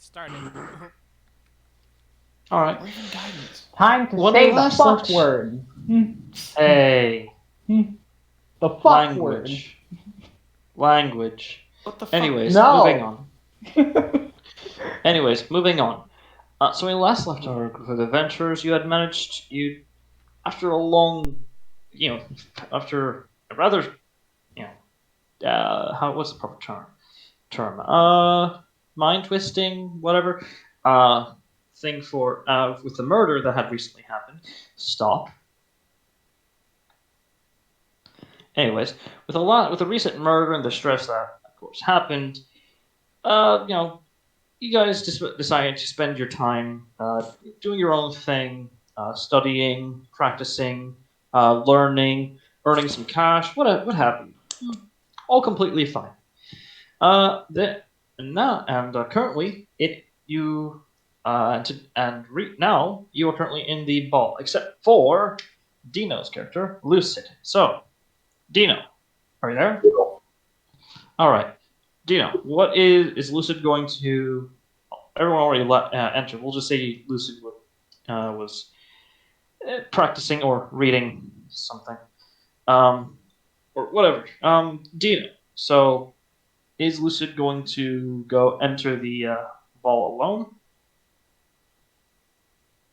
started. All right. Or even guidance. Time to When say we the last fuck left- word. Hey, The fuck language. Language. What the fuck? Anyways, No. moving on. word. Anyways, moving on. So when we last left our group of adventurers, you had managed, after a long, after a rather, what's the proper term? Mind twisting, whatever, thing for, with the murder that had recently happened, stop. Anyways, with the recent murder and the stress that, of course, happened, you guys decided to spend your time doing your own thing, studying, practicing, learning, earning some cash, what have you. All completely fine. Currently, now you are currently in the ball, except for Dino's character, Lucid. So, Dino, are you there? All right, Dino. What is Lucid going to? Everyone already entered. We'll just say Lucid was practicing or reading something, or whatever. Dino. So, is Lucid going to go enter the ball alone?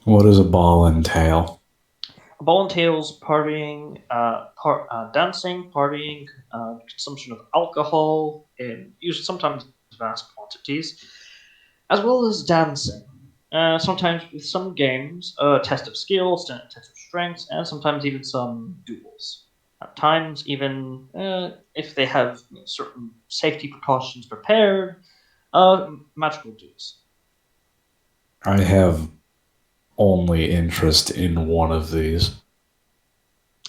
What does a ball entail? A ball entails partying, dancing, partying, consumption of alcohol, in usually sometimes vast quantities, as well as dancing. Sometimes with some games, a test of skills, a test of strengths, and sometimes even some duels. At times, even if they have certain safety precautions prepared, magical duels. I have only interest in one of these.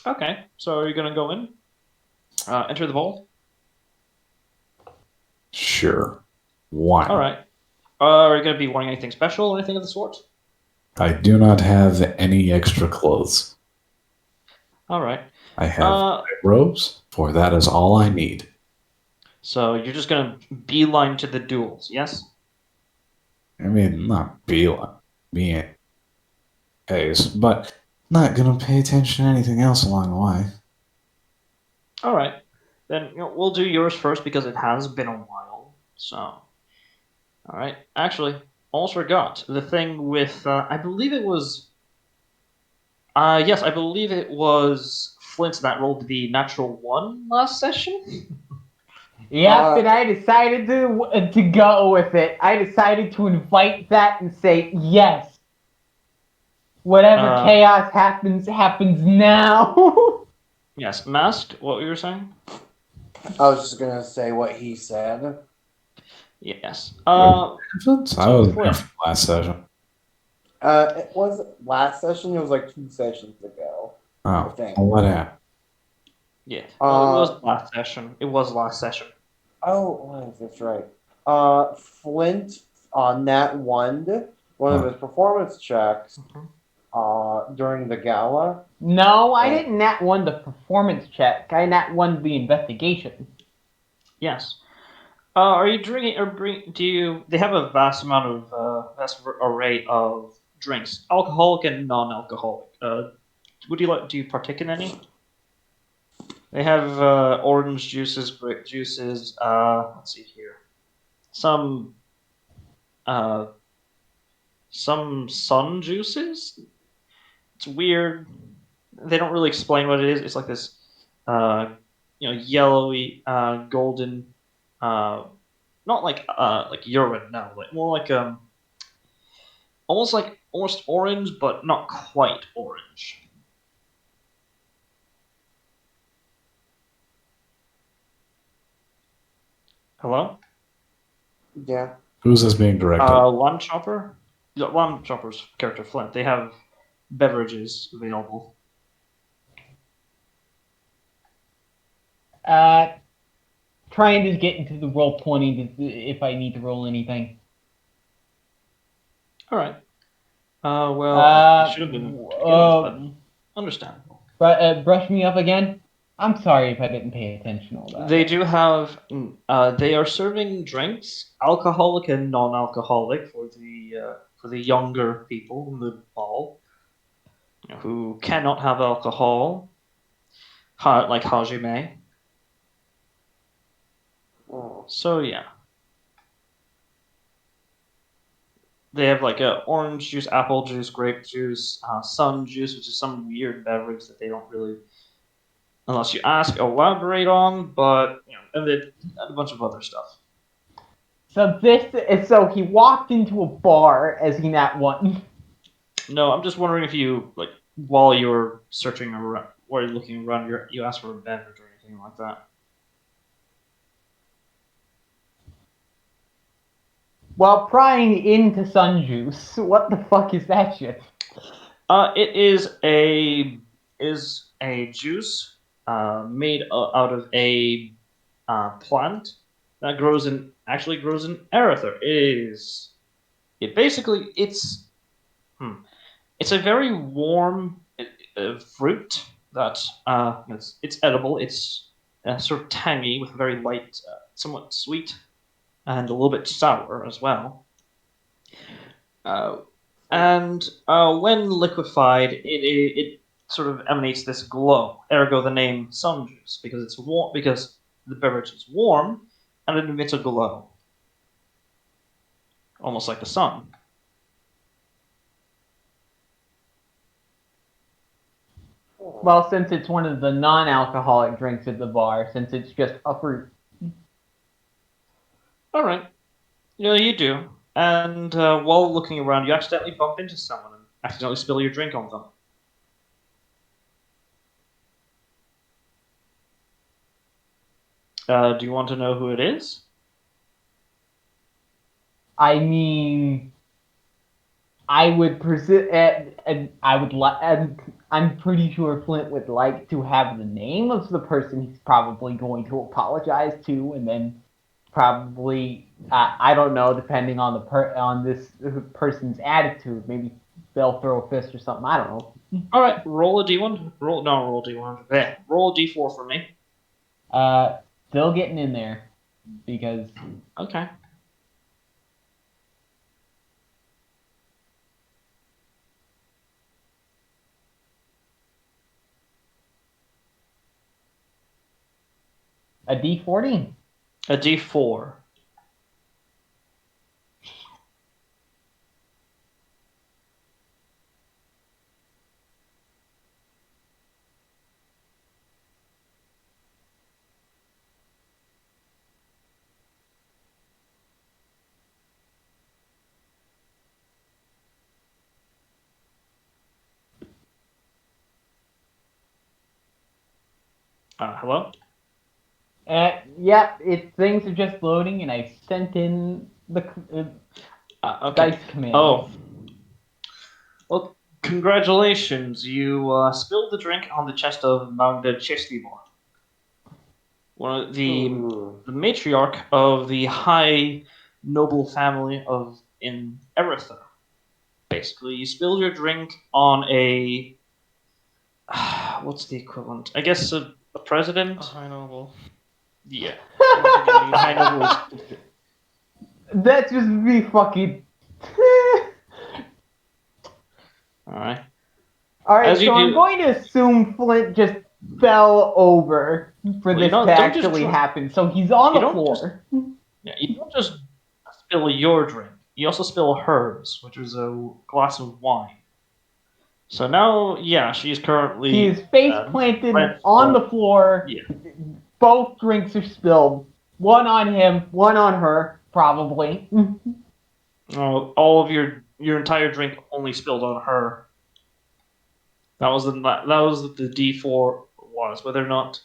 Okay, so are you going to go in? Enter the vault? Sure. Why? All right. Are you going to be wanting anything special, anything of the sort? I do not have any extra clothes. All right. I have robes, for that is all I need. So you're just going to beeline to the duels, yes? I mean, not being ace, but not gonna pay attention to anything else along the way. All right. Then we'll do yours first because it has been a while. So, all right. Actually, almost forgot the thing with. I believe it was. Yes, I believe it was Flint that rolled the natural one last session. Yep, and I decided to go with it. I decided to invite that and say yes. Whatever chaos happens now. Yes, masked. What you were saying? I was just gonna say what he said. Yes. I was Flint. there from last session. It was last session. It was like 2 sessions ago. Oh, think. well, what happened? Yeah, it was last session. It was last session. Oh, that's right. Flint on Nat one of his performance checks during the gala. No, I didn't nat one the performance check. I nat one the investigation. Yes. Are you drinking or do you? They have a vast array of drinks, alcoholic and non-alcoholic. Would you like? Do you partake in any? They have orange juices, grape juices. Let's see here. Some sun juices. It's weird. They don't really explain what it is. It's like this, yellowy, golden, not like urine. No, like more like almost orange, but not quite orange. Hello? Yeah. Who's this being directed? Lamb Chopper? Lamb Chopper's character, Flint. They have beverages available. Trying to get into the roll 20 if I need to roll anything. All right. Well, it should have been but understandable. Brush me up again. I'm sorry if I didn't pay attention all that. They do have. They are serving drinks, alcoholic and non-alcoholic, for the younger people in the ball, who cannot have alcohol, like Hajime. Oh. So yeah, they have like orange juice, apple juice, grape juice, sun juice, which is some weird beverage that they don't really, unless you ask, elaborate on. But and a bunch of other stuff. So he walked into a bar as he nat one. No, I'm just wondering if you while you're searching around, while you're looking around, you ask for a beverage or anything like that. While prying into sun juice. What the fuck is that shit? It is a juice made out of a plant that actually grows in Erether. It's a very warm fruit that it's edible. It's sort of tangy with very light, somewhat sweet, and a little bit sour as well. And when liquefied, it sort of emanates this glow. Ergo, the name sun juice, because it's warm, because the beverage is warm, and it emits a glow, almost like the sun. Well, since it's one of the non-alcoholic drinks at the bar, since it's just a fruit. All right, you do. And while looking around, you accidentally bump into someone and accidentally spill your drink on them. Do you want to know who it is? I mean, I would and I would and I'm pretty sure Flint would like to have the name of the person he's probably going to apologize to, and then probably I don't know, depending on on this person's attitude, maybe they'll throw a fist or something. I don't know. All right, roll a d1. Roll a d1. Yeah, roll a d4 for me. Still getting in there because Okay. a D14. A d4. Hello? Yeah, things are just loading, and I sent in the Okay. dice command. Oh. Well, congratulations. You spilled the drink on the chest of Magda Chestibor, one of the matriarch of the high noble family in Erether. Basically, you spilled your drink on a what's the equivalent? I guess a president. A high noble. Yeah. A high noble. That just be fucking. Alright. Alright, so I'm going to assume Flint just fell over for this to actually happen. So he's on the floor. You don't just spill your drink. You also spill hers, which was a glass of wine. So now, yeah, she's currently... He is face planted on the floor. Yeah. Both drinks are spilled. One on him, one on her, probably. All of your entire drink only spilled on her. That was the D4 was, whether or not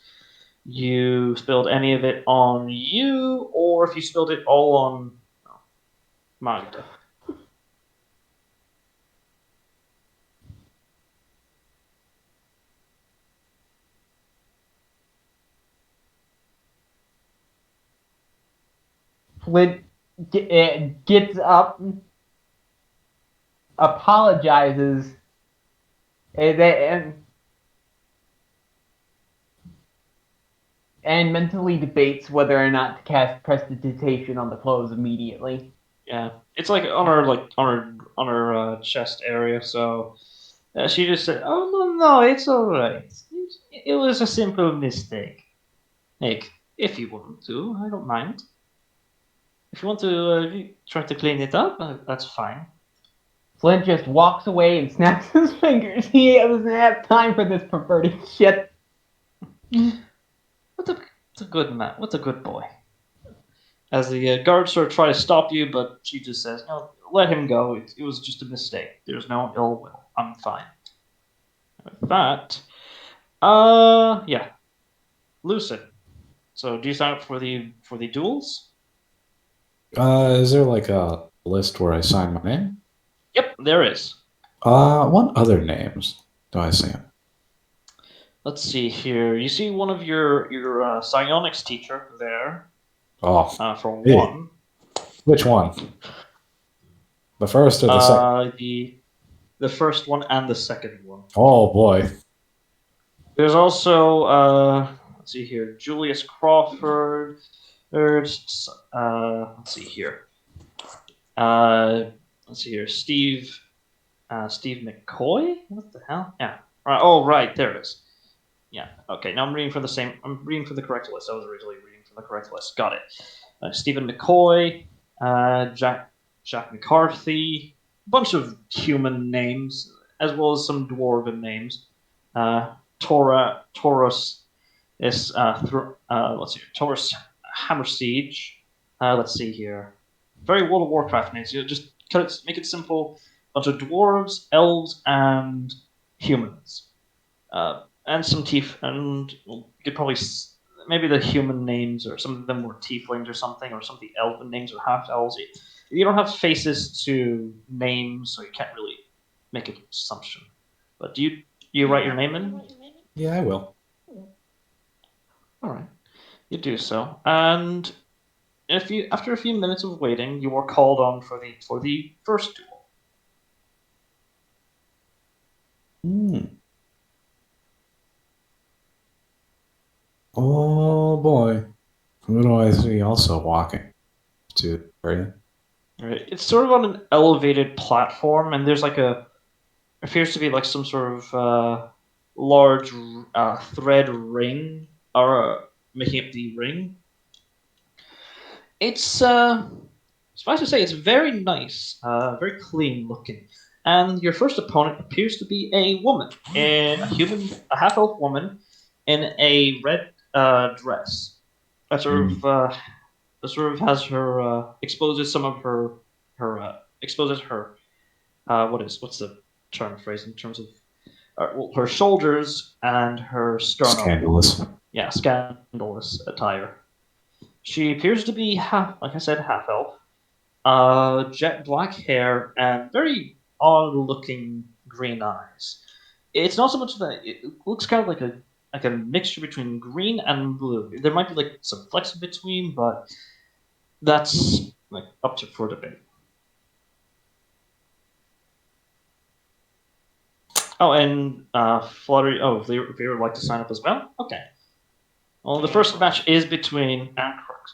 you spilled any of it on you, or if you spilled it all on Magda. Flint gets up, apologizes, and and mentally debates whether or not to cast Prestidigitation on the clothes immediately. Yeah, it's like on her chest area. So she just said, "Oh no, it's all right. It was a simple mistake. Like, if you want to, I don't mind. If you want to try to clean it up, that's fine." Flint just walks away and snaps his fingers. He doesn't have time for this perverted shit. What a good man. What a good boy. As the guards sort of try to stop you, but she just says, "No, let him go. It was just a mistake. There's no ill will. I'm fine." With that, yeah, Lucid. So, do you sign up for the duels? Is there like a list where I sign my name? Yep, there is. What other names do I see? Let's see here. You see one of your psionics teacher there. Oh, For hey. one. Which one? The first or the second? The first one and the second one. Oh boy. There's also let's see here, Julius Crawford. There's let's see here. Let's see here, Steve McCoy. What the hell? Yeah. Right. Oh, right. There it is. Yeah. Okay. Now I'm reading from the correct list. I was originally reading from the correct list. Got it. Stephen McCoy, Jack McCarthy, bunch of human names as well as some dwarven names. Taurus is let's see, Taurus Hammer Siege. Let's see here. Very World of Warcraft names. You just make it simple. Bunch of dwarves, elves, and humans. And some and you could probably maybe the human names or some of them were tieflings or something, or some of the elven names or half elves. You don't have faces to names, so you can't really make an assumption. But do you write your name in? Yeah, I will. All right, you do so, and after a few minutes of waiting, you are called on for the first duel. Oh boy. Who do I see also walking to right? Right. It's sort of on an elevated platform, and there's appears to be like some sort of large thread ring or making up the ring. It's suffice to say, it's very nice, very clean looking. And your first opponent appears to be a woman, a half elf woman, in a red dress. That sort of has her exposes some of her exposes her what's the term phrase in terms of her shoulders and her sternum. Scandalous. Yeah, scandalous attire. She appears to be half elf, jet black hair and very odd looking green eyes. It's not so much that it looks kind of like a mixture between green and blue. There might be like some flecks in between, but that's like up for debate. Oh, and Flutter. Oh, if you would like to sign up as well, okay. Well, the first match is between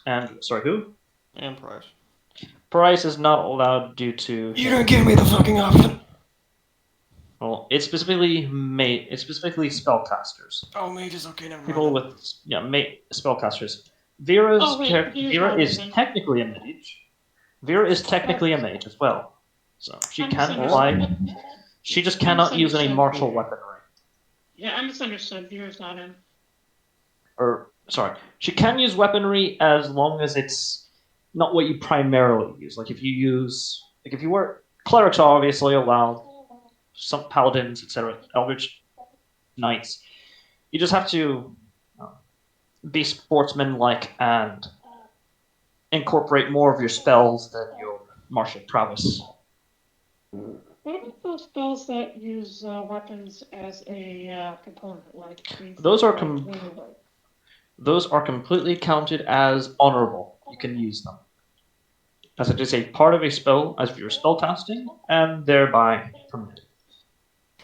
and sorry, who? And Price. Price is not allowed due to. You don't give me the fucking option. Well, it's specifically spellcasters. Oh, Mage is okay. Never mind. People with spellcasters. Vera is technically a mage. Vera is technically a mage as well, so she can apply. She just cannot use any martial weaponry. Yeah, I misunderstood. Vera's not in. Or sorry, she can use weaponry as long as it's not what you primarily use. Like if you were clerics, obviously allow some paladins, etc., eldritch knights. You just have to be sportsmanlike and incorporate more of your spells than your martial prowess. What about those spells that use weapons as a component, like those are completely counted as honorable. You can use them, as it is a part of a spell as your spell casting, and thereby permitted.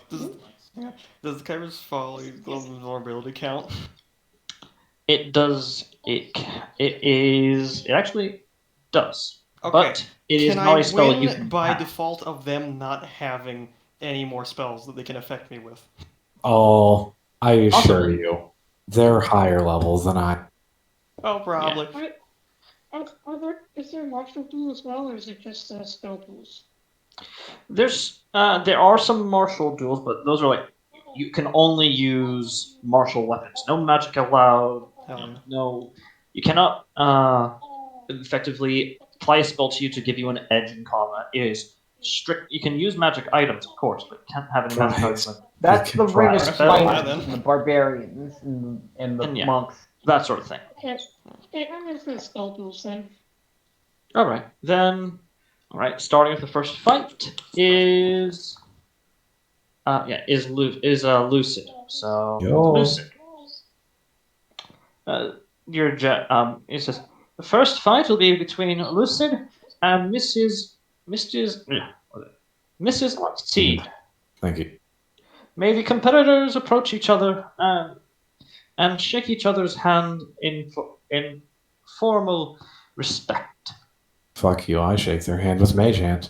Does the Kyber's Folly Glove of Vulnerability count? It does. It actually does. Okay. But it is Can not I a spell win you can by cast. default of them not having any more spells that they can affect me with? Oh, I assure Possibly. you, they're higher levels than I. Oh, probably. Is there martial duel as well, or is it just spell duels? There are some martial duels, but those are like you can only use martial weapons. No magic allowed. Hell yeah. No, you cannot effectively apply a spell to you to give you an edge in combat. It is strict. You can use magic items, of course, but you can't have any magic Right. items. That's can the ring of try. Spell, yeah, spiders then. and the barbarians and the And yeah. monks. That sort of thing. Okay, I'm in for the spell duels then. All right, then. All right, starting with the first fight is Lucid. So Yo. Lucid. It says the first fight will be between Lucid and Mrs. Teed. Thank you. May the competitors approach each other and shake each other's hand in formal respect. Fuck you, I shake their hand with mage hand.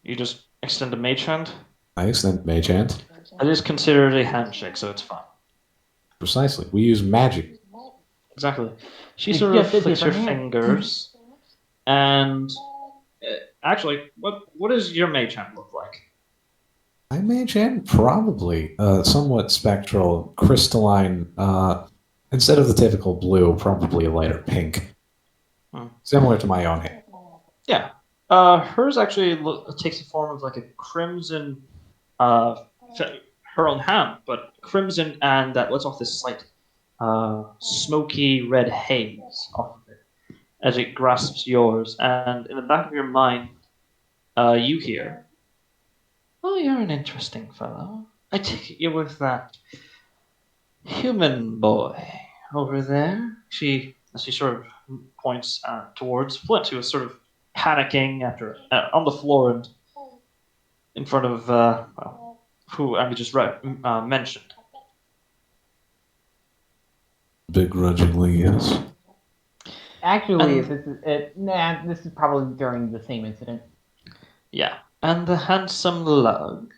You just extend a mage hand. I extend mage hand. It is considered a handshake, so it's fine. Precisely. We use magic. Exactly. She It's sort of just a flicks her different hand. fingers, and actually, what does your mage hand look like? My mage hand? Probably. Somewhat spectral, crystalline, instead of the typical blue, probably a lighter pink. Similar to my own hand. Yeah. Hers actually takes the form of like a crimson, her own hand, but crimson, and that lets off this slight, smoky red haze off of it as it grasps yours. And in the back of your mind, you hear, "Oh, you're an interesting fellow. I take it you're with that human boy over there." She sort of points towards Flint, who is sort of panicking after on the floor and in front of who I just mentioned. Begrudgingly, yes. Actually, And- this is probably during the same incident. Yeah, and the handsome lug,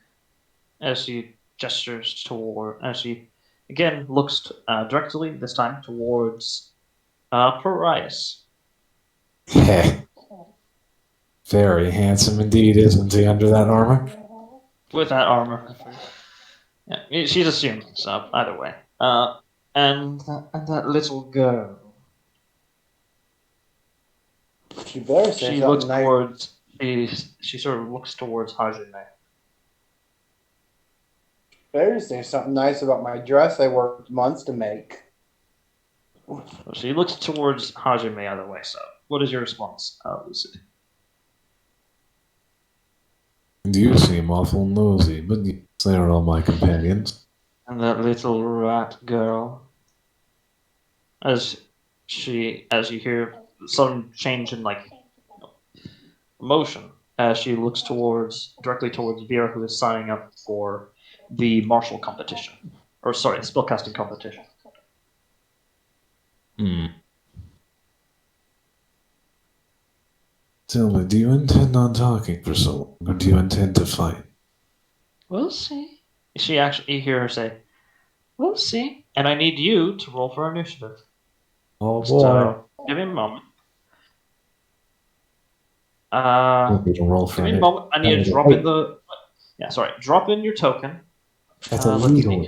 as she gestures toward, as she again looks directly this time towards Parias. Heh. Very handsome indeed, isn't he, under that armor? With that armor. Yeah, she's assumed, so either way. And that little girl. She better say She looks something nice. towards. She sort of looks towards Hajime. Better say something nice about my dress I worked months to make. She looks towards Hajime either way. So, what is your response, Lucid? You seem awful nosy, but they are all my companions. And that little rat girl. As you hear some change in emotion, as she looks directly towards Vera, who is signing up for the martial competition, or sorry, the spellcasting competition. Tell me, do you intend on talking for so long, or do you intend to fight? We'll see. You hear her say, "We'll see," and I need you to roll for initiative. Oh boy. So, give me a moment. You can roll Give for me a it. moment. I need to drop in the. Yeah, sorry. Drop in your token. That's Let illegal.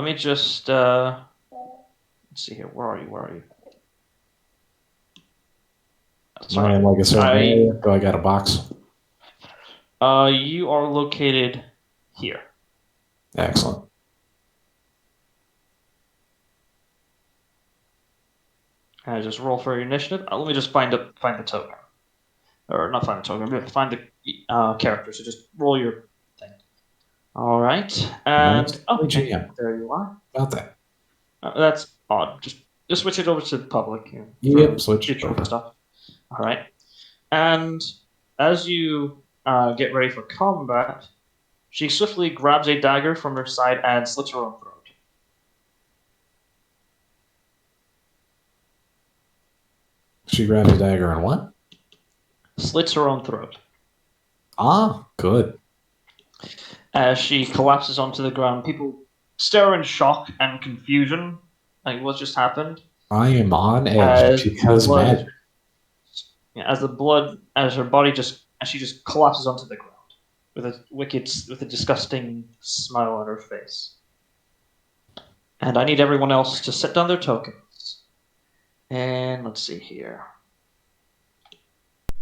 me just. Let's see here. Where are you? Am I in like a certain area? Do I got a box? You are located here. Excellent. I just roll for your initiative. Let me just find the token, or not find the token. But find the character. So just roll your thing. All right, and okay, there you are. About that. That's odd. Just switch it over to public. Yep, switch it over. Stuff. All right, and as you get ready for combat, She swiftly grabs a dagger from her side and slits her own throat. She grabs a dagger and what? Slits her own throat. Ah, good. As she collapses onto the ground, people stare in shock and confusion. Like, what just happened? I am on As edge because blood- magic. Yeah, as her body as she just collapses onto the ground with a disgusting smile on her face. And I need everyone else to set down their tokens. And let's see here.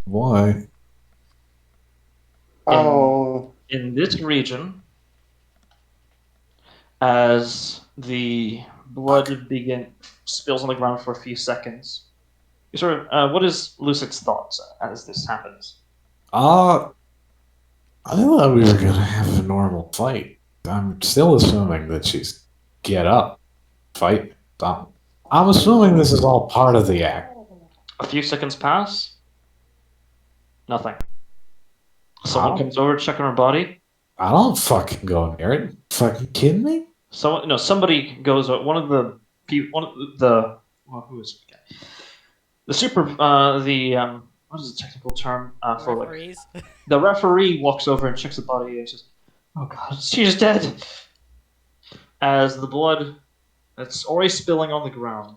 Why? Oh, In this region, as the blood spills on the ground for a few seconds, you sort of, what is Lucid's thoughts as this happens? I thought we were gonna have a normal fight. I'm still assuming that she's get up, fight. I'm assuming this is all part of the act. A few seconds pass. Nothing. Someone Wow. comes over to check on her body. I don't fucking go near it. Fucking kidding me? Somebody goes. One of the well, who is it? The super what is the technical term for like Referees. the referee walks over and checks the body and says, "Oh God, she's dead." As the blood that's already spilling on the ground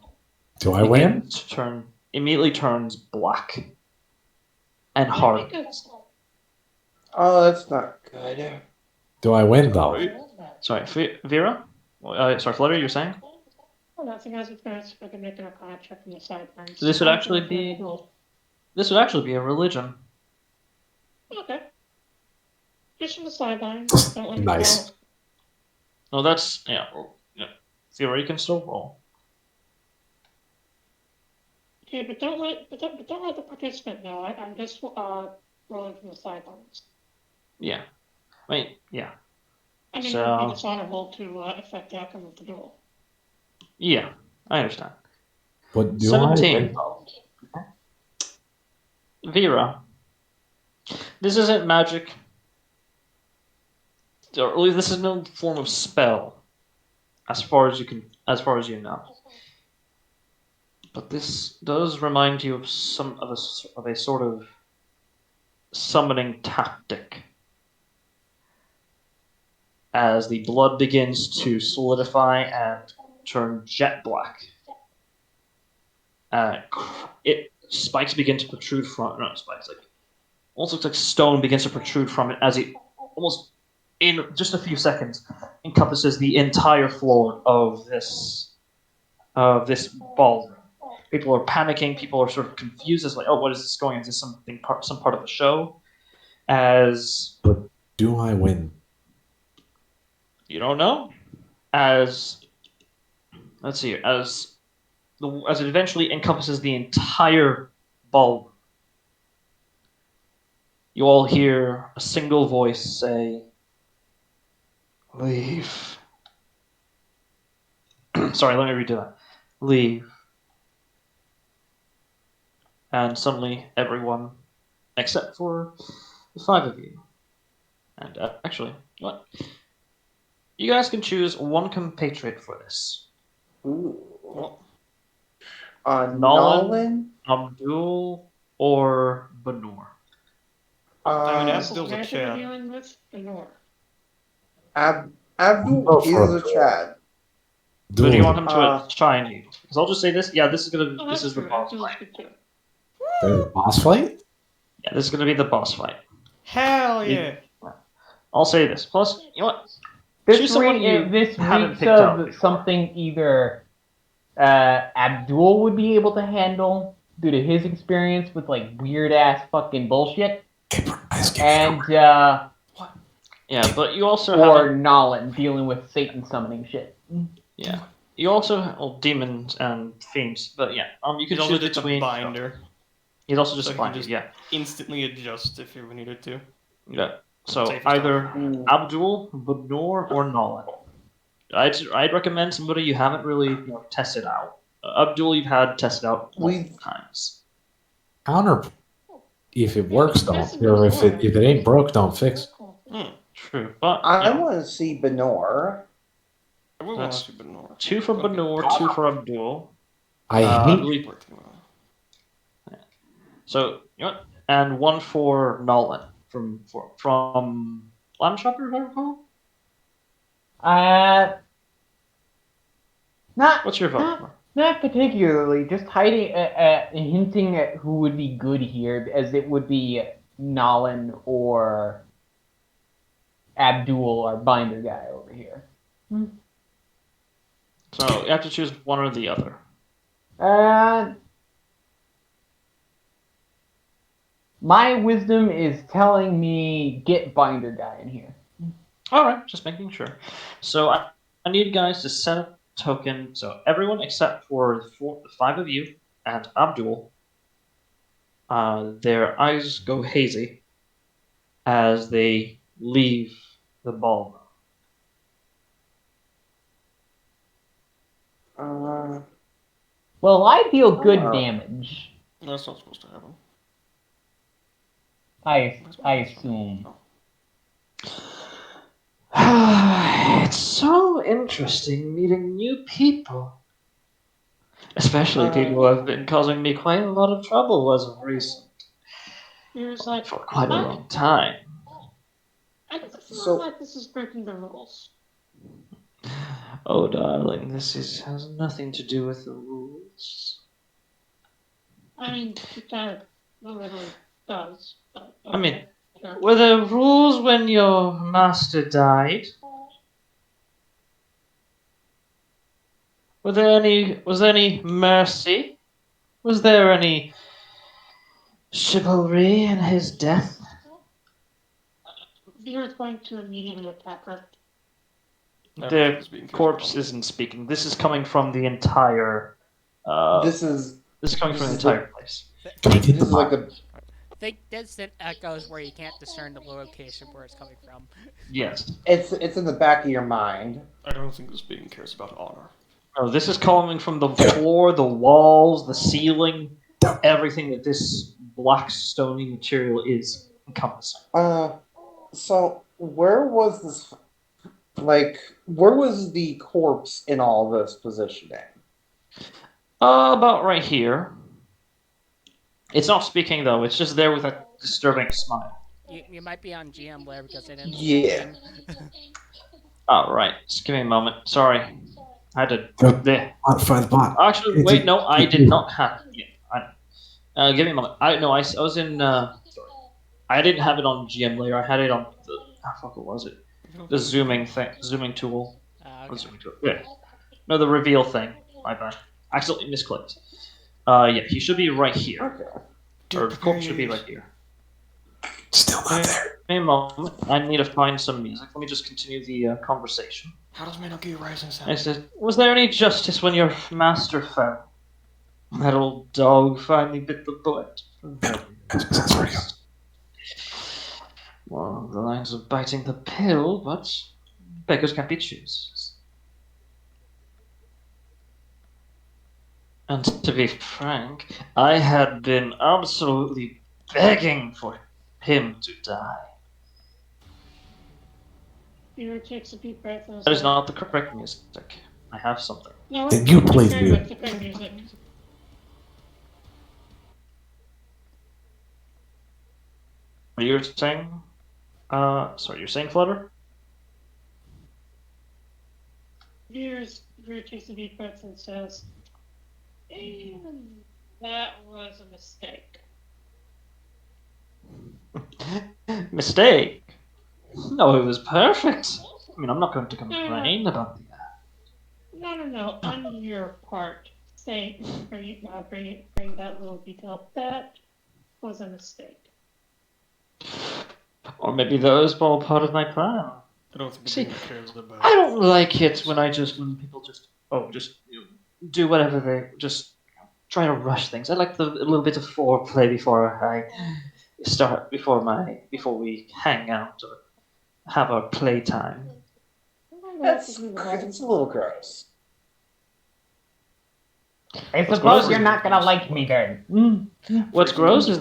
Do I win? begins to immediately turns black and hard. oh, that's not good. Do I win though? Sorry, Vera. Sorry, Flutter. You're saying? Oh, nothing as it's I can make an Arcana check from the sidelines. So this would actually be a religion. Okay. Just from the sidelines. Don't let me Nice. fall. No, that's yeah. Vera, you can still roll. Okay, but don't let the participant know. I'm just rolling from the sidelines. Yeah, I mean, yeah, I mean, So- it would be dishonorable to affect the outcome of the duel. yeah. I understand. But do 17. I win though? Vera, this isn't magic, or at least this is no form of spell, as far as you know. But this does remind you of a sort of summoning tactic. As the blood begins to solidify and turn jet black, spikes begin to protrude from not spikes, like almost looks like stone begins to protrude from it as it almost in just a few seconds encompasses the entire floor of this ballroom. People are panicking. People are sort of confused as like, oh, what is this going? Is this some part of the show? As Do I win? you don't know. As let's see, as it eventually encompasses the entire ballroom, you all hear a single voice say, "Leave." Sorry, let me redo that. Leave. And suddenly, everyone, except for the 5 of you, and actually, what? You guys can choose one compatriot for this. Ooh. Well, Nolan? Abdul or Benor. I mean, Uh, Abdul's a Magic we're Chad. dealing with the Nor. Abdul Oh, for is a Chad. Who do you want him to Uh, shine you? Because I'll just say this. Yeah, this is Oh, that's the true. boss Abdul's fight. good too. There's a boss fight? Yeah, this is gonna be the boss fight. Hell yeah! I'll say this. Plus, you know what? This, Choose someone you this haven't reeks picked up of before. something either Abdul would be able to handle due to his experience with like weird ass fucking bullshit, and Yeah, but you also or have Nolan dealing with Satan summoning shit. you also demons and fiends. But yeah, you can He's also choose just a between. binder. He's also just So a he can binder. just- Yeah, Instantly adjust if you needed to. yeah. So Safest either Ooh. Abdul, Benor, or Nolan. I'd recommend somebody you haven't really tested out. Abdul, you've had tested out multiple times. Counter. If it works, don't. Or if it ain't broke, don't fix. Hmm. True, but I you know, want to see Benor. I would want That's to see Benor. 2 for Okay. Benur, 2 for Abdul. I I hate. believe Working well. so. You know what? And 1 for Nolan from Lamb Chopper, if I recall. What's your vote for? Not particularly. Just hinting at who would be good here, as it would be Nolan or Abdul, our binder guy over here. So you have to choose one or the other. My wisdom is telling me get binder guy in here. All right, just making sure. So I need guys to set a token. So everyone except for the 5 of you and Abdul, their eyes go hazy as they leave the ballroom. Well, I deal good Oh. damage. That's not supposed to happen. I assume. It's so interesting meeting new people. Especially people who have been causing me quite a lot of trouble as of recent. Here's like, For quite a long time. I just feel So- like this is breaking the rules. Oh, darling, has nothing to do with the rules. I mean, it kind of literally does. But, I mean, sure. were there rules when your master died? Was there any mercy? Was there any chivalry in his death? Beer is going to immediately attack her. The corpse isn't speaking. This is coming from the entire. This is coming from the this is entire place. Can we this get the is like bot? a Think distant echoes where you can't discern the location where it's coming from. Yes. it's in the back of your mind. I don't think this being cares about honor. No, this is coming from the floor, the walls, the ceiling, everything that this black stony material is encompassing. So where was this? Like, where was the corpse in all this positioning? About right here. It's not speaking though. It's just there with a disturbing smile. You might be on GM layer because they didn't. Yeah. Oh, right. Just give me a moment. Sorry. I had to. Go. There. Find the bot. Actually, wait, no, I did not have it yet. Give me a moment. I was in. Sorry. I didn't have it on GM layer. I had it on the. What was it? The zooming tool. Okay. Or zooming tool. Yeah. No, the reveal thing. My bad. Accidentally misclicked. Yeah, he should be right here. Okay. Or the corpse should be right here. Still not there. Give me a moment. I need to find some music. Let me just continue the conversation. How does Metal Gear Rising sound? I said, was there any justice when your master fell? That old dog finally bit the bullet. Sounds pretty good. Well, the lines of biting the pill, but beggars can't be choosers. And to be frank, I had been absolutely begging for him to die. Beer takes a deep breath and That is not the correct music. I have something. No, Then you play it's mute. the correct music. Are you saying? Sorry, you're saying Flutter? Beer takes a deep breath and says, "And that was a mistake." Mistake? No, it was perfect. I mean, I'm not going to complain about the No, on your part, say, bring that little detail. That was a mistake. Or maybe that was all part of my plan. I don't think See, the game cares about. I don't like it when people just do whatever they just try to rush things. I like a little bit of foreplay before I start before we hang out or have our playtime. It's a little gross. I What's suppose gross you're is- not gonna like me then. What's gross is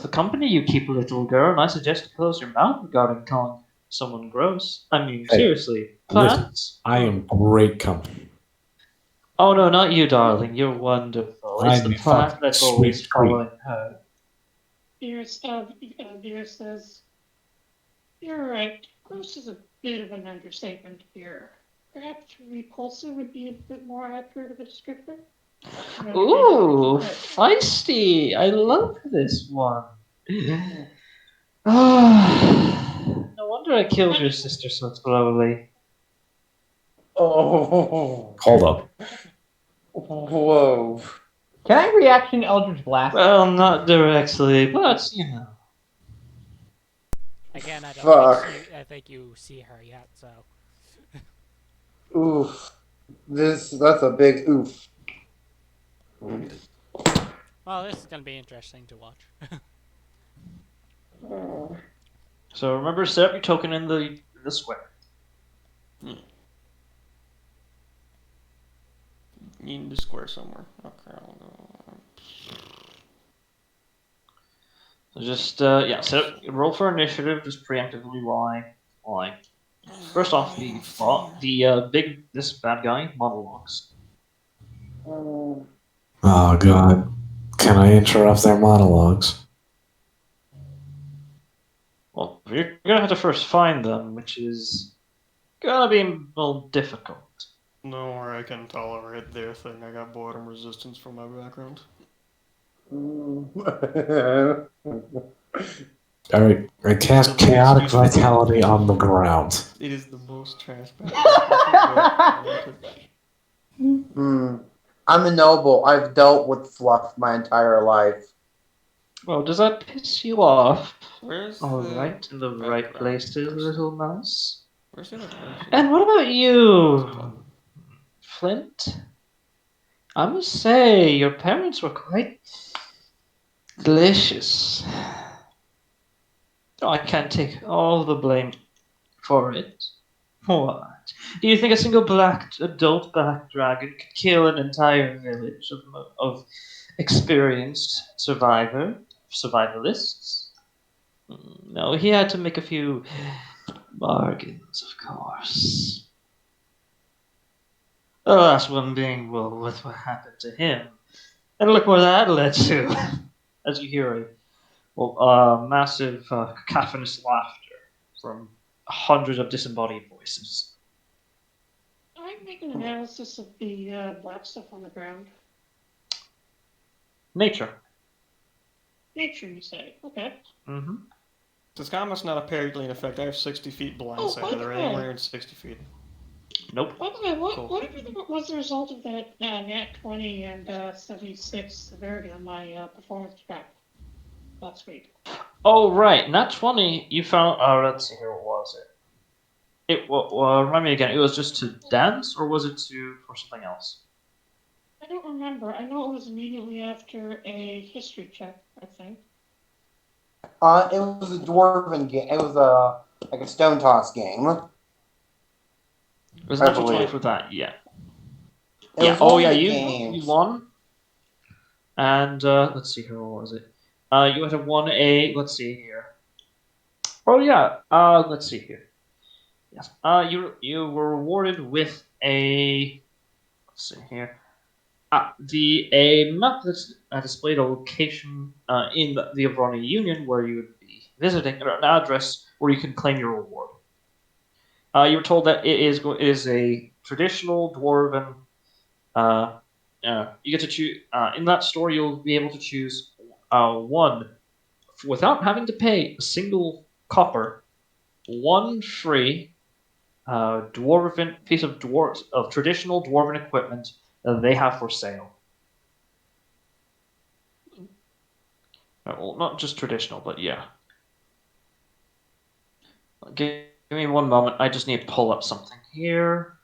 the company you keep, little girl, and I suggest you close your mouth regarding calling someone grows. I mean, Hey, seriously, listen, plants. I am great company. Oh no, not you, darling. You're wonderful. It's I'm the a plant fucking that's sweet always treat. following her. Beer says, "You're right. Gross is a bit of an understatement here. Perhaps repulsive would be a bit more accurate of a descriptor." Ooh, feisty! I love this one. No wonder I killed your sister so slowly. Oh. Hold up. Whoa. Can I reaction Eldritch Blast? Well, not directly, but you know. Again, I don't Fuck. think I think you see her yet, so. Oof. That's a big oof. Well, this is gonna be interesting to watch. So remember, set up your token in the square. You need to square somewhere. Okay, I'll go. So just set up, roll for initiative. Just preemptively why. First off, this bad guy monologues. Oh god. Can I interrupt their monologues? Well, you're gonna have to first find them, which is gonna be a little difficult. No, or I can tolerate their thing. I got boredom resistance from my background. Alright, I cast Chaotic Vitality on the ground. It is the most transparent. I'm a noble. I've dealt with fluff my entire life. Well, does that piss you off? Where's All the right, in the right background place, to person? little mouse. Where's the other person? And what about you, Flint? I must say, your parents were quite delicious. Oh, I can't take all the blame for it. What? Do you think a single adult black dragon could kill an entire village of experienced survivalists? No, he had to make a few bargains, of course. The last one being, well, with what happened to him. And look where that led to. As you hear a massive cacophonous laughter from hundreds of disembodied voices. I make an analysis of the black stuff on the ground. Nature. Nature, you say? Okay. Mm-hmm. Does combat's not apparently in effect? I have 60 feet blind sight. by Are the there way. anywhere in 60 feet? Nope. By the way, Cool. what was the result of that nat 20 and 76 severity on my performance track last week? Oh, right. Not 20. You found. Let's see here. What was it? Remind me again. It was just to dance, or was it for something else? I don't remember. I know it was immediately after a history check, I think. It was a dwarven game. It was like a stone toss game. It was I natural 20 believe. for that. Yeah. It Yeah. was Oh, one yeah. of the You games. won. And let's see here. What was it? You would have won a. Let's see here. Oh yeah. Let's see here. Yes. You were rewarded with a. Let's see here. A map that's displayed a location in the Avroni Union where you would be visiting, or an address where you can claim your reward. You were told that it is a traditional dwarven. You get to choose in that store. You'll be able to choose one without having to pay a single copper. One free dwarven piece of traditional dwarven equipment that they have for sale. Well, not just traditional, but yeah. Give me one moment. I just need to pull up something here.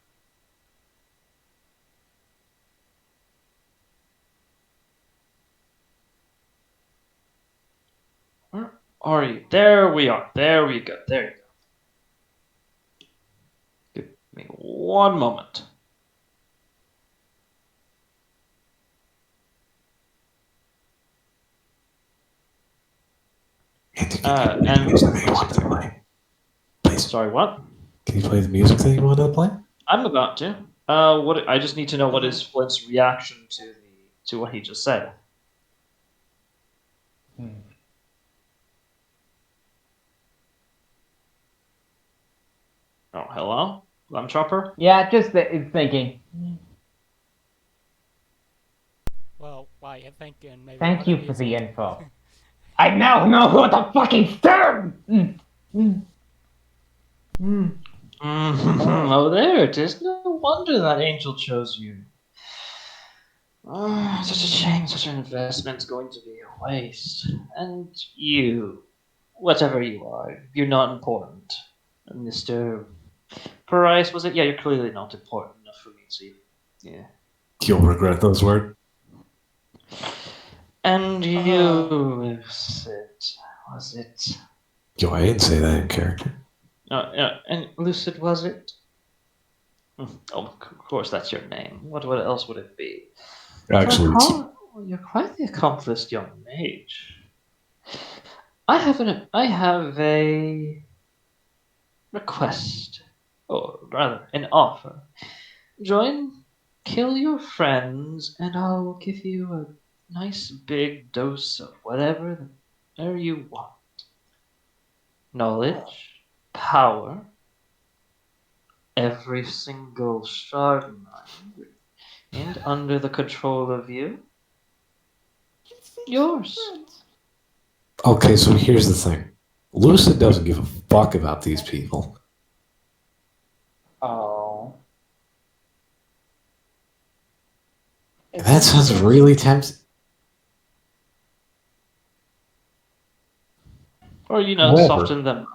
Where are you? There we are. There we go. There you go. Give me one moment. Use the money. Please. sorry, what? Can you play the music that you wanted to play? I'm about to. What? I just need to know what is Flint's reaction to what he just said. Oh, hello, Lamb Chopper. Yeah, just thinking. Well, while you're thinking, maybe Thank one you of for these the info. I now know who the fucking term. Oh, there it is. No wonder that angel chose you. Oh, such a shame such an investment's going to be a waste. And you, whatever you are, you're not important. Mr. Price, was it? Yeah, you're clearly not important enough for me to. Yeah. You'll regret those words. And you, Lucid, was it? Yo, I didn't say that in character. And Lucid, was it? Oh, of course, that's your name. What else would it be? Actually, it's You're quite the accomplished young mage. I have a request, or rather, an offer. Kill your friends, and I'll give you a nice big dose of whatever you want. Knowledge, power, every single shard mind, and under the control of you, yours. okay, so here's the thing. Lucid doesn't give a fuck about these people. Oh. That sounds really tempting. Or, However, soften them.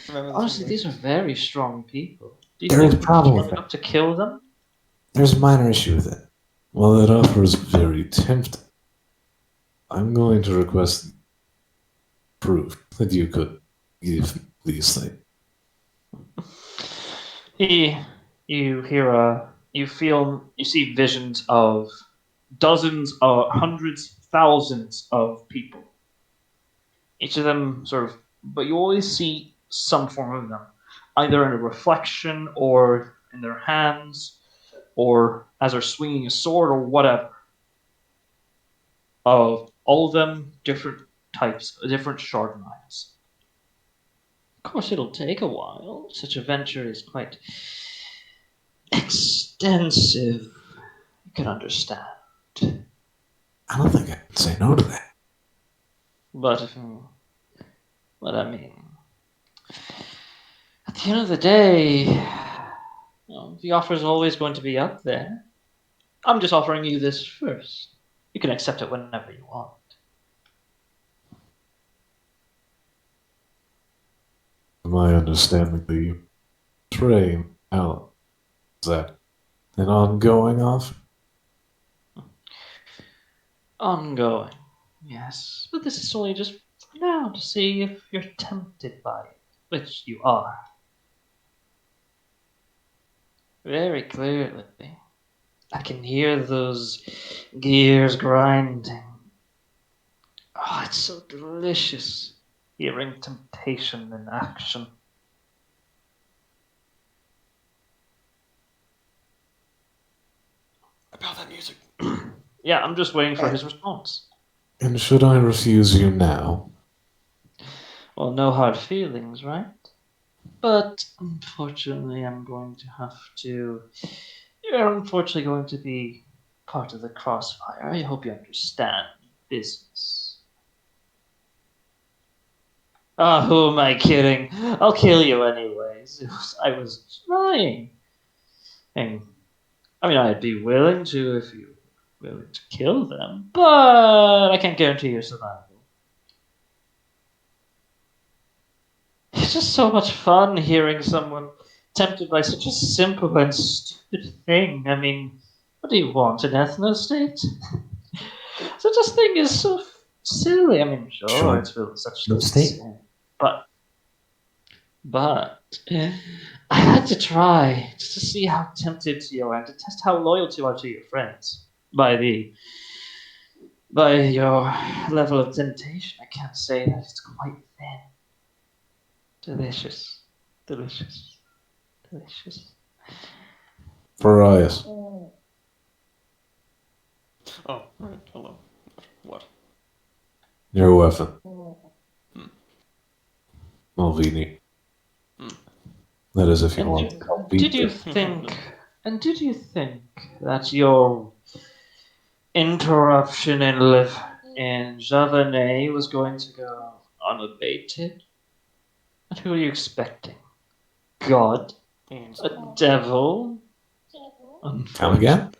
Remember this Honestly, one, these are very strong people. Do you There is think a problem you're with strong it. enough to kill them? There's a minor issue with it. While that offer is very tempting, I'm going to request proof that you could give these things. You see visions of dozens, hundreds, thousands of people. Each of them but you always see some form of them, either in a reflection or in their hands, or as they're swinging a sword or whatever. Of all of them, different types, different shard knives. Of course, it'll take a while. Such a venture is quite extensive. You can understand. I don't think I can say no to that. But I mean, at the end of the day, the offer is always going to be up there. I'm just offering you this first. You can accept it whenever you want. My understanding that you train out is that an ongoing offer? Ongoing, yes. But this is only just for now to see if you're tempted by it, which you are. Very clearly. I can hear those gears grinding. Oh, it's so delicious hearing temptation in action. about that music. Yeah, I'm just waiting for his response. And should I refuse you now? Well, no hard feelings, right? But unfortunately, You're unfortunately going to be part of the crossfire. I hope you understand business. Ah, who am I kidding? I'll kill you anyways. I was trying. I'd be willing to if you were willing to kill them, but I can't guarantee your survival. It's just so much fun hearing someone tempted by such a simple and stupid thing. I mean, what do you want, an ethno-state? Such a thing is so silly. I mean, sure, it's filled with such No state. sin, but I had to try just to see how tempted you are and to test how loyal you are to your friends by your level of temptation. I can't say that it's quite thin. Delicious. Delicious. Delicious. Farias. Oh, right. Hello. What? Your weapon. Hmm. Malvini. Hmm. That is if you And want to help beat Did you them. think? And did you think that your interruption in Javanais was going to go unabated? And who are you expecting? God? Hands. A devil? Come again?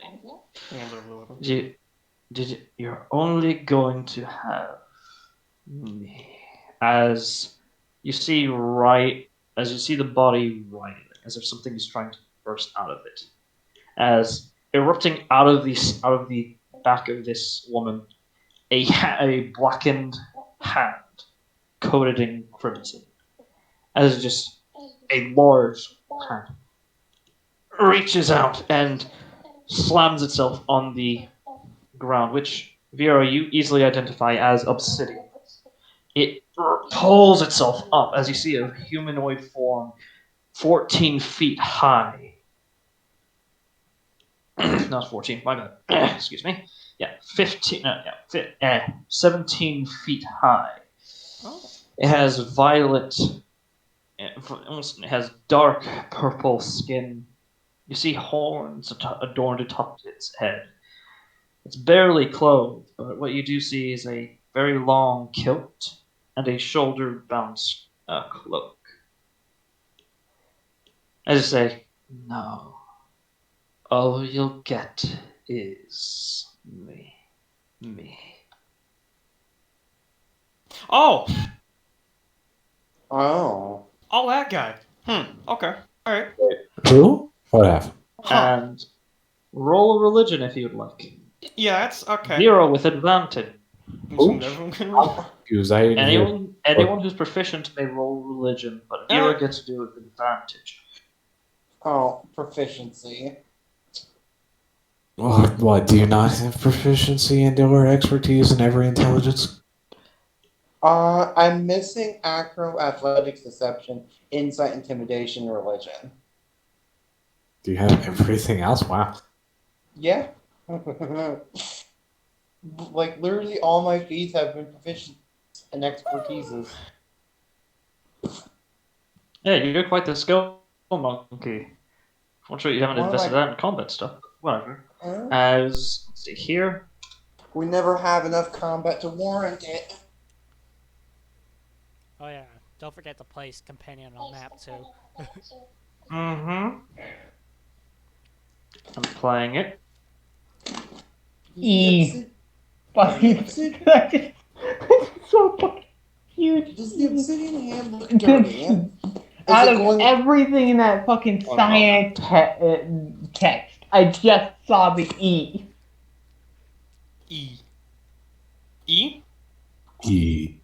Hands over the weapon. You're only going to have me. As you see the body writhing, as if something is trying to burst out of it. As erupting out of the back of this woman, a blackened hand coated in crimson. As just a large hand reaches out and slams itself on the ground, which, Vera, you easily identify as obsidian. It pulls itself up as you see a humanoid form 14 feet high. Not 14, my bad. Excuse me. Yeah, 17 feet high. Oh. It has it has dark purple skin. You see horns adorned atop its head. It's barely clothed, but what you do see is a very long kilt and a shoulder-bound cloak. As I say, no. All you'll get is me. Me. Oh! Oh. Oh, that guy. Okay. Alright. Who? What happened? Huh. And roll a religion if you'd like. Yeah, that's okay. 0 with advantage. Assumed everyone can roll. Because I didn't hear. Anyone who's proficient may roll religion, but Vera gets to do it with advantage. Oh, proficiency. What? Do you not have proficiency and or expertise in every intelligence? I'm missing acro, athletics, deception, insight, intimidation, religion. Do you have everything else? Wow. Yeah. Like, literally all my feats have been proficient and expertises. Yeah, you're quite the skill monkey. Unfortunately, you haven't Well, invested like- that in combat stuff, but whatever. Huh? Let's see here. We never have enough combat to warrant it. Oh yeah, don't forget to place companion on map too. Mm-hmm. I'm playing it. E. Fucking. That's so fucking huge. Does the obsidian hand look dirty? Out it of going- everything in that fucking One cyan text, I just saw the E. E. E? E.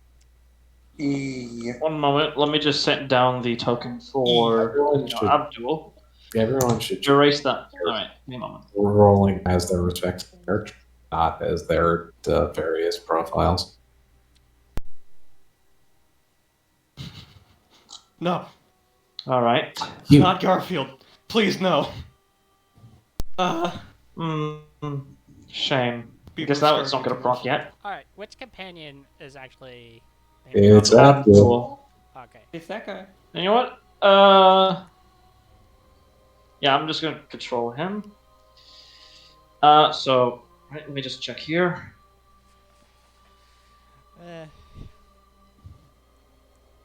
E. One moment, let me just set down the token for Everyone should- Abdul. Everyone should Erase that. Alright, give me a moment. rolling as their respective character, not as their various profiles. No. Alright. You. Not Garfield. Please, no. Shame. People Guess that one's starting not gonna to proc rush. yet. Alright, which companion is actually... It's Abdul. Okay. It's that guy. You know what? Yeah, I'm just gonna control him. So, right, let me just check here.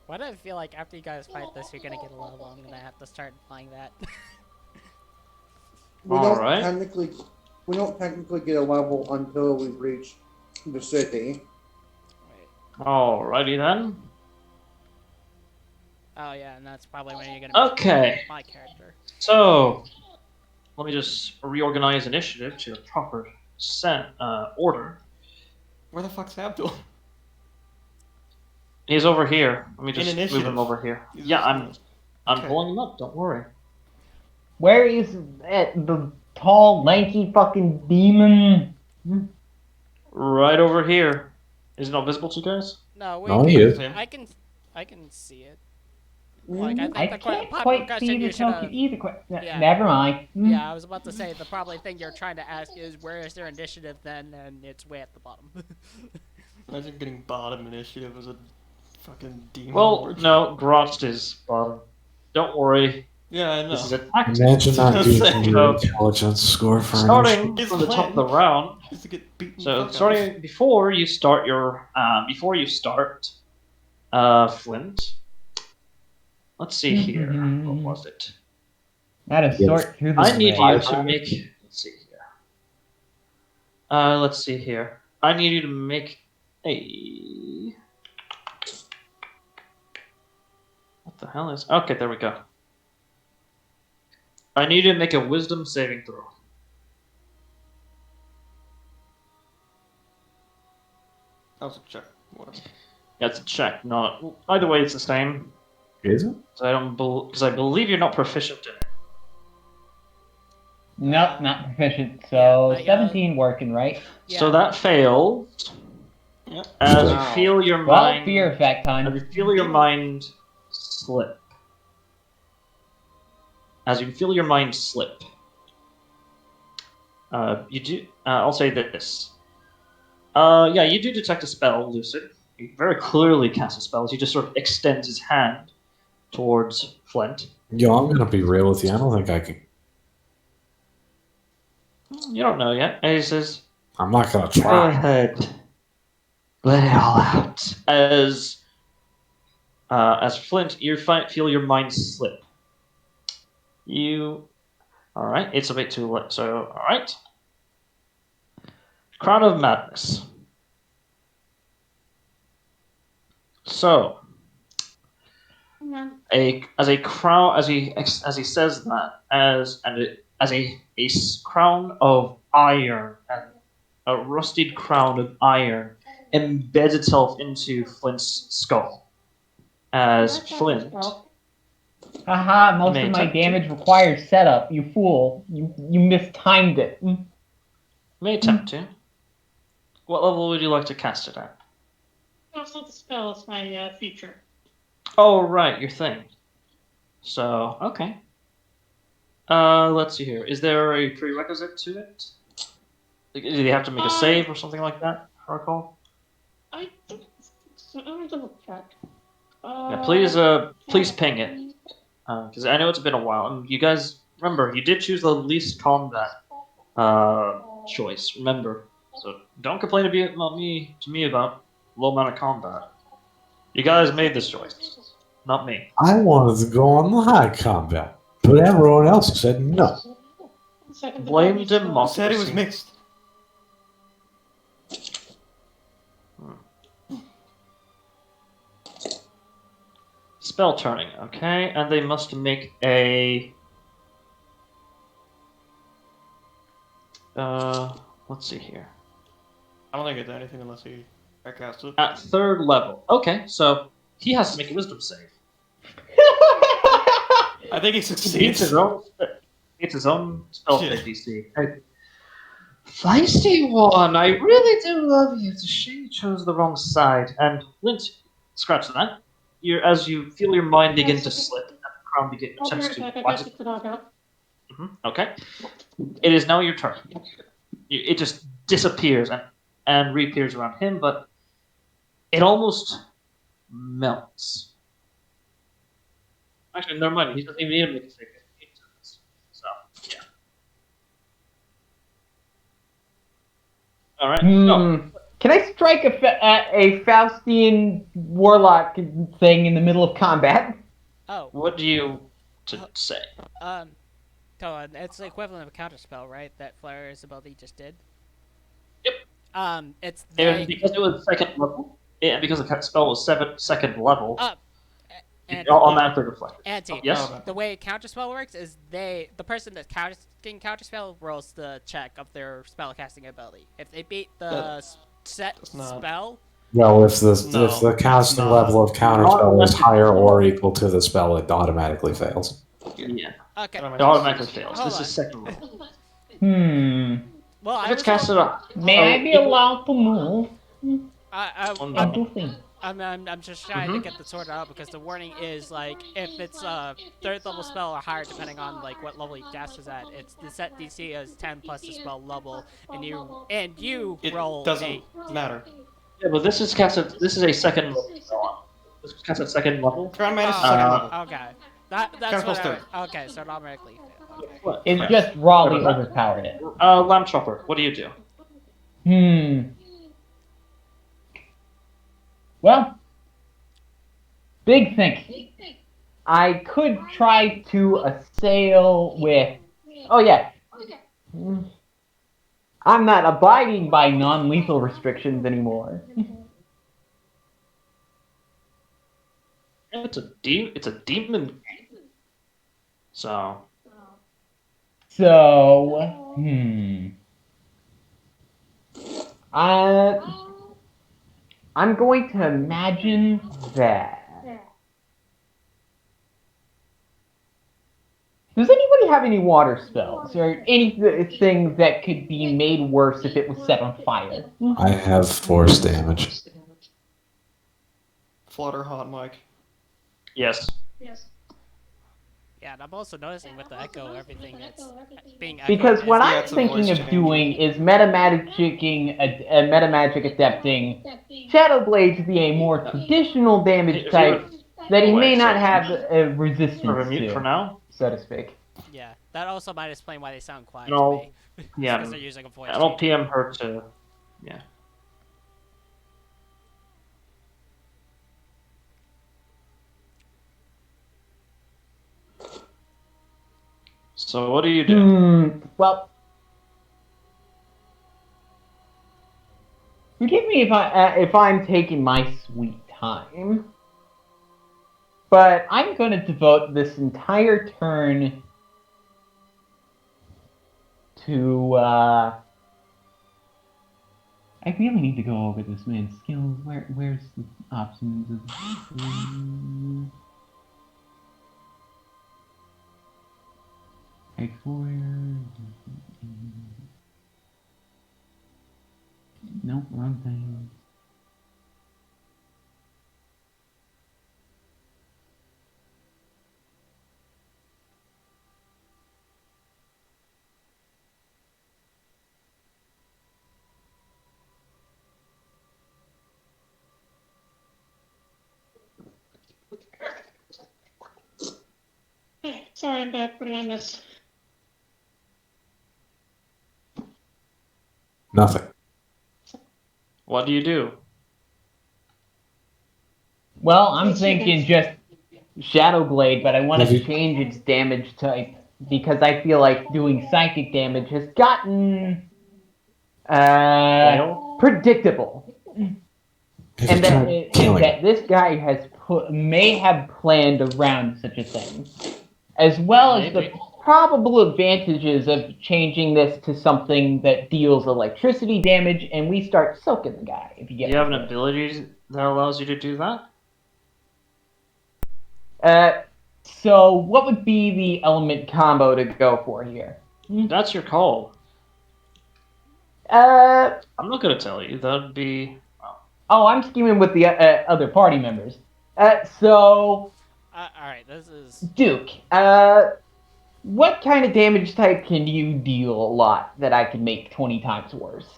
Why do I feel like after you guys fight this, you're gonna get a level? I'm gonna have to start playing that. We Alright. we don't technically get a level until we reach the city. Wait. Alrighty then. Oh yeah, and that's probably when you're gonna Okay. my character. So, let me just reorganize initiative to a proper order. Where the fuck's Abdul? He's over here. Let me In just move initiative. him over here. He's Yeah, just- I'm Okay. pulling him up. Don't worry. Where is the tall, lanky fucking demon? Right over here. Is it not visible to you guys? No, wait. No, he is. I can see it. Like, I think I the can't popular quite question see you the should have. token either. Yeah. Never mind. Yeah, I was about to say the probably thing you're trying to ask is where is their initiative then, and it's way at the bottom. Imagine getting bottom initiative as a fucking demon Well, lord. no, Grost is bottom. Don't worry. Yeah, I know. This is a tactic. Imagine not Just using saying. your intelligence score for Starting His from the top of the plan round. is to get beaten. So the fuck starting before you start your Flint. Let's see here. What was it? Gotta Yes. sort through the I need you list. to make. Let's see here. Let's see here. I need you to make a. What the hell is? Okay, there we go. I need you to make a Wisdom saving throw. That was a check. Whatever. Yeah, it's a check. Not either way. It's the same. Is it? So I don't because I believe you're not proficient in it. Nope, not proficient. So Yeah, I, 17 working, right? Yeah. So that failed. Yep. As Wow. you feel your Well, mind. fear effect As time. you feel your mind slip. As you feel your mind slip. You do. I'll say this. Yeah, you do detect a spell, Lucid. He very clearly casts a spell. He just sort of extends his hand towards Flint. Yo, I'm gonna be real with you. I don't think I can. You don't know yet. And he says, I'm not gonna "Go try. ahead, let it all out." As Flint, you feel your mind slip. All right. It's a bit too late. So, all right. Crown of Madness. So, as a crown, as he says that, as a crown of iron, and a rusted crown of iron embeds itself into Flint's skull. As Flint, Haha, most May of my attempt to. damage requires setup, you fool. You mistimed it. may attempt to. What level would you like to cast it at? Also, the spell is my feature. Oh, right, your thing. So, okay. Let's see here. Is there a prerequisite to it? Like, do you have to make a save or something like that? I recall. I think so. Let me double check. Yeah, please ping it, because I know it's been a while. And you guys remember, you did choose the least combat choice. Remember, so don't complain to me about low amount of combat. You guys made this choice, not me. I wanted to go on the high combat, but everyone else said no. Second, Blame I democracy. said it was mixed. Spell turning, okay, and they must make a. Let's see here. I don't think it's anything unless he cast it. At third level, okay, so he has to make a Wisdom save. I think he He beats succeeds. his own spell Yeah. save DC. Hey, feisty one, I really do love you. It's a shame you chose the wrong side. And Flint, scratch that. As you feel your mind begin to slip, and the crown attempts to I rise. get the dog out. Okay. It is now your turn. It just disappears and reappears around him, but it almost melts. Actually, never mind. He doesn't even need to make a save. So, yeah. All right. So, Can I strike a Faustian warlock thing in the middle of combat? Oh, what do you to say? it's the equivalent of a counterspell, right? That Flare's ability just did. Yep. It's And because it was second level, and because the spell was second level, and it automatically reflected. Anti. Yes. The way counterspell works is the person that's casting counterspell rolls the check of their spellcasting ability. If they beat the set not- spell, Well, if the No, if the casting it's not. level of counterspell is higher or equal to the spell, it automatically fails. Yeah. okay. It automatically fails. Hold This on. is second level. Well, If it's casted up. May I be allowed to move? On the- I'm just trying to get the sorted out because the warning is like if it's a 3rd level spell or higher, depending on like what level you cast is at, it's the set DC is 10 plus the spell level, and you It roll doesn't matter. Yeah, but this is casted. This is a second level spell. This is cast at second level. Crown Mantis is second level. Okay. That's Counterspell's what third. okay, so it automatically failed. Okay. What? It's Yes. just rawly Whatever. overpowered it. Lamb Chopper, what do you do? Well, big thing. I could try to assail with. Oh yeah. I'm not abiding by non-lethal restrictions anymore. It's a demon. So So, I'm going to imagine that. Does anybody have any water spells or anything that could be made worse if it was set on fire? I have force damage. Flutter hot mic. yes. Yeah, and I'm also noticing with the echo, everything it's being echoed. Because what Yeah, I'm it's a thinking voice of changer. doing is metamagic adapting Shadow Blade to be a more traditional damage If type that he may Wait, not so- have a resistance Sort of mute for to, now. so to speak. Yeah, that also might explain why they sound quiet No. to me. Yeah. Because they're using a voice I'll changer. PM her to. Yeah. So what do you do? Well, forgive me if I'm taking my sweet time, but I'm going to devote this entire turn to. I really need to go over this man's skills. Where's the options of? X4. Nope, wrong thing. Hey, sorry, I'm back. What did I miss? Nothing. What do you do? Well, I'm thinking just Shadow Blade, but I want Have to you- change its damage type because I feel like doing psychic damage has gotten predictable, Have and you that, tried killing that this guy has may have planned around such a thing, as well as the Maybe. probable advantages of changing this to something that deals electricity damage, and we start soaking the guy. If you Do get you have an my drift. ability that allows you to do that? So what would be the element combo to go for here? That's your call. Uh, I'm not gonna tell you. That'd be. oh, I'm scheming with the other party members. So Alright, this is... Duke, what kind of damage type can you deal a lot that I can make 20 times worse?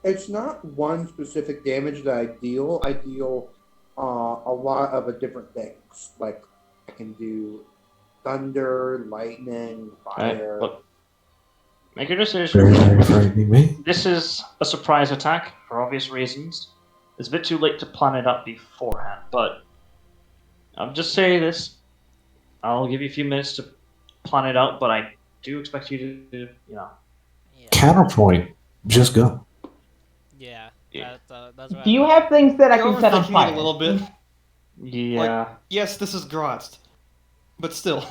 It's not one specific damage that I deal. I deal a lot of different things. Like I can do thunder, lightning, Right, fire. look. Make your decision. Very, very frightening me. This is a surprise attack for obvious reasons. It's a bit too late to plan it out beforehand, but I'll just say this. I'll give you a few minutes to plan it out, but I do expect you to, Yeah. Counterpoint. Just go. Yeah. Yeah. That's what Do you have things that I You're can set on overthinking fire? it a little bit. Yeah. Yes, this is Grotz, but still.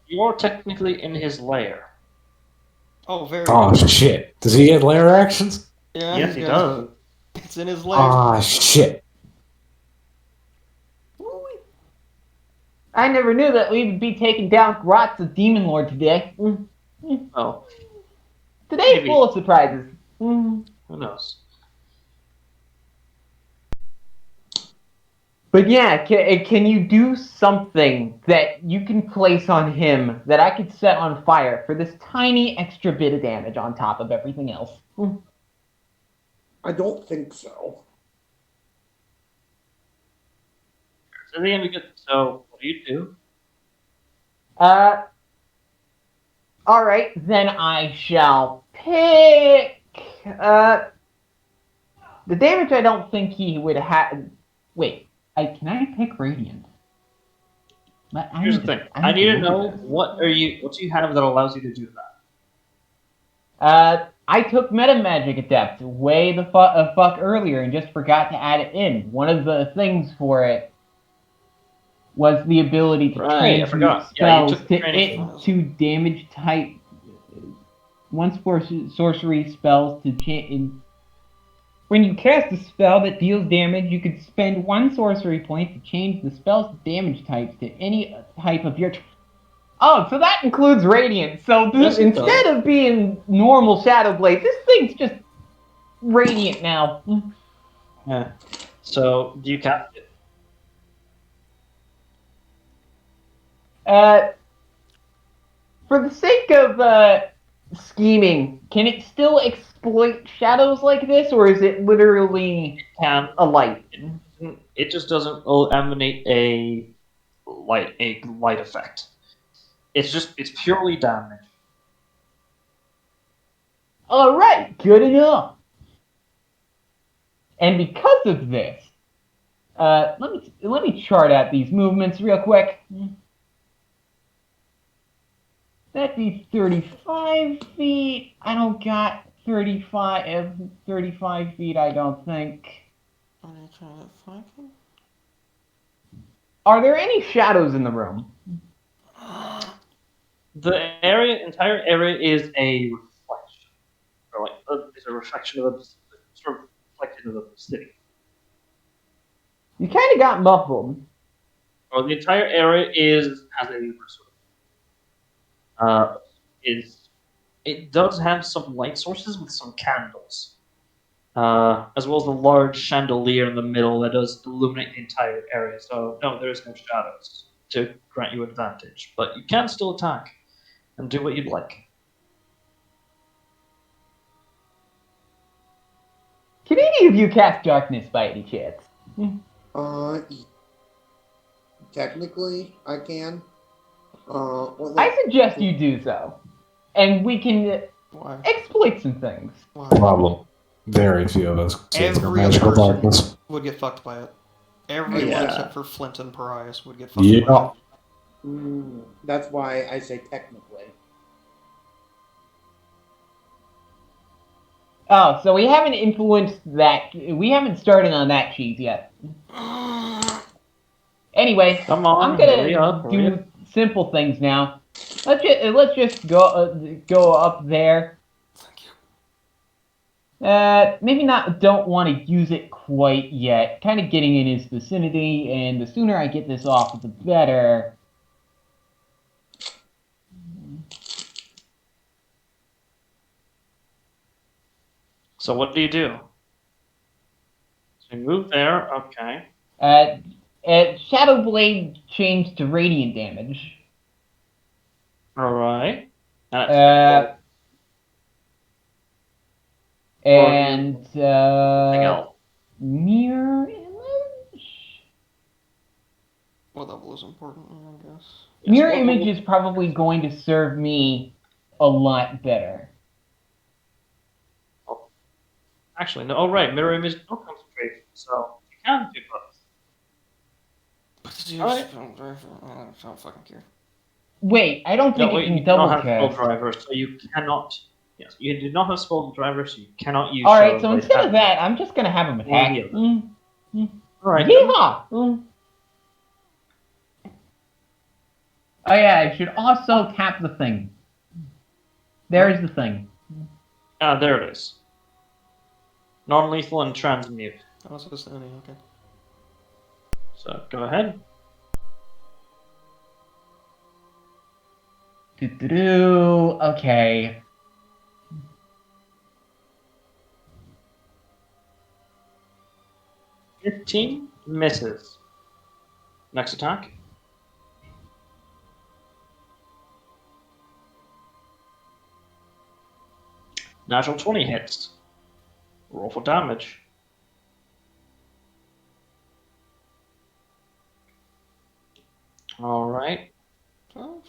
You're technically in his lair. Oh, very. Oh shit. Does he get lair actions? Yeah, Yes, he's he got- does. It's in his lair. Ah shit. I never knew that we would be taking down Grotz, the Demon Lord, today. Oh, Today's Maybe. full of surprises. Who knows? But yeah, can you do something that you can place on him that I could set on fire for this tiny extra bit of damage on top of everything else? I don't think so. So the end of it. So what do you do? All right, then I shall pick. The damage I don't think he would have. Wait, can I pick Radiant? But Here's the thing. I need to know what do you have that allows you to do that? I took Meta Magic Adept way the fuck earlier and just forgot to add it in. One of the things for it was the ability to transmute spells to damage type. Once for sorcery spells to change. When you cast a spell that deals damage, you could spend 1 sorcery point to change the spell's damage types to any type of your. Oh, so that includes Radiant. So instead of being normal Shadow Blade, this thing's just Radiant now. Yeah. So do you cast it? For the sake of scheming, can it still exploit shadows like this, or is it literally a light? It just doesn't emanate a light effect. It's purely damage. All right, good enough. And because of this, let me chart out these movements real quick. That'd be 35 feet. I don't got 35 feet, I don't think. Are there any shadows in the room? The entire area is a reflection, or it's a reflection of the sort of reflection of the city. You kind of got muffled. Well, the entire area has a sort of it does have some light sources with some candles, as well as a large chandelier in the middle that does illuminate the entire area. So no, there is no shadows to grant you advantage, but you can still attack and do what you'd like. Can any of you cast darkness by any chance? Technically, I can. I suggest you do so, and we can exploit some things. Problem. Very few of us see through Every other magical person darkness. would get fucked by it. Everyone Yeah. except for Flint and Parias would get fucked by it. That's why I say technically. Oh, so we haven't influenced that. We haven't started on that cheese yet. Anyway, Come on, I'm gonna hurry up. do simple things now. Let's just go up there. Maybe not. Don't want to use it quite yet. Kind of getting in his vicinity, and the sooner I get this off, the better. So what do you do? So you move there. Okay. Shadow Blade changed to radiant damage. All right. And else? mirror image. Well, that was important, I guess. Mirror image is probably going to serve me a lot better. Actually, no. Oh, right. Mirror image, no concentration, so you can do both. I don't fucking care. Wait, I don't think you can double cast. You do not have spell driver, so you cannot. Yes, you do not have spell driver, so you cannot use. All right, so instead of that, I'm just gonna have him attack. All right. Yeehaw! Oh yeah, I should also tap the thing. There's the thing. Ah, there it is. Non-lethal and transmute. Oh, it's just any, okay. So go ahead. Okay. 15 misses. Next attack. Natural 20 hits. Roll for damage. All right. 12?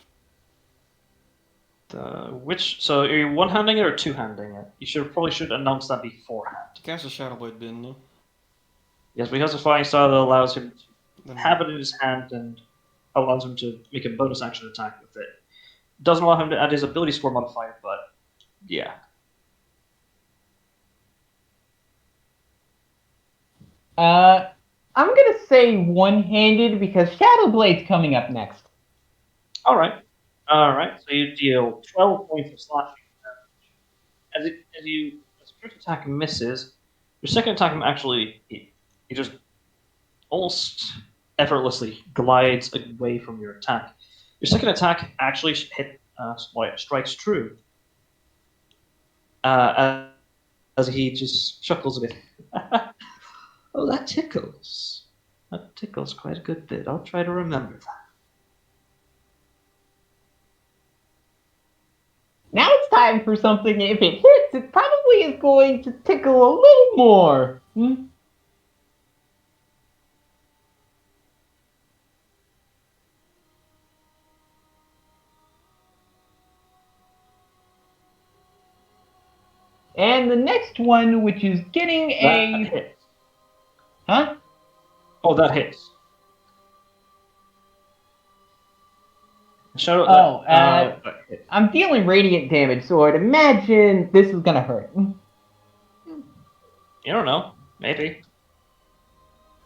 So are you one-handing it or two-handing it? You probably should announce that beforehand. Cast a Shadow Blade, didn't you? Yes, because the fighting style that allows him to Then have it in his hand and allows him to make a bonus action attack with it. Doesn't allow him to add his ability score modifier, but yeah. I'm gonna say one-handed because Shadow Blade's coming up next. All right. So you deal 12 points of slashing damage. As your first attack misses, your second attack actually he just almost effortlessly glides away from your attack. Your second attack actually strikes true. As he just chuckles a bit. Oh, that tickles. That tickles quite a good bit. I'll try to remember that. Now it's time for something. If it hits, it probably is going to tickle a little more. And the next one, which is getting That hits. Huh? Oh, that hits. That hits. I'm dealing radiant damage, so I'd imagine this is gonna hurt. You don't know. Maybe.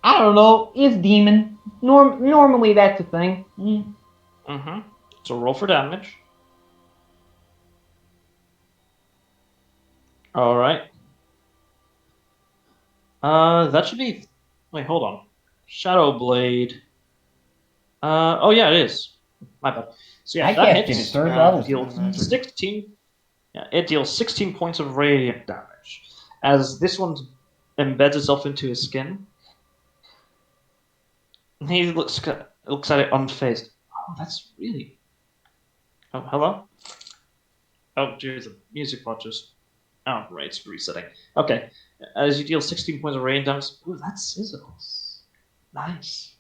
I don't know. It's demon. Normally that's a thing. Mm-hmm. So roll for damage. All right. That should be. Wait, hold on. Shadow Blade. Oh yeah, it is. My bad. So yeah, I that guessed it hits. at third level. Deals 16. Yeah, it deals 16 points of radiant damage. As this one embeds itself into his skin, he looks at it unfazed. Oh, that's really. Oh, hello. Oh, geez, the music bot just. Oh, right, it's resetting. Okay, as you deal 16 points of radiant damage. Ooh, that's sizzles. Nice.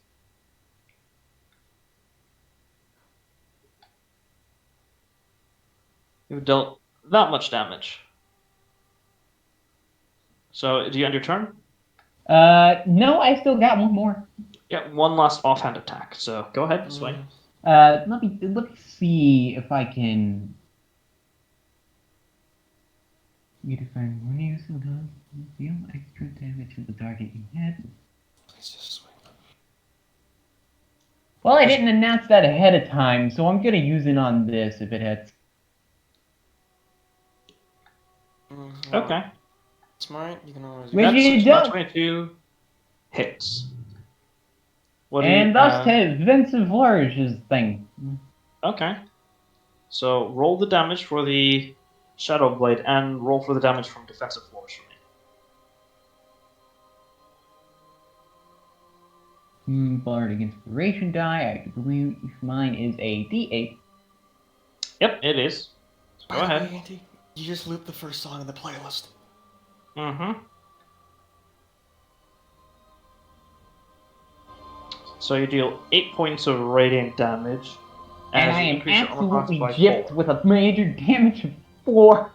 You've dealt that much damage. So, do you end your turn? No, I still got one more. Yeah, one last offhand attack. So, go ahead, swing. Let me see if I can. You define one use of gun, deal extra damage to the target you hit. Please just swing. Well, I didn't announce that ahead of time, so I'm gonna use it on this if it hits. Okay. Smart, you can always Which That's it does. 22 hits. And thus has Vincent Flourish's thing. Okay. So roll the damage for the Shadow Blade and roll for the damage from Defensive Flourish for me. Bardic Inspiration die, I believe mine is a D8. Yep, it is. So go ahead. Andy, you just looped the first song in the playlist. Mm-hmm. So you deal 8 points of radiant damage. And I am absolutely gypped with a major damage of 4.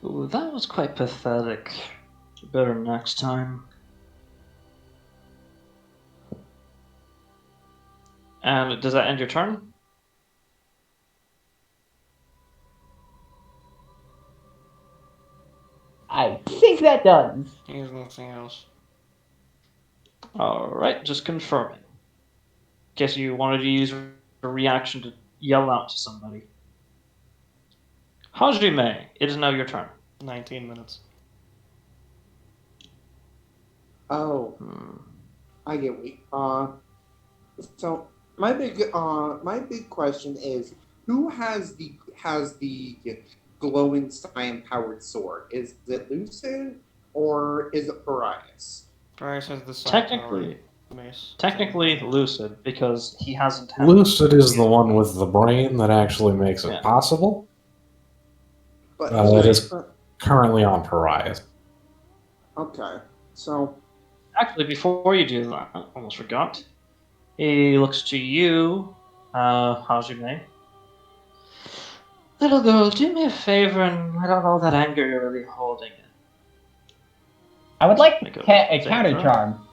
Ooh, that was quite pathetic. Better next time. And does that end your turn? I think that does. Here's nothing else. Alright, just confirming. Guess you wanted to use a reaction to yell out to somebody. Hajime, it is now your turn. 19 minutes. Oh, I get what. So my big question is, who has the glowing cyan powered sword? Is it Lucid or is it Parias? Price has the side Technically, tower mace. technically lucid because he hasn't had Lucid is the one with the brain that actually makes it Yeah. possible. But It is currently on Pariah. okay. So Actually, before you do that, I almost forgot. He looks to you. How's your name? Little girl, do me a favor and let out all that anger you're really holding. I would like Make a counter charm.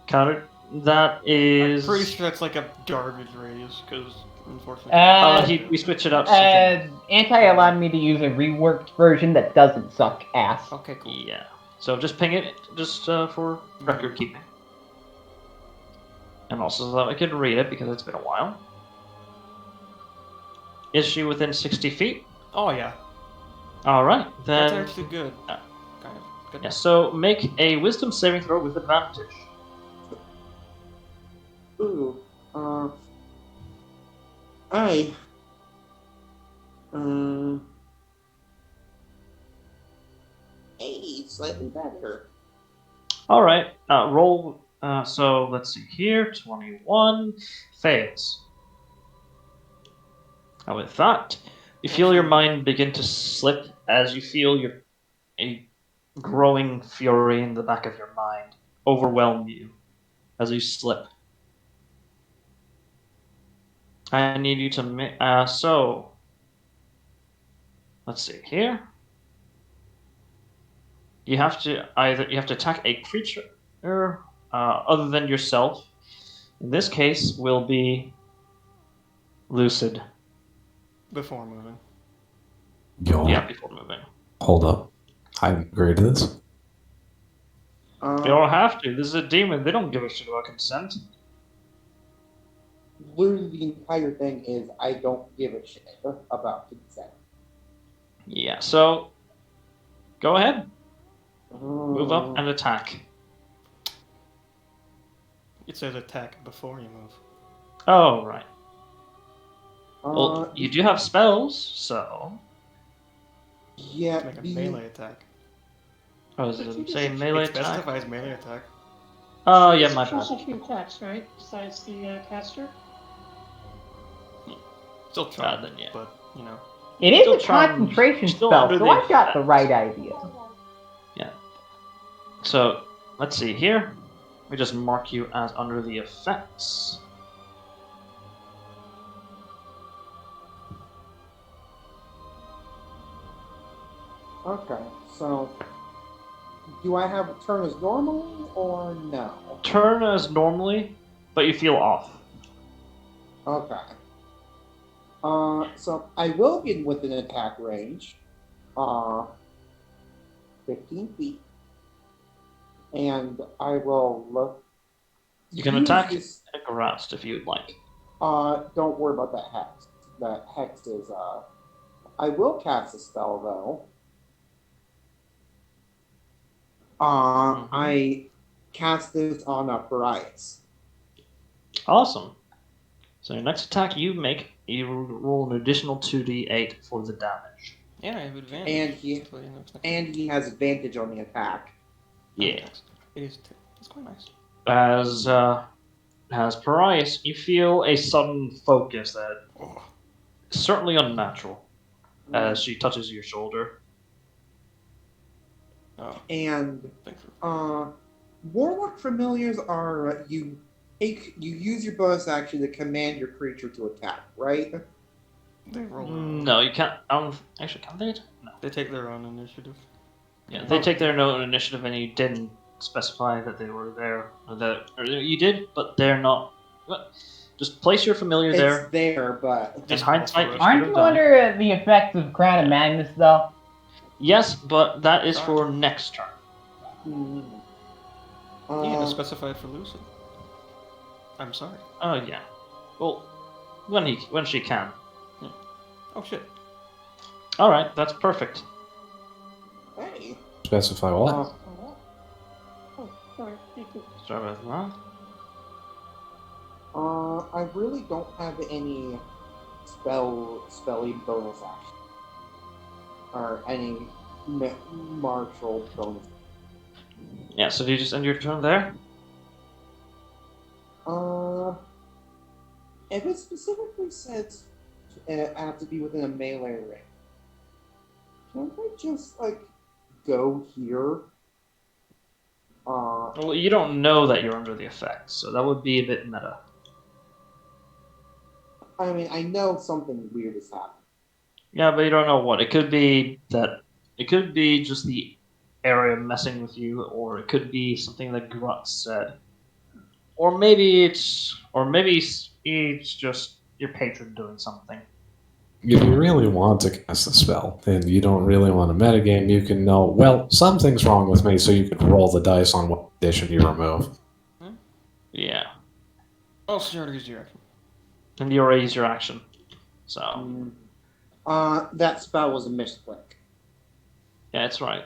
Counter. That is. I'm pretty sure that's like a garbage raise, because unfortunately. We switch it up. To something. Anti allowed me to use a reworked version that doesn't suck ass. Okay, cool. Yeah. So just ping it, just for record keeping. And also so that I can read it because it's been a while. Is she within 60 feet? Oh yeah, Alright, then. that's actually good. Yeah. Kind of good. Yeah, so make a wisdom saving throw with advantage. ooh, hey, slightly better. Alright, roll. So let's see here. 21 fails. And with that, you feel your mind begin to slip as you feel a growing fury in the back of your mind overwhelm you as you slip. I need you to make. So let's see here. You have to attack a creature other than yourself. In this case, will be lucid. Before moving. Yo, Yeah, before moving. hold up. I agree to this. They don't have to. This is a demon. They don't give a shit about consent. Literally, the entire thing is I don't give a shit about consent. Yeah. So go ahead. Move up and attack. It says attack before you move. Oh right. Well, you do have spells, so. Yeah, Make a melee attack. Oh, does it say melee It attack? specifies melee attack. Oh yeah, my There's bad. also 2 attacks, right? Besides the caster? Still charmed, then yeah. but you know. It is Still a concentration still spell, under so the I got the effects. right idea. Yeah. So let's see here. We just mark you as under the effects. Okay, so do I have a turn as normally or no? Turn as normally, but you feel off. Okay. So I will get within attack range. 15 feet. And I will look. You can attack Garast if you'd like. Don't worry about that hex. That hex is, I will cast a spell, though. I cast this on a Parias. Awesome. So your next attack you make, you roll an additional 2d8 for the damage. Yeah, I have advantage. And he has advantage on the attack. Yeah. It's quite nice. As Parias, you feel a sudden focus that is certainly unnatural as she touches your shoulder. Oh. And Warlock familiars are you use your bonus action to command your creature to attack, right? They roll. No, you can't. Actually, can they? No. They take their own initiative. Yeah, they take their own initiative, and you didn't specify that they were there. Or you did, but they're not. Just place your familiar there. It's there, but In hindsight, Aren't you under the effects of Crown of Magnus, though? Yes, but that is for next turn. You need to specify it for Lucid. I'm sorry. Oh yeah. Well, when she can. Oh shit. All right, that's perfect. hey. Specify what? Oh, sorry. Thank you. Sorry about that. I really don't have any spelly bonus action or any martial bonus. Yeah, so do you just end your turn there? If it specifically says I have to be within a melee range, can't I just like go here? Well, you don't know that you're under the effect, so that would be a bit meta. I mean, I know something weird is happening. Yeah, but you don't know what. It could be that. It could be just the area messing with you, or it could be something that Grunt said, or maybe it's just your patron doing something. If you really want to cast a spell and you don't really want to metagame, you can know, well, something's wrong with me, so you could roll the dice on what condition you remove. Yeah. Oh, so you already used your action. And you already use your action. So. That spell was a misclick. Yeah, it's right.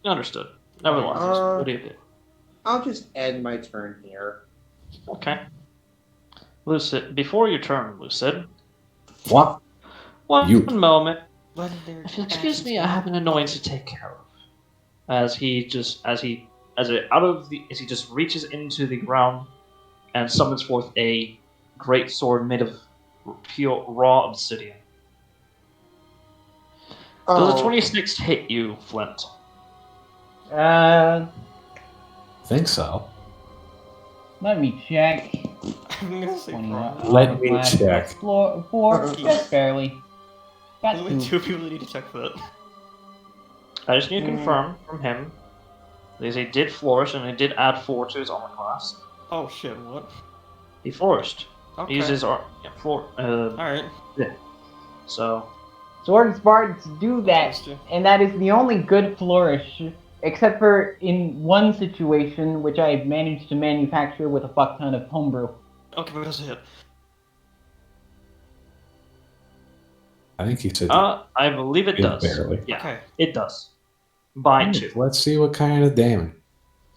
Understood. Nevertheless, what do you do? I'll just end my turn here. Okay. Lucid, before your turn, Lucid. What? One moment. Legendary If you'll excuse me, I have an annoyance to take care of. As he just reaches into the ground and summons forth a great sword made of pure raw obsidian. Does a 26 hit you, Flint? Think so. Let me check. I'm gonna say 21. probably. Let me check. Four, just barely. Got There's only two. 2 people that need to check for that. I just need to confirm from him. Because he did flourish and he did add 4 to his armor class. Oh shit, what? He flourished. Okay. He uses Alright. Yeah. So. Sword and Spartans do that, Trust you. and that is the only good flourish, except for in one situation, which I managed to manufacture with a fuck ton of homebrew. Okay, but it doesn't hit. I think he said I believe it does. barely. Yeah, Okay. it does. By 2. Let's see what kind of damage.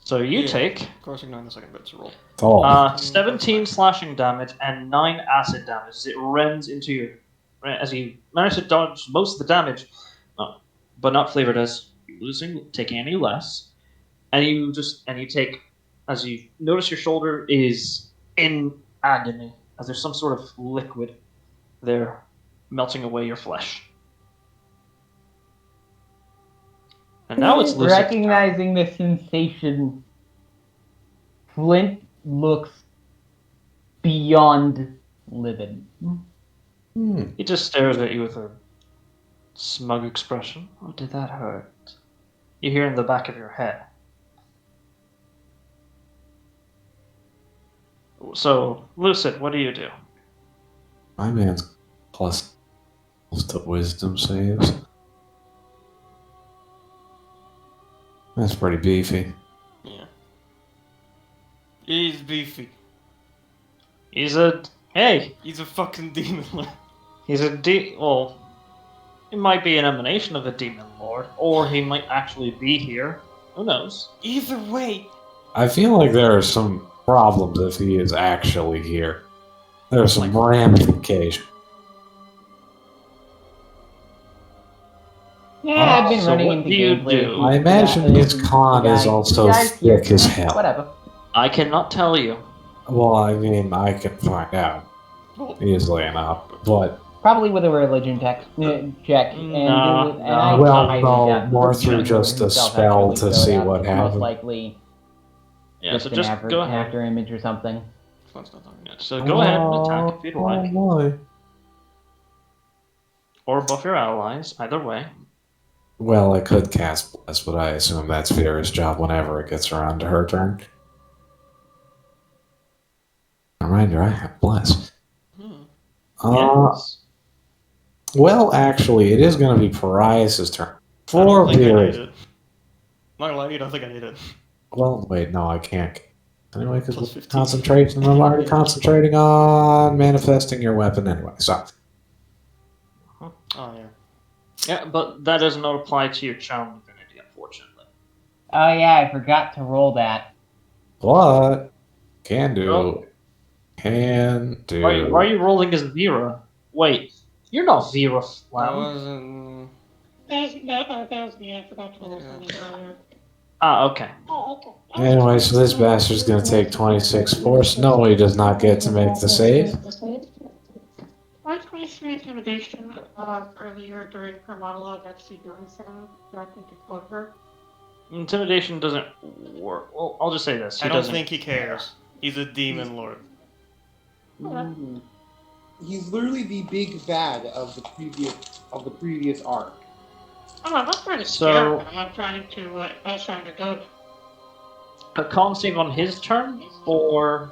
So you take Of course, ignore the second bit to roll. Oh, 17 slashing damage and 9 acid damage as it rends into you. As you manage to dodge most of the damage, but not flavored as taking any less. And you take, as you notice your shoulder is in agony, as there's some sort of liquid there melting away your flesh. And now it's Lucid's turn. Recognizing the sensation, Flint looks beyond livid. He just stares at you with a smug expression. Oh, did that hurt? You hear in the back of your head. So, Lucid, what do you do? my man's plus to wisdom saves. That's pretty beefy. Yeah. He's beefy. He's a fucking demon lord. Well, it might be an emanation of a demon lord, or he might actually be here. Who knows? Either way. I feel like there are some problems if he is actually here. There are some ramifications. Yeah, I've been So running what into do you gameplay. do? I imagine his con is also thick as hell. Whatever. I cannot tell you. Well, I mean, I can find out easily enough, but Probably with a religion check. Nah, more through just a spell to see what Most happens. likely Yeah, so an just average go ahead. after image or something. Yeah, so go ahead and attack if you'd like. Boy. Or buff your allies, either way. Well, I could cast Bless, but I assume that's Vera's job whenever it gets around to her turn. Reminder, I have Bless. Yes. Well, actually, it is going to be Pariah's turn. I For don't think I Vera. need it. Not gonna lie, you don't think I need it. Well, wait, no, I can't. Anyway, because Plus 15. concentration, I'm already concentrating on manifesting your weapon anyway, so. Oh, yeah. Yeah, but that does not apply to your charm divinity, unfortunately. Oh yeah, I forgot to roll that. What? Can do. Oh. Can do. Why are you rolling as Vera? Wait, you're not Vera That Flam. wasn't... That was me. I forgot to roll something earlier. Okay. Anyway, so this bastard's gonna take 26 force. No, he does not get to make the save. What's my intimidation earlier during her monologue actually doing something that I think it's over? Intimidation doesn't work. Well, I'll just say this. I don't think he cares. He's a demon lord. He's literally the big bad of the previous arc. Oh, I'm not trying to So- scare him. I'm trying to go. A con save on his turn, or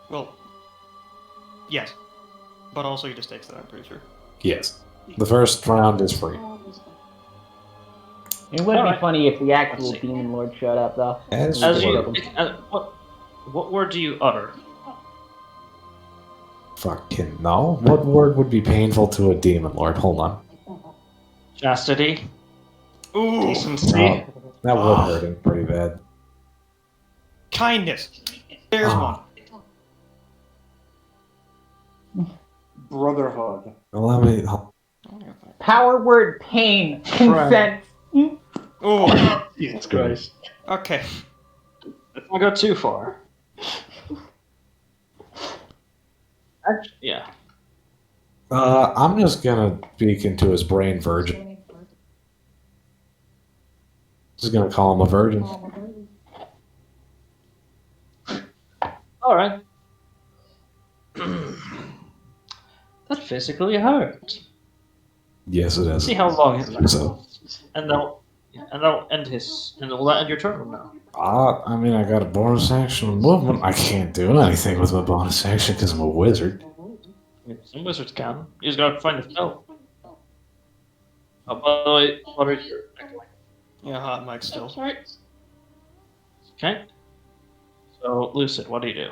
Well, yes. But also he just takes that, I'm pretty sure. Yes. The first round is free. It would be Alright. funny if the actual Let's see. demon lord showed up, though. As as you, for- what word do you utter? Fucking no. What word would be painful to a demon lord? Hold on. Chastity, Ooh! decency. No, that would hurt him pretty bad. Kindness! There's Ah. Brotherhood. Let me. one. Power word pain. Consent. Ooh! Jesus Christ. Okay. Let's not go too far. Actually, yeah. I'm just gonna speak into his brain, virgin. Just gonna call him a virgin. All right. That physically hurt. Yes, it is. See how long it lasts, So, and that'll end his. And will that end your turn now? I mean, I got a bonus action of movement. I can't do anything with my bonus action because I'm a wizard. Some wizards can. You just gotta find a spell. Oh, by the way, what are your Yeah, hot mic still. Sorry. okay? So, Lucid, what do you do?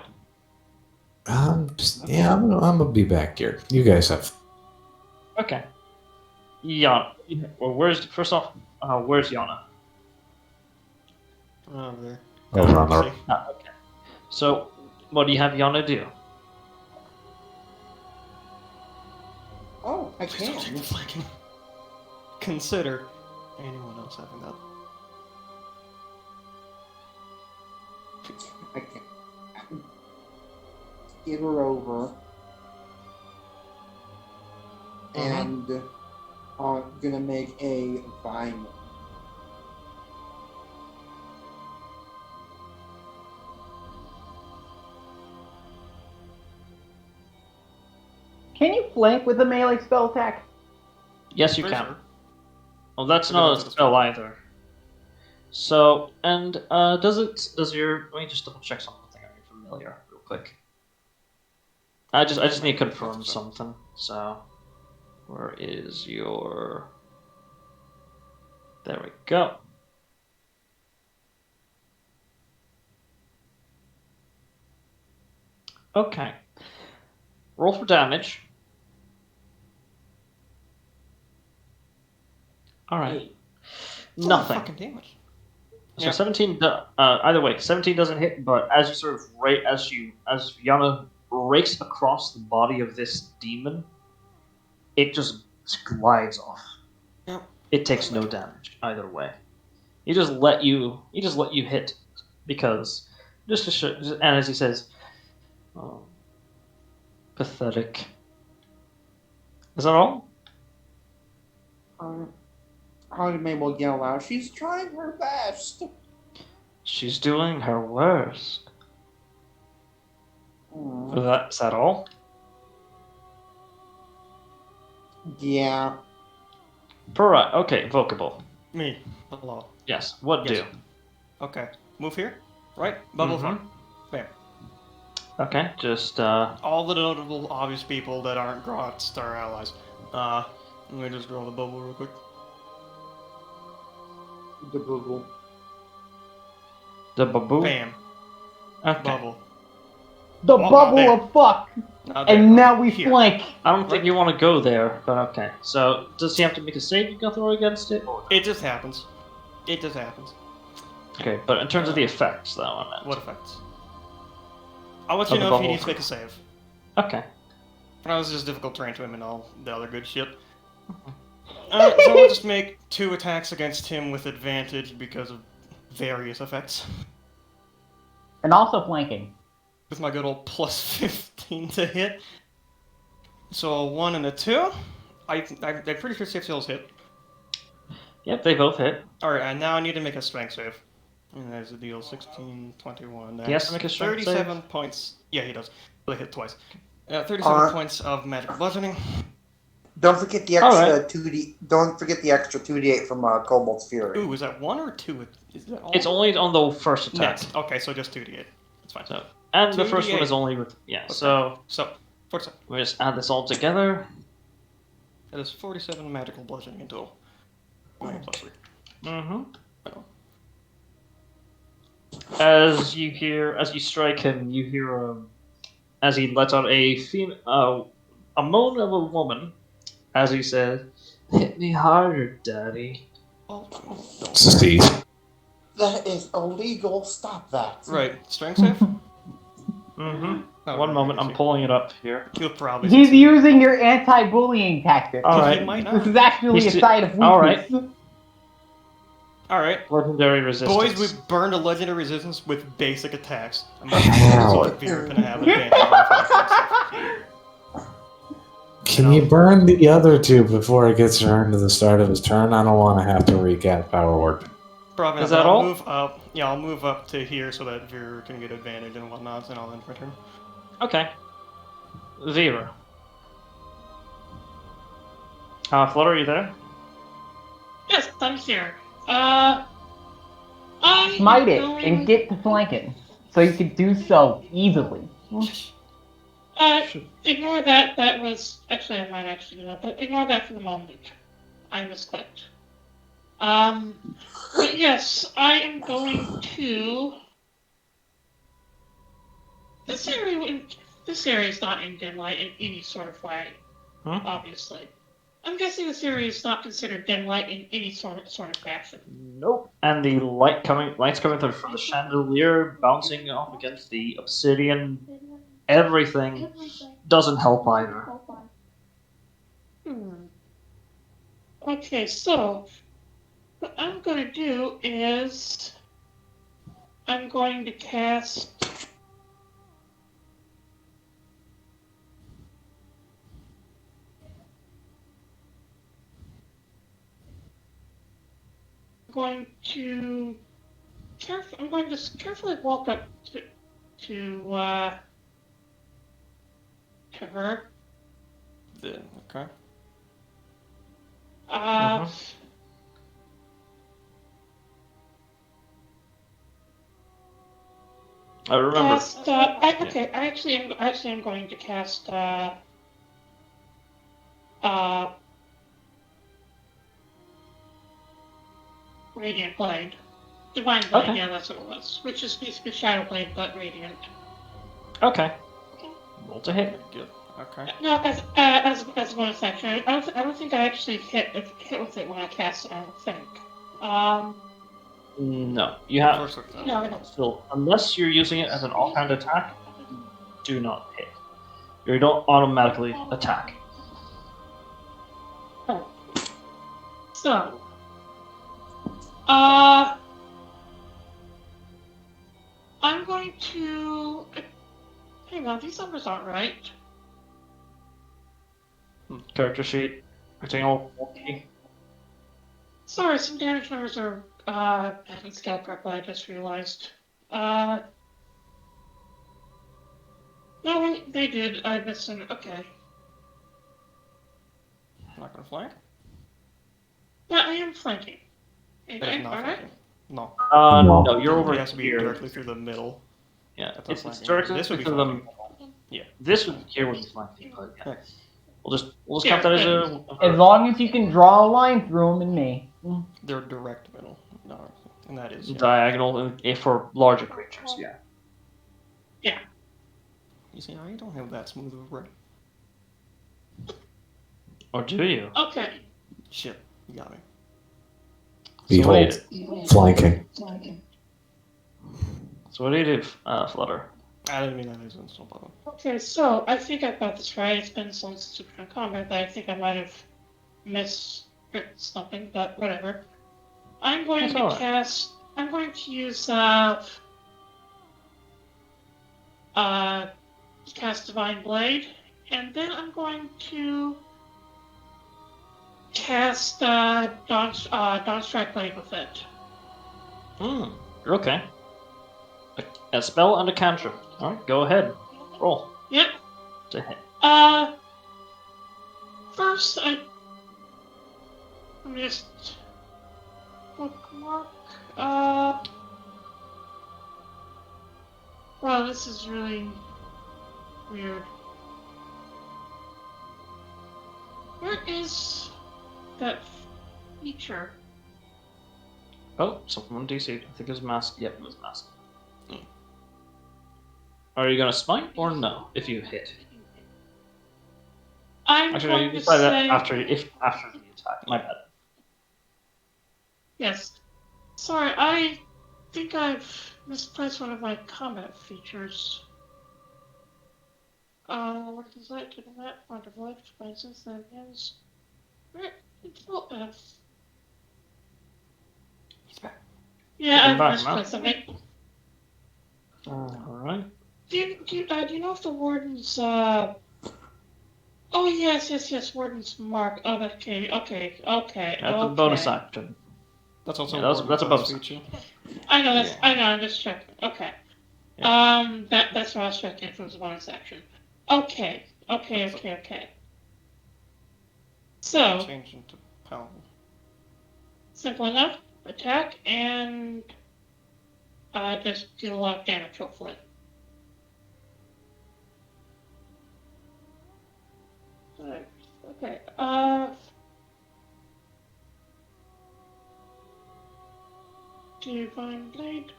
I'm gonna be back here. You guys have. Okay. Yana. Well, where's where's Yana? Oh, there. Over on the. Okay. So, what do you have Yana do? Oh, I Please don't take can. the flanking. Consider anyone else having that. I can. Get her over. And gonna make a vine. Can you flank with a melee spell attack? Yes, you Pretty can. sure. Well, that's But not that's a a spell spell. either. So, and does your? Let me just double check something on your familiar real quick. I just need to confirm something. So, where is your? There we go. Okay. Roll for damage. All right. It's a lot of Nothing. fucking damage. So Yeah. 17. Either way, 17 doesn't hit. But as you sort of as Yana rakes across the body of this demon, it just glides off. Yep. It takes no damage either way. He just let you hit because just to show. And as he says, oh, pathetic. Is that all? May will yell out. She's trying her best. She's doing her worst. Is that all? Yeah. Right. Okay. Invocable. Me. The law. Yes. What Yes. do? Okay. Move here. Right? Bubble Mhm. farm. There. Okay. Just All the notable obvious people that aren't Grots are allies. Let me just draw the bubble real quick. The bubble. the baboo. Bam. Okay. Bubble. The not bubble there. of fuck. Not there. And now we Here. flank. I don't think you want to go there, but okay. So does he have to make a save you can throw against it? Or... It just happens. It just happens. Okay, but in terms of the effects, though, I meant. What effects? I'll let Of you the know if he bubble. needs to make a save. Okay. That was just difficult terrain to him and all the other good shit. So we'll just make 2 attacks against him with advantage because of various effects. And also flanking. With my good old plus 15 to hit. So a 1 and a 2. I'm pretty sure safe skills hit. Yep, they both hit. Alright, and now I need to make a strength save. And there's a deal 16, 21. That's He has to make a strength 37 save? points. Yeah, he does. But I hit twice. 37 points of magic bludgeoning. Don't forget the extra 2d. Don't forget the extra 2d8 from Kobold's Fury. Ooh, is that 1 or 2? Is that all? It's only on the first attack. Next. Okay, so just 2d8. That's fine. So, and the 2d8. first one is only with okay. So 47. We just add this all together. That is 47 magical bludgeoning in total. Plus 3. Mm-hmm. As you strike him, you hear as he lets out a moan of a woman, as he says, "Hit me harder, Daddy." Steve. That is illegal. Stop that. Right. Strength save? Mm-hmm. Oh, One moment, I'm pulling it up here. He'll probably He's succeed. using your anti-bullying tactic. All He right. might This not. is actually He's a sign of weakness. all right. Alright. Legendary resistance. Boys, we burned a legendary resistance with basic attacks. Hell. Veer can have advantage on Can you burn the other 2 before it gets turned to the start of his turn? I don't want to have to recap Power Word. Probably Is not, that but I'll all? move up. Yeah, I'll move up to here so that Veer can get advantage and whatnot, and I'll end my turn. Okay. Vera. Flutter, are you there? Yes, I'm here. Smite it and get to flanking, so you can do so easily. Ignore that. That was actually I might actually do that, but ignore that for the moment. I misclicked. But yes, I am going to. This area is not in dim light in any sort of way. Obviously, I'm guessing this area is not considered dim light in any sort of fashion. Nope. And the light's coming through from the chandelier, bouncing off against the obsidian. Everything doesn't help either. Okay, so what I'm going to do is I'm going to cast I'm going to carefully walk up to her. Okay. I remember. I actually am going to cast Radiant Blade. Divine Blade, Okay. yeah, that's what it was. Which is basically Shadow Blade, but Radiant. Okay. Roll to hit. Good. Okay. No, as a bonus action, I don't think I actually hit with it when I cast it. I don't think. No, you have No. still, unless you're using it as an offhand attack, do not hit. You don't automatically attack. Oh. So. I'm going to. Hang on, these numbers aren't right. Character sheet. Everything all okay. Sorry, some damage numbers are haven't scaled correctly, I just realized. No, they did. I missed them. Okay. Not gonna flank? Yeah, I am flanking. That is not Alright. flanking. No. No, you're over It has to be here. directly through the middle. Yeah, That's not it's flanking. directly This would be through the. flanking. Yeah. This would here would be flanking, but yeah. Okay. We'll just count that as a. As long as you can draw a line through him and me. They're direct middle. No. And that is. Yeah. Diagonal for larger creatures, yeah. Yeah. You see, I don't have that smooth of a brain. Or do you? Okay. Shit. You got me. Behold, flanking. So what do you do, Flutter? I didn't mean that as no problem. Okay, so I think I've got this right. It's been so long since we've been in combat that I think I might have it's nothing, but whatever. I'm going That's to alright. cast. I'm going to use cast Divine Blade, and then I'm going to cast Dawn Strike Blade with it. Okay. A spell and a cantrip. Alright, go ahead. Roll. Yep. To hit. First let me just bookmark. Wow, this is really weird. Where is that feature? Oh, someone DC. I think it was mask. Yep, it was mask. Are you gonna smite or no? If you hit. I'm Actually, going you to decide that say after the attack. My bad. yes. Sorry, I think I've misplaced one of my combat features. What is that? To that part of life devices that is. Where? Control F. Yeah, Come I've back, misplaced something. Alright. Do you know if the warden's Oh yes, warden's mark. Oh, okay. That's a bonus action. That's also Yeah, that's a bonus feature. I know that's. Yeah. I know. I'm just checking. Okay. Yeah. That's what I was checking if it was a bonus action. Okay. So Change into power. simple enough. Attack and just deal a lot of damage, hopefully. Okay. Divine Blade.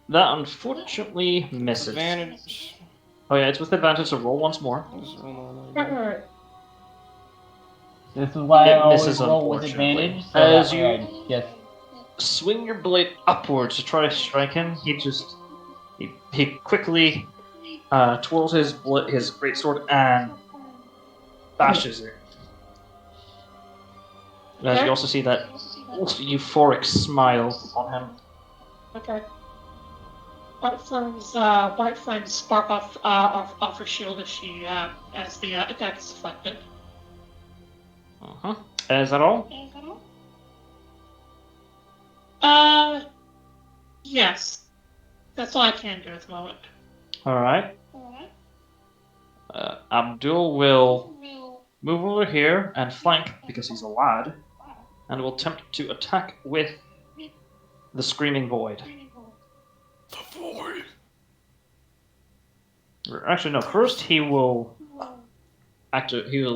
That unfortunately misses. Advantage. Oh yeah, it's with advantage, so roll once more. Just roll normally again. Alright. This is why I It always misses, roll with unfortunately. advantage, so As that you way I just... swing your blade upwards to try to strike him, he quickly twirls his greatsword and bashes it. As you also see that almost euphoric smile on him. Okay. White flames spark off her shield as the attack is deflected. Is that all? Yes. That's all I can do at the moment. Alright. Abdul will move over here and flank because he's a lad, and will attempt to attack with the Screaming Void. The void. Actually, no. First, he will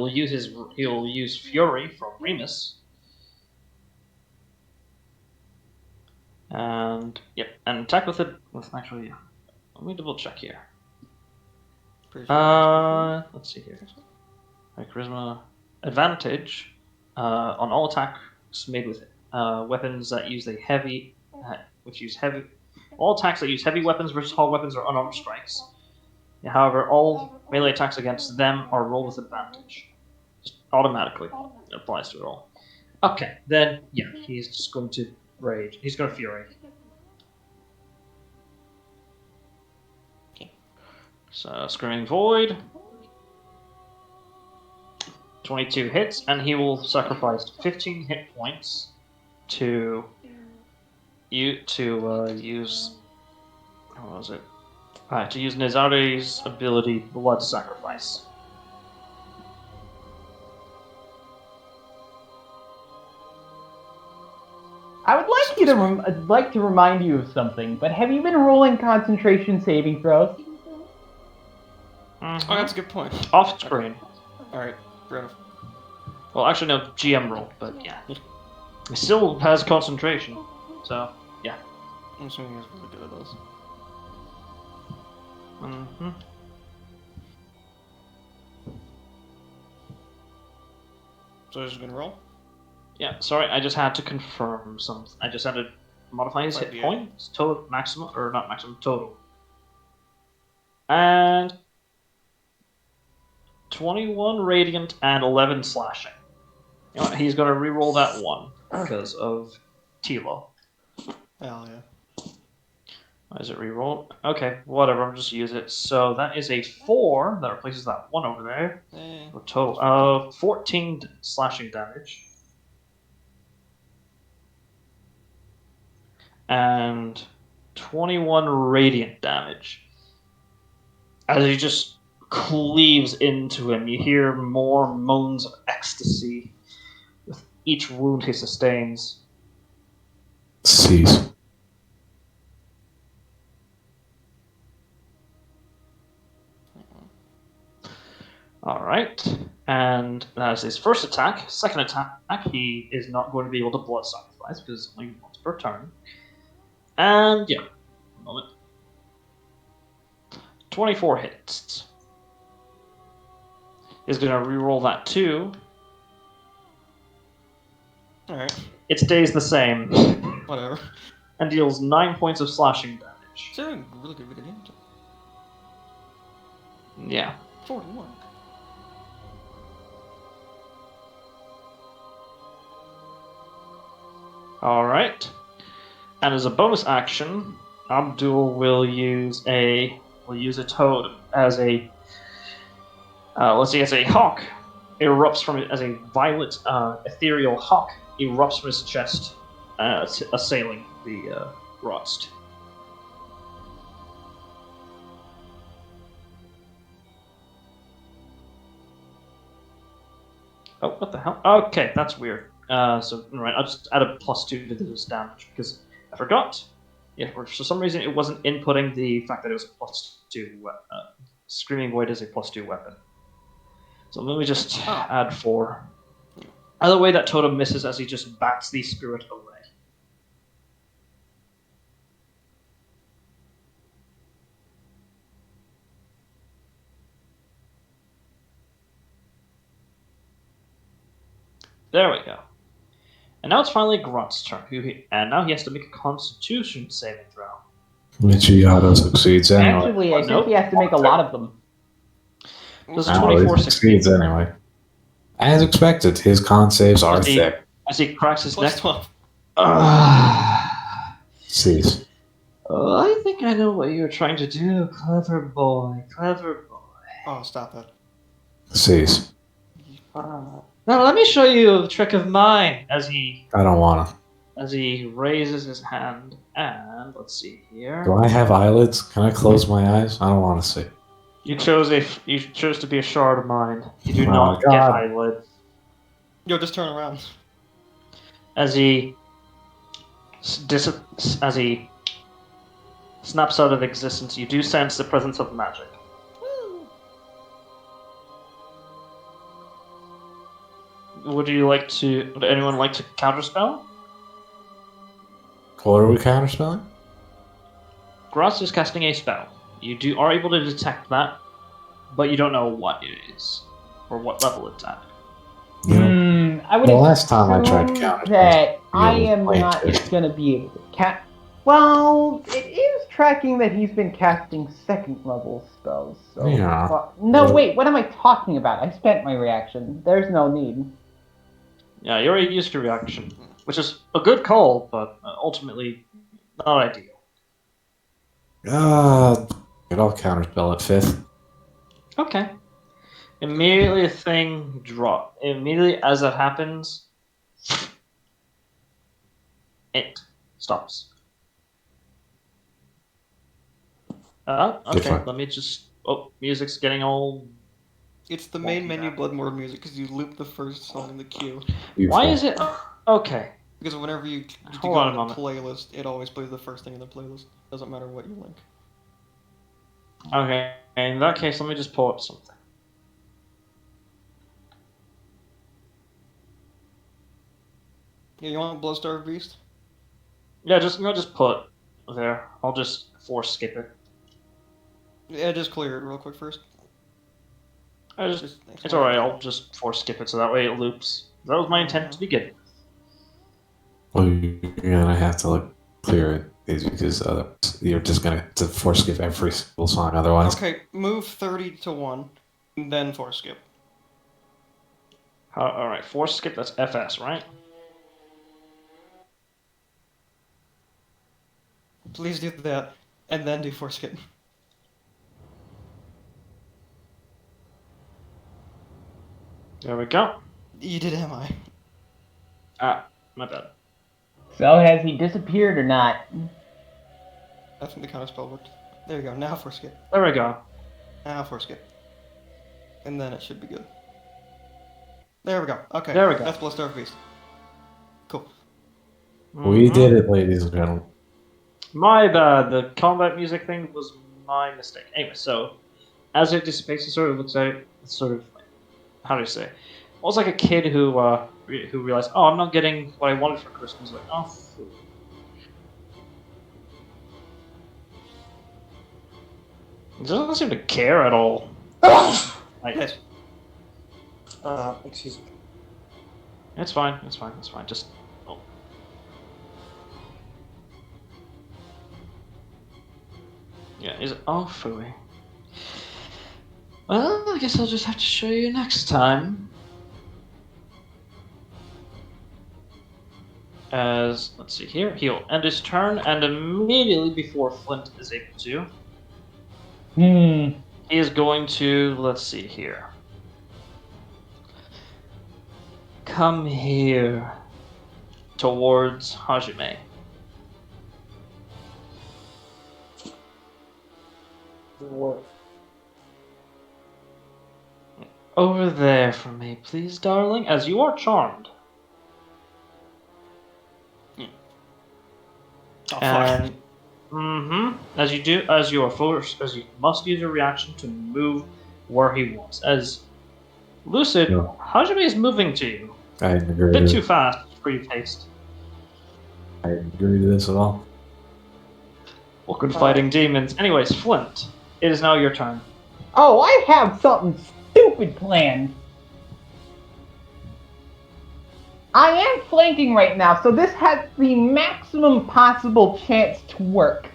use Fury from Remus, and attack with it. Actually, yeah. Let me double check here. Let's see here. Charisma advantage on all attacks made with weapons that use all attacks that use heavy weapons versus haul weapons or unarmed strikes. However, all melee attacks against them are rolled with advantage. Just automatically. It applies to it all. Okay, then, yeah, he's just going to rage. He's going to Fury. So, Screaming Void. 22 hits, and he will sacrifice 15 hit points to use... What was it? To use Nizari's ability, Blood Sacrifice. I would like to remind you of something, but have you been rolling concentration saving throws? Oh, that's a good point. Off screen. Alright, fair enough. Well, actually, no, GM roll, but yeah. He still has concentration, so, yeah. I'm assuming he's really good at those. So he's just gonna roll? Yeah, sorry, I just had to confirm something. I just had to modify his hit points, total, maximum, or not maximum, total. And 21 radiant and 11 slashing. You know what? He's going to reroll that one because of Tilo. Hell yeah. Why is it rerolled? Okay, whatever. I'll just use it. So that is a 4 that replaces that 1 over there. A total of 14 slashing damage. And 21 radiant damage. As he just cleaves into him, you hear more moans of ecstasy with each wound he sustains. Cease. Alright, and that's his first attack. Second attack, he is not going to be able to blood sacrifice because it's only once per turn. And yeah, a moment. 24 hits. He's going to reroll that too. Alright, It stays the same. whatever. And deals 9 points of slashing damage. It's a really good video game. Yeah. 41. Alright. And as a bonus action, Abdul will use a toad as a as a hawk erupts from it as a violet ethereal hawk erupts from his chest, assailing the Rost. Oh, what the hell? Okay, that's weird. So, right, I'll just add a +2 to this damage because I forgot. Yeah, for some reason it wasn't inputting the fact that it was a +2 weapon. Screaming Void is a +2 weapon. So let me just add 4. Either way, that totem misses as he just bats the spirit away. There we go. And now it's finally Grunt's turn, and now he has to make a Constitution saving throw. Which he auto succeeds anyway. Actually, I think he has to make a lot of them. Does No, 24 he succeed? succeeds anyway. As expected, his con saves are thick. As he cracks his Plus neck. 12. Cease. Oh, I think I know what you're trying to do. Clever boy. Clever boy. Oh, stop that. Cease. Now let me show you a trick of mine. As he raises his hand, and let's see here. Do I have eyelids? Can I close my eyes? I don't want to see. You chose to be a shard of mine. You do Oh, not God. get eyelids. Yo, just turn around. As he snaps out of existence, you do sense the presence of magic. Would anyone like to counterspell? What are we counterspelling? Gross is casting a spell. You are able to detect that, but you don't know what it is or what level it's at. You know, I would the last time I tried to assume counterspell, that I you am played not it. going to be able to cast. Well, it is tracking that he's been casting second level spells. So Yeah. no, wait. What am I talking about? I spent my reaction. There's no need. Yeah, you already used your reaction, which is a good call, but ultimately not ideal. I'll counterspell at 5th. Okay. Immediately a thing drop. Immediately as that happens, it stops. Okay, Different. let me just... Oh, music's getting all... It's the main menu Bloodmore music because you loop the first song in the queue. Why is it... Okay. Because whenever you Hold go on a to the moment. playlist, it always plays the first thing in the playlist. Doesn't matter what you link. Okay, in that case, let me just pull up something. Yeah, you want Bloodstar Beast? Yeah, just put there. I'll just force skip it. Yeah, just clear it real quick first. It's alright, I'll just force skip it so that way it loops. That was my intent to begin. Well, you're gonna have to clear it because you're just gonna have to force skip every single song otherwise. Okay, move 30 to 1. Then force skip. Alright, force skip, that's FS, right? Please do that, and then do force skip. There we go. You did MI. Ah, my bad. So has he disappeared or not? I think the counter spell worked. There you go. Now force skip. There we go. Now force skip. And then it should be good. There we go. Okay. There we go. Death Blow Starve Beast. Cool. We did it, ladies and gentlemen. My bad. The combat music thing was my mistake. Anyway, so as it dissipates, it sort of looks like it's sort of how do you say? Almost like a kid who realized, oh, I'm not getting what I wanted for Christmas. Like, oh. He doesn't seem to care at all. Like, Yes. Excuse me. it's fine. It's fine. It's fine. Just. Oh. Yeah. Is it? Oh, phooey. Well, I guess I'll just have to show you next time. As let's see here, he'll end his turn, and immediately before Flint is able to, he is going to, let's see here. Come here towards Hajime. What? Over there for me, please, darling, as you are charmed. Oh, fuck. And as you are forced, as you must use a reaction to move where he wants. As Lucid, Yeah. Hajime is moving to you. I didn't agree A bit to too fast for your taste. I didn't agree to this at all. Awkward fighting demons. Anyways, Flint, it is now your turn. Oh, I have something stupid planned. I am flanking right now, so this has the maximum possible chance to work.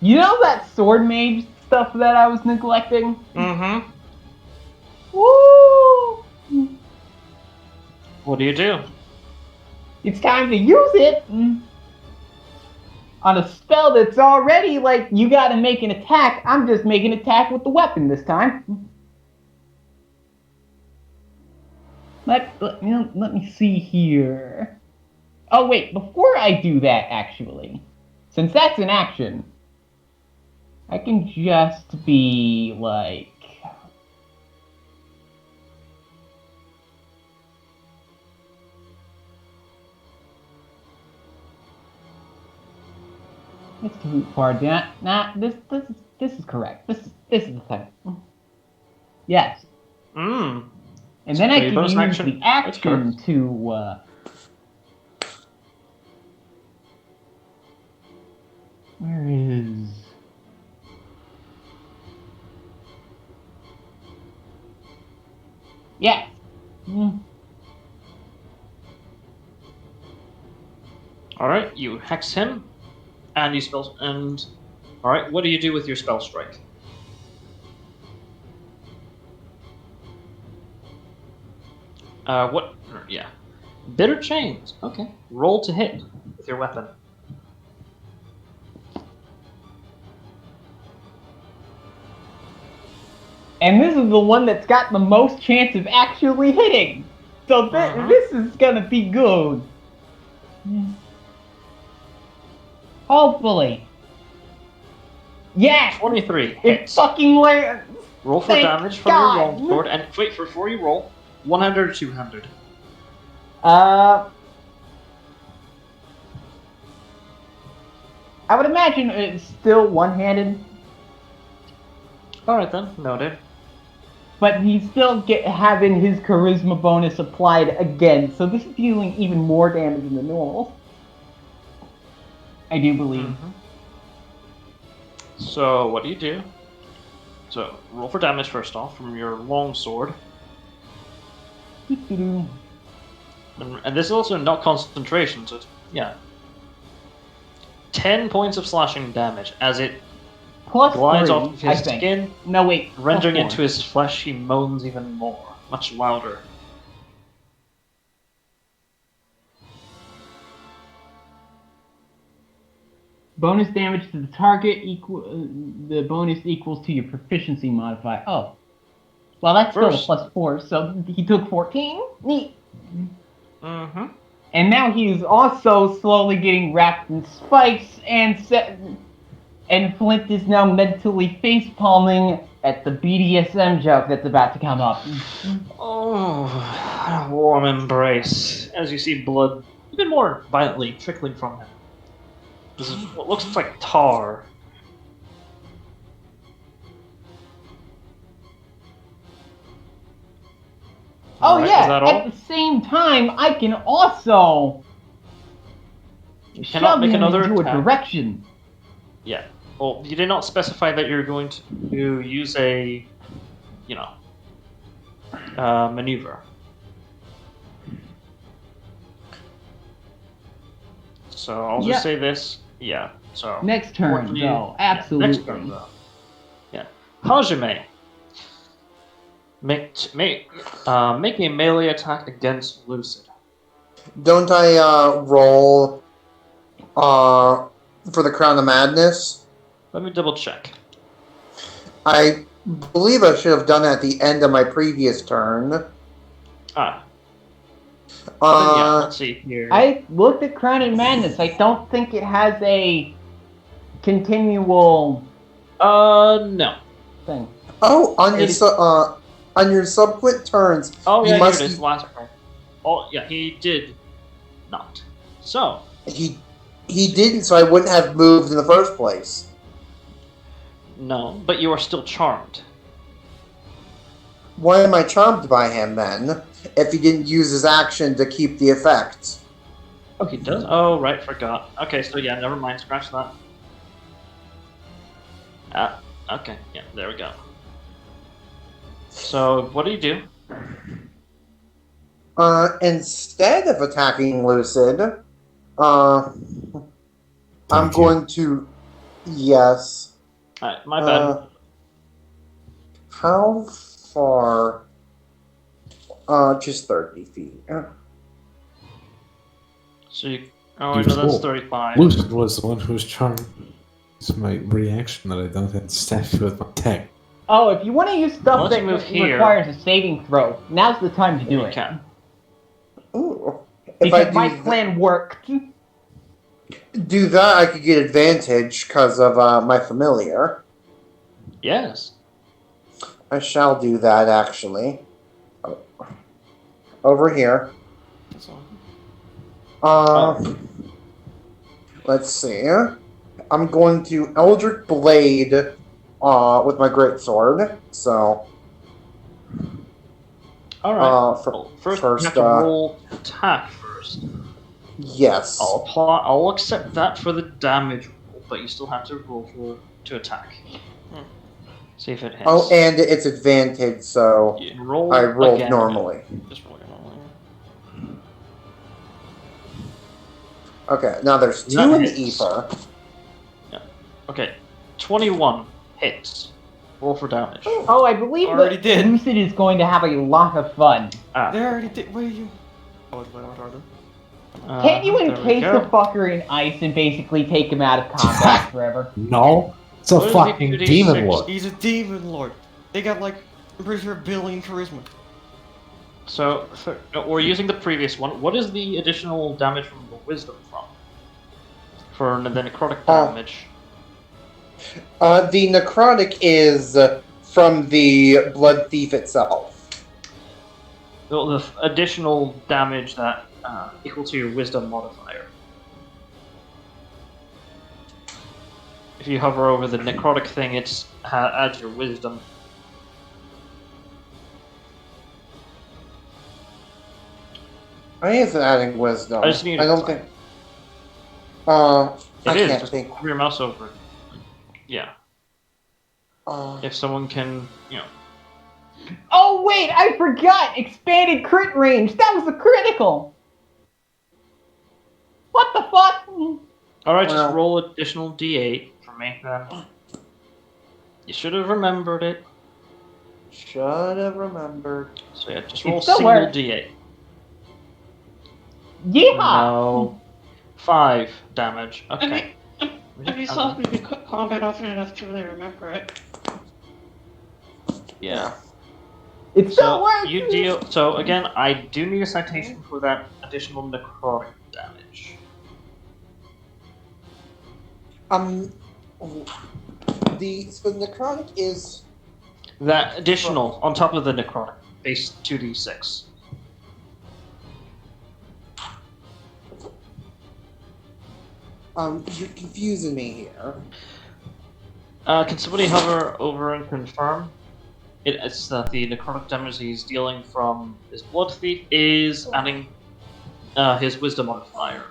You know that sword mage stuff that I was neglecting? Mm-hmm. Woo! What do you do? It's time to use it on a spell that's already like you gotta make an attack. I'm just making an attack with the weapon this time. Let me see here. Oh wait, before I do that, actually, since that's an action, I can just be like. It's too far down. This is correct. This is the thing. Yes. Mm. And then I So can bonus use action. the action to where is yeah. Alright, you hex him, and you spell and alright, what do you do with your spell strike? Yeah. Bitter chains. Okay. Roll to hit with your weapon. And this is the one that's got the most chance of actually hitting. So this is gonna be good. Hopefully. Yeah! 23 It hits. fucking lands! Roll for Thank damage from God. your long sword, and wait, before you roll, 100 or 200. I would imagine it's still one-handed, Alright then, noted. but he's still having his charisma bonus applied again, so this is dealing even more damage than normal. I do believe. So, what do you do? So, roll for damage first off from your long sword. Doo-doo-doo. And this is also not concentration, so it's, yeah. 10 points of slashing damage as it Plus glides 3, off of I his think. skin, No, wait. rendering plus into his flesh. He moans even more, much louder. Bonus damage to the target the bonus equals to your proficiency modifier. Oh. Well, that's still a First. plus 4, so he took 14? Neat. Mm-hmm. And now he's also slowly getting wrapped in spikes, and Flint is now mentally facepalming at the BDSM joke that's about to come up. Oh, a warm embrace. As you see blood, even more violently, trickling from him. This is what looks like tar. Oh Alright, yeah, is that all? at the same time, I can also You cannot shove make him another into a attack. direction. Yeah. Well, you did not specify that you're going to use a, maneuver. So I'll just say this. Yeah. So Next turn, what do though. yeah, Absolutely. next turn, though. Yeah. Hajime. Make me a melee attack against Lucid. Don't I roll for the Crown of Madness? Let me double check. I believe I should have done it at the end of my previous turn. Ah. Then, yeah, let's see here. I looked at Crown and Madness. I don't think it has a continual No. thing. Oh, on your subsequent turns, Oh, yeah, you must here it is, last turn. Oh, yeah, he did not. So. He didn't, so I wouldn't have moved in the first place. No, but you are still charmed. Why am I charmed by him, then, if he didn't use his action to keep the effect? Oh, he does? Oh, right, forgot. Okay, so yeah, never mind, scratch that. Ah, okay, yeah, there we go. So, what do you do? Instead of attacking Lucid, I'm going to... Yes. Alright, my bad. How far? Just 30 feet. So you... Oh, no, that's 35. Lucid was the one who was charmed. It's my reaction that I don't have to stab you with my tech. Oh, if you want to use stuff Once that you move here- requires a saving throw, now's the time to do You it. can. Ooh. If Because I my do plan worked. do that, I could get advantage because of my familiar. Yes. I shall do that, actually. Over here. That's all. Let's see. I'm going to Eldritch Blade with my greatsword. So. Alright. First, you have to roll attack first. Yes. I'll accept that for the damage roll, but you still have to roll to attack. See if it hits. Oh, and it's advantage, so Yeah. Roll I rolled again. normally. Just roll it normally. Okay, now there's That 2 in the hits. ether. Yeah. Okay. 21 hits. Roll for damage. Oh, I believe Already that did. Lucid is going to have a lot of fun. They already did. What are you? Oh, it's harder. Can't you there we encase go. the fucker in ice and basically take him out of combat forever? No, it's a What is he, fucking 2d6? demon lord. He's a demon lord. They got like, I'm pretty sure, 1 billion charisma. So, we're using the previous one. What is the additional damage from the wisdom from? For the necrotic damage. The necrotic is from the blood thief itself. Well, the additional damage that equal to your wisdom modifier. If you hover over the necrotic thing, it adds your wisdom. I think it's adding wisdom. I just need I it. don't think. It I is. can't Just think. hover your mouse over it. Yeah. Uh, If someone can, Oh wait, I forgot! Expanded crit range! That was a critical! What the fuck? Alright, just Well- roll additional d8 for me then. You should have remembered it. Should have remembered. So yeah, just It roll still single works. d8. Yeehaw! No. 5 damage. I Okay. mean, have you saw me do combat often enough to really remember it? Yeah. It still So works! you deal. So again, I do need a citation for that additional necrotic damage. So necrotic is That additional on top of the necrotic, base 2d6. you're confusing me here. Can somebody hover over and confirm? It's that the necrotic damage he's dealing from his blood thief is adding his wisdom modifier.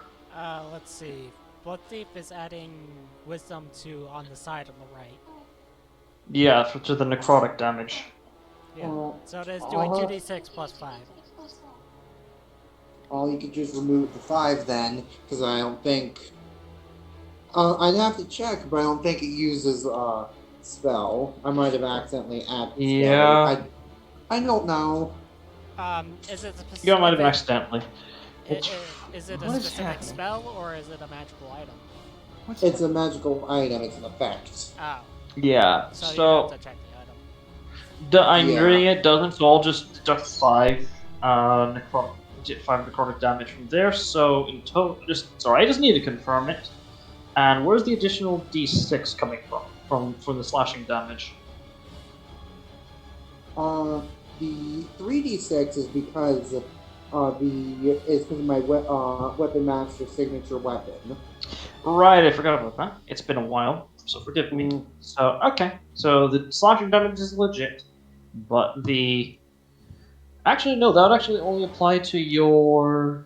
Let's see. Blood Thief is adding wisdom to on the side on the right. Yeah, to the necrotic damage. Yeah. So it is doing 2d6 plus 5. Well, you could just remove the 5 then, because I don't think. I'd have to check, but I don't think it uses spell. I might have accidentally added spell. Yeah. I don't know. Is it a specific? You might have accidentally. Is it a What is specific happening? spell or is it a magical item? It's a magical item. It's an effect. Oh, Yeah. so you So have to check the item. I'm Yeah. reading it doesn't, so I'll just deduct 5 necrotic damage from there. So in total, I just need to confirm it. And where's the additional d6 coming from? From the slashing damage? The 3d6 is because it's because of my weapon master signature weapon. Right, I forgot about that. It's been a while, so forgive me. So okay, so the slashing damage is legit, but the actually no, that would actually only apply to your.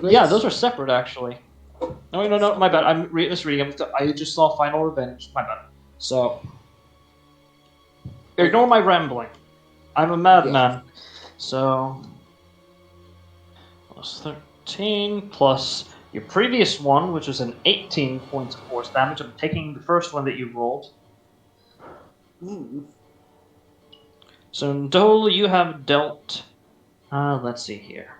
Yeah, those are separate actually. No, my bad. I'm misreading. I just saw Final Revenge. My bad. So, ignore my rambling. I'm a madman. So, plus 13, plus your previous one, which was an 18 points of force damage. I'm taking the first one that you rolled. So, in total, you have dealt. Let's see here.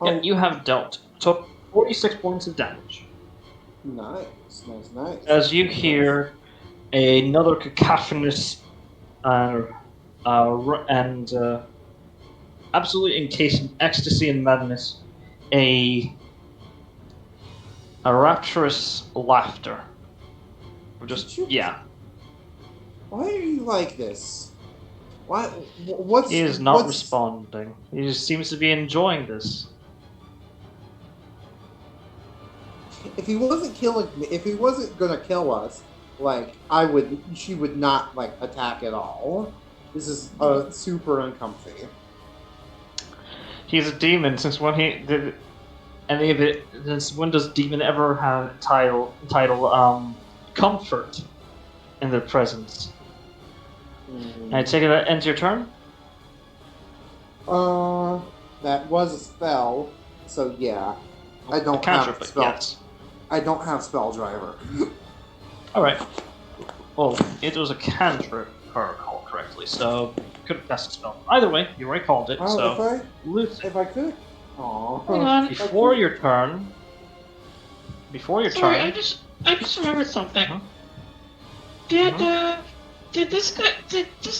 Yeah, you have took 46 points of damage. Nice. As you hear another cacophonous and absolutely encased in ecstasy and madness, a rapturous laughter. Yeah. Why are you like this? Why? What's? He is not responding. He just seems to be enjoying this. If he wasn't killing me, if he wasn't gonna kill us, she would not attack at all. This is super uncomfy. He's a demon. Since when he did any of it? Since when does demon ever have title comfort in their presence? And I take it that ends your turn. That was a spell, so yeah. I don't have spell. Yes. I don't have spell driver. All right. Well, it was a cantrip, if I recall correctly, so could have cast a spell. Either way, you already called it. So, Lucy, if I could. Hang on. before your turn. Sorry, I just remembered something. Huh? Did this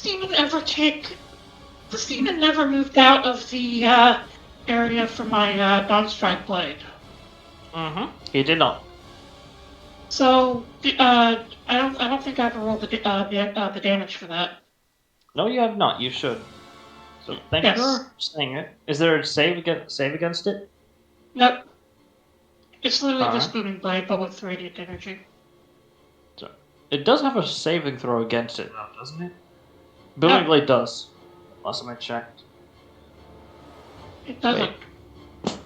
demon ever take? This demon never moved out of the area for my non-strike blade. He did not. So I don't think I have to roll the damage for that. No, you have not. You should. So thank you for saying it. Is there a save against it? Nope. It's literally just booming blade, but with radiant energy. So it does have a saving throw against it, though, doesn't it? Booming blade does. Last time I checked. It doesn't. Let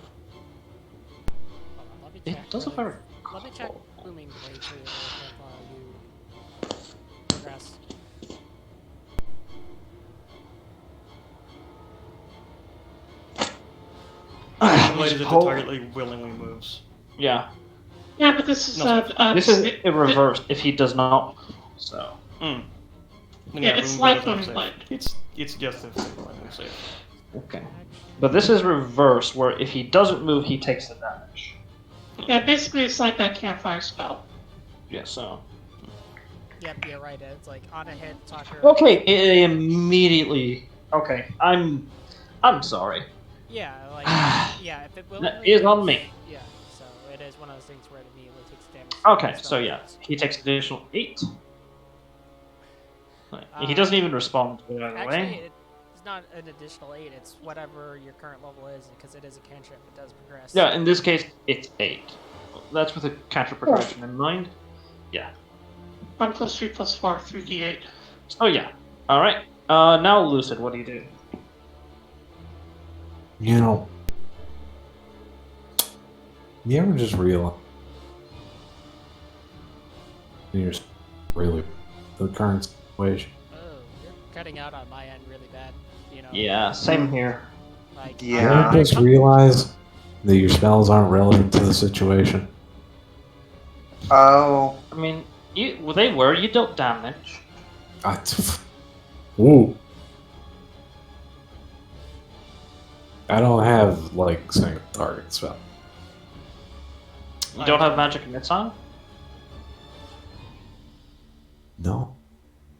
me It check does if I really- recall. Let me check booming blade for you while you progress. Blade is entirely willingly moves. Yeah. Yeah, but this is This is in reverse if he does not. So. Mm. Yeah, it's Rune like Blade doesn't Running save. Blade. It's just a willingly save. Okay. But this is reverse, where if he doesn't move, he takes the damage. Yeah, basically it's like that campfire spell. Yeah. So. Yep, you're right. It's like on a hit, talker. Okay. It immediately. Okay. I'm sorry. Yeah, like yeah, if it will. That is on me. Yeah, so it is one of those things where it immediately takes damage. Okay. So yeah, he takes additional 8. He doesn't even respond to it either Actually, way. it's not an additional 8. It's whatever your current level is, because it is a cantrip. It does progress. Yeah. In this case, it's 8. That's with a counter progression in mind. Yeah. 1 + 3 + 4, 3d8. Oh yeah. All right. Now Lucid, what do you do? You know, you ever just realize you're really the current situation? Oh, you're cutting out on my end really bad. You know. Yeah. Same here. Like, You ever just realize that your spells aren't relevant to the situation? Oh, I mean, they were. You dealt damage. Ooh. I don't have, like, single target spell. You don't have magic missile? No.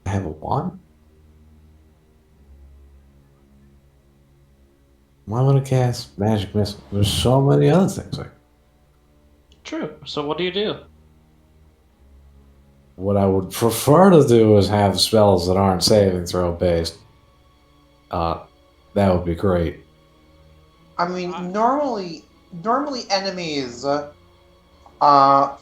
I have a wand? Why would I cast magic missile? There's so many other things. True. So what do you do? What I would prefer to do is have spells that aren't saving throw based. That would be great. I mean, normally enemies aren't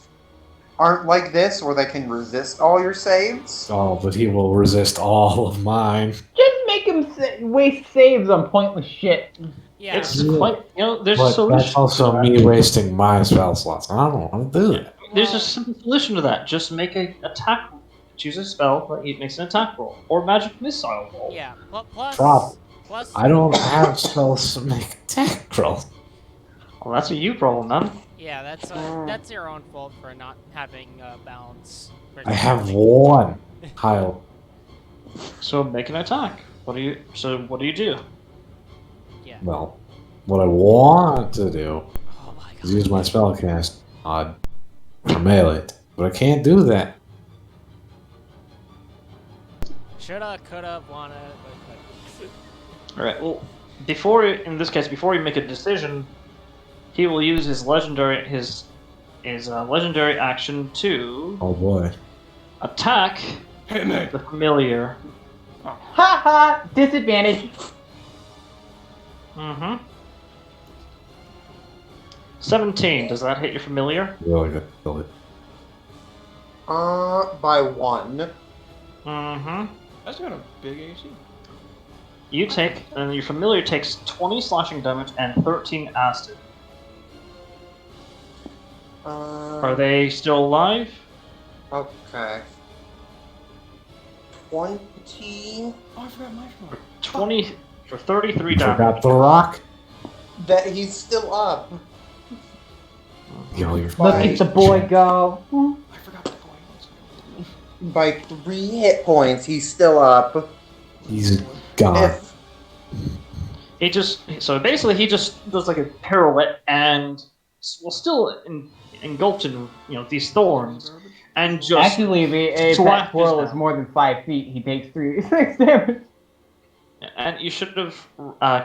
like this, where they can resist all your saves. Oh, but he will resist all of mine. Just make him waste saves on pointless shit. Yeah. It's quite. There's a But solution. that's also me wasting my spell slots. I don't want to do that. There's a simple solution to that. Just make an attack. Choose a spell that makes an attack roll or magic missile roll. Yeah. Plus. Problem. Plus. I don't have spells to make attack rolls. Well, that's a you problem, then. Yeah, that's your own fault for not having balance. I have one. Kyle. So make an attack. What do you do? Yeah. Well, what I want to do Oh my god. is use my spellcast odd for melee, but I can't do that. Shoulda, coulda, wanna, but All right. Well, before you make a decision, he will use his legendary legendary action to Oh boy. attack Hit me! the familiar. Ha! Disadvantage. Mm-hmm. 17. Does that hit your familiar? Really good. Really. By 1. Mm-hmm. That's got a big AC. And your familiar takes 20 slashing damage and 13 acid. Are they still alive? Okay. 20. Oh, I forgot my phone. 20 for 33 Forgot damage. the rock. That he's still up. Yo, you're Look Bye. at the boy go. I forgot the coin. By 3 hit points, he's still up. He's gone. So basically he just does like a pirouette and still engulfed in these thorns and just Actually, if slap that swirl his is more than 5 feet, he takes 3d6 damage. and you should have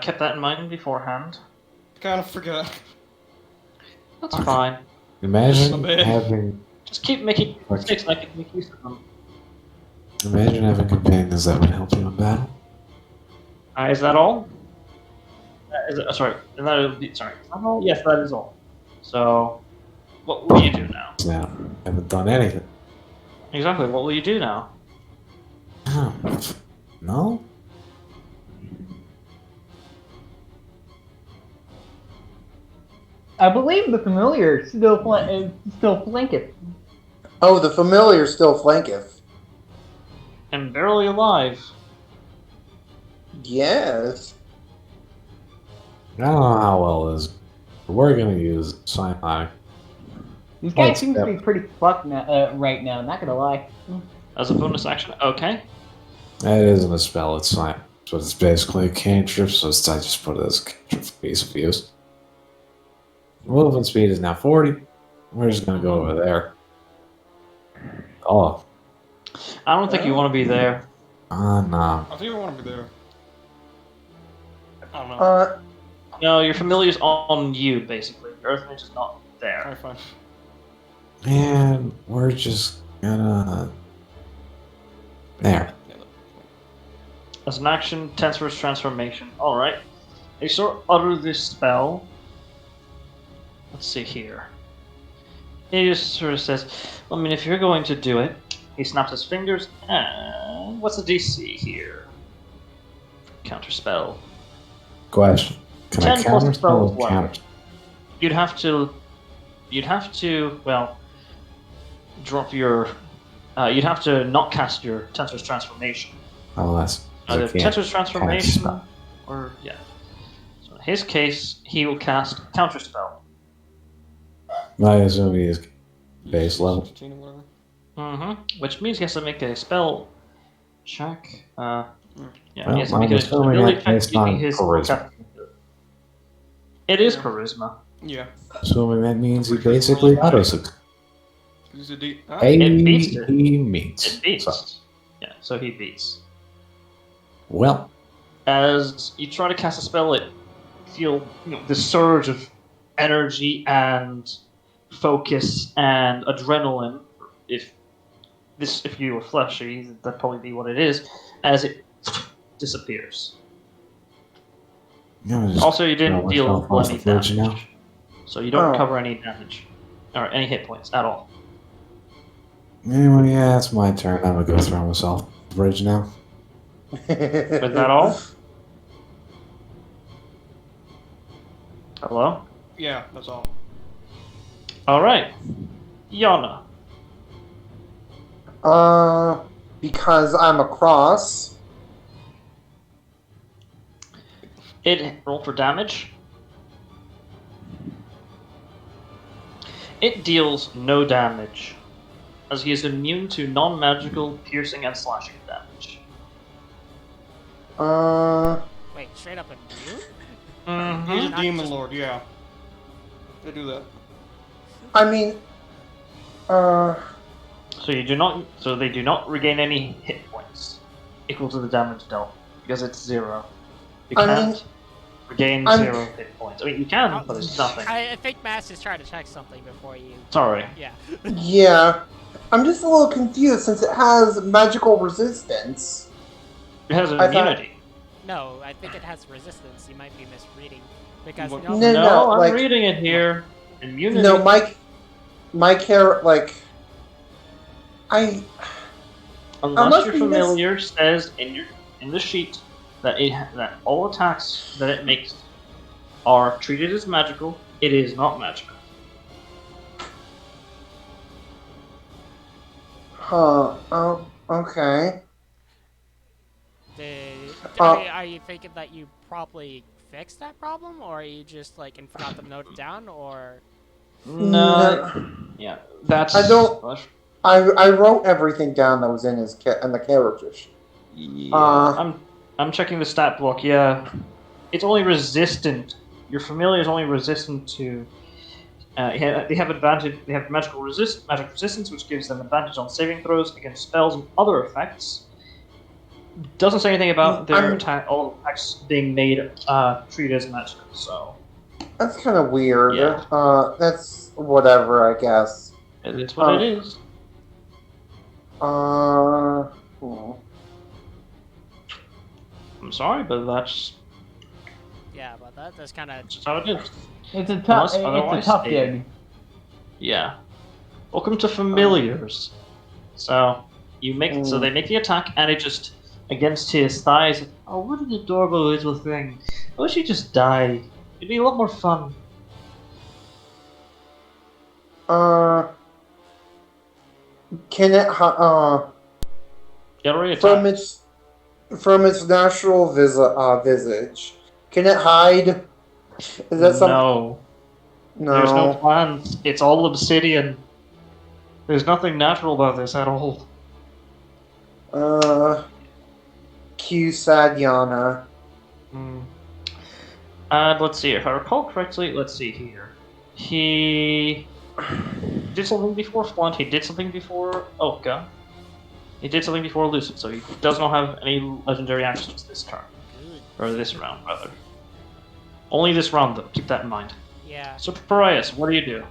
kept that in mind beforehand. Kind of forgot. That's fine. Imagine So bad. having Just keep making mistakes and I can make use of them. imagine having companions that would help you in battle. Is that all? Sorry. Yes, that is all. So, what will you do now? Now, haven't done anything. Exactly. What will you do now? No? I believe the familiar still flanketh. Oh, the familiar still flanketh. And barely alive. Yes. I don't know how well this We're gonna use Cyanide. These guys Let's seem to go. be pretty fucked now, right now, not gonna lie. As a bonus action, okay. That isn't a spell, it's Cyanide. So it's basically a cantrip, so I just put it as a cantrip for piece of use. Movement speed is now 40. We're just gonna go over there. Oh, I don't think you want to be there. no. I think I want to be there. I don't know. No, your familiar's on you, basically. Your Earth Mage is not there. Alright, fine. And we're just gonna... There. As an action, Tensor's Transformation. Alright. You sort of utter this spell. Let's see here. He just sort of says, I mean, if you're going to do it, he snaps his fingers. And what's the DC here? Counter spell. Question. Can 10 I plus counter spell spell is or what? counter? You'd have to, well, drop your, you'd have to not cast your Tensor's Transformation. Oh, that's... Either I can't Tensor's Transformation, spell. or, yeah. So in his case, he will cast Counter Spell. I assume he is base level. 15 or whatever. Mm-hmm. Which means he has to make a spell check. Yeah, he Well, has to make I'm a assuming ability that check based using on his charisma. It is Yeah. charisma. Yeah. Assuming that means he Pretty sure it's basically rolling high. autos Use a D. Ah, It beats it. He meets. It beats. So, Yeah, so he beats. well, As you try to cast a spell, it feel the surge of energy and focus and adrenaline. If you were fleshy, that'd probably be what it is. As it disappears. you know, just Also, you didn't throw deal myself off any the bridge damage, now. so you don't Oh. recover any damage or any hit points at all. Anyway, yeah, it's my turn. I'm gonna go throw myself off the bridge now. Is that all? Hello. yeah, that's all. All right, Yana. Because I'm across. Roll for damage. It deals no damage, as he is immune to non-magical piercing and slashing damage. Wait, straight up immune? He's a Not demon just- lord, yeah. They do that. I mean, So they do not regain any hit points equal to the damage dealt, because it's 0. You I can't mean, regain I'm- 0 hit points. I mean, you can, but it's nothing. I think Mass is trying to check something before you. Sorry. Yeah. yeah. I'm just a little confused since it has magical resistance. It has an I thought- immunity. No, I think it has resistance. You might be misreading. Because What- no, No, I'm like- reading it here. Immunity. No, my care like I Unless must your be familiar says in the sheet that that all attacks that it makes are treated as magical, it is not magical. oh okay. Are you thinking that you probably fixed that problem, or are you just like and forgot to note it down, or? No. Yeah, that's. I don't- I wrote everything down that was in in the character sheet. Yeah, I'm checking the stat block. Yeah, it's only resistant. Your familiar is only resistant to. They have advantage. They have magic resistance, which gives them advantage on saving throws against spells and other effects. Doesn't say anything about their all attacks being made treated as magical. So That's kind of weird. Yeah. That's whatever, I guess. it is what it is. Hmm. I'm sorry, but that's Yeah, but that's kind of. just how it is. It's a Unless tough. It's otherwise a tough stated. gig. Yeah. Welcome to familiars. So they make the attack, and it just against his thighs. Oh, what an adorable little thing! I wish he'd just die. It'd be a lot more fun. Can it Get ready to attack. from its natural visage? Can it hide? Is that something? No. There's no No. plans. It's all obsidian. There's nothing natural about this at all. Curators. Hmm. And let's see, if I recall correctly, let's see here. He did something before Flaunt, he did something before Oka. He did something before Lucid, so he does not have any legendary actions this turn. Good. Or this round, rather. Only this round, though, keep that in mind. Yeah. So, Parias, what do you do?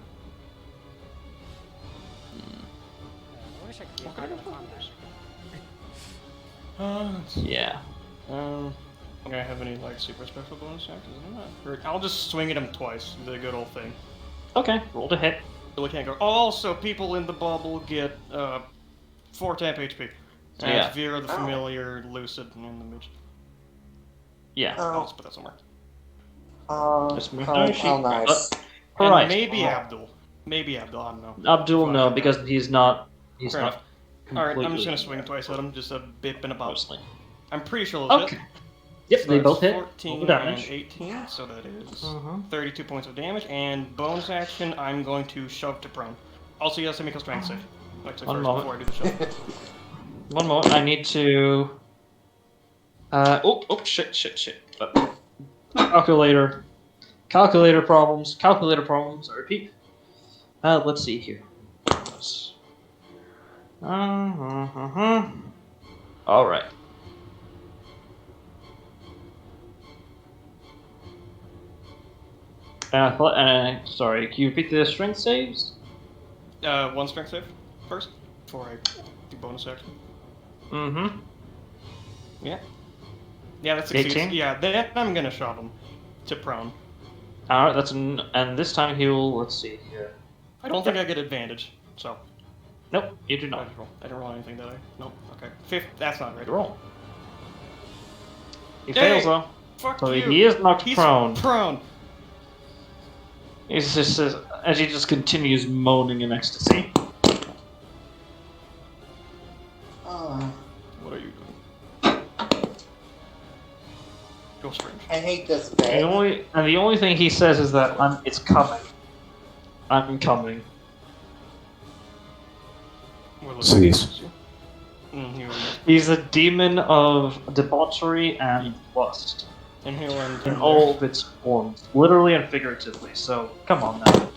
I wish I could get rid of combat. Yeah. Do I have any like super special bonus actions? I'll just swing at him twice. The good old thing. Okay, roll to hit. So we can't go. Also, people in the bubble get 4 temp HP. So, And yeah. Vera the Familiar, Lucid, and the Mage. Yeah. I'll just put that somewhere. Just move How down sheet. nice. And Alright. maybe Abdul. Maybe Abdul. I don't know. Abdul, no, because he's not. He's Fair not. enough. All right, I'm just gonna completely- swing twice at him, just a bip and a bob. Mostly. I'm pretty sure those Okay. hit. Yep, So they that's both hit. 14 Roll damage. and 18, so that is Uh-huh. 32 points of damage. And bonus action, I'm going to shove to prone. Also, you have to make a strength save. Actually, One first moment. before I do the shove. One moment, I need to. Shit. Calculator. Calculator problems. I repeat. Let's see here. Alright. Sorry, can you repeat the strength saves? One strength save first before I do bonus action. Mm-hmm. Yeah, that succeeds. 18? Yeah, then I'm gonna shove him to prone. Alright, and this time he'll. Let's see here. I don't think I get advantage, so Nope, you do I not. didn't roll anything, did I? Nope. Okay. Fifth. That's not right. Roll. He Hey! fails though. Fuck So you. he is knocked He's prone. Prone. He's just as he just continues moaning in ecstasy. What are you doing? Go strange. I hate this The bit. only thing he says is that it's coming. I'm coming. Cease. He's a demon of debauchery and lust And he'll end. in all of its forms, literally and figuratively. So come on now.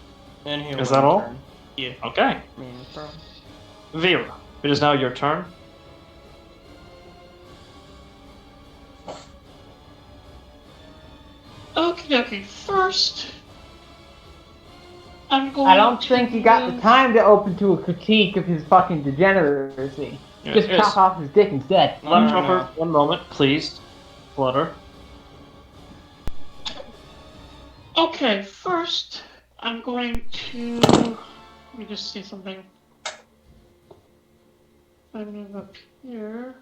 And he'll Is that end all? turn. Yeah. Okay, Prone. Vera, it is now your turn. Okay. First, I'm going. I don't think you got the time to open to a critique of his fucking degeneracy. Just Yes. chop off his dick instead. Lemchopper, 1 moment, please. Flutter. Okay, first, I'm going to. Let me just see something. I move up here.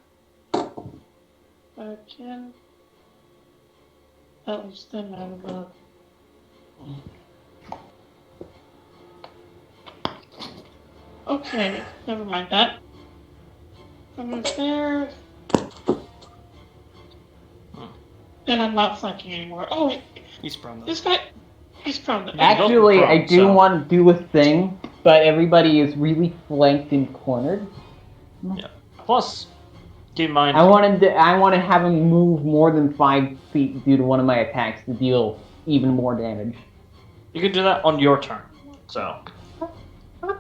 I can. That was then I have Okay, never mind that. I move there. Then I'm not flanking anymore. Oh, wait, He's prone though. this guy. He's prone. Actually, I do so- want to do a thing, but everybody is really flanked and cornered. Plus, keep in mind. I want to have him move more than 5 feet due to one of my attacks to deal even more damage. You can do that on your turn. So,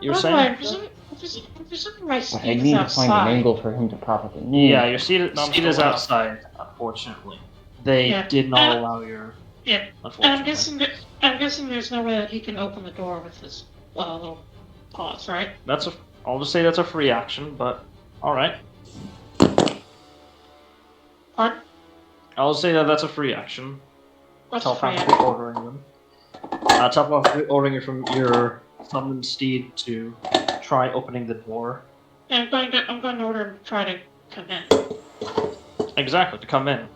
you're saying? For some my But I speed is need to outside. find an angle for him to properly move. Yeah, your seat No, I'm is still outside. Unfortunately, they Yeah. did not allow your. Yeah, and Unfortunately, I'm guessing there's no way that he can open the door with his little paws, right? I'll just say that's a free action, but all right. Pardon? I'll say that's a free action. What's free Telepathically action? ordering them. Telepathically ordering you from your summoned steed to try opening the door. Yeah, I'm going to order him to try to come in. Exactly, to come in.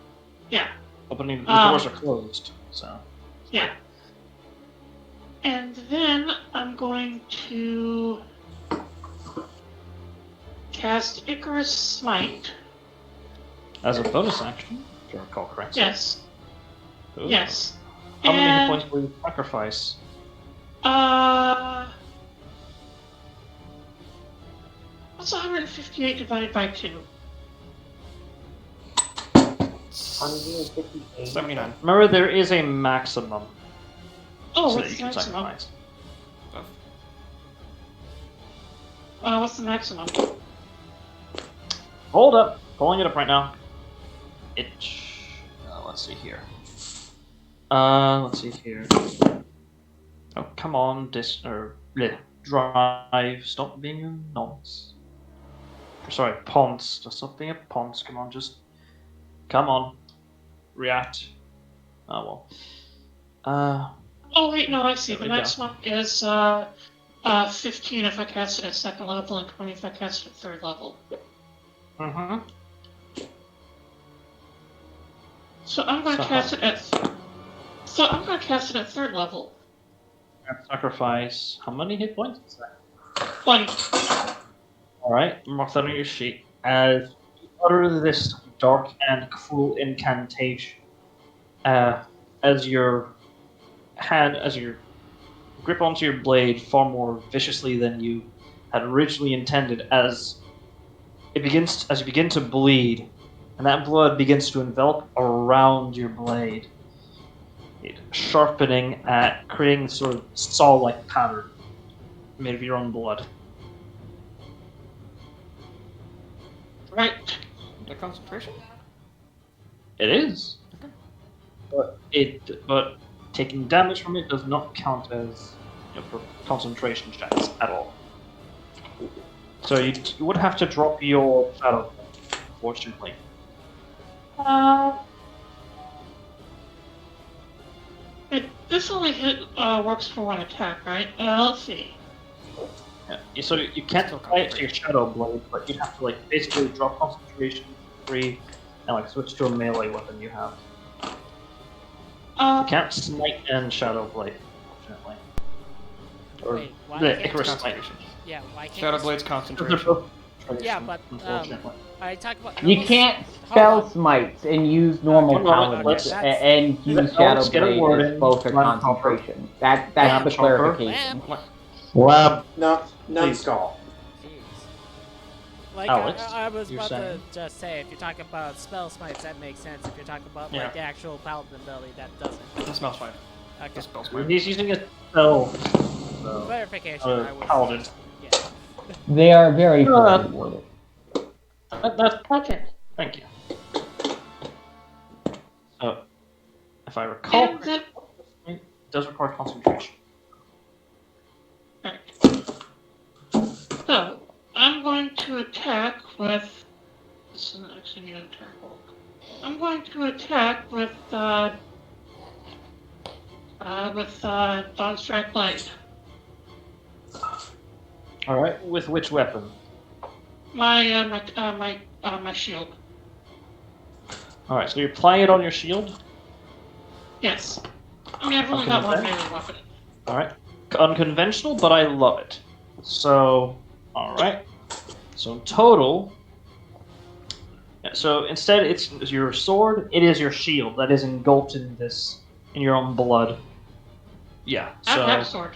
Yeah, The doors are closed, so. yeah. And then I'm going to cast Icarus Smite. As a bonus action, if I recall correctly. Yes, Ooh. yes. How many hit And points will you sacrifice? What's 158 divided by 2? 158. 79. Remember, there is a maximum. Oh, so that what's you the can maximum? sacrifice. What's the maximum? Hold up. Pulling it up right now. Let's see here. Let's see here. Oh, come on, drive. Stop being a nonce. Sorry, ponce. Just stop being a ponce. Come on, come on. React. Oh well. Oh wait, no, I see. There The we go. maximum is 15 if I cast it at 2nd level and 20 if I cast it at 3rd level. Mm-hmm. So I'm going to cast it at. So I'm going to cast it at 3rd level. Sacrifice. How many hit points is that? 20. Alright, mark that on your sheet. As you utter this dark and cruel incantation, as your grip onto your blade far more viciously than you had originally intended, as you begin to bleed, and that blood begins to envelop around your blade, sharpening at creating sort of saw-like pattern made of your own blood. Right. The concentration? It is. But taking damage from it does not count as for concentration checks at all. So you would have to drop your shadow, unfortunately. This only works for 1 attack, right? Let's see. Yeah, so you can't apply it to your shadow blade, but you'd have to basically drop concentration 3 and switch to a melee weapon you have. You can't smite and shadow blade, unfortunately. Or Wait, why the can't Icarus you- smite. Yeah, why can't Shadow you- Blade's They're concentration. both Yeah, but unfortunately. I talk about. You can't spell smites and use normal Hold on, paladins let's- and use let's Shadow get a Blade word as in. both a Lamb chopper. concentration. That's Lamb the chopper. clarification. Lab. No, Please. numbskull. Like Alex, I was you're about saying? to just say, if you're talking about spell smites, that makes sense. If you're talking about Yeah. the actual paladin ability, that doesn't. That smells fine. Okay. That smells When fine. he's using a spell. Clarification. I was. Paladin. Yeah. They are very No, poorly that's- worded. That's Okay. thank you. So, if I recall, And then, it does require concentration. right. So, I'm going to attack with. This is actually new attack. I'm going to attack with Dawn Strike Blade. All right, with which weapon? My shield. All right, so you're applying it on your shield. Yes. I mean, I've only Okay, got one then. melee weapon. All right, unconventional, but I love it. So, all right. So in total, yeah, so instead it's your sword. It is your shield that is engulfed in your own blood. Yeah. I So have a sword.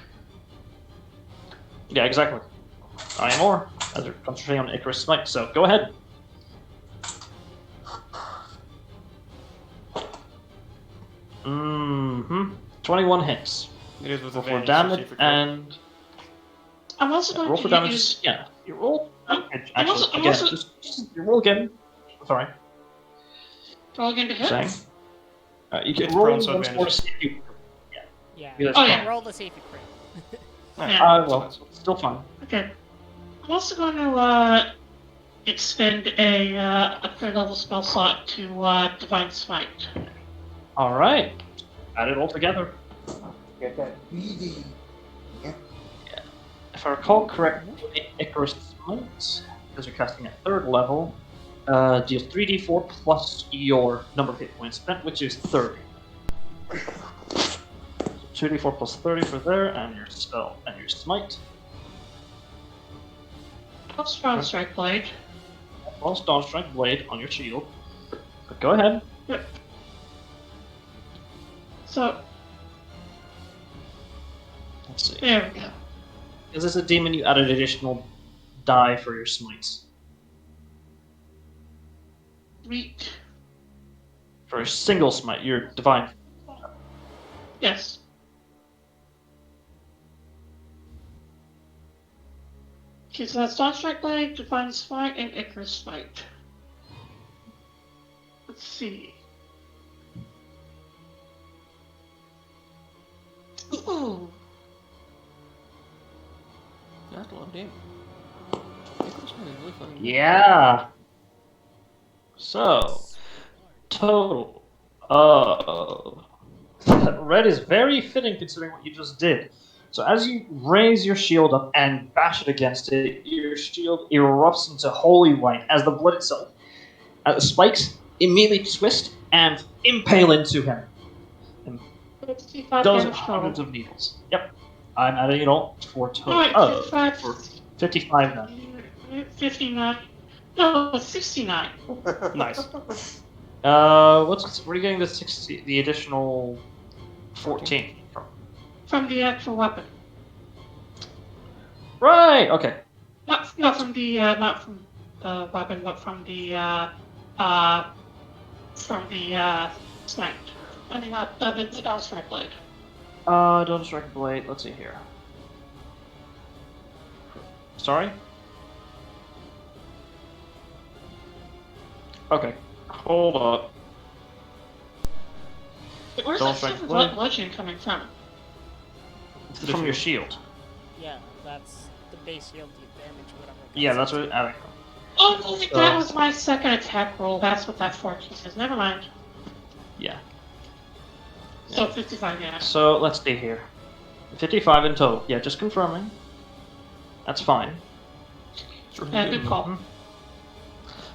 yeah, exactly. I am more as they're concentrating on Icarus Smite. So go ahead. Mm-hmm. 21 hits. It is with Roll for advantage. damage so see if it and I'm also going roll to for damage. use. Yeah, you roll damage. I'm Actually, also- I'm again, also- just you roll again. Sorry, Roll again to hit. saying. You can It's roll prone, so once more to advantage. see if you. Yeah. Yeah, that's Oh, fine. yeah. Roll to see if you crit. Alright, Yeah. Well, still fine. Okay. I'm also going to expend a 3rd level spell slot to Divine Smite. All right, add it all together. Get that BD. If I recall correctly, Icarus Smite, because you're casting at 3rd level, deals 3d4 plus your number of hit points spent, which is 30. 2d4 plus 30 for there, and your spell and your smite. Plus Dawn Strike Blade. Plus Dawn Strike Blade on your shield. But go ahead. So Let's see. There we go. Is this a demon? You add an additional die for your smites. Sweet. For a single smite, your divine. Yes. Okay, so that's Dawn Strike Blade, Divine Smite, and Icarus Smite. Let's see. Ooh. That's a lot of damage. Icarus Smite is really fucking good. Yeah. So, total. Red is very fitting considering what you just did. So as you raise your shield up and bash it against it, your shield erupts into holy white as the blood itself, the spikes immediately twist and impale into him. And 55 those damage hundreds total. of needles. Yep. I'm adding it all for total. Alright, 55. For 55 now. 59. No, 69. Nice. Where are you getting the additional 14 from? From the actual weapon. Right. Okay. Not from the weapon, but from the smite. I mean, the Dawn Strike Blade. Don't strike blade. Let's see here. Sorry. Okay. Hold up. Where's Dawn that Strike silver Blade? legend coming from? It's from your shield. Yeah, that's the base shield damage, whatever. Yeah, that's what it's adding from. Oh, that was my second attack roll. That's what that 14 is. Never mind. Yeah. So 55, yeah. So let's see here. 55 in total. Yeah, just confirming. That's fine. Yeah, good call. Mhm.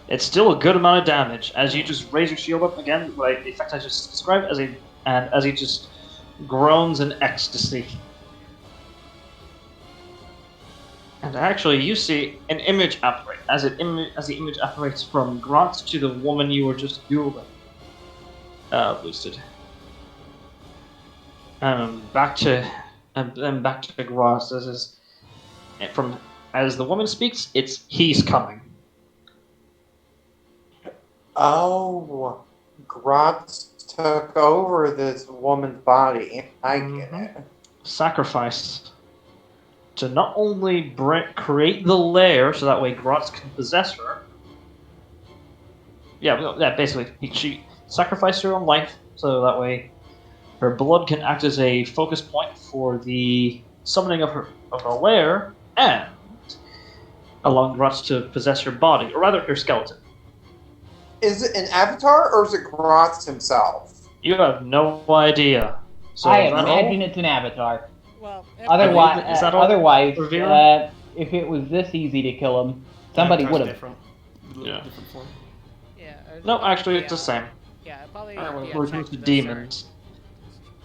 It's still a good amount of damage as you just raise your shield up again, like the effect I just described, as he just groans in ecstasy. And actually, you see an image apparate as the image apparates from Grant to the woman you were just dueling. Boosted. Back to Gross. This is from as the woman speaks. It's he's coming. Oh, Grotz took over this woman's body. I get it. Sacrifice to not only create the lair so that way Grotz can possess her. Yeah, basically she sacrificed her own life so that way her blood can act as a focus point for the summoning of her lair and allowing Grotz to possess her body, or rather her skeleton. Is it an avatar or is it Grotz himself? You have no idea. So I is that imagine all? it's an avatar. Well, Otherwise, is that all, Rivera? if it was this easy to kill him, somebody would have. Different. Yeah. Different form. yeah. No, actually, it's the same. Yeah, it probably Alright, well, be We're a check to to demons.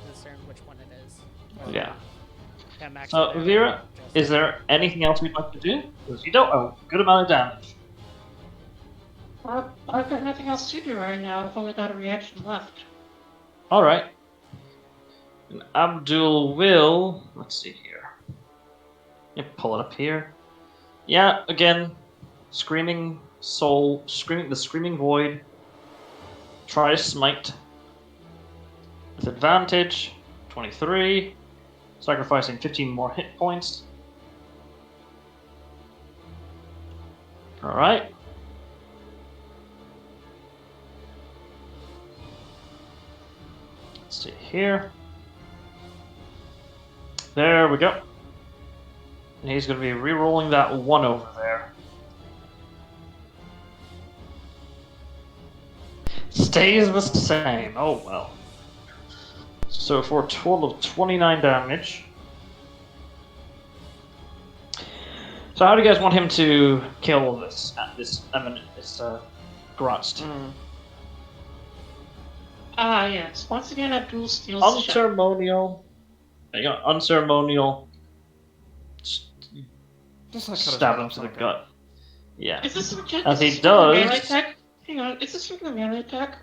discern which one it is. Yeah. I'm actually So, there, Vera, just- is there anything else we'd like to do? Because you don't have a good amount of damage. I've got nothing else to do right now. I've only got a reaction left. Alright. And Abdul will... Let's see here. Yep, pull it up here. Yeah, again, Screaming Soul, the Screaming Void. Try to smite. With advantage, 23. Sacrificing 15 more hit points. Alright. Let's see here. There we go. And he's going to be re-rolling that 1 over there. Stays the same. Oh well. So for a total of 29 damage. So how do you guys want him to kill this Grotst? Yes. Once again, Abdul steals the shot. Unceremonial. Unceremonial. Just like Stab him to the gut. Yeah. Is this As he is this a melee does- attack? Hang on, is this a melee attack?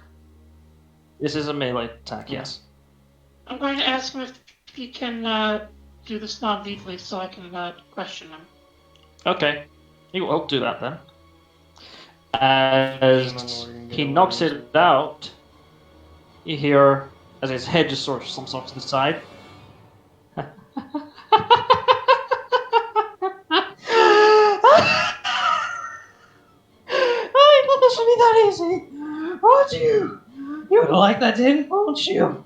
This is a melee attack, yes. I'm going to ask him if he can do this non-lethally so I can question him. Okay, you will do that then. As he knocks it out, you hear as his head just sort of slumps off to the side. I thought this would be that easy, won't you? You would like that, in, won't you?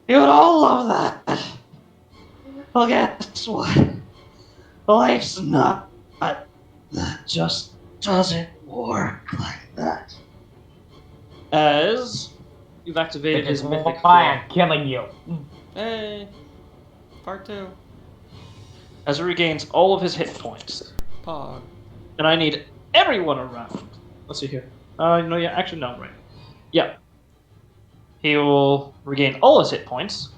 You would all love that. Well, guess what? Life's not that just doesn't work like that. As you've activated his mythic Why form. I'm killing you. Hey, part 2. As he regains all of his hit points. Pog. And I need everyone around. Let's see here. No, yeah, actually, no, right. Yeah. He will regain all his hit points.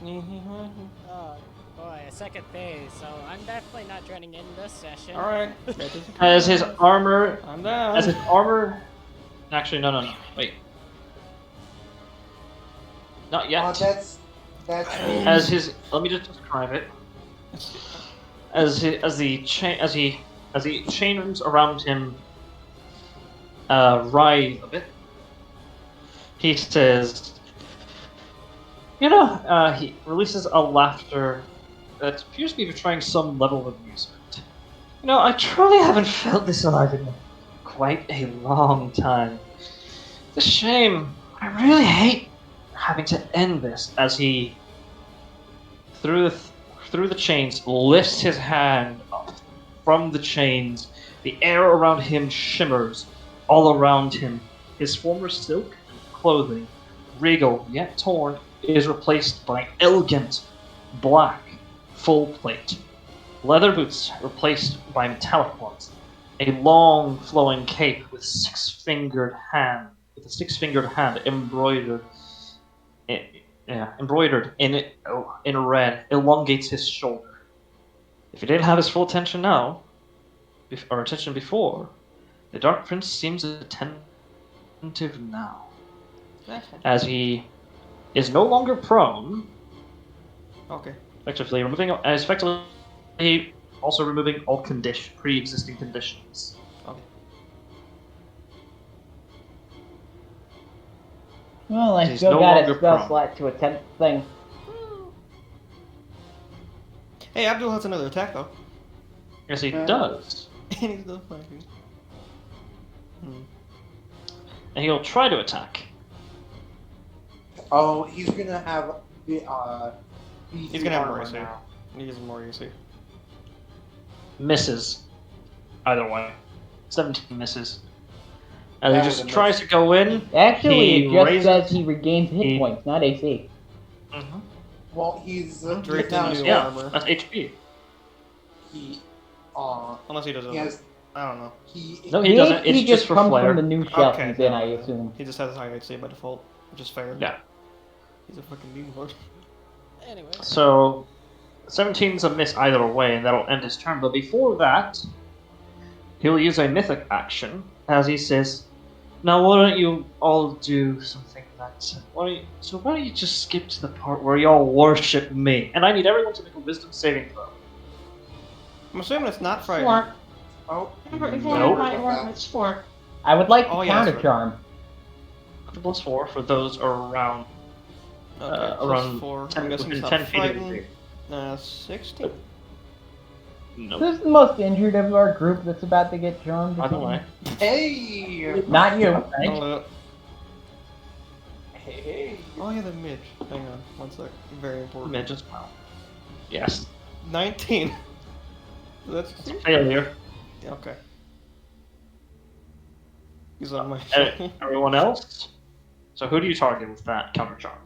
Oh boy, a second phase, so I'm definitely not joining in this session. Alright. As his armor. I'm down. As his armor. Actually, no. Wait. Not yet. That's As his. Let me just describe it. As the chains around him writhe a bit, he says, he releases a laughter that appears to be betraying some level of amusement. I truly haven't felt this alive in quite a long time. It's a shame. I really hate having to end this. As he, through the chains, lifts his hand up from the chains. The air around him shimmers all around him. His former silk clothing, regal yet torn, is replaced by elegant black full plate. Leather boots replaced by metallic ones. A long flowing cape with a six-fingered hand embroidered in red elongates his shoulder. If he didn't have his full attention now, or attention before, the Dark Prince seems attentive now. As he is no longer prone, Okay. effectively also removing all pre-existing conditions. Okay. Well, I He's still no got longer a spell prone. slot to attempt the thing. Hey, Abdul has another attack though. Yes, he does. And he's still fighting. And he'll try to attack. Oh, he's gonna have the He's gonna have more armor AC. now. He has more AC. Misses. Either way. 17 misses. And That he was just a tries miss. to go in. Actually, He it just raises- says he regains hit points, not AC. Mhm. Well, he's Draped now in new Yeah, armor. that's HP. he Unless he doesn't. he has I don't know. he No, he doesn't. He It's just for comes flair. from the new shelf Okay, he's in, no, I no. assume. He just has high AC by default, which is fair. Yeah. He's a fucking demon lord. Anyway. So, 17's a miss either way, and that'll end his turn. But before that, he'll use a mythic action, as he says, "Now, why don't you all do something that? Why don't you just skip to the part where y'all worship me? And I need everyone to make a wisdom saving throw." I'm assuming it's not Friday. 4. oh Nope. My ornament's 4. I would like to Oh, yeah, that's counter charm. +4 for those around Okay, plus around 4. 10, I'm guessing within it's 10 not feet of fighting. you. 16. Nope. Who's the most injured of our group that's about to get charmed? By the way. hey Not you. Hold up. hey Oh yeah, the midge. Hang on, one sec. Very important. Midge as well. Yes. 19. That's Failure. okay. He's on my. Everyone else? So who do you target with that counter charm?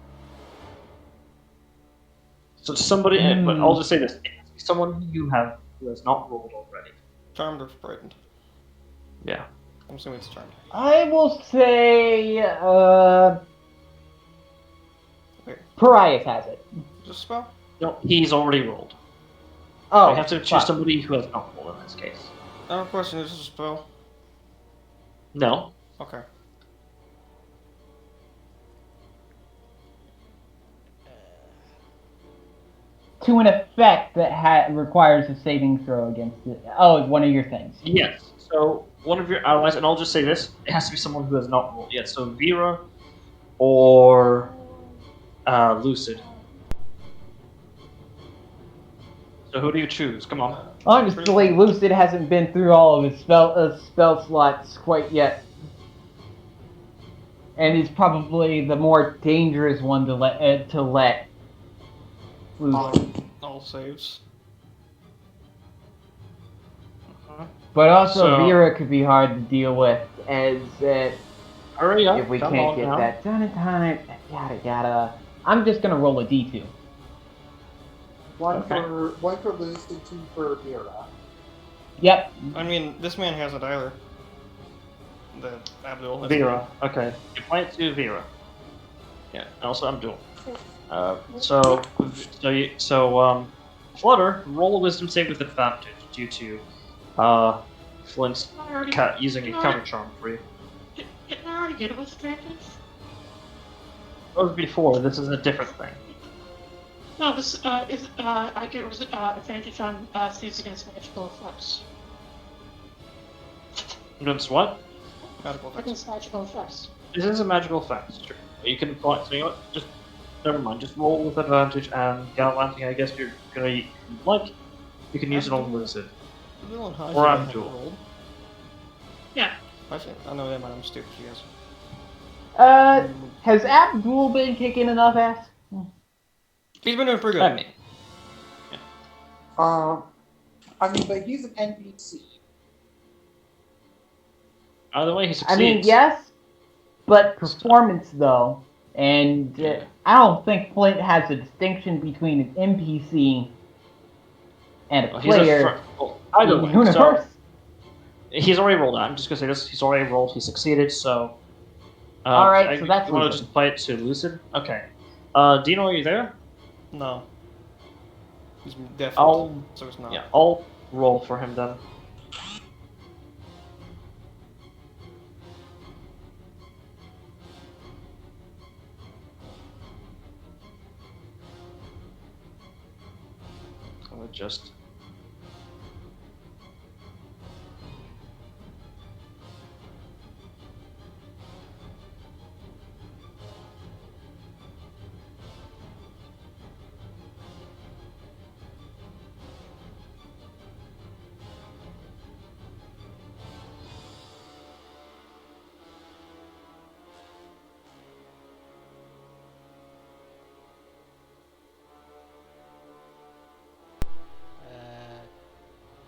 So somebody, but I'll just say this: someone who has not rolled already. Charmed or frightened? Yeah. I'm assuming it's charmed. I will say, Wait, Pariah has it. just spell? No, he's already rolled. Oh, I have to choose fuck. somebody who has not rolled in this case. I have a question. Is this a spell? No. Okay. to an effect that requires a saving throw against it. Oh, one of your things. Yes. So one of your allies, and I'll just say this: it has to be someone who has not rolled yet. So Vera or Lucid. So who do you choose? Come on. Honestly, Lucid hasn't been through all of his spell slots quite yet, and he's probably the more dangerous one to let loose. All saves. But also, So- Vera could be hard to deal with, as Hurry up! if we come can't on get now. that done in time, yada. I'm just gonna roll a d2. One Okay. for Lucid, 2 for Vera. Yep. I mean, this man hasn't either. The Abdul. has- Vera. Okay. You play it to Vera. Yeah. Also, I'm dual. So Flutter, roll a Wisdom save with advantage due to Flint's using a counter charm for you. Didn't I already get it with advantage? That was before. This is a different thing. No, this is I get advantage on saves against magical effects. Against what? Magical effects. Against magical effects. This is a magical effect. Sure. You can apply. So you know what? Just never mind. Just roll with advantage and gallivanting. I guess you're gonna like. You can use it on Wizard. Abdul and Haji Or haven't Abdul. rolled. Yeah. Actually, I know that, I'm stupid. She has. Has Abdul been kicking enough ass? He's been doing pretty good. I mean, But he's an NPC. either way, he I succeeds. mean, yes, but performance though, and I don't think Flint has a distinction between an NPC and a Well, player either in the way, universe. so he's already rolled. I'm just gonna say this: he's already rolled. He succeeded. So, All right, so that's you want to Lucid. just play it to Lucid? Okay. Dino, are you there? No. He's definitely. I'll So it's not. yeah, I'll roll for him then. I'll just.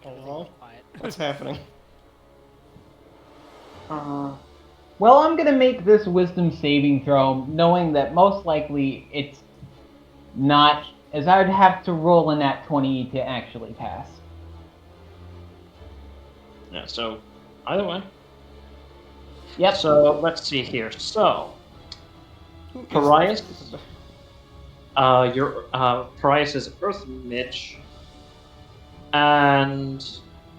Hello? Quiet. What's happening? Well, I'm gonna make this wisdom saving throw, knowing that most likely it's not, as I would have to roll a nat 20 to actually pass. Yeah. So, either way. Yep. So let's see here. So, Who is Parias? this? your Parias is Earth Mage, and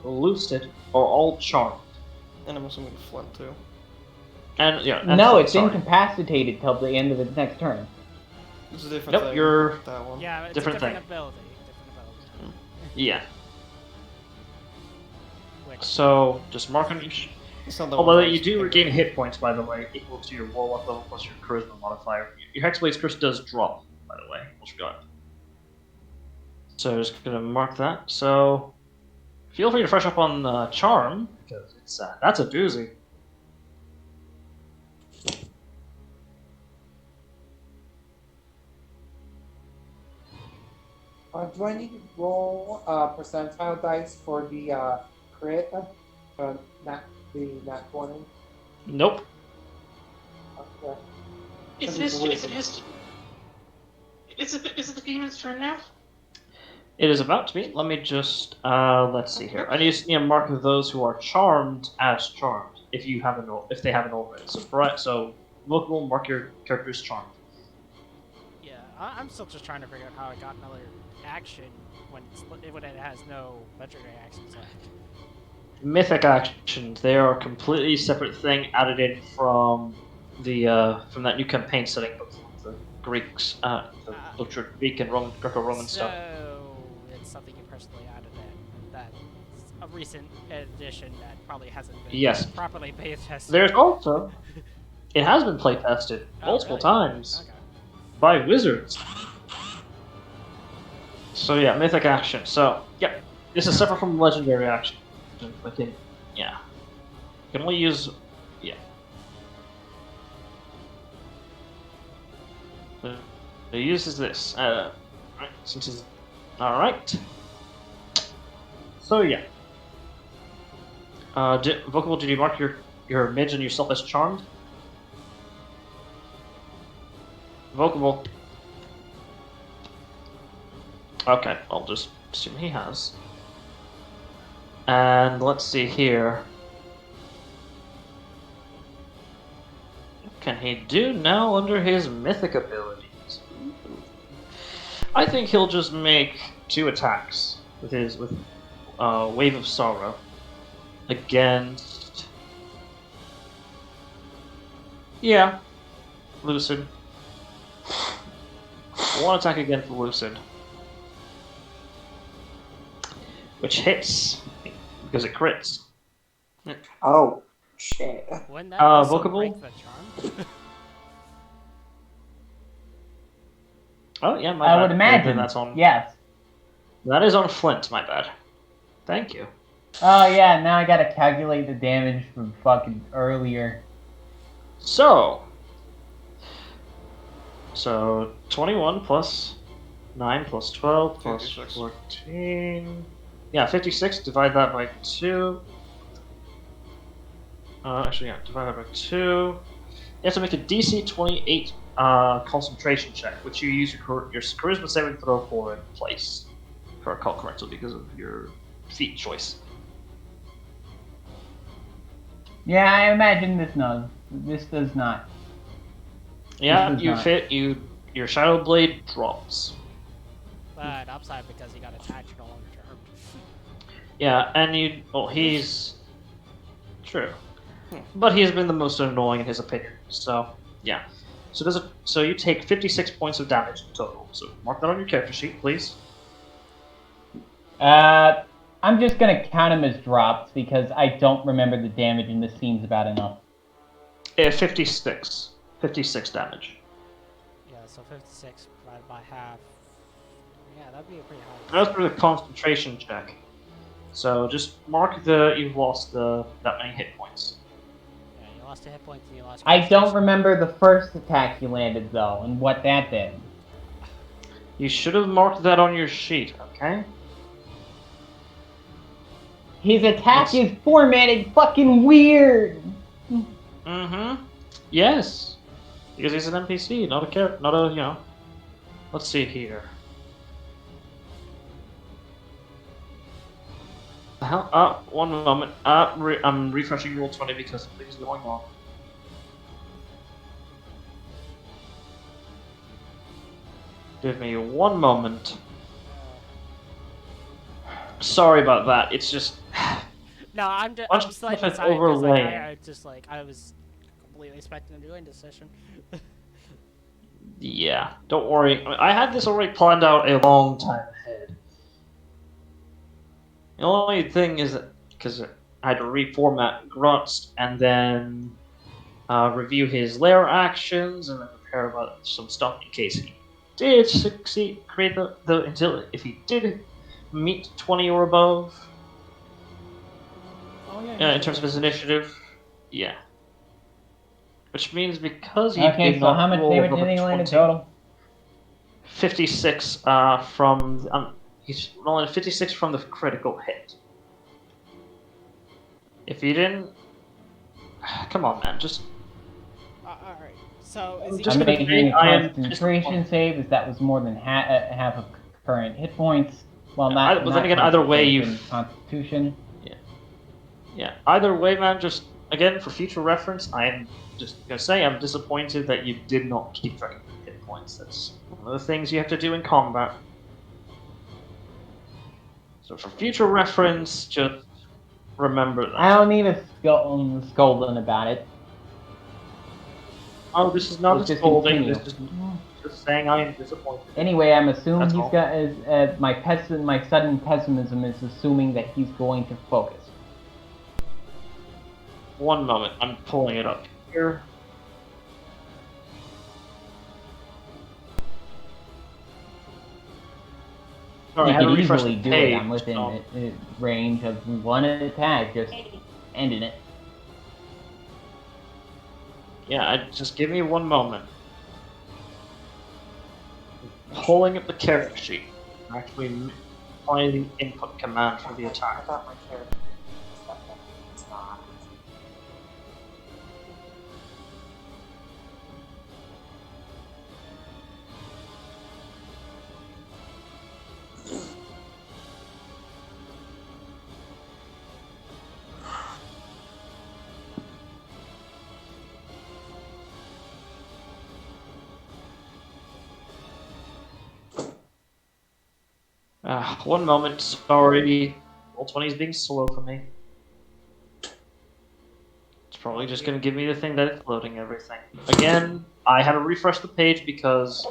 Lucid are all charmed. And I'm assuming Flint too. And yeah, and No, Flint, it's sorry. incapacitated till the end of the next turn. It's a different Nope, thing. you're- That one. Yeah, it's Different a different thing. ability. Yeah. Which So just mark on each. It's not the Although one I you was do thinking regain of. hit points, by the way, equal to your Warlock level plus your Charisma modifier. Your Hexblade's curse does drop, by the way. Almost forgot. So just gonna mark that. So feel free to fresh up on Charm because it's that's a doozy. Do I need to roll percentile dice for the crit? Nat 20? Nope. Okay. Is it the demon's turn now? It is about to be. Let me just let's see here. I just need to mark those who are charmed as charmed if you haven't if they haven't already. So local mark your characters charmed. yeah, I'm still just trying to figure out how I got another action when it has no legendary actions left. Mythic actions. They are a completely separate thing added in from from that new campaign setting, but from the Greeks, the Greek and Greco-Roman stuff. So a recent edition that probably hasn't been Yes. properly played tested. There's also, it has been playtested Oh, multiple really? times Okay. by wizards. So yeah, mythic action. So yeah, this is separate from legendary action. I think, yeah, you can only use, yeah. The use is this. Right, since it's all right. So yeah. Vocable, did you mark your mage and yourself as charmed? Vocable. Okay, I'll just assume he has. And let's see here. What can he do now under his mythic abilities? I think he'll just make 2 attacks with Wave of Sorrow against. Yeah, Lucid. 1 attack against Lucid. Which hits, because it crits. Oh, shit. Wouldn't that also Vocable? break the charm? Oh yeah, my I bad. would imagine. That's on. Yes. That is on Flint. My bad. Thank you. Oh yeah, now I gotta calculate the damage from fucking earlier. So 21 plus 9 plus 12 plus 56. 14. Yeah, 56. Divide that by 2. Actually, yeah, divide that by 2. You have to make a DC 28 concentration check, which you use your charisma saving throw for in place, if I recall correctly, because of your feat choice. Yeah, I imagine this does. This does not. Yeah, This does you not. fit. Your Shadow Blade drops. But upside because he got attached no longer charmed. Yeah, and he's true, but he's been the most annoying in his opinion. So yeah, so you take 56 points of damage in total. So mark that on your character sheet, please. I'm just gonna count him as drops because I don't remember the damage and this seems about enough. 56 damage. Yeah, so 56 divided by half. Yeah, that'd be a pretty high. That's for the concentration check. So just mark you've lost that many hit points. Yeah, you lost a hit point and you lost. I don't remember the first attack you landed though, and what that did. You should have marked that on your sheet, okay? His attack is formatted fucking weird. Mm-hmm. Yes. Because he's an NPC, not a Let's see here. The hell? One moment. I'm refreshing Roll 20 because something's going on. Give me one moment. Sorry about that. It's just. No, I'm Bunch of slightly stuff is excited because overlaying. I was completely expecting to join this session. Yeah, don't worry. I had this already planned out a long time ahead. The only thing is that because I had to reformat Grunst and then review his lair actions and then prepare about some stuff in case he did succeed, create if he did meet 20 or above. Oh yeah. In terms of his initiative, yeah. Which means because he Okay, did so not how much roll damage above did he land in 20, total? 56 from he's rolling 56 from the critical hit. If you didn't, come on, man, just. Alright. So is he Just I'm gonna making a make- I am concentration save as that was more than half of current hit points. Well, not. But then again, either way, concentration, Constitution. Yeah. Either way, man. Just again for future reference, I am just gonna say I'm disappointed that you did not keep track of hit points. That's one of the things you have to do in combat. So for future reference, just remember that. I don't need a scolding about it. Oh, this is not Let's a just scolding. continue. This is just saying I am disappointed. Anyway, I'm assuming That's he's all. got my sudden pessimism is assuming that he's going to focus. One moment, I'm pulling it up here. Sorry, I He had to could refresh easily the do page. it. I'm within range of one attack, just ending it. Yeah, just give me one moment. Pulling up the character sheet. Actually, finding the input command for the attack. thought my character it's not. One moment, sorry. Roll20 is being slow for me. It's probably just going to give me the thing that it's loading everything. Again, I had to refresh the page because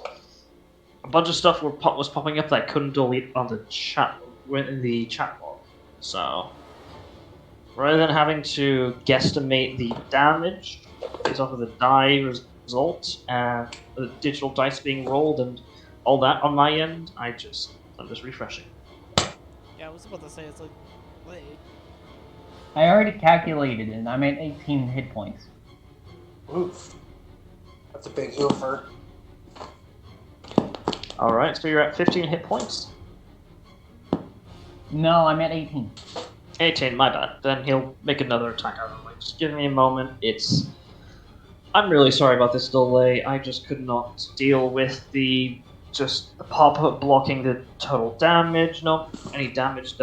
a bunch of stuff was popping up that I couldn't delete on the chat in the chat log. So, rather than having to guesstimate the damage based off of the die result and the digital dice being rolled and all that on my end, I'm just refreshing. Yeah, I was about to say it's like, wait. I already calculated it. I'm at 18 hit points. Oof. That's a big oofer. Alright, so you're at 15 hit points. No, I'm at 18. 18, my bad. Then he'll make another attack out of the way. Just give me a moment. I'm really sorry about this delay. I just could not deal with the pop-up blocking the total damage, any damage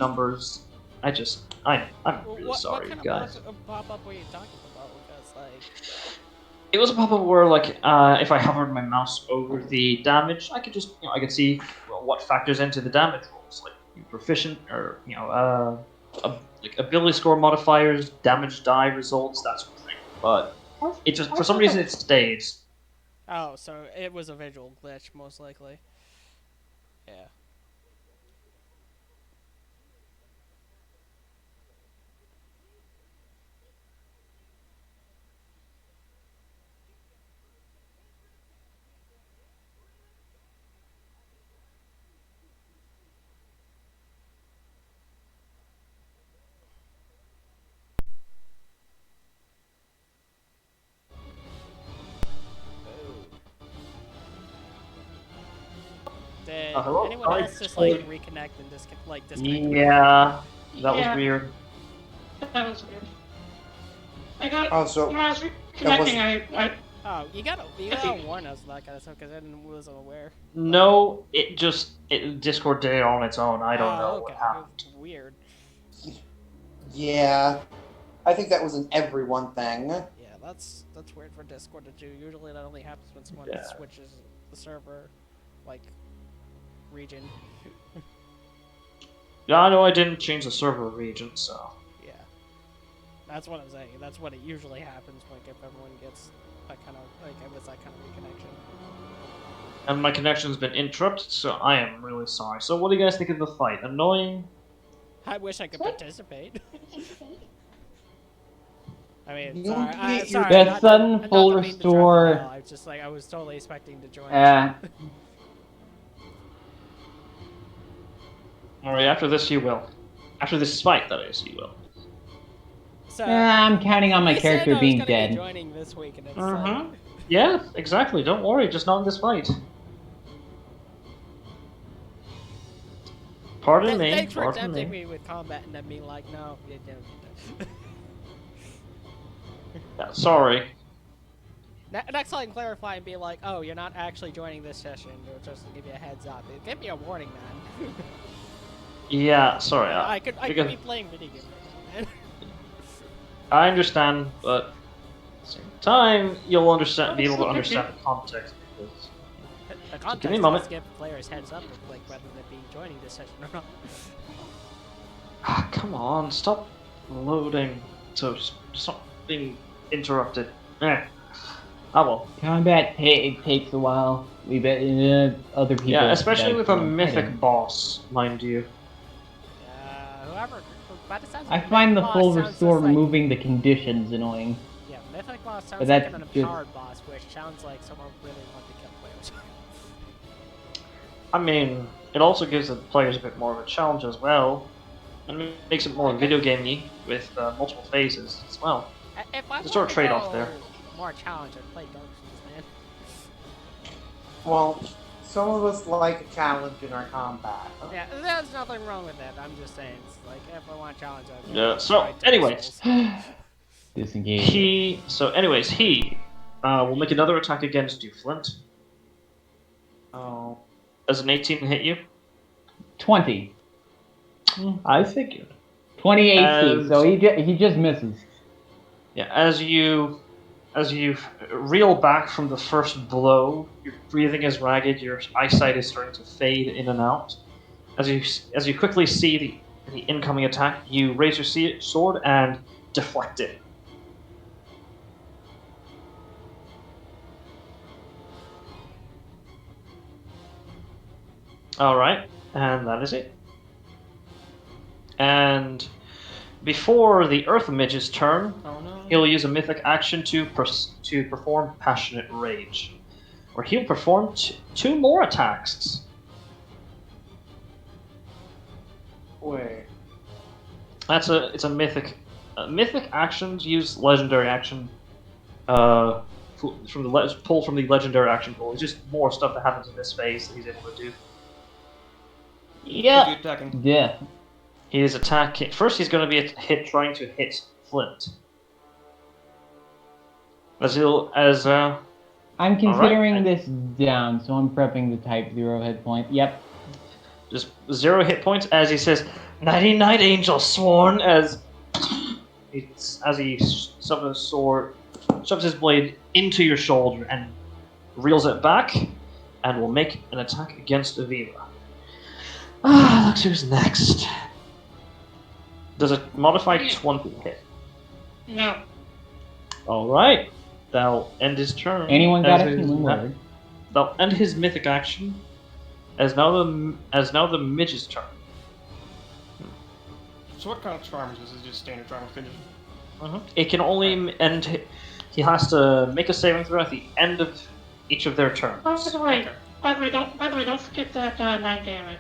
numbers. I'm really sorry, what kind guys. of pop-up were you talking about? Because, like... It was a pop-up where, like, if I hovered my mouse over the damage, I could just, I could see what factors into the damage rolls, like proficient or like ability score modifiers, damage die results, that sort of thing. But it just for some reason it stayed. Oh, so it was a visual glitch, most likely. Yeah. Did Hello? anyone Sorry, else just sorry. like reconnect and disconnect? Yeah, that was Yeah. weird. That was weird. I got Also, when I was reconnecting, I Oh, you gotta warn us that kind of stuff because I wasn't aware. No, Discord did it on its own. I don't know Okay. what happened. Weird. yeah, I think that was an everyone thing. Yeah, that's weird for Discord to do. Usually that only happens when someone switches the server, like, region. Yeah, I know I didn't change the server region, so. Yeah. That's what I'm saying. That's what it usually happens when if everyone gets that kind of with that kind of reconnection. And my connection's been interrupted, so I am really sorry. So what do you guys think of the fight? Annoying? I wish I could participate. I mean, You sorry. get your- That sudden full restore. I was just like, I was totally expecting to join. Alright, after this you will. After this fight, that is, you will. So, I'm counting on my I character said being I was gonna dead. be joining this week, and it's like... Yeah, exactly. Don't worry, just not in this fight. Pardon me. Thanks for Pardon tempting me. me with combat and then being like, no, you don't. Yeah, sorry. Next time, clarify and be like, oh, you're not actually joining this session, or just to give you a heads up. Give me a warning, man. Yeah, sorry. I could be playing video games right now, man. I understand, but at the same time, you'll be able to understand the context. Because The context give me a moment. is give players heads up of like whether they be joining this session or not. Come on, stop loading. So stop being interrupted. Ah, well. Combat it takes a while. We bet other people. Yeah, especially with a I mythic know. boss, mind you. Whoever. By the sounds of I it, find the Mythic full boss sounds restore just like, removing the conditions annoying. Yeah, Mythic boss sounds But like that's an just- empowered boss, which sounds like someone really wanted to kill players. I mean, it also gives the players a bit more of a challenge as well, and it makes it more video gamey with multiple phases as well. If I There's a sort of wanted to trade-off go there. more challenge, I'd play Dark Souls, man. Well, some of us like a challenge in our combat. Yeah, there's nothing wrong with that. I'm just saying, it's like, if I want challenge, I'd Yeah, so, try Dark anyways. Souls. Disengage. He will make another attack against you, Flint. Does an 18 hit you? 20. I figured. 20 AC, And- so he just misses. Yeah, as you reel back from the first blow, your breathing is ragged, your eyesight is starting to fade in and out. As you quickly see the incoming attack, you raise your sword and deflect it. Alright, and that is it. And before the Earth Mage's turn, Oh no. he'll use a mythic action to perform Passionate Rage, where he'll perform two more attacks. Wait. It's a mythic. Mythic actions use legendary action. Pull from the legendary action pool. It's just more stuff that happens in this phase that he's able to do. Yeah. Attacking. Yeah. He is attacking. First, he's going to be trying to hit Flint. I'm considering Alright. this down, so I'm prepping the type 0 hit point. Yep. Just 0 hit points as he says, "Nighty night, Angel Sworn," as he shoves his blade into your shoulder and reels it back, and will make an attack against Aviva. Looks who's next. Does a modified 20 hit? No. Alright. That'll end his turn. Anyone got as a his- healing word? That'll end his mythic action. As now the Mage's turn. So what kind of charm is this? Is it just standard charm condition? It can only end. He has to make a saving throw at the end of each of their turns. By the way, don't forget that 9 damage.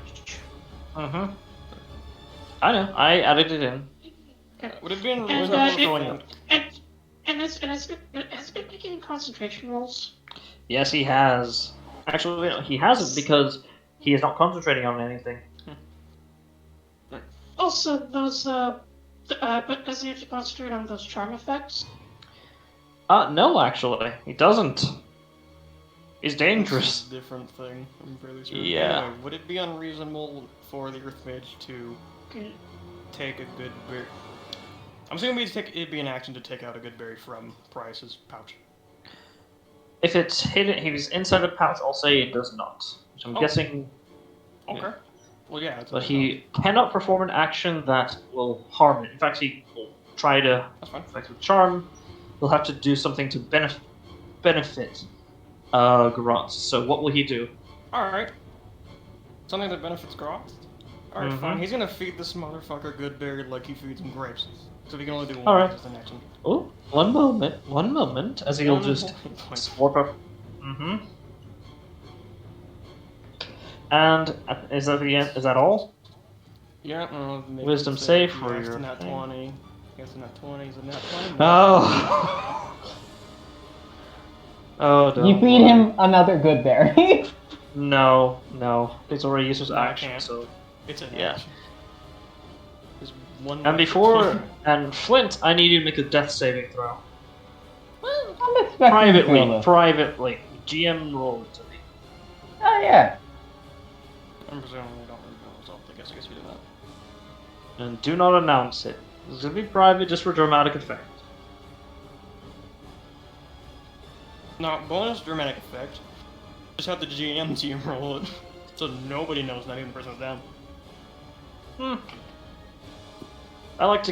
I know. I added it in. Would it be in And, reasonable throwing in? And has been making concentration rolls. Yes, he has. Actually, no, he hasn't because he is not concentrating on anything. Also, those but does he have to concentrate on those charm effects? No, actually, he doesn't. He's dangerous. It's a different thing. I'm fairly sure. Yeah. Anyway, would it be unreasonable for the Earth Mage to take a good berry? I'm assuming it'd be an action to take out a good berry from Price's pouch. If it's hidden, if he's inside the pouch, I'll say it does not. Which I'm guessing. Okay. Yeah. Well, yeah. That's But he cannot perform an action that will harm it. In fact, he will try to. That's fine. Like with charm, he'll have to do something to benefit Garant. So what will he do? Alright. Something that benefits Groth? Alright, fine. He's gonna feed this motherfucker good berry like he feeds him grapes. So he can only do one Alright. as an action. Oh, one moment, as he'll just warp up. And is that the end? Is that all? Yeah, make Wisdom it save safe. for Yes, your nat thing. 20. Yes, nat 20 is a nat 20. Oh. Oh, don't You feed worry. him another good berry. No. It's already used as No, I action, can't. so. It's an Yeah. action. There's one And more- and Flint, I need you to make a death saving throw. I'm expecting Privately. GM roll it to me. Oh yeah. I'm presuming we don't really know results. I guess we do that. And do not announce it. This will be private just for dramatic effect. No, bonus dramatic effect. Just have the GM roll it. So nobody knows, not even the person was down. I like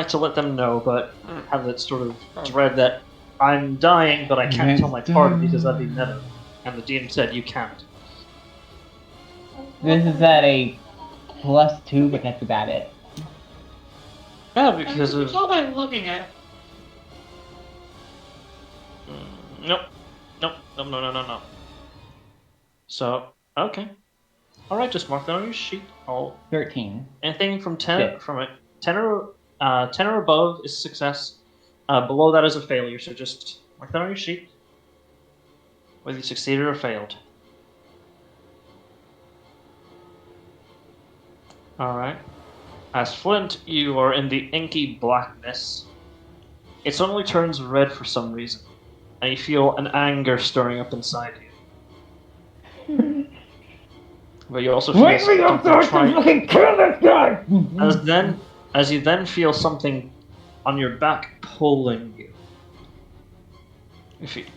to let them know, but have that sort of dread that I'm dying, but I can't tell my party because that'd be meta. And the DM said you can't. This is at a +2, but that's about it. Yeah, because of... It's all I'm looking at. Nope. Nope. Nope, no. So, okay. Alright, just mark that on your sheet. 13. Anything from 10, Six. from a 10 or 10 or above is success. Below that is a failure, so just mark that on your sheet. Whether you succeeded or failed. Alright. As Flint, you are in the inky blackness. It suddenly turns red for some reason, and you feel an anger stirring up inside you. But you also feel Wake me up so I can fucking kill this guy! as you then feel something on your back pulling you.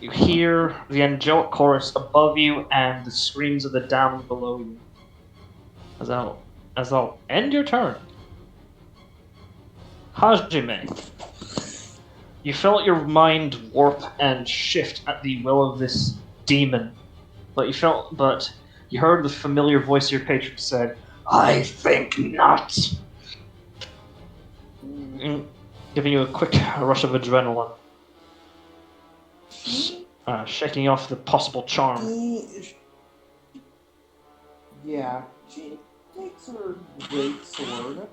You hear the angelic chorus above you and the screams of the damned below you. As I'll end your turn. Hajime. You felt your mind warp and shift at the will of this demon. But you heard the familiar voice of your patron said, "I think not." Giving you a quick rush of adrenaline. Shaking off the possible charm. Yeah, she takes her great sword,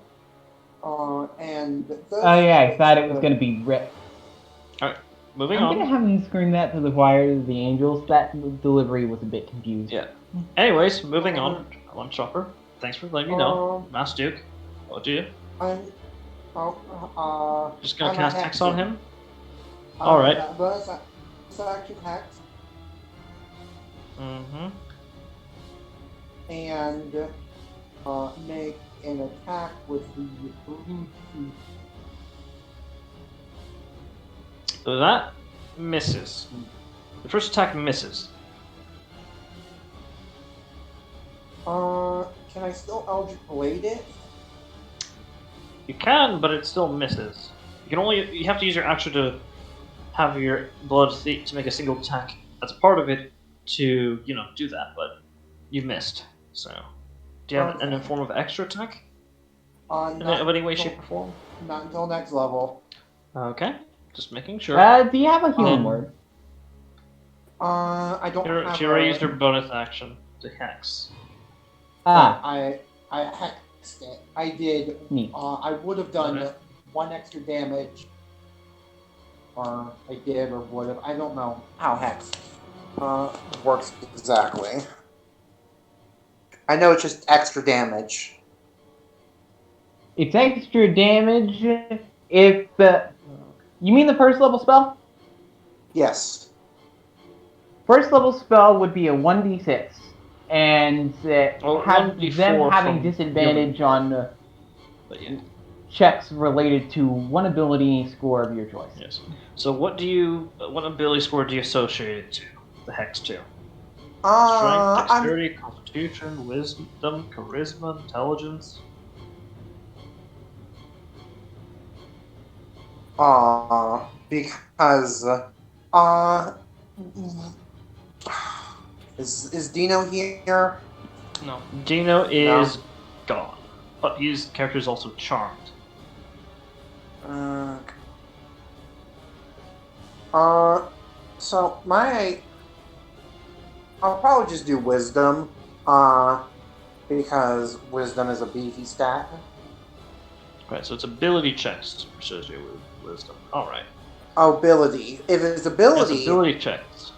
and does Oh yeah, I thought it was gonna be ripped. Alright, moving I'm on. gonna have him scream that to the choir, the angels. That delivery was a bit confused. Yeah. Anyways, moving on. One Chopper. Thanks for letting me know. Mass Duke. What do you? Just gonna cast Hex on him? Alright. Action Hex. Mm-hmm. And make an attack with the blue teeth. So that misses. The first attack misses. Can I still Eldritch Blade it? You can, but it still misses. You have to use your action to have your blood to make a single attack. That's part of it to, do that, but you missed. So, do you have any form of extra attack? In any way, shape, or form? Not until next level. Okay, just making sure. Do you have a healing word? I don't have. She already used her bonus action to hex. I hexed it. I did. Neat. I would have done 1 extra damage. Or I did, or would have. I don't know how hex works exactly. I know it's just extra damage. It's extra damage if you mean the first level spell? Yes. First level spell would be a 1d6, and having disadvantage on checks related to one ability score of your choice. Yes. So what ability score do you associate it to? The hex to? Strength, dexterity, constitution, wisdom, charisma, intelligence. Because is Dino here? No. Dino is gone, but his character is also charmed. So I'll probably just do wisdom, because wisdom is a beefy stat. Right, so it's ability checks associated with wisdom. Alright. Ability. If it's ability... It's ability checks.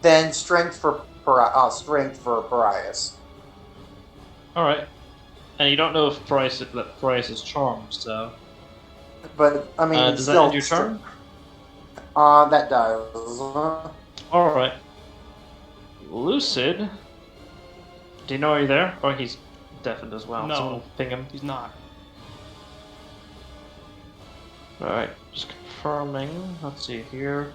Then strength for Parias. Alright. And you don't know if Parias is charmed, so... But, I mean, does that end your turn? That does. Alright. Lucid. Do you know you're there? Or he's deafened as well? No. Someone ping him. He's not. Alright, just confirming. Let's see here.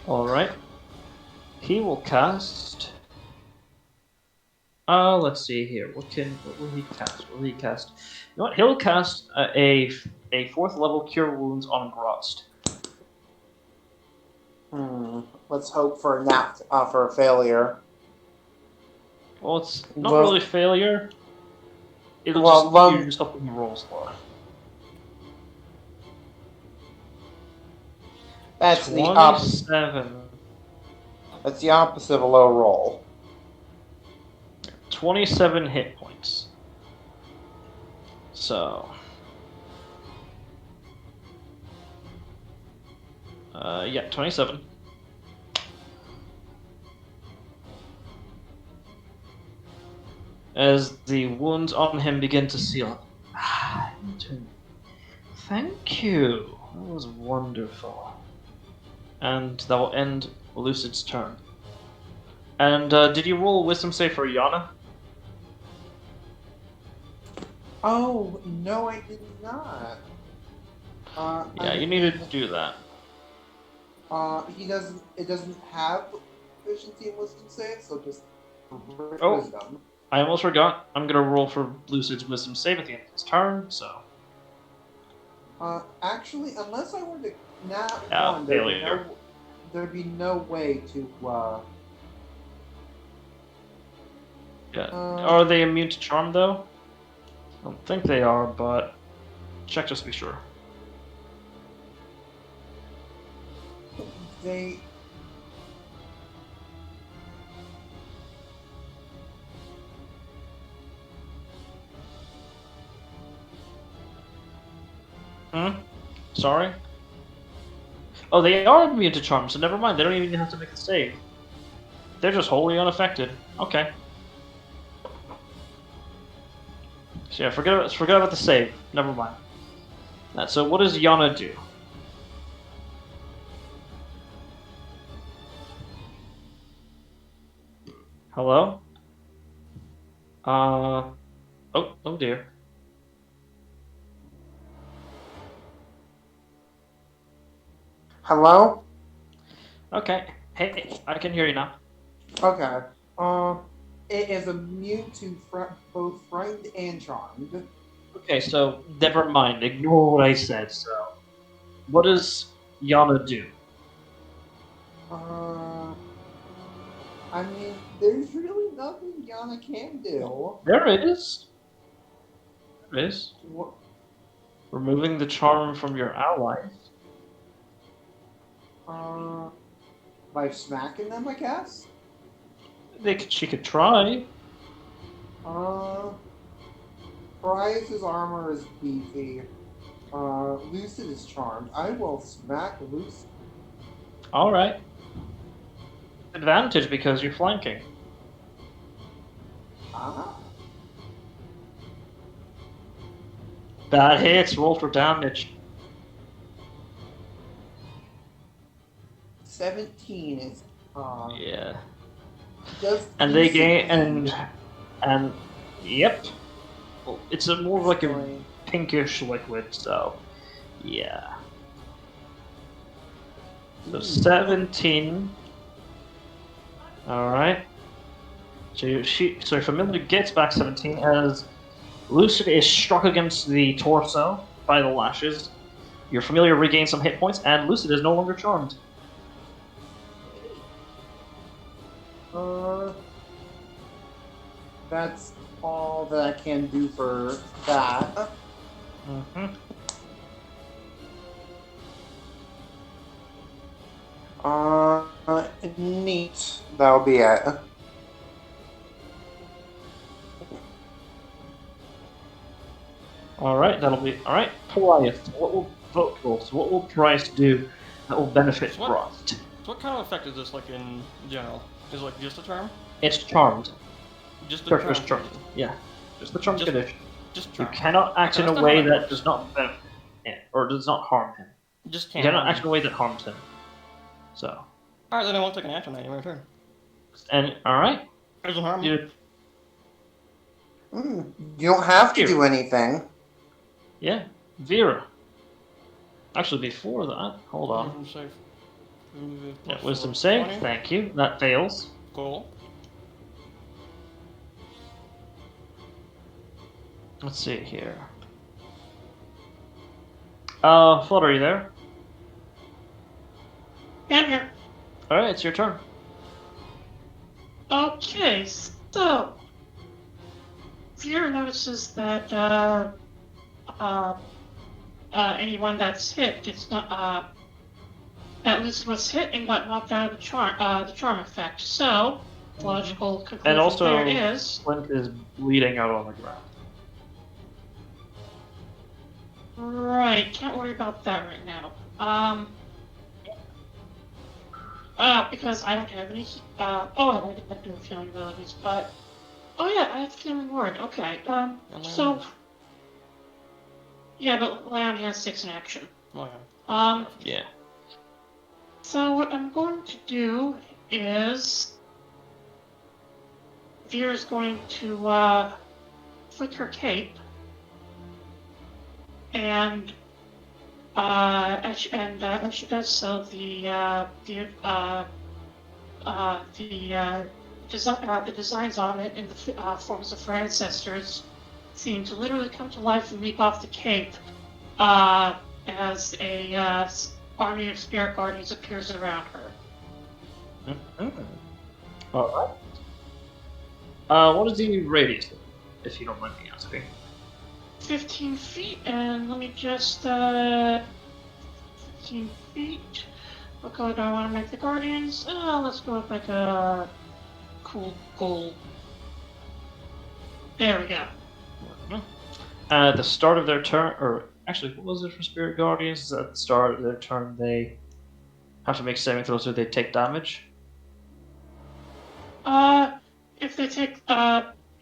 Alright. He will cast... Let's see here. What will he cast? Will he cast? You know what? He'll cast a 4th level Cure Wounds on Grost. Let's hope for for a failure. Well, it's not really a failure. It'll you're just hoping he rolls low. That's 27. That's the opposite of a low roll. 27 hit points. So. Yeah, 27. As the wounds on him begin to seal. Thank you. That was wonderful. And that will end Lucid's turn. And did you roll a wisdom save for Yana? Oh, no, I did not. Yeah, you needed to do that. It doesn't have efficiency in wisdom save, so just wisdom. I almost forgot. I'm gonna roll for Lucid's wisdom save at the end of his turn, so. Actually, unless I were to failure. There'd be no way to, Yeah. Are they immune to charm, though? I don't think they are, but check just to be sure. They... Sorry? Oh, they are immune to charm, so never mind. They don't even have to make a save. They're just wholly unaffected. Okay. So yeah, forget about the save. Never mind. So what does Yana do? Hello? Oh dear. Hello? Okay. Hey, I can hear you now. Okay. It is immune to both frightened and charmed. Okay, so never mind. Ignore what I said. So, what does Yana do? I mean, there's really nothing Yana can do. There is. There is. What? Removing the charm from your allies. By smacking them, I guess? She could try. Prize's armor is beefy. Lucid is charmed. I will smack Lucid. Alright. Advantage because you're flanking. That hits, roll for damage. 17 is Yeah. Just And they gain and yep. Well, it's a more like a pinkish liquid, so yeah. So 17. Alright. So Familiar gets back 17 as Lucid is struck against the torso by the lashes. Your Familiar regains some hit points, and Lucid is no longer charmed. That's all that I can do for that. Neat. That'll be it. Alright, that'll be alright. Price. What will Price do that will benefit Frost? So what kind of effect is this like in general? Is it like just a charm? It's charmed. Just the charm. Charmed. Yeah. Just the charmed condition. Just you charm. cannot act in a way that does not benefit him, or does not harm him. Just you cannot act in a way that harms him. So. Alright, then I won't take an action on that. My turn. And alright. Doesn't harm you. You don't have to do anything. Yeah, Vera. Actually, before that, hold on. Wisdom save. Yeah, wisdom save. 20. Thank you. That fails. Cool. Let's see here. Flood, are you there? Yeah, I'm here. Alright, it's your turn. Okay, so Fear notices that anyone that's hit gets not at least was hit and got knocked out of the charm effect. So the logical conclusion And also, there is Flint is bleeding out on the ground. right. Can't worry about that right now. Because I don't have any. I didn't do healing abilities, but oh yeah, I have healing word. Okay. So yeah, but Leon has 6 in action. Oh, yeah. Yeah. So what I'm going to do is Veer is going to flick her cape, and as she does so, the designs on it in the forms of her ancestors seem to literally come to life and leap off the cape as a army of spirit guardians appears around her. Alright. What is the radius, if you don't mind me asking? 15 feet, and let me just 15 feet. What color do I want to make the guardians? Let's go with like a cool gold. There we go. At the start of their turn, or actually, what was it for Spirit Guardians? At the start of their turn, they have to make saving throws or they take damage? If they take,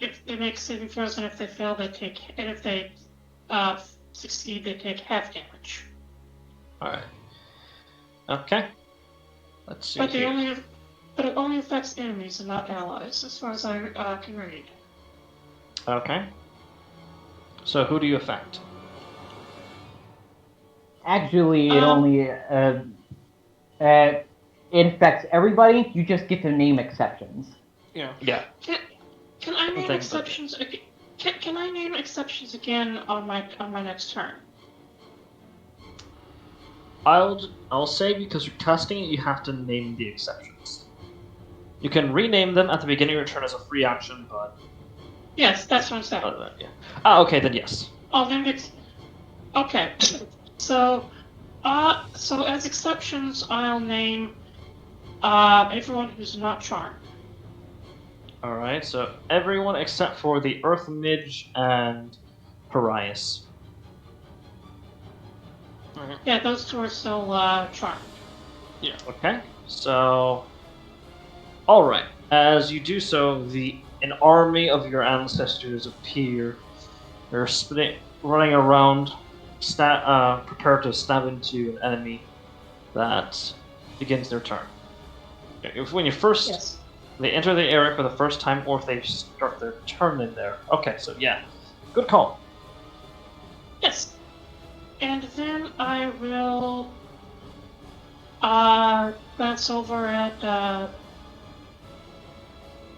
if they make saving throws, and if they fail, they take, and if they, succeed, they take half damage. Alright. Okay. Let's see. But it only affects enemies and not allies, as far as I can read. Okay. So who do you affect? Actually, it only it affects everybody. You just get to name exceptions. Yeah. Yeah. Can I name exceptions? Can I name exceptions again on my next turn? I'll say because you're casting it, you have to name the exceptions. You can rename them at the beginning of your turn as a free action, but Yes, that's what I'm saying. yeah. Okay, then yes. Oh, then it's okay. So as exceptions, I'll name everyone who's not charmed. Alright, so everyone except for the Earth Mage and Parias. Alright. Yeah, those two are still charmed. Yeah. Okay, so... Alright, as you do so, an army of your ancestors appear. They're running around, prepared to stab into an enemy that begins their turn. When you first... Yes. They enter the area for the first time, or if they start their turn in there. Okay, so yeah. Good call. Yes. And then I will glance over at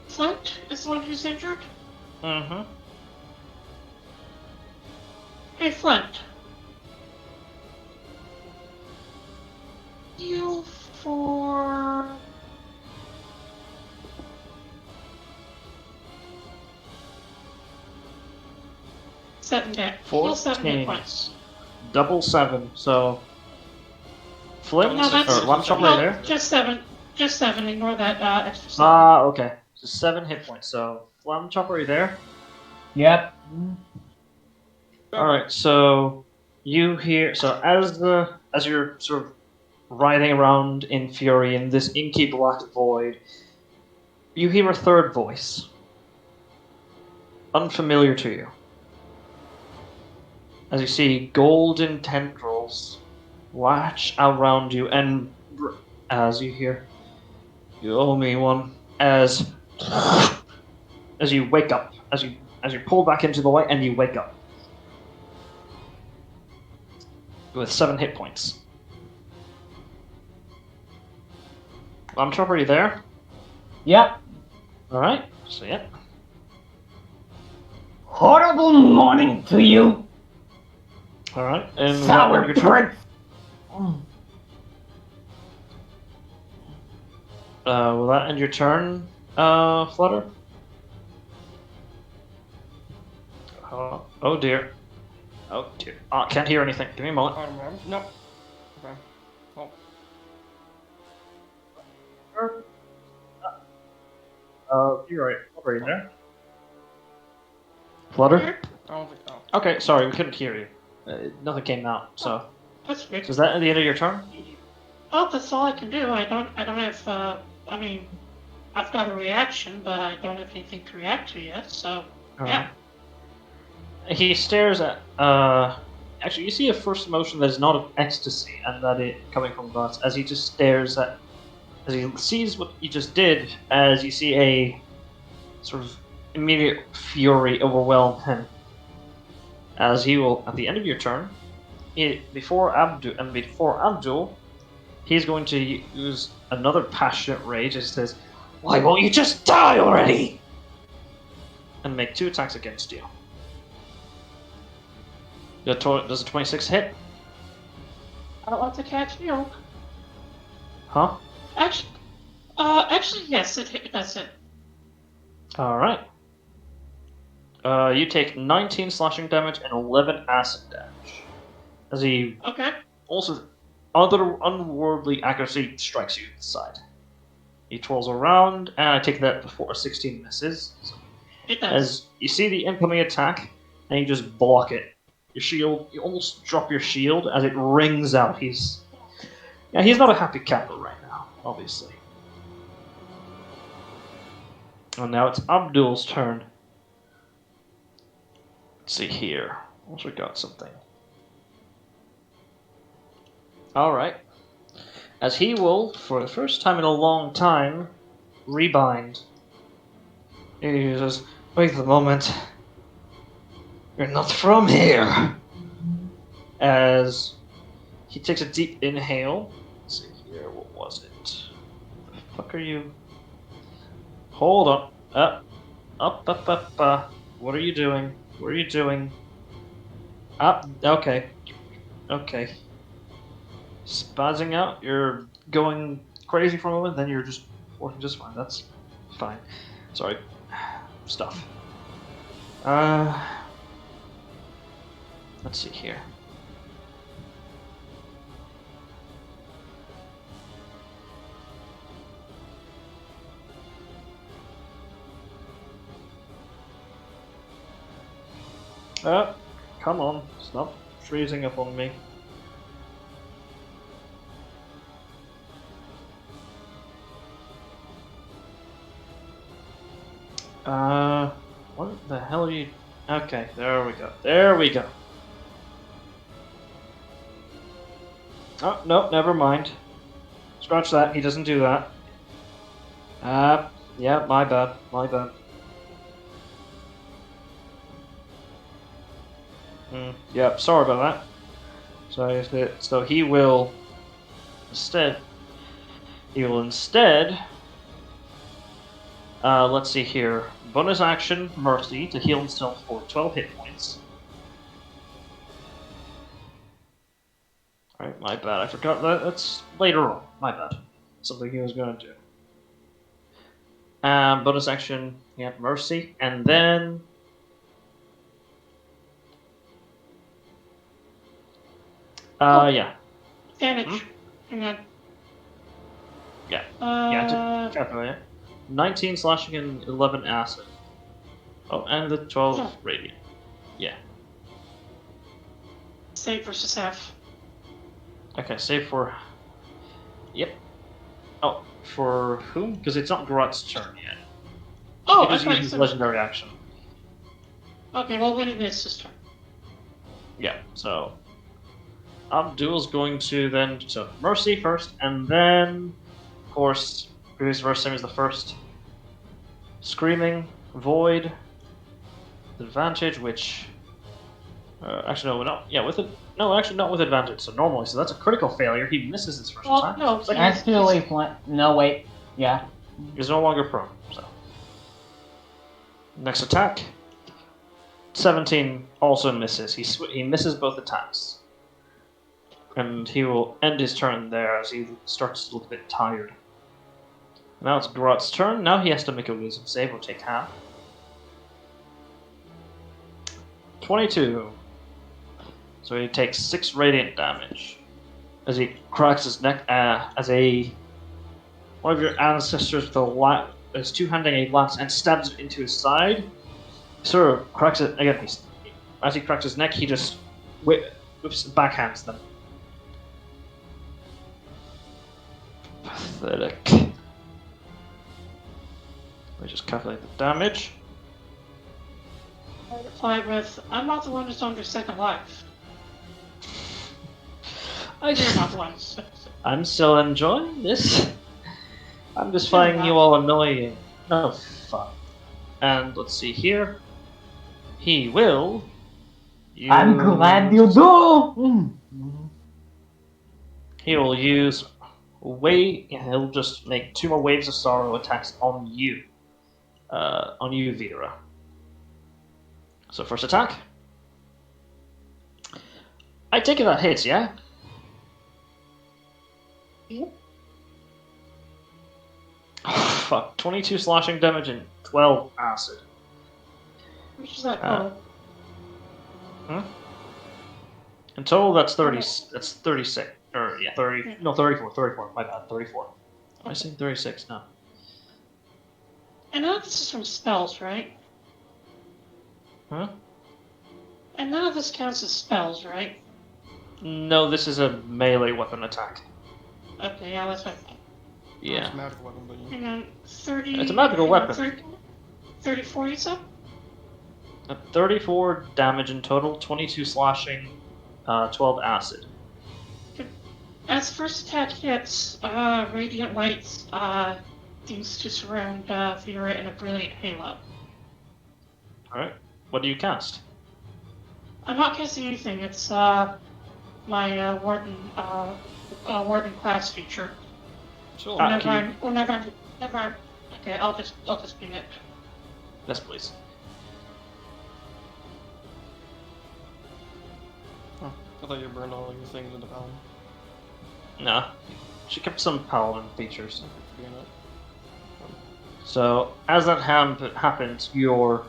Flint is the one who's injured. Mm-hmm. Hey Flint. Heal for 7 hit. Heal 7 hit 14. points. Double 7, so... Flint? No, that's or one shot right there? just 7. Just 7. Ignore that extra 7. Okay. So 7 hit points. So, Flam Chopper, are you there? Yep. Alright, so you hear... So as you're sort of riding around in fury in this inky black void, you hear a third voice. Unfamiliar to you. As you see golden tendrils latch around you, and as you hear, "You owe me one," as you wake up, as you pull back into the light, and you wake up with 7 hit points. Chopper, are you there? Yep. All right. So yeah. horrible morning to you, Alright, and will that sour end your turn? prince. Will that end your turn, Flutter? Oh dear. Oh dear. Oh, can't hear anything. Give me a moment. No. Okay. Oh. You're right. Flutter, are you there? Flutter? I don't think. Oh. Okay, sorry, we couldn't hear you. Nothing came out, so... That's good. So is that at the end of your turn? Oh, that's all I can do. I don't have, I mean, I've got a reaction, but I don't have anything to react to yet, so, yeah. He stares at, actually, you see a first emotion that is not of ecstasy, and that it coming from Guts, as he just stares at, as he sees what you just did, as you see a sort of immediate fury overwhelm him. As he will, at the end of your turn, before Abdul, he's going to use another passionate rage as he says, "Why won't you just die already?" And make 2 attacks against you. Does a 26 hit? I don't want to catch you. Huh? Actually, yes, that's it. Alright. You take 19 slashing damage and 11 acid damage. As he also, other unworldly accuracy strikes you in the side. He twirls around, and I take that before 16 misses. It does. As you see the incoming attack, and you just block it. Your shield, you almost drop your shield as it rings out. He's not a happy camper right now, obviously. And now it's Abdul's turn. Let's see here. Once we got something. Alright. As he will, for the first time in a long time, rebind. He says, "Wait a moment. You're not from here." As he takes a deep inhale. Let's see here, what was it? The fuck are you? Hold on. Up. What are you doing? What are you doing? Up. Okay. Spazzing out. You're going crazy for a moment, then you're just working just fine. That's fine. Sorry. Stuff. Let's see here. Come on, stop freezing up on me. What the hell are you... Okay, there we go. Oh, no, never mind. Scratch that, he doesn't do that. Yeah, my bad. Yep, sorry about that. So he will instead, let's see here, bonus action, Mercy, to heal himself for 12 hit points. Alright, my bad, I forgot that, that's later on, my bad. Something he was going to do. Bonus action, yeah, Mercy, and then... yeah. Damage. Hang on. Yeah. Yeah, 19 slashing and 11 acid. Oh, and the 12 radiant. Yeah. Save versus F. Okay, save for... Yep. Oh, for whom? Because it's not Garot's turn yet. Oh, he just used his legendary action. Okay, well, when it is his turn. Yeah, so... Abdul's going to then... So, Mercy first, and then... Of course, previous verse same as the first. Screaming, Void, advantage, which... actually, no, not... Yeah, with it... No, actually not with advantage, so normally. So that's a critical failure. He misses his first attack. No, Actually, no, wait. Yeah. He's no longer prone, so... Next attack. 17 also misses. He misses both attacks. And he will end his turn there as he starts to look a bit tired. Now it's Garot's turn. Now he has to make a wisdom save or take half. 22. So he takes 6 radiant damage as he cracks his neck as one of your ancestors is two-handing a lance and stabs it into his side. Sort of cracks it again. As he cracks his neck, he just backhands them. Pathetic. Let me just calculate the damage. I reply with, I'm not the one who's on your second life. You're not the one. I'm still enjoying this. I'm just finding you all annoying. No fun. And let's see here. He will. I'm glad you do. He will use he'll just make 2 more waves of sorrow attacks on you. On you, Vera. So first attack. I take it that hits, yeah? Yep. Fuck. 22 slashing damage and 12 acid. Which is that total? In total, that's 30. That's 36. Or yeah, 30. No, 34. 34. My bad. 34. I saying 36 now. And none of this is from spells, right? Huh? And none of this counts as spells, right? No, this is a melee weapon attack. Okay, yeah, that's right. Yeah. It's a magical weapon, but Hang on, 30... It's a magical weapon. 34, you said? 34 damage in total, 22 slashing, 12 acid. As first attack hits, Radiant Light seems to surround Vera in a brilliant halo. Alright. What do you cast? I'm not casting anything, it's my Warden class feature. Sure. Whenever okay, I'll just beam it. Yes, please. Oh, I thought you burned all your things into Paladin. Nah. She kept some paladin features. Being it. So, as that happens, your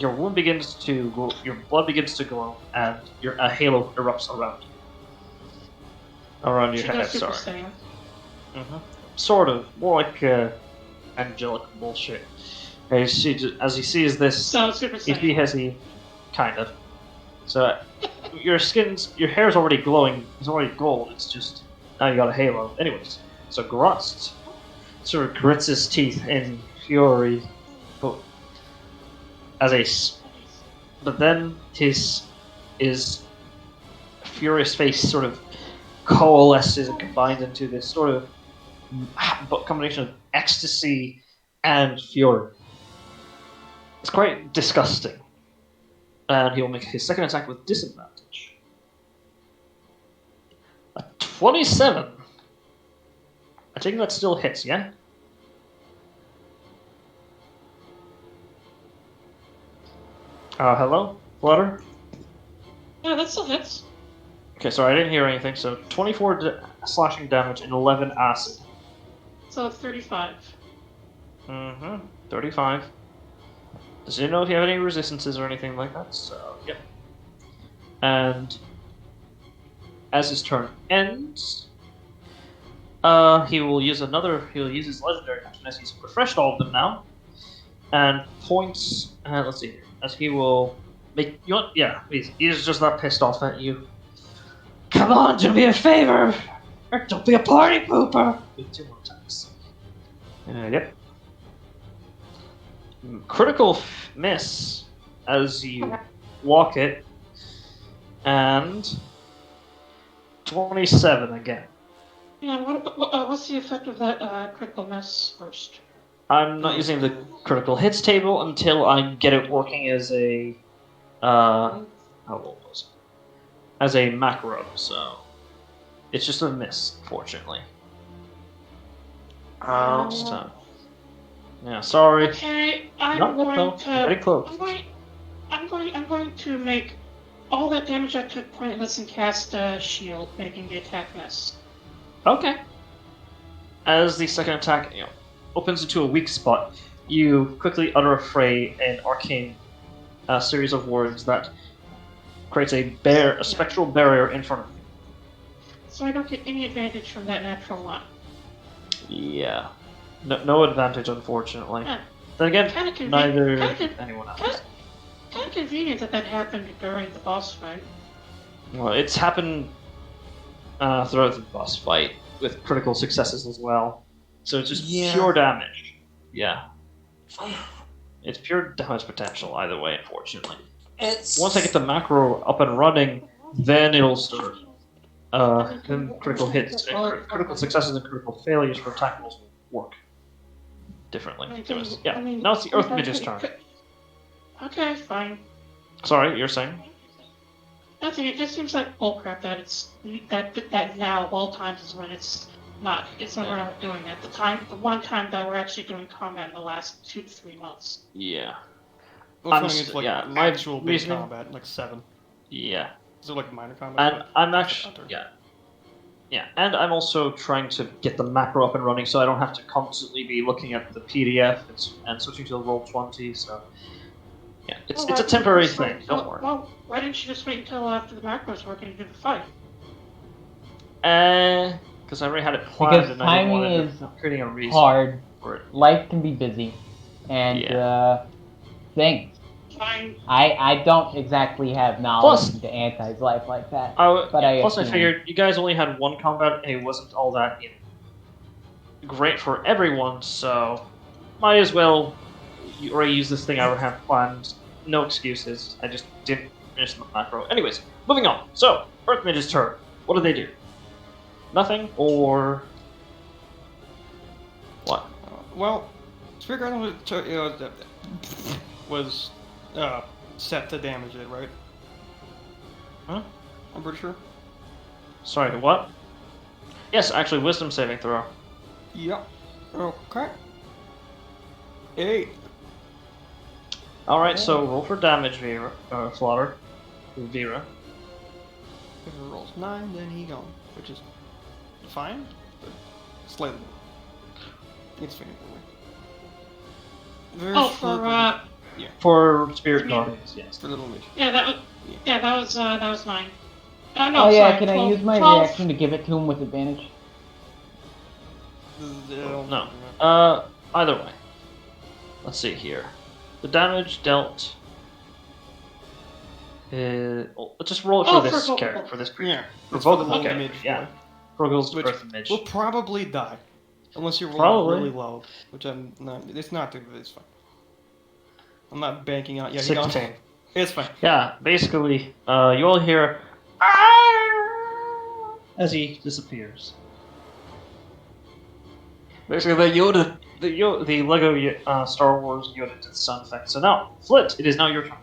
wound begins to go, your blood begins to glow, and a halo erupts around your She head. does Super Sorry. Saiyan. Sort of, more like angelic bullshit. As he sees this, So Super Saiyan. Kind of. So, your hair's already glowing. It's already gold. It's just now you got a halo. Anyways, so Grotz sort of grits his teeth in fury, but then his furious face sort of coalesces and combines into this sort of combination of ecstasy and fury. It's quite disgusting. And he will make his second attack with disadvantage. A 27. I think that still hits, yeah? Hello? Flutter? Yeah, that still hits. Okay, sorry, I didn't hear anything. So 24 slashing damage and 11 acid. So 35. 35. Does he know if you have any resistances or anything like that? So, yep. And as his turn ends, he will use his legendary action as he's refreshed all of them now, and points. Let's see here. As he will make he's just not pissed off at you. Come on, do me a favor, or don't be a party pooper. With 2 more attacks. Yep. Critical miss as you walk it, and 27 again. Yeah, what's the effect of that critical miss first? I'm not using the critical hits table until I get it working as a how old was it? As a macro, so it's just a miss, fortunately. So, yeah, sorry. Okay, Not I'm going though. to. Very close. I'm going to make all that damage I took pointless and cast a shield, making the attack miss. Okay. As the second attack opens into a weak spot, you quickly utter an arcane series of words that creates a spectral barrier in front of you. So I don't get any advantage from that natural one. Yeah. No advantage, unfortunately. Yeah. Then again, Kinda neither convenient. anyone else. Kind of convenient that happened during the boss fight. Well, it's happened throughout the boss fight with critical successes as well. So it's just pure damage. Yeah. It's pure damage potential either way, unfortunately. Once I get the macro up and running, then it'll start. Then critical hits, critical successes and critical failures for attack rolls will work differently. Yeah, now it's the Earth Mage's turn. Okay, fine. Sorry, you're saying? Nothing. It just seems like bullcrap that it's that now of all times is when it's not. It's when we're not doing it. The one time that we're actually doing combat in the last 2 to 3 months. Yeah. Well, it's like my actual big reasoning- combat, like 7. Yeah. Is it like minor combat? And I'm actually and I'm also trying to get the macro up and running, so I don't have to constantly be looking at the PDF and switching to the Roll20. So yeah, it's a temporary thing. Don't worry. Well, why didn't you just wait until after the macros working to do the fight? Because I already had it planned, Because and I didn't want timing is to creating a reason hard. for it. Life can be busy, and things. Fine. I don't exactly have knowledge into Anti's life like that. But I plus, I assume. figured you guys only had one combat, and it wasn't all that great for everyone, so might as well already use this thing I already have planned. No excuses. I just didn't finish the macro. Anyways, moving on. So, Earth Mage's turn. What do they do? Nothing, or what? Well, Spirit Guardian was set to damage it, right? Huh? I'm pretty sure. Sorry, what? Yes, actually, Wisdom saving throw. Yep. Okay. 8. Alright, so roll for damage, Vera. Slaughter. Vera. If it rolls 9, then he gone, which is fine, but slightly more. It's fine. For Spirit Guardians, yes. For Little Mage. Yeah, that was mine. No, Oh yeah, sorry, can 12, I use my 12. reaction to give it to him with advantage? No. Either way. Let's see here. The damage dealt. Let's just roll it for this character, for this creature. Yeah. Provokable, Okay. okay. Mage Yeah. boy, Progo's Which Earth Mage. will probably die. Unless you're rolling Probably. really low, which I'm not. It's not. It's fine. I'm not banking on. Yeah, he 16. gone. It's fine. Yeah, basically, you all hear "Ah!" as he disappears. Basically, the Lego Star Wars Yoda did the sound effect. So now, Flint, it is now your turn.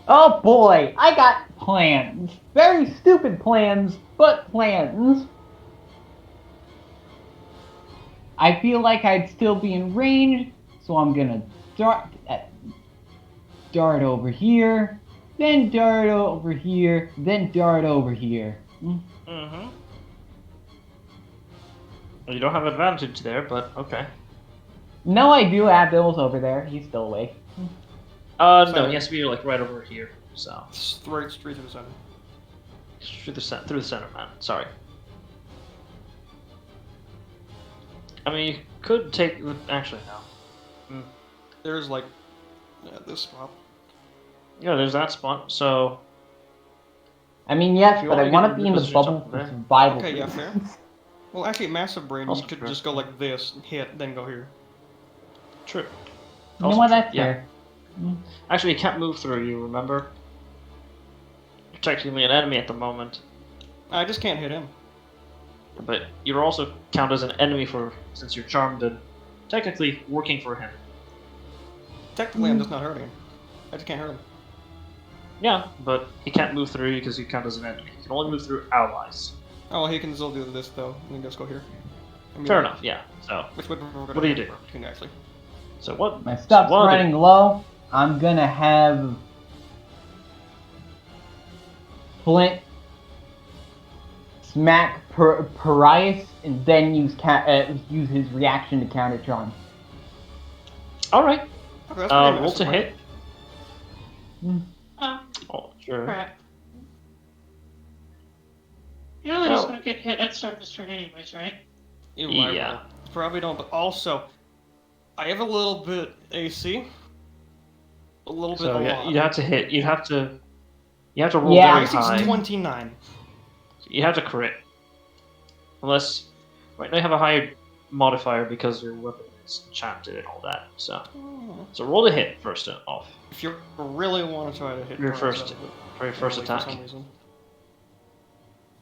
Oh boy, I got plans. Very stupid plans, but plans. I feel like I'd still be in range, so I'm gonna dart over here, then dart over here, then dart over here. Mm-hmm. Well, you don't have advantage there, but okay. No, I do. Abdul's over there. He's still awake. No, he has to be like right over here. So Straight through the center. through the center, man. Sorry. I mean, you could take. Actually, no. There's like this spot. Yeah, there's that spot. So I mean, yes, You but I wanna want get to be in the reposition bubble something for there? survival. Okay, yeah, reasons. fair. Well, actually, Massive Brain, Also you could true. just go like this, hit, then go here. true. You know Also what? true, That's yeah. fair. Actually, he can't move through you. Remember? You're technically an enemy at the moment, I just can't hit him. but you're also count as an enemy since you're charmed and technically working for him. Technically, I'm just not hurting him. I just can't hurt him. Yeah, but he can't move through you because you count as an enemy. He can only move through allies. Oh, well, he can still do this though, and then just go here. I mean, Fair enough. Yeah. So Which would What do you do? Actually. what? My stuff's what do you running low. I'm gonna have Flint, smack Parias, and then use his reaction to counter charm. All right. Okay, that's pretty Roll to massive, hit. Um, Sure. crap. You know that he's gonna get hit at start of his turn anyways, right? Yeah. Probably don't, but also, I have a little bit AC. A little bit So a yeah, lot. you'd have to hit. You have to roll Yeah. very AC's high. 29. You have to crit. Unless, right now you have a higher modifier because your weapon is enchanted and all that. So roll to hit first off. If you really want to try to hit Your Pariahs first- out of it, for your first really, attack. For some reason.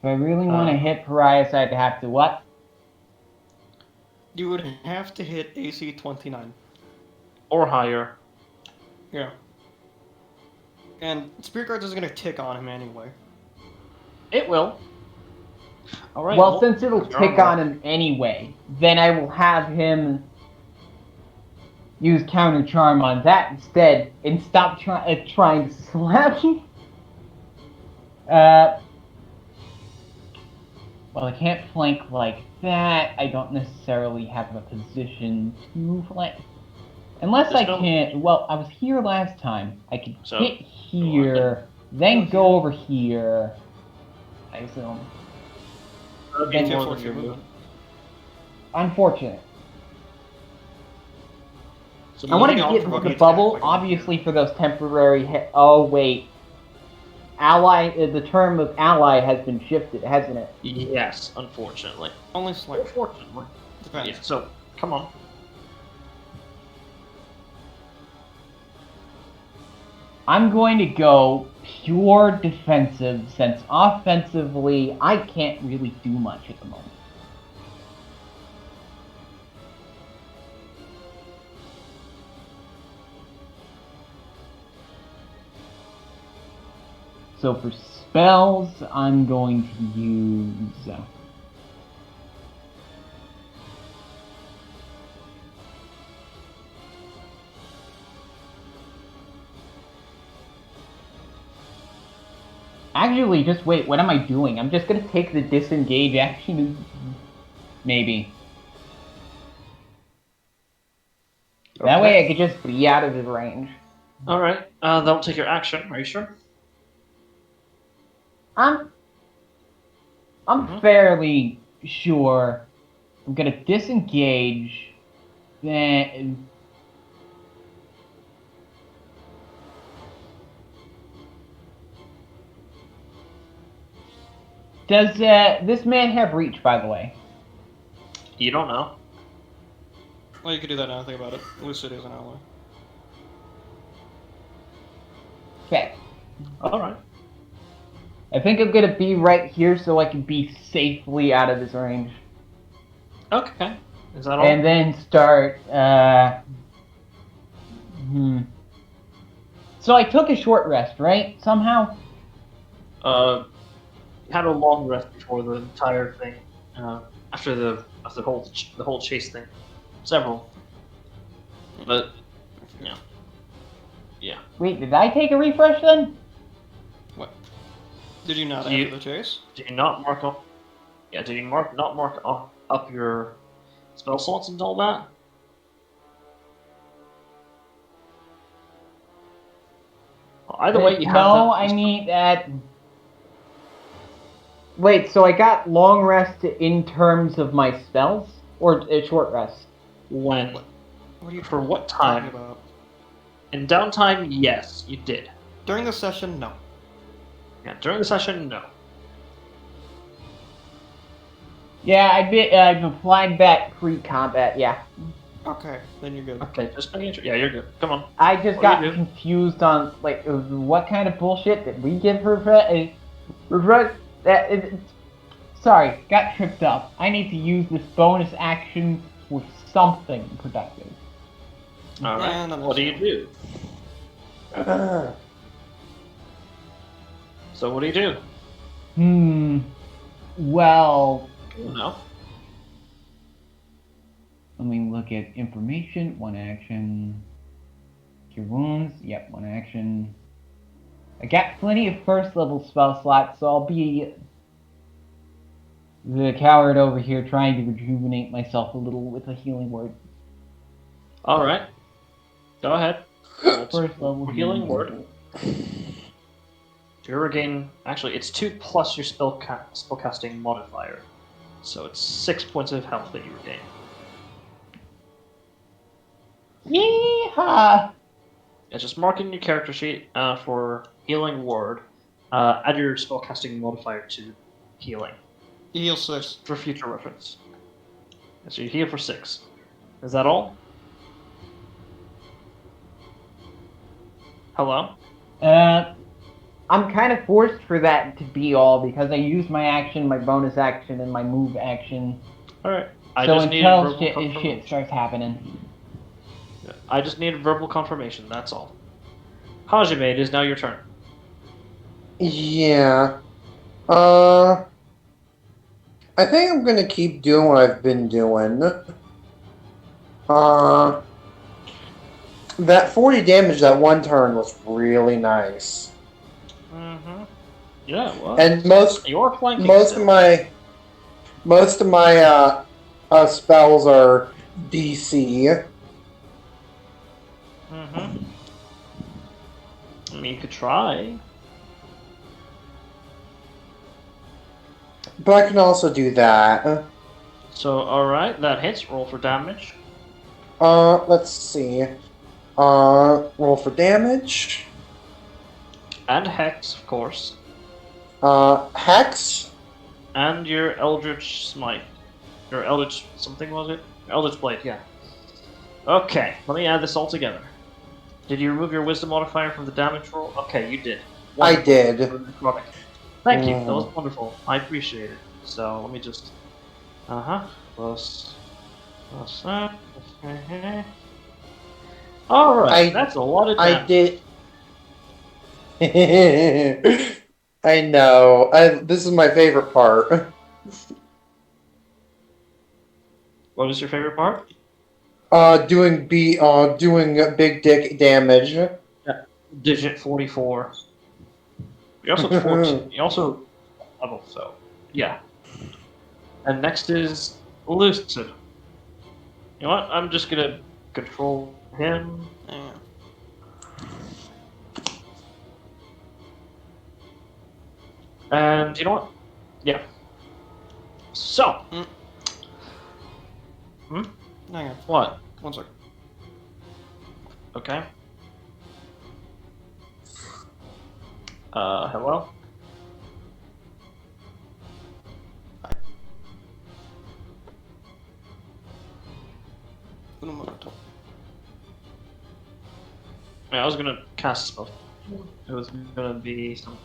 If I really want to hit Parias, I'd have to what? You would have to hit AC 29. Or higher. Yeah. And Spirit Guards is going to tick on him anyway. It will. All right. Well, since it'll your tick armor. on him anyway, then I will have him use counter charm on that instead, and stop trying to slap me. Well, I can't flank like that. I don't necessarily have a position to flank. Unless I can't. Well, I was here last time. I could hit here, then go over here. I assume. That'd be more than your movement. Unfortunate. So I want to moving on get from the attack, bubble, like, obviously, for those temporary hit. Oh, wait. Ally, the term of ally has been shifted, hasn't it? Yes, unfortunately. Only slightly. Unfortunately. Depends. Yeah, so, come on. I'm going to go pure defensive, since offensively, I can't really do much at the moment. So for spells, I'm going to use... Actually, just wait, what am I doing? I'm just gonna take the disengage action, maybe. That way I could just be out of his range. Alright, that'll take your action, are you sure? I'm fairly sure. I'm gonna disengage, then... Does this man have reach, by the way? You don't know. Well, you could do that now, think about it. Lucid is an ally. Okay. Alright. I think I'm gonna be right here so I can be safely out of his range. Okay. Is that all? And then start, So I took a short rest, right? Somehow? You had a long rest before the entire thing. After the whole chase thing. Several. But, yeah. Yeah. Wait, did I take a refresh then? What? Did you not enter the chase? Did you not mark up? Yeah, did you not mark up your spell slots and all that? Well, either way, you have No, that. I mean that... Wait, so I got long rest in terms of my spells? Or a short rest? When? What are you For what talking time? about? In downtime, yes, you did. During the session, no. Yeah, during the session, no. Yeah, I've applied that pre-combat, yeah. Okay, then you're good. Okay, just making sure. Yeah, you're good. Come on. I just What got do you do? confused on, like, what kind of bullshit did we give her? Sorry, got tripped up. I need to use this bonus action for something productive. Alright, what do you do? So what do you do? Well... No. Let me look at information. One action. Cure wounds. Yep, one action. I got plenty of first level spell slots, so I'll be the coward over here trying to rejuvenate myself a little with a healing word. All right. Go ahead. First level healing word. You regain. Actually, it's 2 plus your spellcasting modifier, so it's 6 points of health that you regain. Yeehaw! Yeah, just mark in your character sheet for healing word. Add your spellcasting modifier to healing You heal 6. for future reference. Yeah, so you heal for 6. Is that all? Hello? I'm kind of forced for that to be all because I used my action, my bonus action, and my move action. Alright. So until shit starts happening. I just need verbal confirmation, that's all. Hajime, it is now your turn. Yeah. I think I'm gonna keep doing what I've been doing. That 40 damage that one turn was really nice. Mm-hmm. Yeah, it was. And most of my spells are DC. Mm-hmm. I mean, you could try. But I can also do that. So, alright, that hits. Roll for damage. Let's see. Roll for damage. And Hex, of course. Hex. And your Eldritch Smite. Your Eldritch something, was it? Eldritch Blade, yeah. Okay, let me add this all together. Did you remove your Wisdom modifier from the damage roll? Okay, you did. I did. Thank you, that was wonderful. I appreciate it. So, let me just... Plus that. Alright, that's a lot of damage. I did. I know. This is my favorite part. What is your favorite part? Doing big dick damage. Yeah. Digit 44. You also 14. You also level, so yeah. And next is Lucid. You know what? I'm just gonna control him. Yeah. And you know what? Yeah. So. Hang on. What? 1 second. Okay. Hello? Yeah, I was gonna cast a spell. It was gonna be some.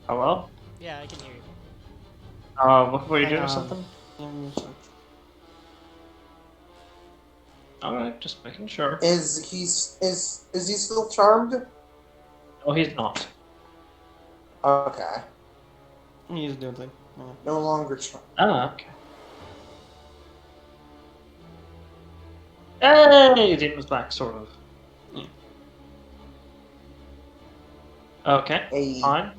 Hello? Yeah, I can hear you. What were you doing or on. something? Alright, just making sure. Is he still charmed? Oh, he's not. Okay. He's doing thing. No longer charmed. Ah, okay. Hey, Demon's back, sort of. Okay, Hey. fine.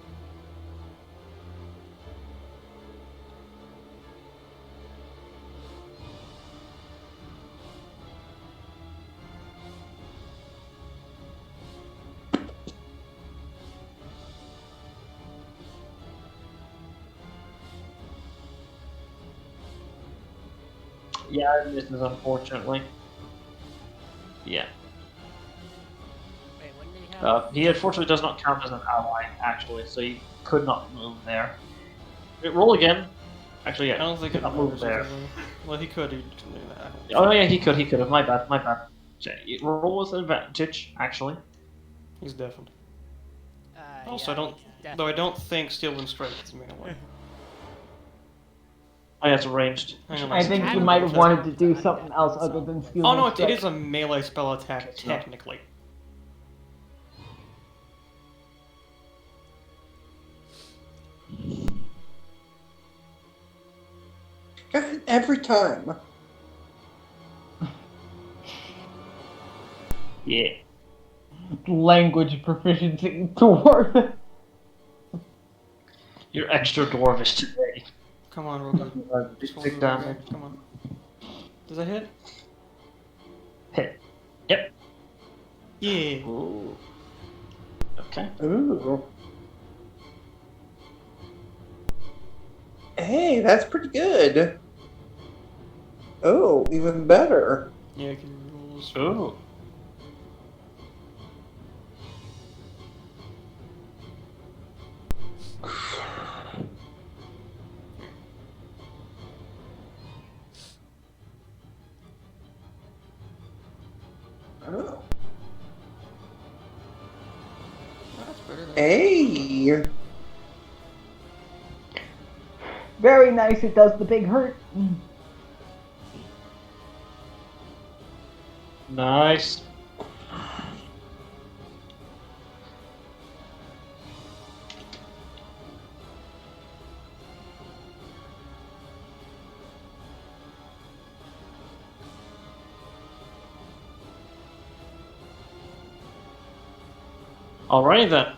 Yeah, this is unfortunately. Yeah. Wait, when did he have? He unfortunately does not count as an ally, actually, so he could not move there. Roll again. Actually, yeah. I don't think it could not move moves there. Well, he could. He can do that. Oh yeah, he could. He could have. My bad. My bad. Roll with advantage, actually. He's deafened. Yeah, Also, I don't. Though I don't think Steel Wind Strike is melee. Oh, yeah, it's ranged. I think you might have wanted to do something else other than steal. Oh no, it is a melee spell attack technically. God, every time. Yeah. Language proficiency dwarf. You're extra dwarvish today. Come on, roll good. Just roll Big good, damage. okay, come on. Does that hit? Hit. Yep. Yeah. Ooh. Okay. Ooh. Hey, that's pretty good. Oh, even better. Yeah, can you roll this? Ooh. Oh. That's better than Hey. Very nice. It does the big hurt. Nice. Alrighty then.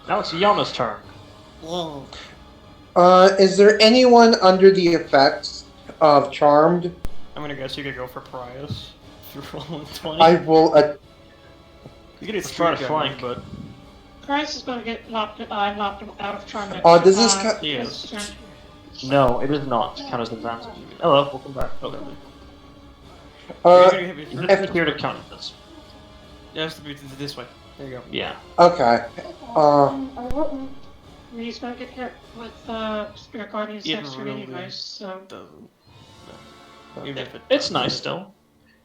Now it's Yana's turn. Whoa. Is there anyone under the effects of Charmed? I'm gonna guess you could go for Prius. If you're rolling 20. I will. You could hit Try to Street flank. Gunner, but Christ is going to get knocked out of charm. Does this Yes. turn. No, it is not. Count as advantage. Hello, welcome back. Okay. You're gonna hit You me. have to here to count this. It has to be this way. There you go. Yeah. Okay. He's going to get hit with Spirit Guardian's It Dexter really anyways, so... Doesn't. No. Even if it It's does. nice still.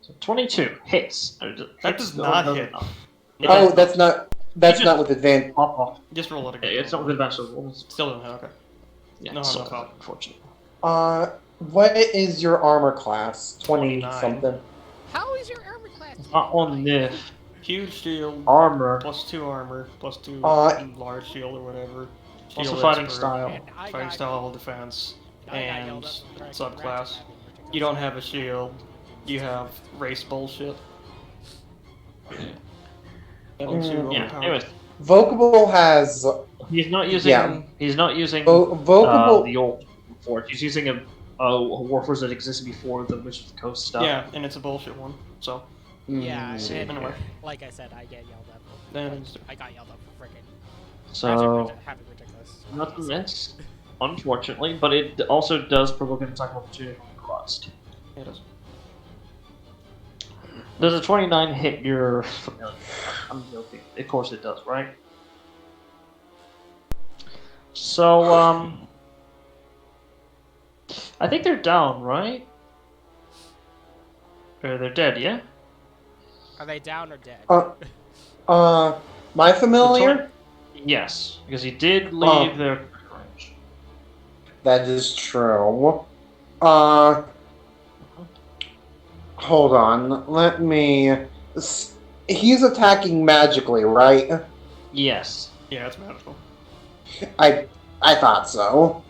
So 22 hits. That does not hit. It Oh, does that's not. That's not with advantage. Pop off. Just roll it again. Yeah, it's not with advantage. It's Still don't hit. Okay. yeah, No, so no problem. unfortunate. What is your armor class? 20 29. something. How is your armor class? Not on this Huge shield. armor. +2 armor. +2 large shield or whatever. Also Shield fighting expert, style. And I Fighting got- style defense. I got And yelled at for trying to subclass. ratchet at me, which You don't have a shield. You have race bullshit. That makes you Yeah. overpowered. Anyways, Vocable has. he's not using. Yeah. He's not using Vocable. the old Warforged. He's using a Warforged that existed before the Witch of the Coast stuff. Yeah, and it's a bullshit one. So, Yeah, see, and anyway. like I said, I get yelled at for. Then it's- I got yelled at for freaking So having ridiculous. not the miss, unfortunately, but it also does provoke an attack of opportunity on crust. it does. Does a 29 hit your familiar? I'm joking. Of course it does, right? So, I think they're down, right? Or they're dead, yeah? Are they down or dead? My familiar? Yes, because he did leave their range. That is true. Hold on. Let me. He's attacking magically, right? Yes. Yeah, it's magical. I thought so.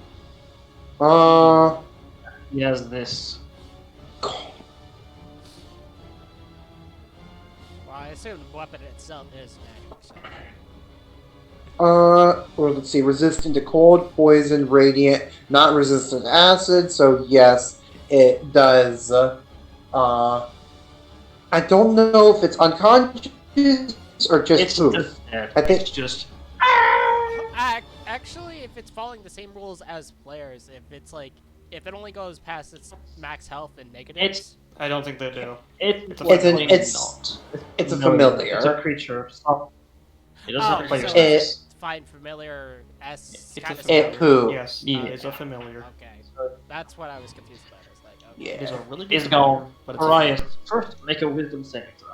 He has this. Well, I assume the weapon itself is magic. So. Or let's see, resistant to cold, poison, radiant, not resistant to acid, so yes, it does. I don't know if it's unconscious or just It's poof. just dead. I think- It's just. Actually, if it's following the same rules as players, if it only goes past its max health and negatives, I don't think they do. It's It's an- likely it's- not. It's a No, familiar. It's a creature. Stop. It doesn't Oh, have player so it- stats. find familiar S It's a kind of familiar. It poo. Yes, Yeah. it's a familiar. Okay, that's what I was confused about. It's like, okay. It is a Yeah. really good He's familiar, gone. but it's a Mariah, familiar. first make a wisdom saving throw.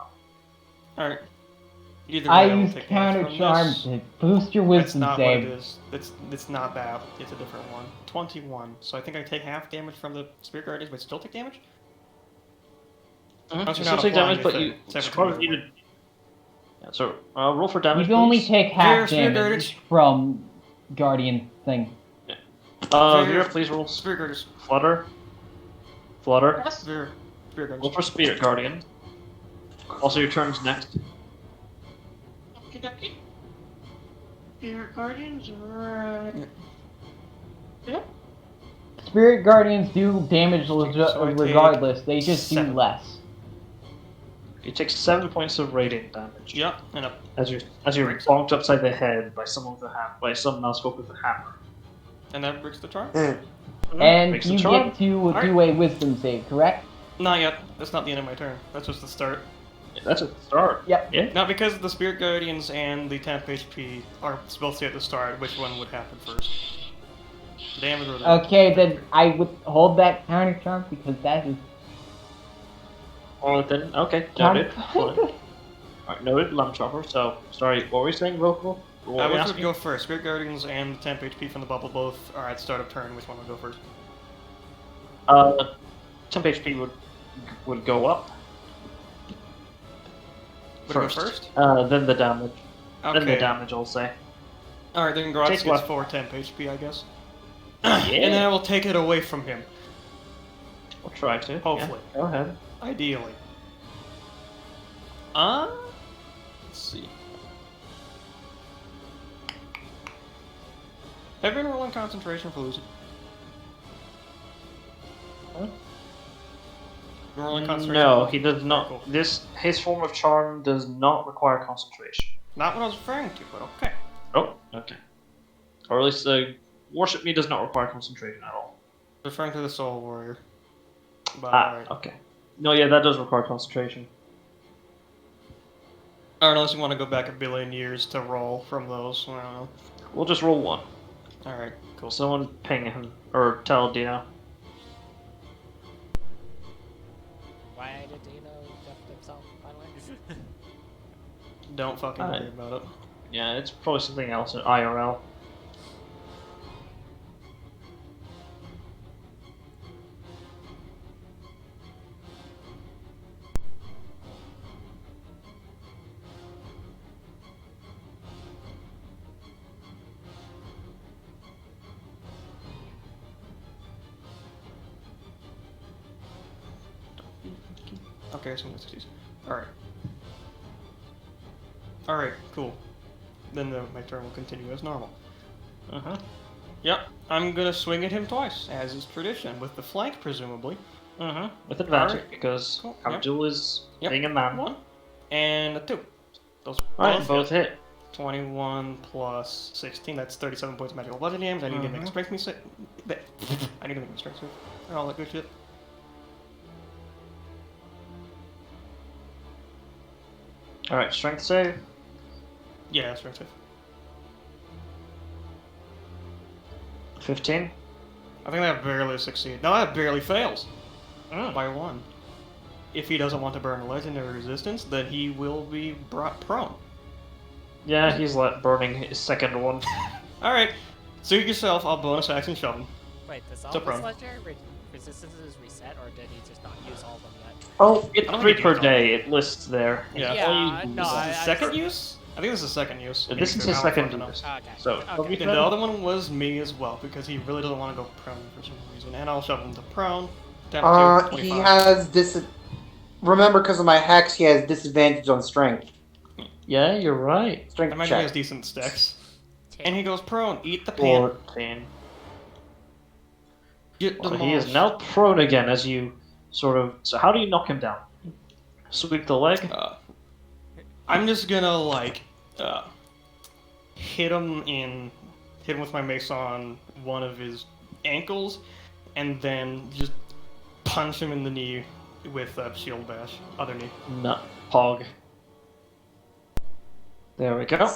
Alright. Either I way, I'll use take counter damage from charm this. to boost your That's wisdom not what it save. is. It's not that. It's a different one. 21. So I think I take half damage from the Spirit Guardians, but still take damage? Mm-hmm. Unless You you're still not take damage, applying but anything, you except for probably two. need to. Yeah, so roll for damage. You can only please. take half Here, Spirit damage Guardians. from Guardian thing. Vera, please roll Spirit Guardians. flutter. Flutter. Yes. Spirit Roll Guardians. for Spirit Guardian. Also, your turn's next. Spirit Guardians, right? Yep. Spirit Guardians do damage So I take- regardless. They just do 7. less. You take 7 points of radiant damage. Yep, and a As you're Breaks it. bonked upside the head by someone with a by some mouse-folk with a hammer. and that breaks the charm. And Makes the you charm. get to do Alright. a wisdom save, correct? Not yet. That's not the end of my turn. That's just the start. Yeah, that's a start. Yep. Yeah. Now, because the Spirit Guardians and the temp HP are both say at the start, which one would happen first? Damage or the... Okay, then I would hold that counter charm because that is Well then, okay, counter. noted. Alright, noted, Lamb Chopper. So, sorry, what were we saying, Vocal? What were we which would asking? go first? Spirit Guardians and the temp HP from the bubble both are at start of turn. Which one would go first? Temp HP would go up. Would it go first? Then the damage. Okay. Then the damage, I'll say. Alright, then Grots Take gets what? 4 temp HP, I guess. Yeah. And then I will take it away from him. I'll try to. Hopefully. Yeah, go ahead. Ideally. Let's see. Have you been rolling concentration for Lucy? Huh? Been rolling concentration? No, for- he does not. Cool. His form of charm does not require concentration. Not what I was referring to, but okay. Oh, okay. Or at least worship me does not require concentration at all. Referring to the Soul Warrior. But alright. Okay. No, yeah, that does require concentration. Or unless you want to go back a billion years to roll from those. I don't know. We'll just roll one. Alright, cool. Someone ping him or tell Dino. Why did Dino jump himself, by the way? Don't fucking worry Alright. about it. Yeah, it's probably something else in IRL. Okay, so that's 60s. Alright. Alright, cool. Then my turn will continue as normal. Uh-huh. Yep, I'm gonna swing at him twice, as is tradition, with the flank, presumably. Uh-huh. With advantage, Alright. because Cool, yep. Abdul is Yep. being a man. 1 and a 2. Those Alright, both hit. hit. 21 plus 16, that's 37 points of magical bludgeoning damage. I need to make a strength me save. I need to make a strength save. And all that good shit. Alright, strength save. Yeah, strength save. 15. I think that barely succeeds. No, that barely fails. Mm. By 1. If he doesn't want to burn a legendary resistance, then he will be brought prone. Yeah, he's burning his second one. Alright, suit yourself, I'll bonus action shove him. Wait, does all So his prone. legendary resistances reset, or did he just not use all of them yet? Oh, It's I don't 3 think per it's day, it lists there. Yeah. Yeah, no, This is I- his I second just- use? I think this is the second use. This is his How second fucking use. Okay. So, okay. And the other one was me as well, because he really doesn't want to go prone for some reason. And I'll shove him to prone. Down to he 25. has Remember, because of my hex, he has disadvantage on strength. Yeah, you're right. Strength I imagine he has check. decent stacks. And he goes prone. Eat the pan. 14. Get Well, the he is moss. now prone again as you sort of... So how do you knock him down? Sweep the leg? I'm just gonna, like, hit him with my mace on one of his ankles, and then just punch him in the knee with shield bash. Other knee. No. Pog. There we go.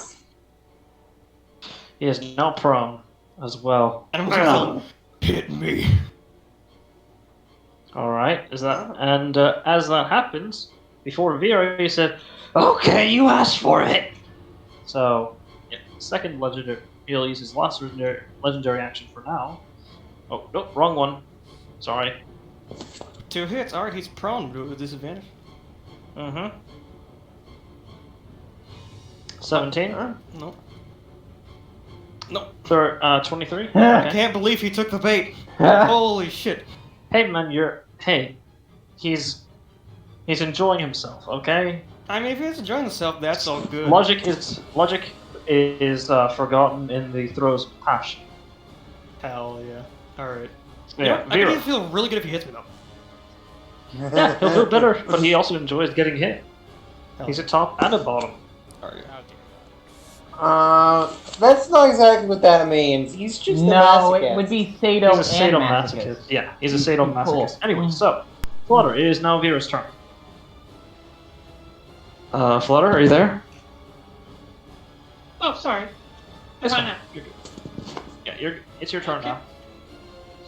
He is now prone as well. And I'm just gonna hit me. Alright, is that... And as that happens, before Vera, he said, "Okay, you asked for it!" So, yeah, second legendary... He'll use his last legendary action for now. Oh, nope, wrong one. Sorry. 2 hits. Alright, he's prone with disadvantage. Mm-hmm. 17? No. No. 23? I Okay. can't believe he took the bait. Holy shit. Hey man, Hey, he's enjoying himself, okay? I mean, if he has to join the self, that's all good. Logic is forgotten in the throes of passion. Hell yeah. Alright. Yeah, I think Vera. he'd feel really good if he hits me, though. Yeah, he'll feel better, but he also enjoys getting hit. He's a top and a bottom. Alright. That's not exactly what that means. He's just a No, masochist. it would be He's Sado a and sadomasochist. Masochist. Yeah, he's a Cool. sadomasochist. Anyway, so Flutter, it is now Vera's turn. Flutter, are you there? Oh, sorry. It's Why fine. not? You're good. Yeah, it's your turn Okay. now.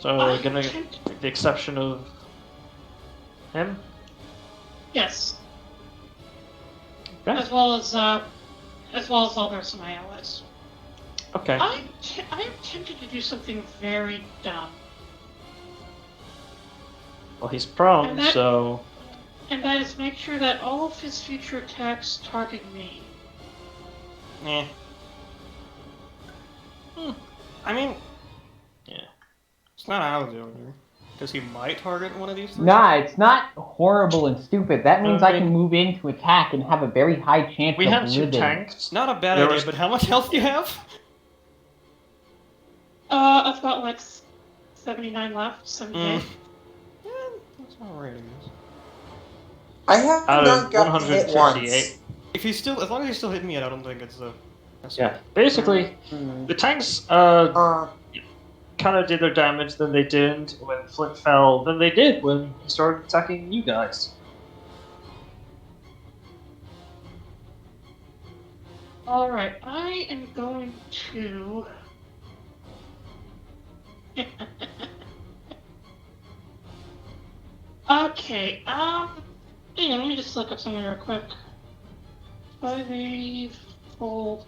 So we're gonna, with the exception of him. Yes. Okay. As well as all the rest of my allies. Okay. I am tempted to do something very dumb, Well, he's prone, And that- so and that is make sure that all of his future attacks target me. Eh. I mean, yeah. it's not out of the ordinary. Because he might target one of these three. Nah, it's not horrible and stupid. That means I Okay. can move in to attack and have a very high chance We of have two living. tanks. It's not a bad There idea, was- but how much health do you have? I've got like 79 left, 78. Yeah, that's alright, I guess. I have Out not of gotten hit 158. once. If he's still, as long as he's still hitting me, I don't think it's a. Yeah. Basically, Hmm. the tanks Uh, kind of did their damage, then they didn't. When Flint fell, then they did when he started attacking you guys. Alright, I am going to... Okay, hang on, let me just look up something real quick. By the full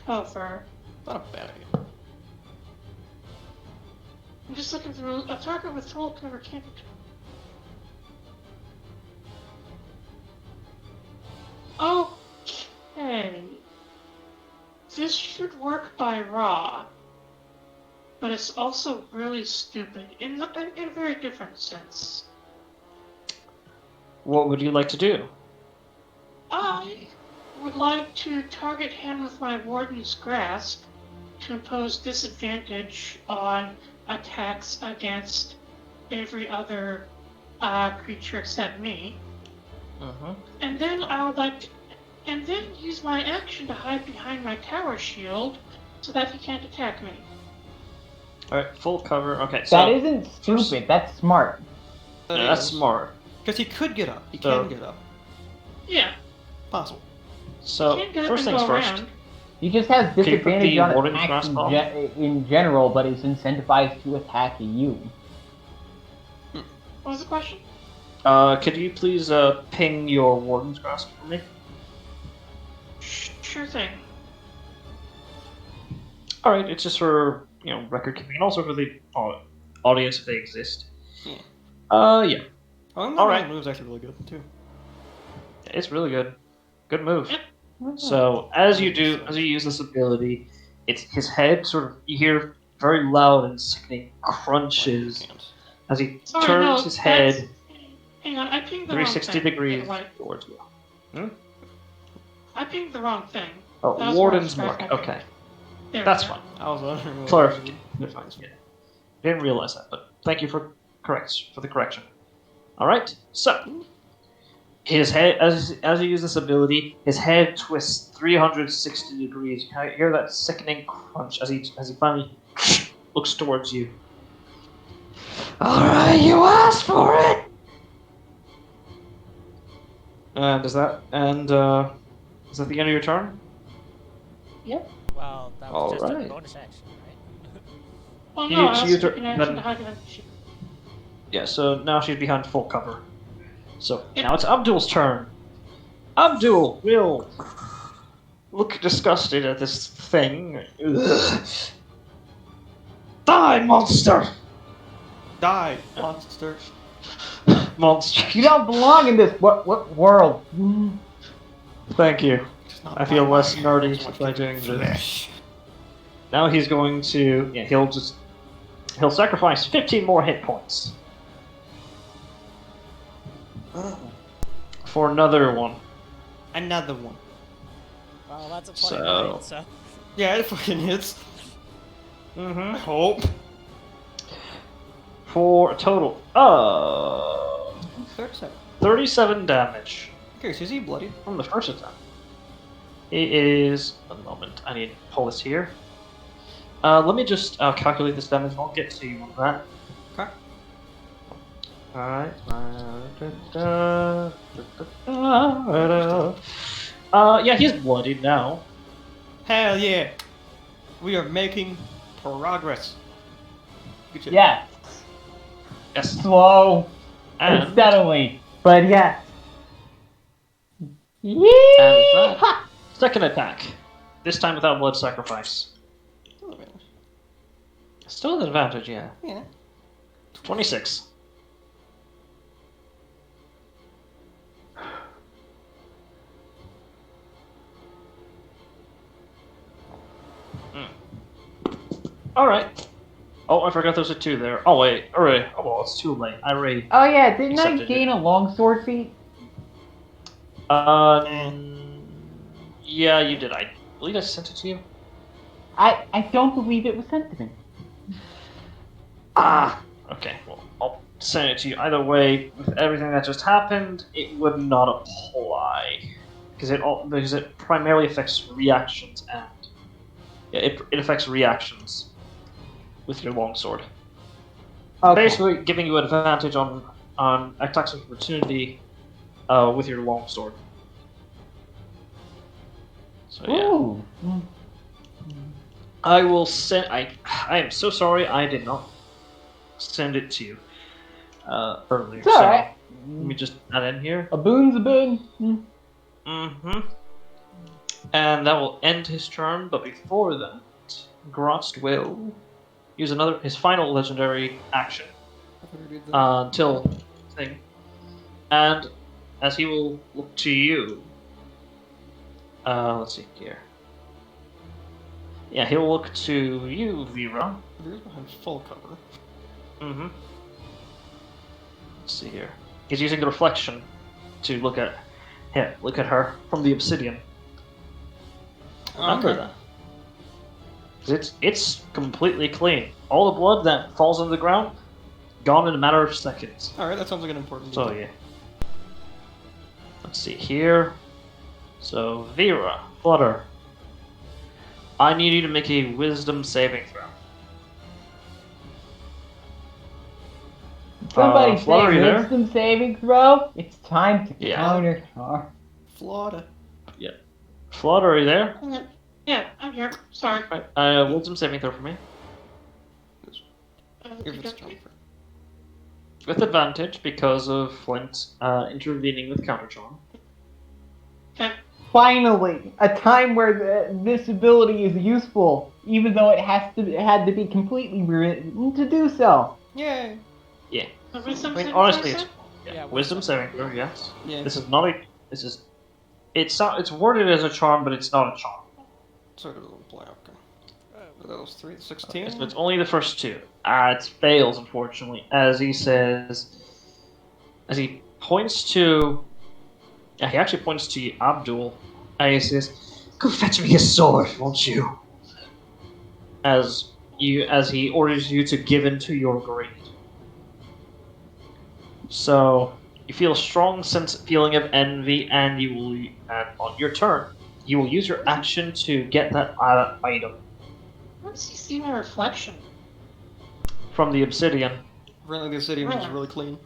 cover. Not a bad idea. I'm just looking through a target with full cover can't be. Okay. This should work by Raw, but it's also really stupid in a very different sense. What would you like to do? I would like to target him with my Warden's Grasp to impose disadvantage on attacks against every other creature except me. And then I would like to, and then use my action to hide behind my tower shield so that he can't attack me. Alright, full cover. Okay, so That isn't stupid. That's smart. yeah, that's smart. Because he could get up. He So- can get up. Yeah, Possible. So can't get up first and things go first. around. He just has Can you put disadvantage the on Warden's attacks Grasp on? in general, but is incentivized to attack you. What was the question? Could you please ping your Warden's Grasp for me? Sure thing. All right, it's just for record keeping and also for the audience if they exist. Yeah. Yeah, Oh, and All that right. move's actually really good, too. it's really good. Good move. Yep. So as you use this ability, it's his head sort of you hear very loud and sickening crunches as he Sorry, turns no, his that's- head Hang on, I pinged the wrong 360 thing. degrees Wait, towards you. I pinged the wrong thing. Oh, That's Warden's where I Mark. scratched my Okay, There we that's go. fine. I was wondering. Clarification. That's fine. Yeah. Didn't realize that, but thank you for the correction. All right. So his head, as you use this ability, his head twists 360 degrees. You kind of hear that sickening crunch as he finally looks towards you. All right, you asked for it. And is that the end of your turn? Well, that was just Alright. a bonus action, right? Well, You- no, I so was you taking tur- action then- to hide behind the shield. Yeah, so now she's behind full cover. So now it's Abdul's turn. Abdul will look disgusted at this thing. Ugh. Die, monster! Die, monster. Monster. You don't belong in this what world? Thank you. It's not I feel my less mind. nerdy It's by what doing this. flesh. Now he's going to. Yeah, he'll sacrifice 15 more hit points oh. for another one. Another one. Well, that's a So- 29, so... Yeah, it fucking hits. Mm-hmm. Hope. For a total of 37. 37 damage Okay, so is he bloody? from the first attack. It is... A moment, I need to pull this here. Let me just calculate this damage and I'll get to you on that. Okay. Alright. Yeah, he's bloodied now. Hell yeah. We are making progress. Good job. Yes. Yes. Slow and And steadily, but yes. And Yeehaw! that- second attack. This time without blood sacrifice. Still an advantage, yeah. Yeah. 26. Alright. Oh, I forgot there's a 2 there. Oh, wait. Alright. Oh, well, it's too late. I already... Oh yeah, didn't I Accepted gain a longsword feat? Yeah, you did. I believe I sent it to you. I don't believe it was sent to me. Ah! Okay, well, I'll send it to you. Either way, with everything that just happened, it would not apply. Because it primarily affects reactions and... Yeah, it affects reactions with your longsword. Okay. Basically, giving you an advantage on attacks of opportunity with your longsword. So yeah, Ooh. I will send. I am so sorry I did not send it to you earlier. It's alright. Let me just add in here. A boon's a boon. Mm-hmm. And that will end his turn. But before that, Grotst will use his final legendary action until thing, and as he will look to you. Let's see here. Yeah, he'll look to you, Vera. Vera's behind full cover. Mm-hmm. Let's see here. He's using the reflection to look at her from the obsidian. Remember that. 'Cause it's completely clean. All the blood that falls on the ground, gone in a matter of seconds. Alright, that sounds like an important So detail. yeah. Let's see here. So Vera, Flutter. I need you to make a wisdom saving throw. Somebody Flutter, are say you there? wisdom saving throw. It's time to Yeah. counter. Flawed. Flutter, are you there? Yeah, I'm here. Sorry. Right. Wisdom saving throw for me. If it's jump. With advantage because of Flint intervening with counter charm. Okay. Finally, a time where this ability is useful, even though it had to be completely written to do so. Yay! The wisdom I mean, saving honestly, throw, it's sir? Yeah, wisdom saving throw. Yes. Yeah. This is not a. This is. It's worded as a charm, but it's not a charm. Sort of a little play, okay. Are those 3? 16? So it's only the first 2. It fails, unfortunately, as he says. As he points to. Yeah, he actually points to Abdul. And he says, "Go fetch me a sword, won't you?" As he orders you to give into your greed. So you feel a strong feeling of envy, and on your turn, you will use your action to get that item Where does he see my reflection? from the obsidian Apparently the obsidian is really clean.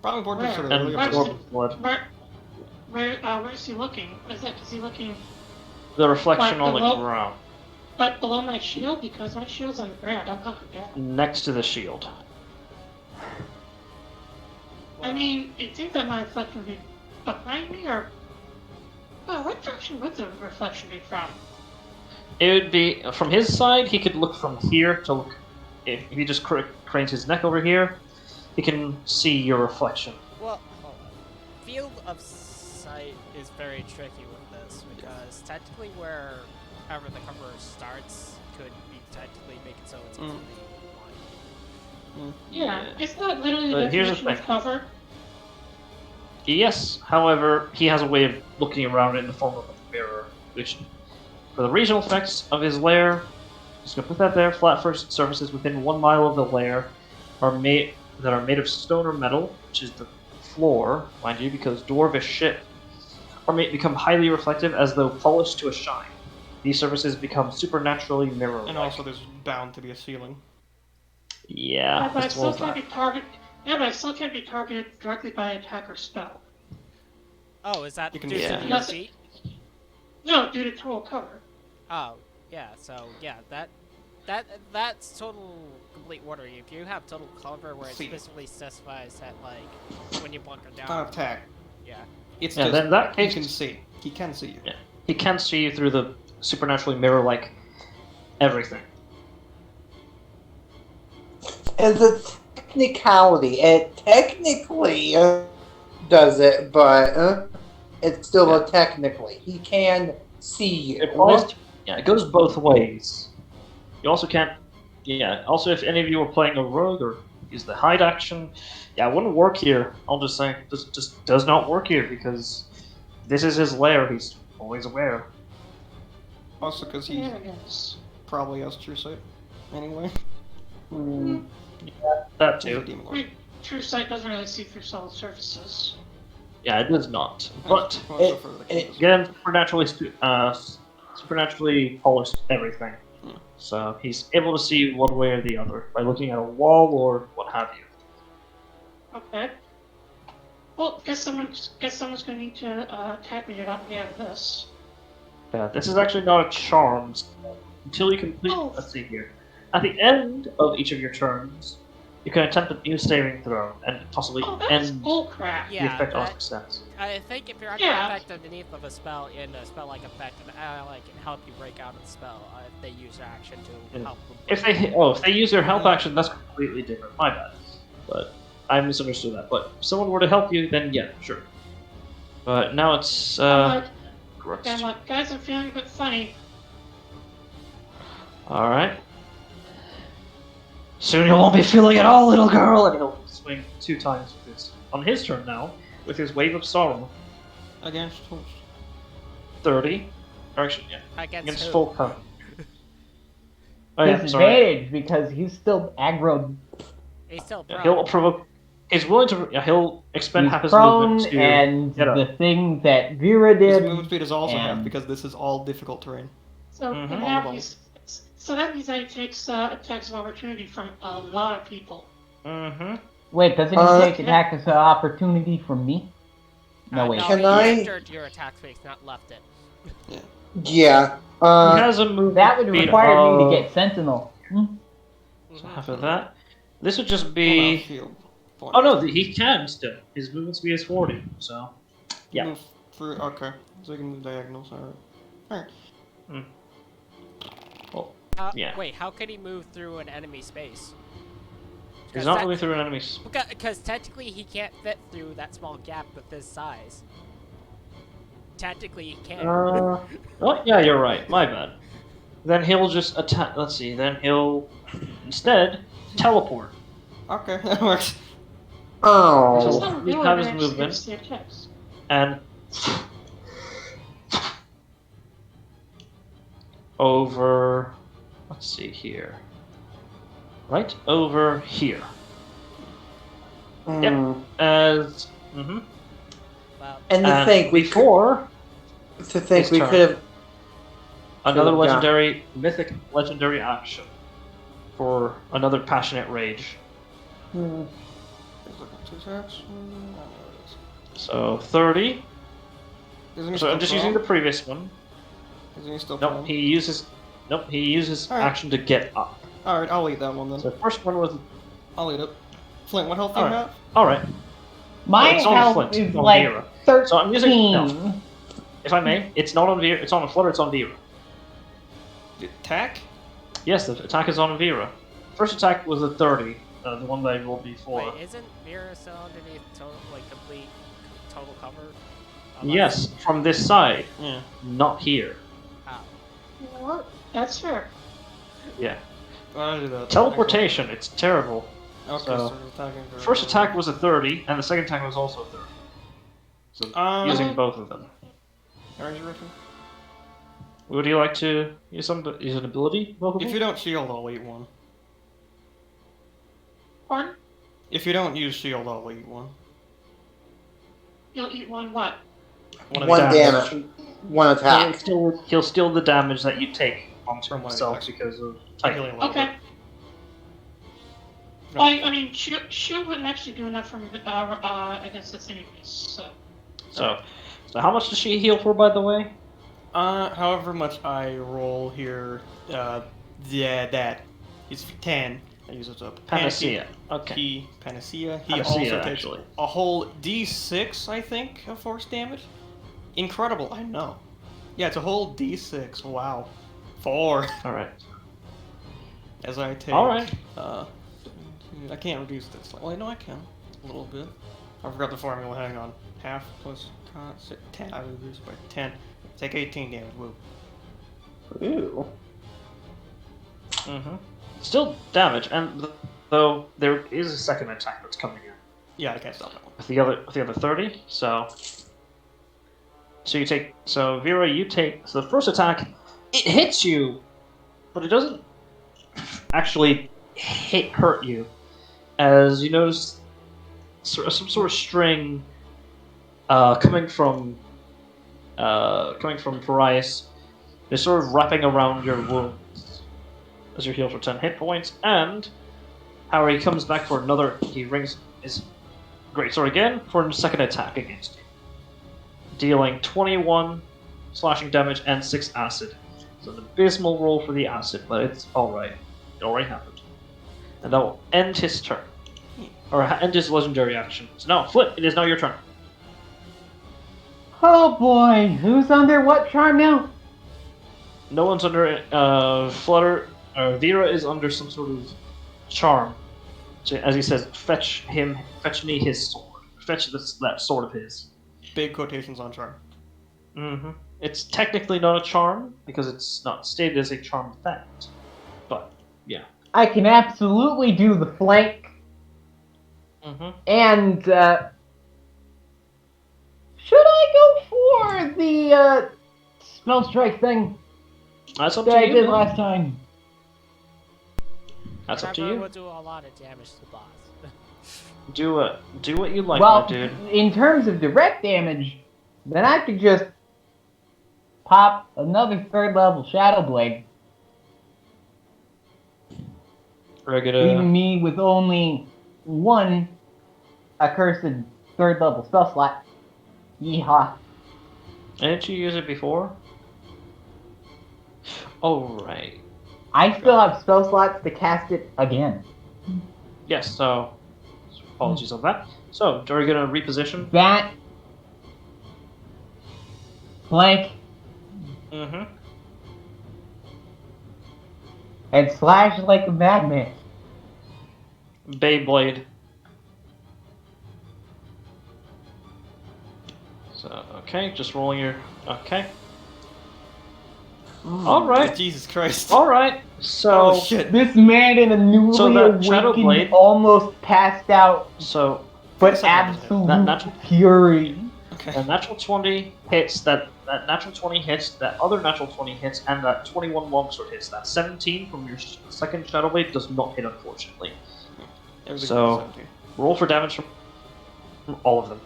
Probably important to sort of and really Where's absorb the- blood. Where is he looking? Is he looking The reflection Like on the below- ground, but below my shield? Because my shield's on the ground. I'm not down. next to the shield. I mean, you think that my reflection would be behind me, or... Oh, what direction would the reflection be from? It would be from his side. He could look from here to look. If he just cranes his neck over here, he can see your reflection. Well, hold on. Field of sight is very tricky with this because technically wherever the cover starts could be technically make it so it's easily one. Yeah, it's not literally the But here's the definition of thing. cover. Yes, however, he has a way of looking around in the form of a mirror, which, for the regional effects of his lair, just gonna put that there. Flat first surfaces within 1 mile of the lair are made of stone or metal, which is the floor, mind you, because dwarvish shit, become highly reflective as though polished to a shine. These surfaces become supernaturally mirror-like. And also, there's bound to be a ceiling. Yeah, but I as well still as can't that. be targeted. Yeah, but I still can't be targeted directly by attack or spell. Oh, is that You can- due Yeah. to your feet? No, due to total cover. Oh, yeah. So yeah, that's total complete ordering. If you have total cover where it See. specifically specifies that like when you bunker down. Attack. Yeah. It's Yeah, just then in that he case- can see. He can see you. Yeah. He can see you through the supernaturally mirror-like everything. And the technicality, it technically does it, but it's still a technically. He can see you. It goes both ways. You also can't. Yeah. Also, if any of you are playing a rogue or use the hide action, yeah, it wouldn't work here. I'll just say, just does not work here because this is his lair. He's always aware. Also, because he Yeah, yes. probably has true sight. Anyway. That He's a too. demon I lord. mean, True Sight doesn't really see through solid surfaces. Yeah, it does not. But Also for the kings. again, supernaturally polished everything. Hmm. So he's able to see one way or the other by looking at a wall or what have you. Okay. Well, guess someone's gonna need to attack me to knock me out of this. Yeah, this is actually not a charm. Until you complete. Oh. Let's see here. At the end of each of your turns, you can attempt a new saving throw and possibly Oh, that's end bullcrap. the Yeah. effect on that- success. I think if you're under Yeah. effect underneath of a spell in a spell like effect, and like can help you break out of the spell if they use their action to Yeah. help them. If they use their help action, that's completely different. My bad. But I misunderstood that. But if someone were to help you, then yeah, sure. But now it's I'm gross. like, guys, I'm feeling a bit funny. All right. Soon you won't be feeling it all, little girl. And he'll swing 2 times with his on his turn now with his wave of sorrow. Against host. 30. Or actually, yeah. Against who? full cover. Oh yeah, sorry. Disadvantage because he's still aggroed. He's still Yeah, prone. he'll provoke. He's willing to. Yeah, he'll expend He's half his prone, movement to and get up. the thing that Vera His did. movement speed is also half and- because this is all difficult terrain. So Mhm. in that case, so that means that he takes attacks of opportunity from a lot of people. Mm-hmm. Wait, doesn't he take attack as an opportunity from me? No, wait. No, Can he I- entered your attack space, not left it. Yeah. He has a movement That would speed require me of- to get Sentinel. So half of that. This would just Well, be. now shield. Point. Oh no, he can still. His movement speed is 40. So. Yeah. Move through. Okay, so you can move diagonals. Alright. Yeah. Wait, how could he move through an enemy space? He's not moving through an enemy's. Because technically he can't fit through that small gap with his size. Technically he can. Oh yeah, you're right. My bad. Then he'll just attack. Let's see. Then he'll instead teleport. Okay, that works. Oh. It's So not we really have his against movement. the attacks. And over. Let's see here. Right over here. Yep. As. Mm-hmm. Well, And to think we could, before to think his we turn. could have. another Yeah. legendary, mythic legendary action for another passionate rage. He's looking at 2 attacks. So 30. Isn't he So I'm still just prone? using the previous one. Isn't he still Nope, prone? he uses. Nope, he uses Alright. action to get up. Alright, I'll eat that one then. So the first one was. I'll eat it. Flint, what health do you Alright. have? All right. My It's on health Flint, is on like Vera. 13. So I'm using. No, if I may, it's not on Vera. It's on a Flutter. It's on Vera. The attack? Yes, the attack is on Vera. First attack was a 30, the one that I rolled before. wait, isn't Vera still underneath complete total cover? Yes, from this side, Yeah. not here. Oh. You know what? That's fair. Yeah. I'll do that. Teleportation, it's terrible. Okay, So, so attacking for... First attack was a 30, and the second attack was also 30. So using both of them. Resurrection? Would you like to use an ability? If you don't shield, I'll eat one. Pardon? If you don't use shield, I'll eat one. You'll eat one what? One damage. One attack. He'll steal the damage that you take onto From one himself attack. because of Healing a little Okay. bit. Well, I mean, shield wouldn't actually do enough from against this anyways. So how much does she heal for, by the way? However much I roll here, yeah, that is 10. I use it up. Panacea. Okay. Panacea. He Panacea, also takes actually. a whole D6, I think, of force damage. Incredible, I know. Yeah, it's a whole D6. Wow. 4. All right. As I take. All right. I can't reduce this. Well, no, I can. A little bit. I forgot the formula. Hang on. Half plus 10. I reduce by 10. Take 18 damage. Woo. Ooh. Mm-hmm. Still damage, and though there is a second attack that's coming in. Yeah, I can't stop that one. With the other 30, so you take, so Vera, you take, so the first attack, it hits you, but it doesn't actually hurt you, as you notice some sort of string coming from Parias. They're sort of wrapping around your wounds as you heal for 10 hit points, and Harry comes back for another, he rings his greatsword again for a second attack against you, dealing 21 slashing damage and 6 acid. So an abysmal roll for the acid, but it's alright. It already happened. And that will end his turn. Or end his legendary action. So now, Flip, it is now your turn. Oh boy, who's under what charm now? No one's under Flutter. Vera is under some sort of charm. So, as he says, fetch me his sword. Fetch that sword of his. Big quotations on charm. Mm-hmm. It's technically not a charm, because it's not stated as a charm effect. But, yeah. I can absolutely do the flank. Mm-hmm. And, should I go for the, spell strike thing That's up that to I you. did man. last time? That's up to Trevor you. will do a lot of damage to the boss. Do what you like, Well, my dude. in terms of direct damage, then I could just pop another 3rd level Shadow Blade, leaving me with only one accursed 3rd level spell slot. Yeehaw. Didn't you use it before? Oh, right. I still have spell slots to cast it again. Yes, so apologies on that. So, are you gonna reposition? That. Flank. Mm-hmm. And slash like a madman. Beyblade. So, okay, just rolling your. Okay. Alright. Jesus Christ. Alright. So. Oh shit. This man in a newly So that Shadow awakened, Blade- almost passed out, So, but Second absolute That natural- fury. Okay. a natural 20 hits, that natural 20 hits, that other natural 20 hits, and that 21 longsword hits. That 17 from your second Shadow Blade does not hit, unfortunately. Everything So- was 17. Roll for damage from all of them.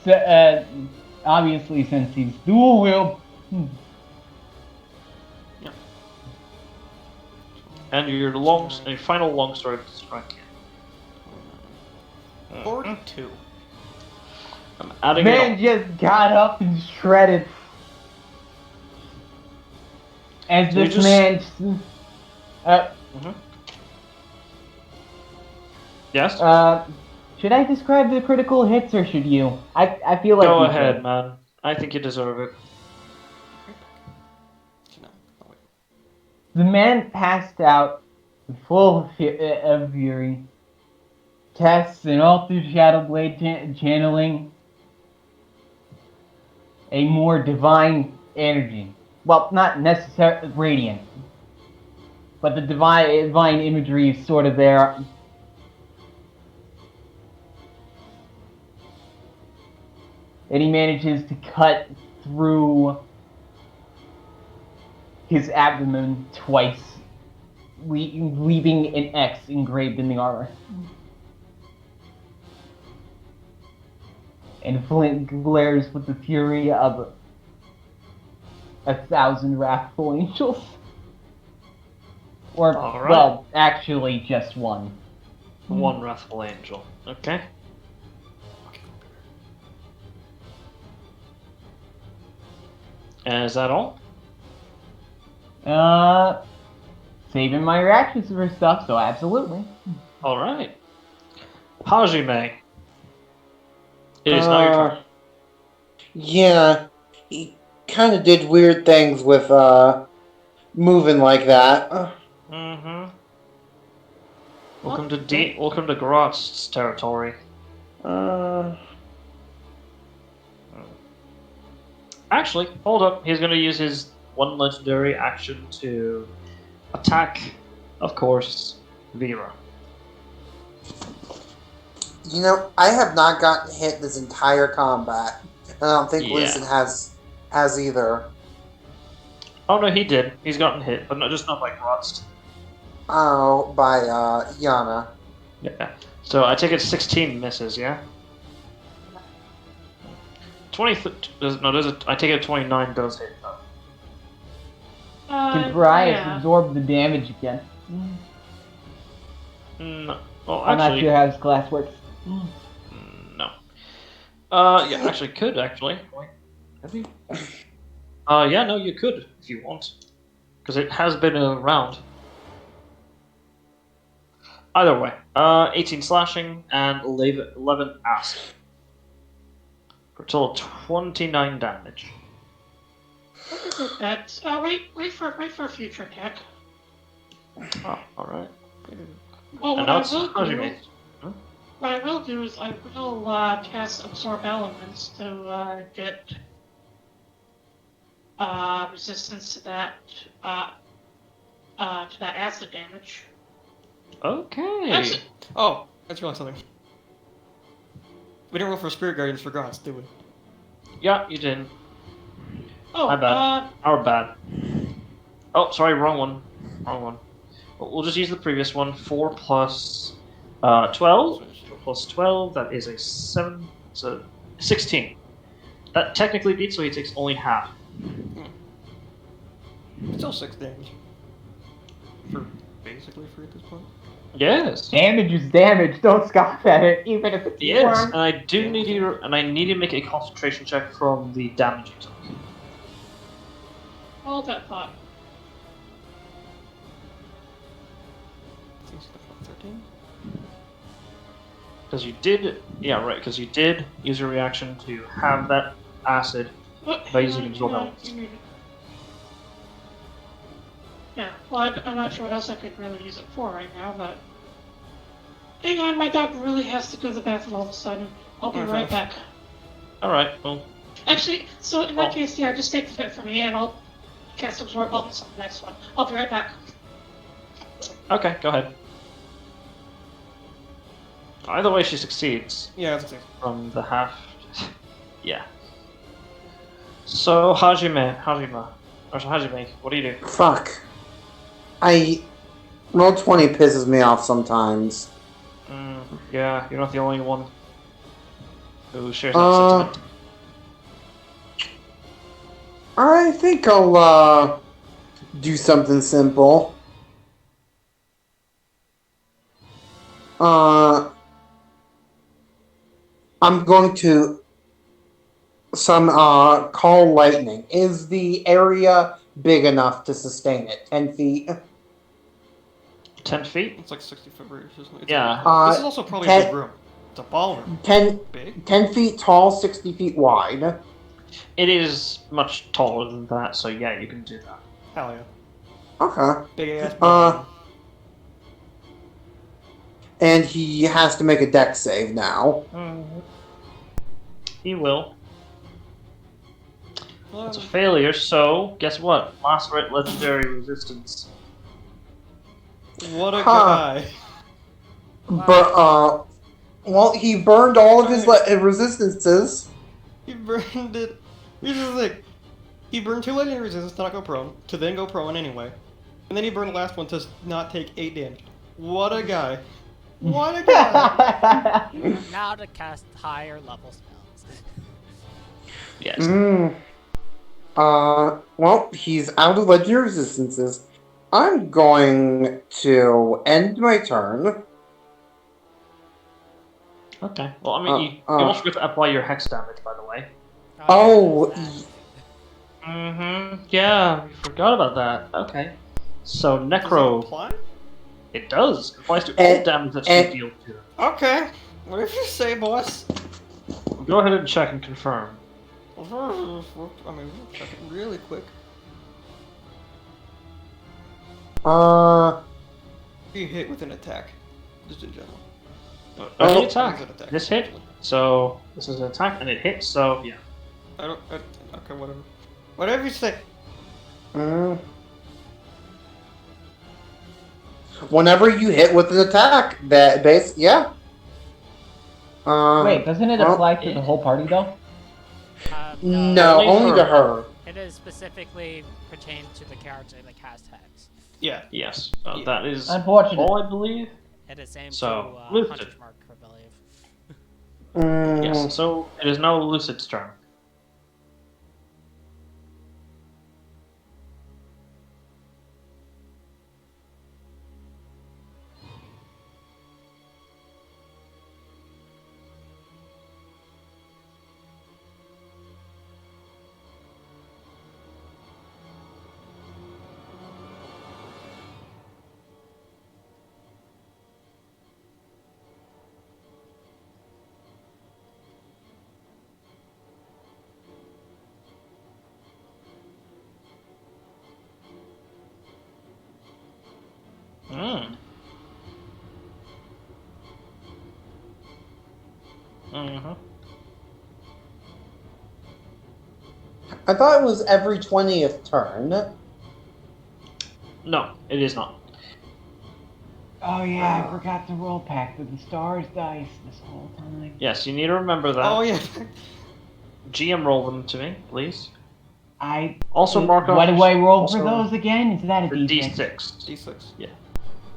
So, obviously, since he's dual wield, And your final longsword strike. 42. I'm adding man it just got up and shredded. As So we this just- man, Yes? should I describe the critical hits or should you? I feel like Go you ahead, should. man. I think you deserve it. No. Oh, wait. The man passed out, full of fury. Casts an altered Shadow Blade channeling a more divine energy. Well, not necessarily radiant. but the divine imagery is sort of there. And he manages to cut through his abdomen twice, leaving an X engraved in the armor. And Flint glares with the fury of 1,000 wrathful angels. Or, All right. well, actually just one. One wrathful angel. Okay. And is that all? Saving my reactions for stuff, so absolutely. All right. Hajime. It is now your turn. Yeah, he kind of did weird things with moving like that. Mm-hmm. Welcome to Garot's territory. Actually, hold up. He's going to use his one legendary action to attack, of course, Vera. You know, I have not gotten hit this entire combat. And I don't think Lucid has either. Oh no, he did. He's gotten hit, but not by Garot's. Oh, by Yana. Yeah. So I take it 16 misses, yeah? 20... I take it 29 does hit, though. Can Brian absorb the damage again? No. Well, I'm not actually... sure how this class works. No. Yeah, actually could, actually. Wait, have you? Yeah, no, you could, if you want. Because it has been a round. Either way. 18 slashing and 11 acid. For a total of 29 damage. That's wait for a future attack. Oh, alright. Well, And what I will do is I will cast Absorb Elements to get resistance to that acid damage. Okay. Actually, Oh, I just realized something. We didn't roll for Spirit Guardians for Gods, did we? Yeah, you didn't. oh, My bad. Our bad. Oh, sorry, wrong one. Wrong one. We'll just use the previous one. 4 plus 12. 4 plus 12, that is a 7. So 16. That technically beats, so he takes only half. Still 6 damage. Basically free at this point. Yes. Damage is damage. Don't scoff at it, even if it's Yes, wrong. and I do need you, and I need you to make a concentration check from the damage you took. hold that thought. 13? Because you did, yeah, right. Because you did use your reaction to have that acid by using absorb elements. Yeah, well, I'm not sure what else I could really use it for right now, but... Hang on, my dog really has to go to the bathroom all of a sudden. I'll be right back. Alright, well... Actually, so in that case, yeah, just take the hit for me and I'll cast Absorb Elements on the next one. I'll be right back. Okay, go ahead. Either way, she succeeds. Yeah, that's okay. From the half... yeah. So, Hajime, what do you do? Fuck. Roll 20 pisses me off sometimes. Yeah, you're not the only one who shares that sentiment. I think I'll do something simple. I'm going to call lightning. Is the area big enough to sustain it? 10 feet? 10 feet? It's like 60 foot radius, isn't it? Yeah. This is also probably a big room. It's a ballroom. 10 Big? feet tall, 60 feet wide. It is much taller than that, so yeah, you can do that. Hell yeah. Okay. Big ass ballroom. And he has to make a dex save now. He will. It's a failure, so guess what? Macerate legendary resistance. What a Huh. guy. But, well, he burned all of his resistances. He burned it. Here's the thing. He burned 2 legendary resistance to not go prone, to then go prone anyway. And then he burned the last one to not take 8 damage. What a guy. What a guy. Now to cast higher level spells. Yes. Well, he's out of legendary resistances. I'm going to end my turn. Okay. Well, I mean, you also get to apply your hex damage, by the way. Oh. Yeah, we forgot about that. Okay. So Necro. Does it apply? It does. It applies to all damage that you deal to. Okay. Whatever you say, boss. Go ahead and check and confirm. I mean, we'll check it really quick. You hit with an attack. Just in general. Okay, attack. It's an attack. This hit. So this is an attack, and it hits. So yeah. Okay, whatever. Whatever you say. Whenever you hit with an attack, that base, yeah. Wait, doesn't it apply to the whole party though? No, only to her. It is specifically pertained to the character that cast Hex. Yeah. Yes. That is unfortunate. all I believe. It is same So, to Lucid. Hunter's Mark, I believe. Yes. So it is now Lucid's turn. I thought it was every 20th turn. No, it is not. Oh yeah, I forgot to roll pack with the stars dice this whole time. Yes, you need to remember that. Oh yeah. GM roll them to me, please. I Also mark off. What do I roll also for those again? Is that a D6? D6. D6. Yeah.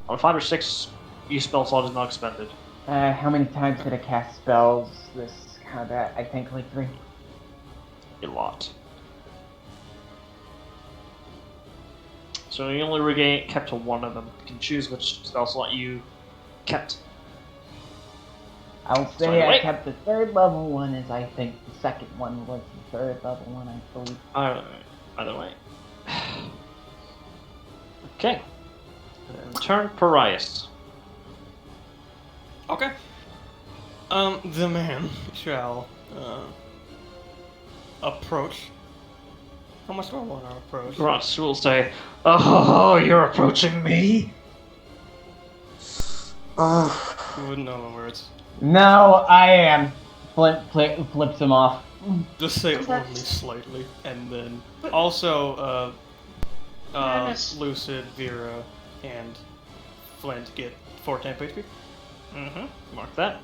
On 5 or 6, your spell slot is not expended. How many times did I cast spells this combat? I think like 3. A lot. So you only kept to 1 of them. You can choose which spell slot you kept. I'll say Sorry, I wait. kept the 3rd level one, as I think the 2nd one was the 3rd level one, I believe. Either way. Okay. Turn Parias. Okay. The man shall approach. How much do I want to approach? Ross will say, "Oh, you're approaching me." You wouldn't know my words. No, I am. Flips him off. Just say only slightly, and then also Lucid, Vera, and Flint get 4 temp HP. Mark that.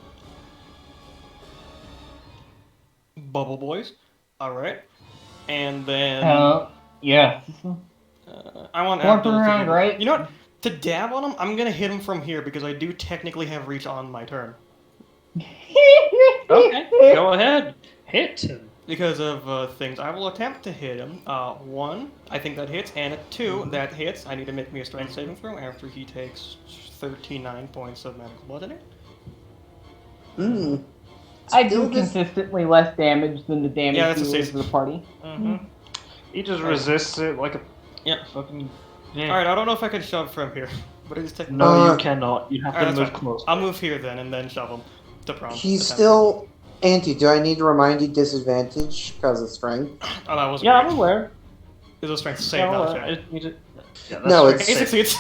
Bubble Boys. Alright. And then... yeah. I want Fourth Abdul round, to... right? You know what? To dab on him, I'm gonna hit him from here because I do technically have reach on my turn. Okay, go ahead. Hit him. Because of things. I will attempt to hit him. 1, I think that hits, and a 2, that hits. I need to make me a strength saving throw after he takes 39 points of magical bludgeoning. I do consistently less damage than the damage Yeah, that's a dealers safe. of the party. He just resists it like a fucking... Yeah. Alright, I don't know if I can shove from here. But it's technically... No, you cannot. You have Alright, to that's move fine. close. I'll move here then, and then shove him to prone. He's still... Auntie, do I need to remind you disadvantage because of strength? Oh, that was Yeah, I'm aware. It's a strength save, not a check. No, it's He succeeds.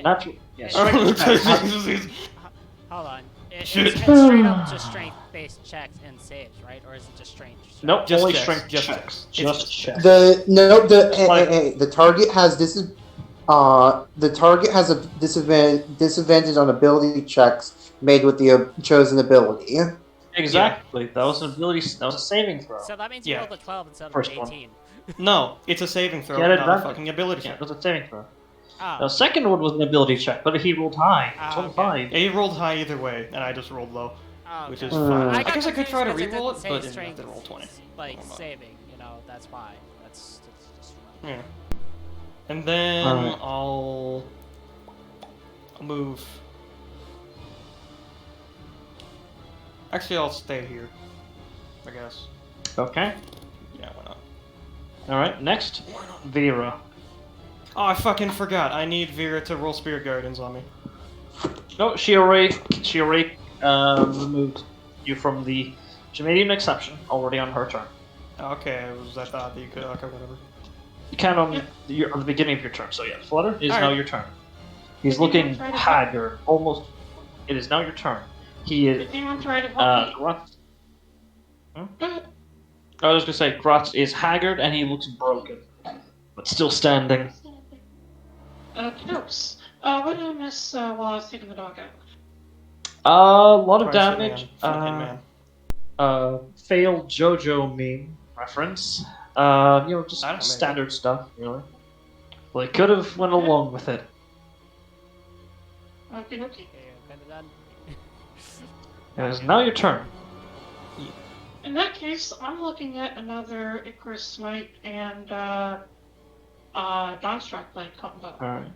Natural. Yes. Hold on. It's Shit. straight up just strength-based checks and saves, right? Or is it just strength? Nope, Just only checks, strength just checks. checks. Just checks. The target has The target has a disadvantage on ability checks made with the chosen ability. Exactly. That was an ability. That was a saving throw. So that means you Yeah. rolled a 12 instead of First an one. 18. No, it's a saving He throw, had not a advantage. fucking ability Yeah, check. it was a saving throw. Oh. The second one was an ability check, but he rolled high. Ah, 25. Yeah, he rolled high either way, and I just rolled low, Oh, which okay. is fine. I I guess I could try to confused 'cause reroll didn't it, but say then I have to strength, roll 20. like Hold on. saving, you know, that's why. That's just Yeah. And then Alright. I'll move. Actually, I'll stay here. I guess. Okay. Yeah, why not? Alright, next. Vera. Oh, I fucking forgot. I need Vera to roll Spirit Guardians on me. No, she already removed you from the. She made you an exception already on her turn. Okay, I thought that you could. Okay, whatever. You can on the beginning of your turn. So yeah, Flutter is Alright. now your turn. He's Did anyone looking try to- haggard, almost. It is now your turn. He is. Did anyone try to help me? Grot. Go ahead. I was gonna say Grot is haggard and he looks broken, but still standing. Close. What did I miss while I was taking the dog out? A lot of Probably shouldn't damage. have been Hitman. Failed JoJo meme reference. Just I don't make standard stuff, really. Well, they could have went along with it. Okay. Okay, kind of done. It is now your turn. In that case, I'm looking at another Icarus Smite and Dawnstrike Blade combo. Alright.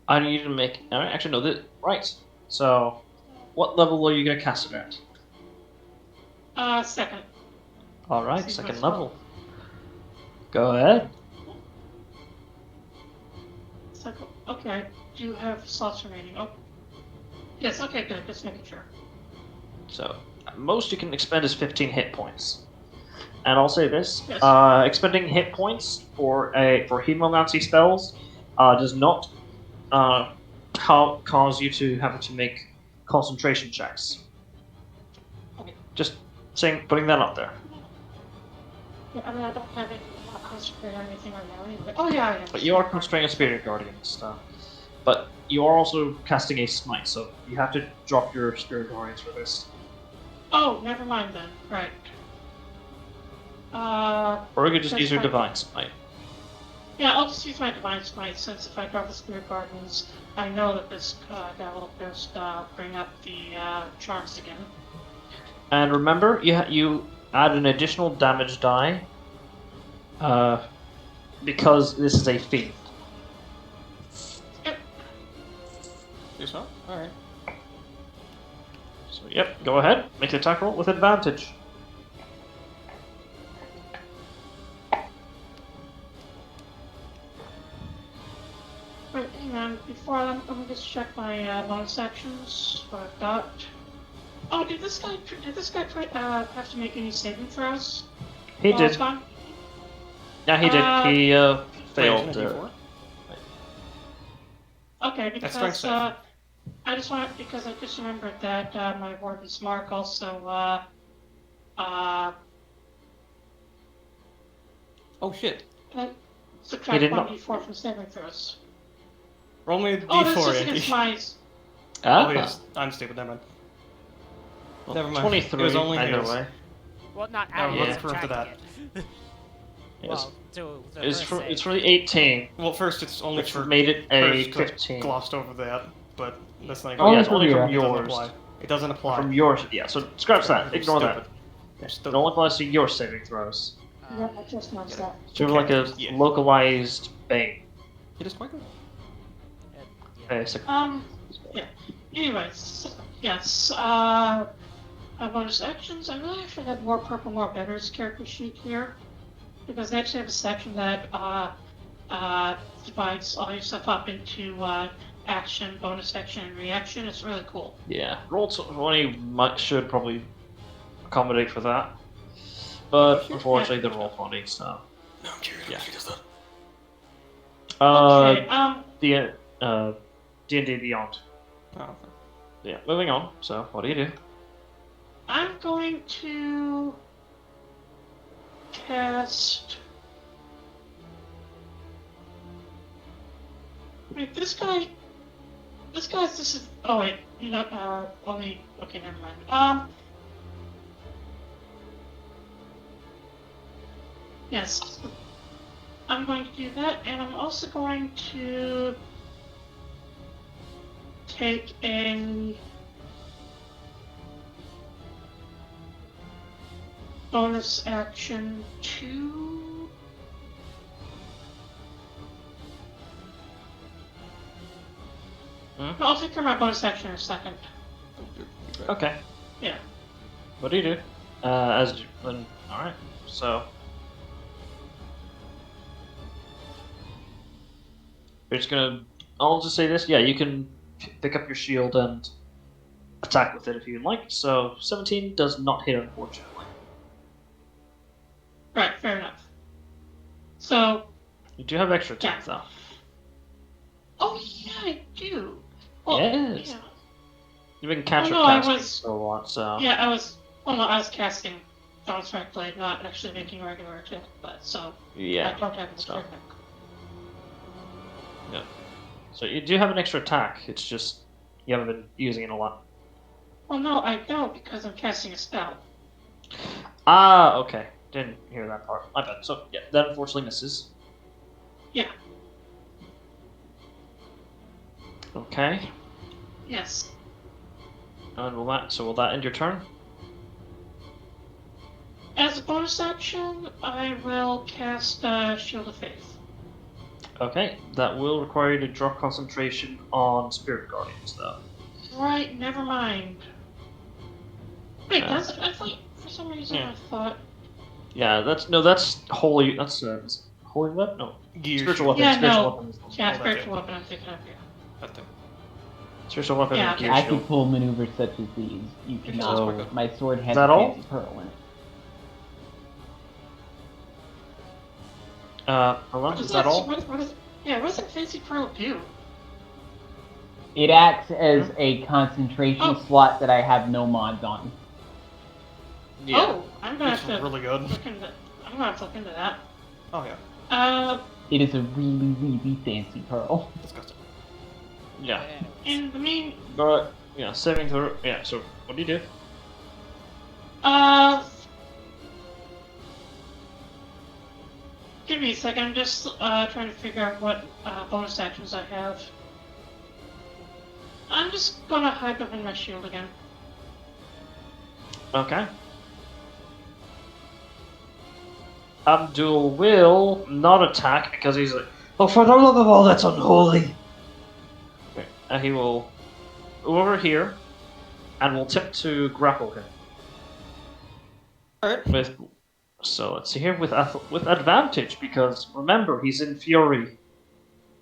I need you to make. Alright, actually, no, right. So, what level are you going to cast it at? Second. Alright, See second what's level. Go ahead. Second. Okay. Do you have slots remaining? Oh. Yes. Okay. Good. Just making sure. So, most you can expend is 15 hit points. And I'll say this: Yes. expending hit points for hemomancy spells does not cause you to have to make concentration checks. Okay. Just putting that out there. Yeah, I mean, I don't have any concentrate or anything right now anyway. Oh yeah, I am. But you are constraining a Spirit Guardian stuff. But you are also casting a Smite, so you have to drop your Spirit Guardians for this. Oh, never mind then. Right. Or you could just That's use your fine. Divine Smite. Yeah, I'll just use my Divine Smite since if I drop the Spirit Guardians, I know that this guy will just bring up the charms again. And remember, you add an additional damage die because this is a fiend. Yep. Do so? Alright. So, yep, go ahead. Make the attack roll with advantage. Wait, hang on. Before let me just check my bonus actions. What I've got. Oh, did this guy have to make any saving throws? He while I was did. gone? Yeah, he did. He failed. Wait, isn't it D4? Okay, That's strength because save. I just want because I just remembered that my Warden's Mark also Oh shit. subtract did not. 1d4 from saving throws. Roll me a Oh, that's D4, just Yankee. against my. Oh, yes. I'm stupid, never mind. Never mind. 23 It was only either his. way. Well, not No, adding, let's it's prove to subtracting it. Yes. Well, to the It's first for save. it's for the 18, Well, first it's only which for made it a first 'cause I 15. glossed over that, but that's not even. Oh yeah, Only it's for only from Vera. It doesn't yours. apply. It doesn't apply. From yours, yeah. So scratch that. Ignore Stupid. that. It Stupid. only applies to your saving throws. Yeah, I just noticed that. So you're like a Yeah. localized bane, It is quite good. basically. Yeah. Anyways, yes. Bonus actions. I really actually have more Purple More Better's character sheet here because they actually have a section that divides all your stuff up into action, bonus action, and reaction. It's really cool. Yeah, Roll20 should probably accommodate for that, but unfortunately, the Roll20 so. No, I'm curious. Yeah. She does that. Okay. The D&D Beyond. Oh, okay. Yeah, moving on. So, what do you do? I'm going to cast. Wait, this guy's this is. Oh wait, you know, only. Okay, never mind. Yes. I'm going to do that, and I'm also going to take a bonus action to I'll take care of my bonus action in a second. Okay. Yeah. What do you do? All right. So you're just gonna. I'll just say this. Yeah, you can pick up your shield and attack with it if you like. So 17 does not hit, unfortunately. Right, fair enough. So You do have extra attack though. oh yeah, I do. Well, Yes. Yeah. You've been capture Oh, no, I casting was- for a lot, so Yeah, I was. Well, no, I was casting Dawn Strike Blade, not actually making a regular attack, but so I yeah. don't have the So- technique. So you do have an extra attack. It's just you haven't been using it a lot. Well, no, I don't because I'm casting a spell. Ah, okay. Didn't hear that part. My bad. So yeah, that unfortunately misses. Yeah. Okay. Yes. And will that end your turn? As a bonus action, I will cast Shield of Faith. Okay, that will require you to drop concentration on Spirit Guardians, though. Right, never mind. Wait, Yeah. that's I thought for some reason Yeah. I thought. Yeah, that's holy. That's holy weapon. No, Gear spiritual shield. weapon. Yeah, spiritual no. weapon. Yeah, that spiritual too. weapon. I'm thinking of That thing. Spiritual weapon Yeah, and gear I shield. could pull maneuvers such as these. You Gear cannot. shield's quite good. My sword has Is that a all? fancy pearl in it. Hold on, What is that all? What does that fancy pearl do? It acts as a concentration Oh. slot that I have no mods on. Yeah. Oh, I'm gonna It's have to really good. look into. I'm gonna have to look into that. Oh yeah. It is a really, really fancy pearl. Disgusting. Yeah. In the mean, But yeah, saving throw. Yeah. So what do you do? give me a second. I'm just trying to figure out what bonus actions I have. I'm just gonna hide behind my shield again. Okay. Abdul will not attack because he's like, oh, for the love of all that's unholy. Okay. And he will go over here and will attempt to grapple him. Alright. So let's see here with advantage because remember he's in fury.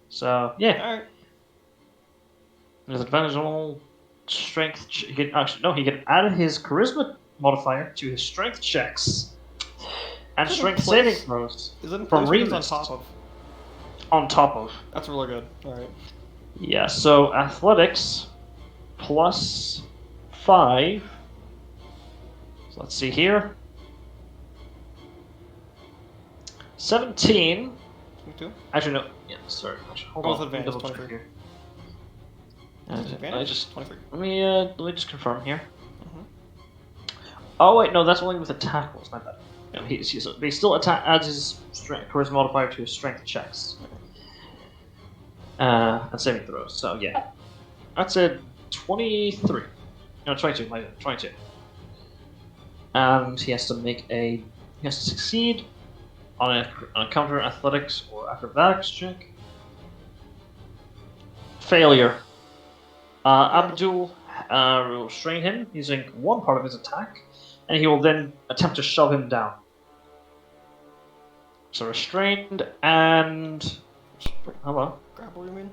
So yeah, Alright. there's advantage on all strength. He can add his charisma modifier to his strength checks and Is it in strength place? saving throws. Is it in From place or is it on Remus. top of? On top of. That's really good. Alright. Yeah, so athletics plus 5. So let's see here. 17. 22? Actually, no. Yeah, sorry. Actually, hold Go on. with let me advantage, double check 23. here. Is it I advantage? just 23. let me just confirm here. Mhm. Oh wait, no, that's only with attack rolls. My bad. No, he still adds his charisma modifier to his strength checks. And saving throws. So yeah, that's a 23. No, 22. My bad, 22. And he has to succeed on a counter athletics or acrobatics check. Failure. Abdul will restrain him using one part of his attack, and he will then attempt to shove him down. So restrained and hello. Grapple, you mean?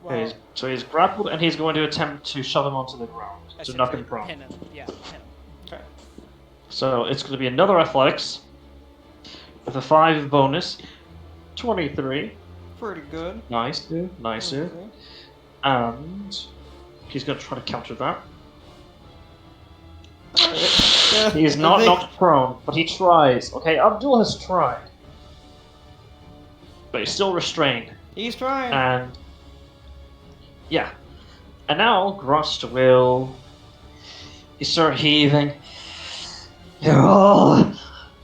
Well, He's grappled, and he's going to attempt to shove him onto the ground to knock him essentially prone. pin him. Yeah, pin him. Okay. So it's going to be another athletics with a 5 bonus. 23. Pretty good. Nice, dude. Nice, dude. Okay. And he's going to try to counter that. Alright. Yeah, He's I not think- knocked prone, but he tries. Okay, Abdul has tried. But he's still restrained. He's trying. And Yeah. And now Grust will start heaving. You're all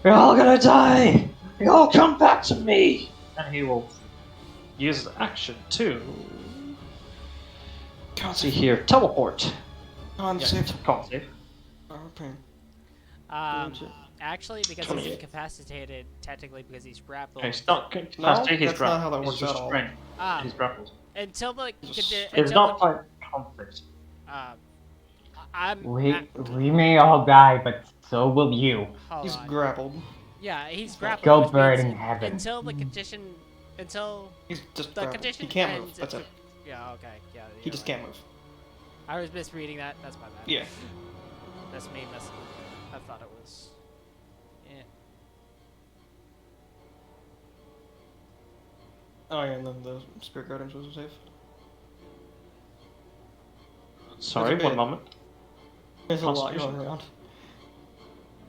gonna die! You all come back to me! And he will use his action to see here. Teleport. Con Yeah, save. con save. Okay. Actually, because he's 28. incapacitated, technically because he's grappled. Okay, he's not No, incapacitated, he's that's not how that he's works at all. restrained. Um, He's grappled. until the It's not by conflict. I'm. We may all die, but so will you. Hold He's on. grappled. Yeah, he's grappled. Go which bird means in heaven. Until the condition. Until He's just the grappled. condition He can't ends, move. That's it. Yeah. Okay. Yeah. He just can't move. I was misreading that. That's my bad. Yeah. That's me messing. I thought it was. Yeah. Oh yeah, and then the Spirit Guardians was safe. Sorry, That's a one bit- moment. There's a lot Constitution. going around.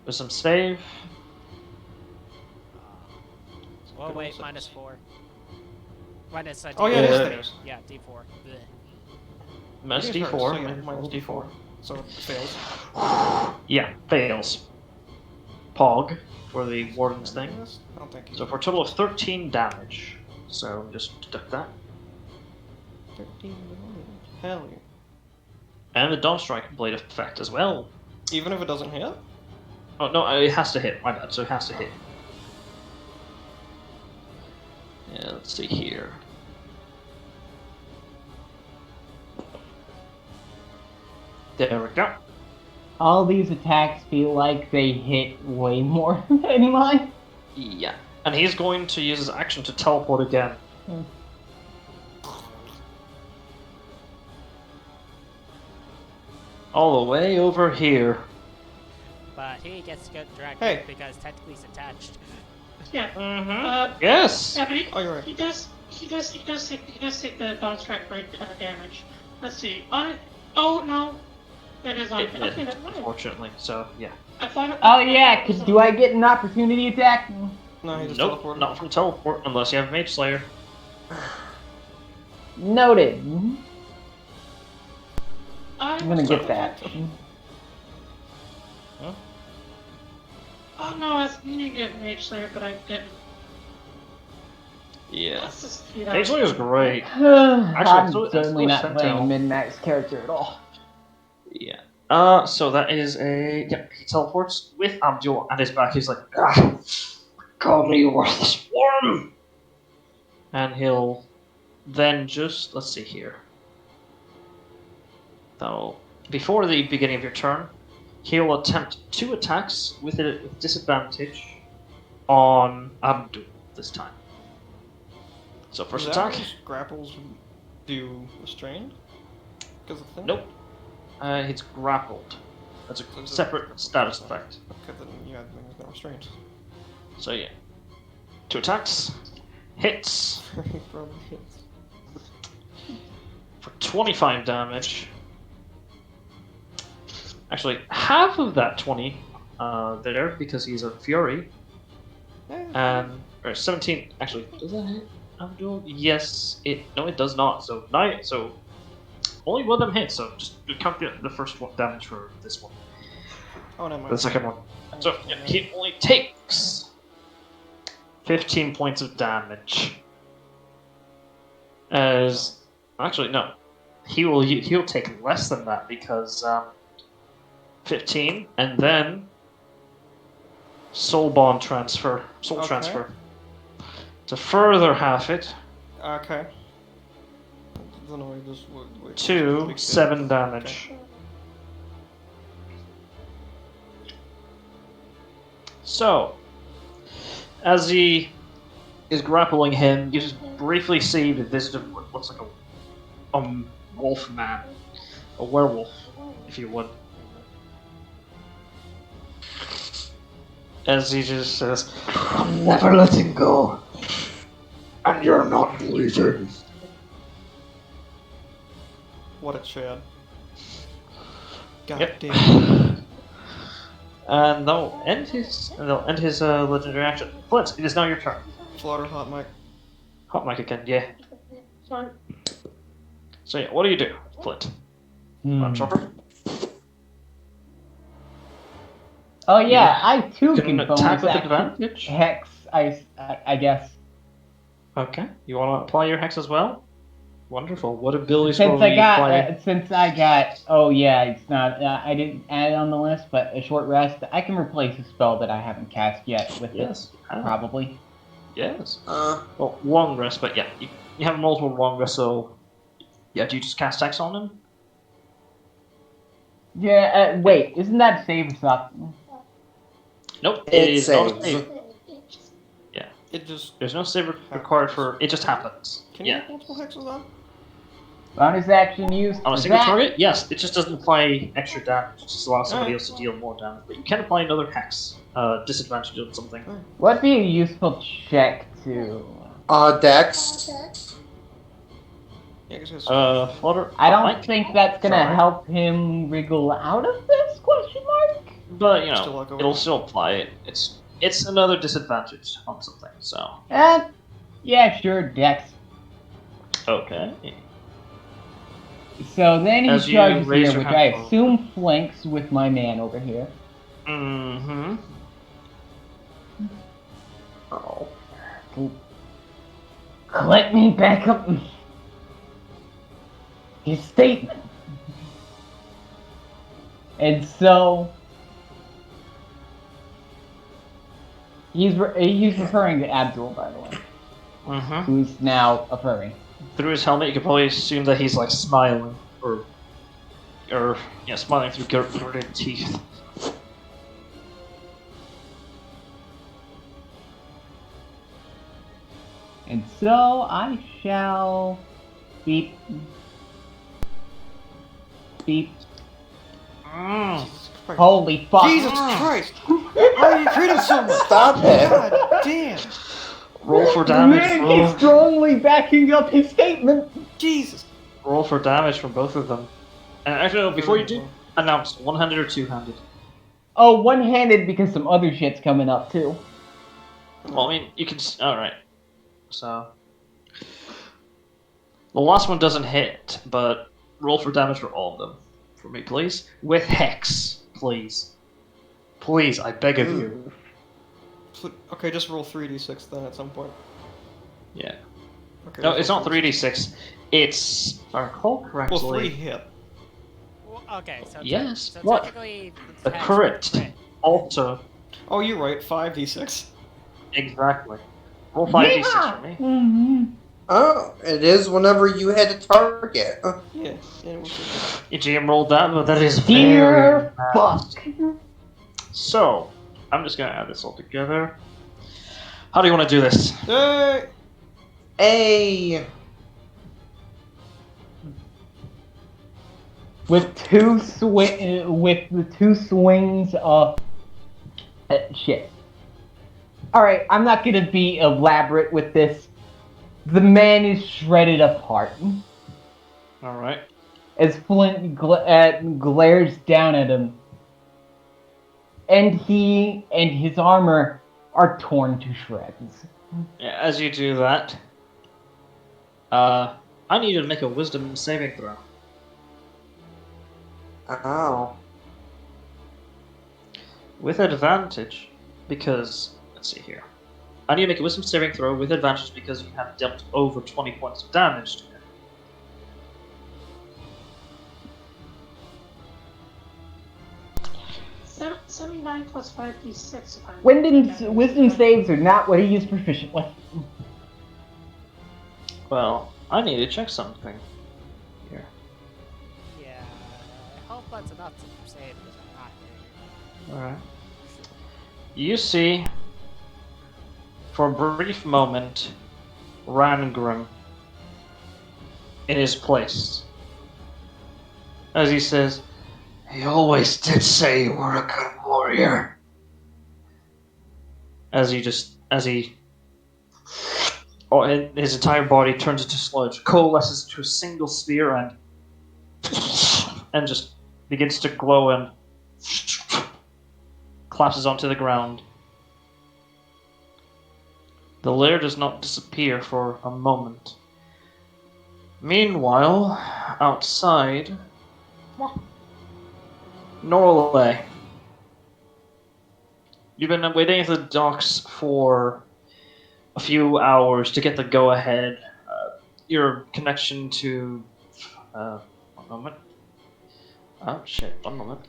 There's some save. Well, Good wait. old Minus six. 4. Minus. Oh yeah, Yeah. there's stairs. Yeah. D4. Blech. Minus It is hers, D4. so yeah, minus D4. So it fails. Yeah, fails. Pog for the Warden's thing. Yes, I don't think So for a total of 13 damage. So just deduct that. 13 Hell yeah. And the Dawn Strike blade effect as well. Even if it doesn't hit? Oh no, it has to hit. My bad. So it has to hit. Yeah, let's see here. There we go. All these attacks feel like they hit way more than mine. Yeah. And he's going to use his action to teleport again. All the way over here. But he gets to get dragged Hey. because technically he's attached. Yeah. Mm-hmm. Yes! Yeah, but Oh, you're right. he does take the bounce track break damage. Let's see. Oh no, that is on. It Okay, did, never mind. unfortunately. So, yeah. I thought it, Oh yeah, do I get an opportunity attack? No, he just Nope, teleported. not from teleport unless you have Mage Slayer. Noted. I'm I'm gonna get that. Oh no, I was meaning to get Mage Slayer, but I didn't. Yeah. Let's just do that. Mage Slayer is great. I'm so- certainly so not sent playing a out. min-max character at all. Yeah. So that is a... Yeah, he teleports with Abdul and his back. He's like, call me worthless worm! And he'll then just... Let's see here. That'll... Before the beginning of your turn, he'll attempt 2 attacks with a disadvantage on Abdul this time. So first Is that attack. what grapples do restrained? Because of the thing? Nope. He's grappled. That's a So it's a- separate status effect. Okay, then yeah, then he's not restrained. So yeah. 2 attacks. Hits He probably hits. for 25 damage. Actually, half of that 20 there because he's a fury. And or 17 actually does that hit Abdul? Yes, it does not. So 9 so only one of them hits, so just count the first one damage for this one. Oh, never mind. The second one. So yeah, he only takes 15 points of damage. As actually no, he'll take less than that because 15 and then soul transfer Okay. to further half it Okay. I don't know, he just wait, to big 7 hit. damage. So, as he is grappling him, you just briefly see the visit of what looks like a wolf man, a werewolf, if you would. As he just says, "I'm never letting go, and you're not leaving." What a Chad. God Yep. damn. And they'll end his legendary action. Flint, it is now your turn. Slaughter hot mic. Hot mic again, yeah. Sorry. So yeah, what do you do, Flint? Chopper? Oh yeah, I too You can can attack bonus with action advantage. hex. I guess. Okay. You want to apply your hex as well? Wonderful. What abilities Since will I you got, apply? oh yeah, it's not. I didn't add it on the list, but a short rest. I can replace a spell that I haven't cast yet with Yes. it, probably. Yes. Well, long rest, but yeah, you have multiple long rests, so yeah. Do you just cast hex on him? Yeah. Wait, isn't that save or something? Nope. It is not a saves. save. Yeah. It just There's no save required for. It just happens. Can you Yeah. have multiple hexes on? Bonus action used On a for single that. target, yes. It just doesn't apply extra damage. It just allows somebody else to deal more damage. But you can apply another hex. Disadvantage on something. What'd be a useful check to? Dex. Yeah, 'cause it's Flutter. I don't Mike? think that's gonna Sorry. help him wriggle out of this? Question mark. But you Still know, walk over. it'll still apply it. It's another disadvantage on something. So Yeah, sure, Dex. okay. So then he As you charges raise here, your which hand I forward. assume flanks with my man over here. Mm-hmm. Oh. Let me back up his statement. And so he's referring to Abdul, by the way, Mm-hmm. who's now a furry. Through his helmet, you can probably assume that he's like smiling, or yeah, smiling through gritted teeth. And so I shall beep. Beep. Jesus Christ. Holy fuck. Jesus Christ! Why are you treating so much? Stop it. God damn! Roll for The damage. man is strongly backing up his statement. Jesus! Roll for damage from both of them. And actually, no, before you do, announce one-handed or two-handed. Oh, one-handed because some other shit's coming up too. Well, I mean, you can. All right. So the last one doesn't hit, but roll for damage for all of them for me, please. With hex, please. Please, I beg of you. Okay, just roll 3d6 then at some point. Yeah. Okay, No, just it's roll not 3d6. It's, if I recall correctly. Well, 3 hit. Well, okay, so Yes, so what? technically A it's crit. Also, Oh, you're right. 5d6. exactly. Roll 5d6 for me. Mm-hmm. Oh, it is whenever you hit a target. Yeah. We'll see. Your GM rolled that, but that is Dear very bad. fuck. So, I'm just gonna add this all together. How do you want to do this? Hey! Hey, With the two swings of shit. All right, I'm not gonna be elaborate with this. The man is shredded apart All right. as Flint glares down at him, and he and his armor are torn to shreds. Yeah, as you do that, I need you to make a wisdom saving throw. ow. With advantage, because, let's see here. I need to make a wisdom saving throw with advantage because you have dealt over 20 points of damage to him. 79 plus 5d6. Wisdom saves are not what he is proficient with. Well, I need to check something here. Yeah, I hope that's enough to save because I'm not here. Alright. You see, for a brief moment, Rangrim in his place. As he says, "He always did say you were a good warrior." As his entire body turns into sludge, coalesces into a single sphere and just begins to glow and collapses onto the ground. The lair does not disappear for a moment. Meanwhile, outside, Norway. You've been waiting at the docks for a few hours to get the go-ahead. Your connection to... one moment. Oh, shit, one moment.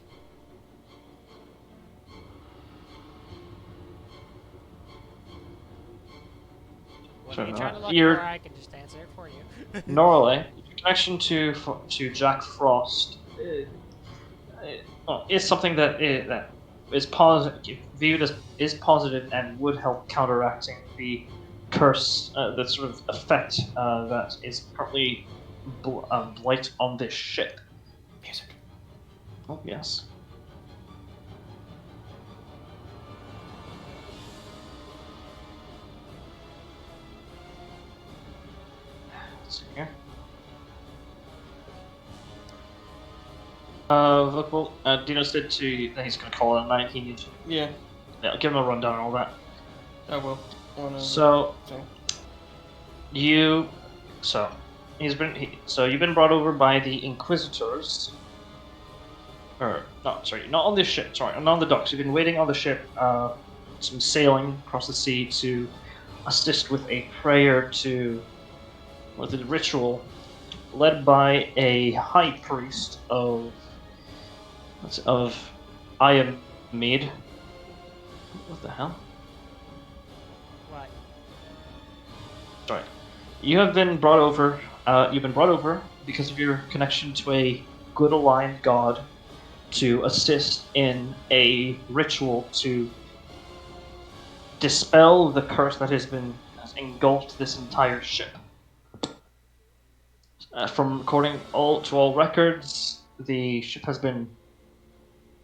What are you trying to look Your for? I can just answer it for you. Norway, your connection to Jack Frost is something that is positive, viewed as is positive and would help counteracting the curse, the sort of effect that is currently blight on this ship. Music. Oh yes. Let's see here. Look, well, Dino said that he's going to call it a night. He needs. Yeah, Yeah, give him a rundown and all that. I will. So thing. you've been brought over by the Inquisitors. Or no, sorry, not on this ship. Sorry, not on the docks. You've been waiting on the ship, some sailing across the sea to assist with a prayer with a ritual led by a high priest of Iamid. What the hell? What? Sorry. You've been brought over because of your connection to a good aligned god to assist in a ritual to dispel the curse that has engulfed this entire ship. From according to all records, the ship has been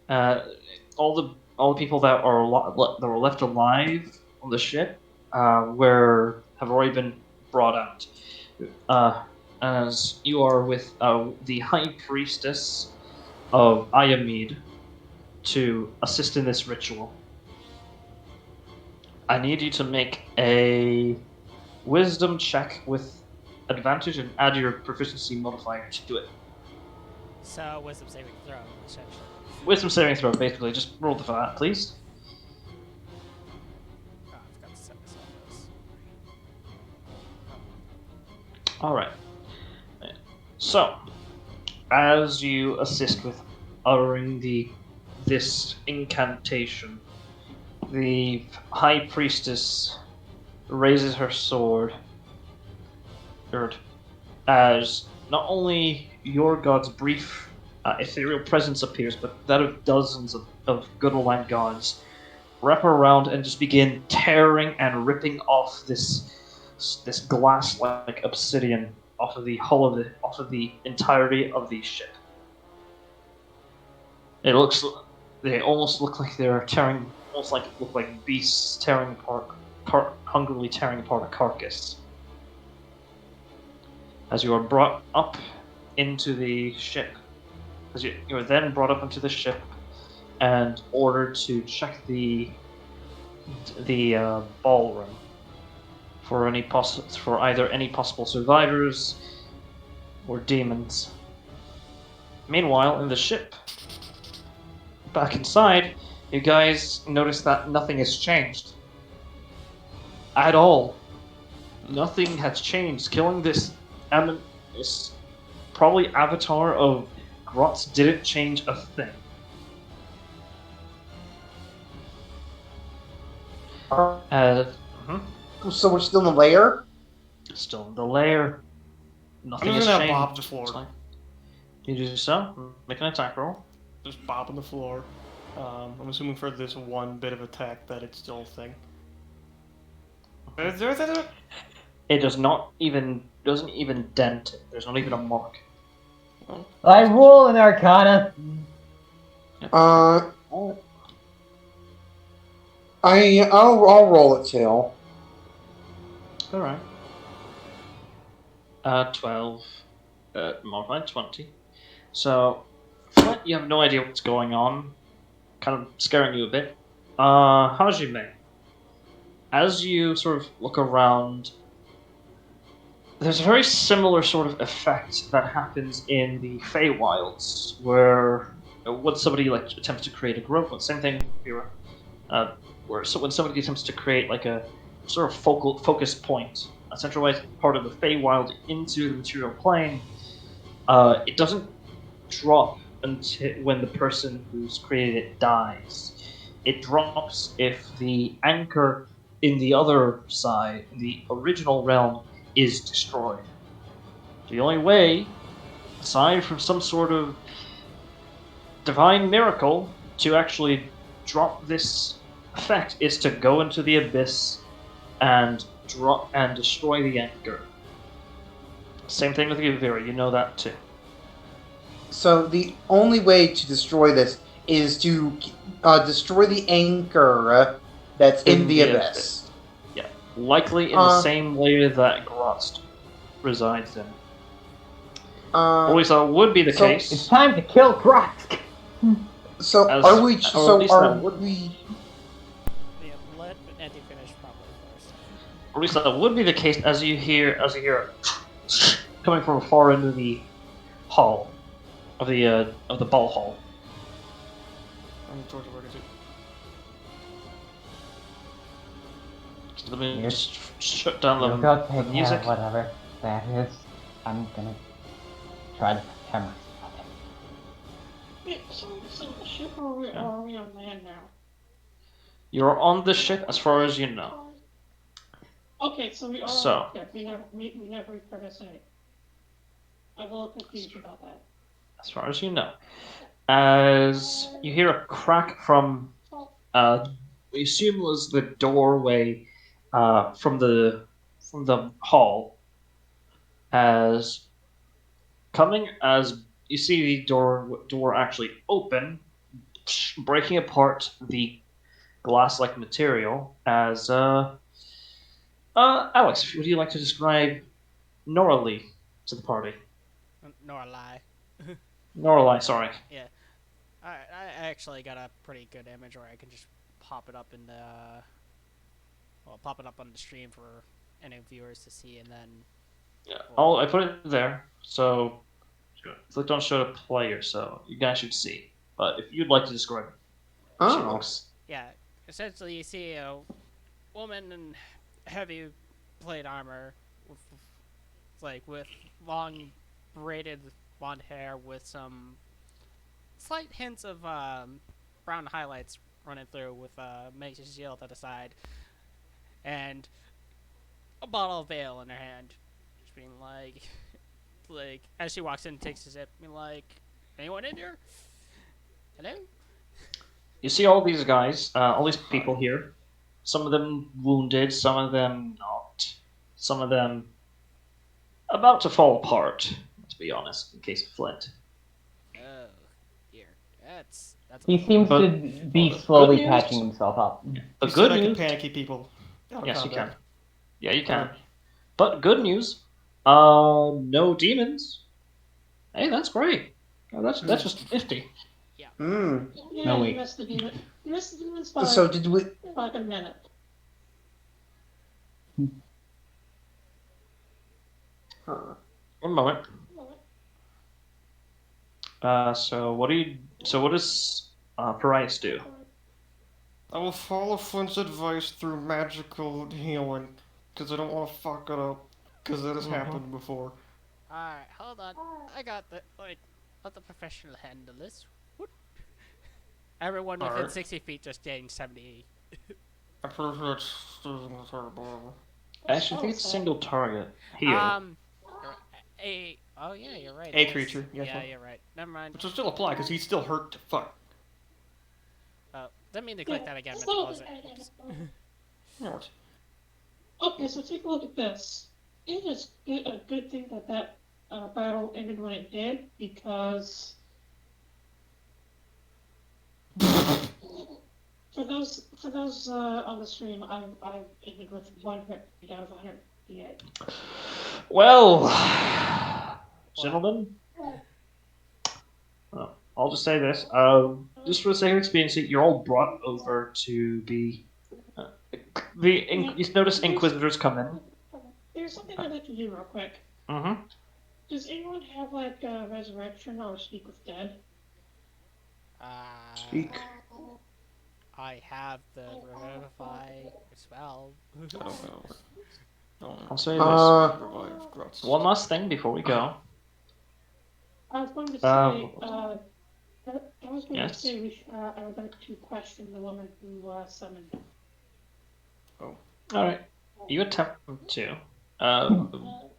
all the people that were left alive on the ship have already been brought out. As you are with the High Priestess of Iamid to assist in this ritual. I need you to make a wisdom check with advantage and add your proficiency modifier to it. So, wisdom saving throw, essentially. Wisdom saving throw, basically. Just roll for that, please. Oh, I forgot to set this up. Alright. So, as you assist with uttering this incantation, the High Priestess raises her sword as not only your god's brief ethereal presence appears, but that of dozens of good aligned gods wrap around and just begin tearing and ripping off this glass like obsidian off of the hull of the entirety of the ship. They almost look like they're tearing, look like beasts tearing apart, hungrily tearing apart a carcass. As you are brought up into the ship, you are then brought up into the ship and ordered to check the ballroom for either any possible survivors or demons. Meanwhile, in the ship, back inside, you guys notice that nothing has changed at all. Nothing has changed. Killing this probably avatar of Grotz didn't change a thing. So we're still in the lair? Still in the lair. Nothing I'm has just gonna changed. bop the floor. You do so. Make an attack roll. Just bop on the floor. I'm assuming for this one bit of attack that it's still a thing. It doesn't even dent it. There's not even a mark. I roll an Arcana. I'll roll it too. Alright. 12. Modified 20. So, Flint, you have no idea what's going on. Kind of scaring you a bit. Hajime, as you sort of look around, there's a very similar sort of effect that happens in the Feywilds, where when somebody like attempts to create a growth, same thing here, when somebody attempts to create like a sort of focus point, a centralized part of the Feywild into the material plane, it doesn't drop until when the person who's created it dies. It drops if the anchor in the other side, the original realm, is destroyed. The only way, aside from some sort of divine miracle, to actually drop this effect is to go into the abyss and drop and destroy the anchor. Same thing with you, Vera. You know that too. So the only way to destroy this is to destroy the anchor that's in the abyss. Yeah, likely in the same layer that Grost resides in. At least that would be the case. It's time to kill Grosk. So As- are we? or So at least are that would- we? Yeah, let Andy finish probably first. Or at least that would be the case as you hear coming from far into the hall of the ball hall. I'm towards where is it? Let me Yes. just shut down You'll the go take care music. of whatever that is. I'm gonna try to prepare myself. Yeah, so the ship or are we on land now? You're on the ship as far as you know. Okay, so we are So. yeah, we never referred to say. I'm a little confused about that. As far as you know. As you hear a crack from we assume was the doorway from the hall, as you see the door actually open, breaking apart the glass-like material. As Alex, would you like to describe Nora Lee to the party? Nor lie. Norlai, sorry. Yeah. Alright, I actually got a pretty good image where I can just pop it up in the pop it up on the stream for any viewers to see, and then Yeah, I put it there, so click on show to player, so you guys should see. But if you'd like to describe it, she looks. Yeah, essentially you see a woman in heavy plate armor, with long braided blonde hair with some slight hints of brown highlights running through, with a Mage's shield at the side, and a bottle of ale in her hand, just being like as she walks in and takes a sip, being like, anyone in here? Hello? You see all these guys, all these people here. Some of them wounded, some of them not. Some of them about to fall apart, to be honest, in case of Flint. Oh, dear. That's He seems to be slowly patching himself up. The You good said I news. can panicky people. Yes, you can. Combat. Yeah, you can. But good news, no demons. Hey, that's great. Oh, that's just 50. Hmm. Yeah, No, you wait. missed the demon. You missed the demons by So did we? like a minute. Huh. One moment. So what does Parias do? I will follow Flint's advice through magical healing, because I don't want to fuck it up, because that has happened before. Alright, hold on. I got let the professional handle this. Whoop. Everyone within Alright. 60 feet just gained 70. I'm pretty sure it's terrible. Actually, I think it's single target. Heal. Oh yeah, you're right. A it is. creature, yes, Yeah, one. you're right. Never mind. Which will still apply, because he's still hurt to fuck. Didn't mean to click that again. Meant to close it. Oops. What? Okay, so take a look at this. It is a good thing that battle ended when it did, because for those on the stream, I ended with 150 out of 158. Well, gentlemen, I'll just say this. Just for the sake of expediency, you're all brought over to be. You notice Inquisitors come in. There's something I'd like to do real quick. Mm-hmm. Does anyone have like resurrection or speak with dead? Speak. I have the revivify spell. I don't know. I'll say this. Revive Grots. One last thing before we go. I was going to say, I was going to Yes. say I would like to question the woman who summoned him. All right. You attempt to.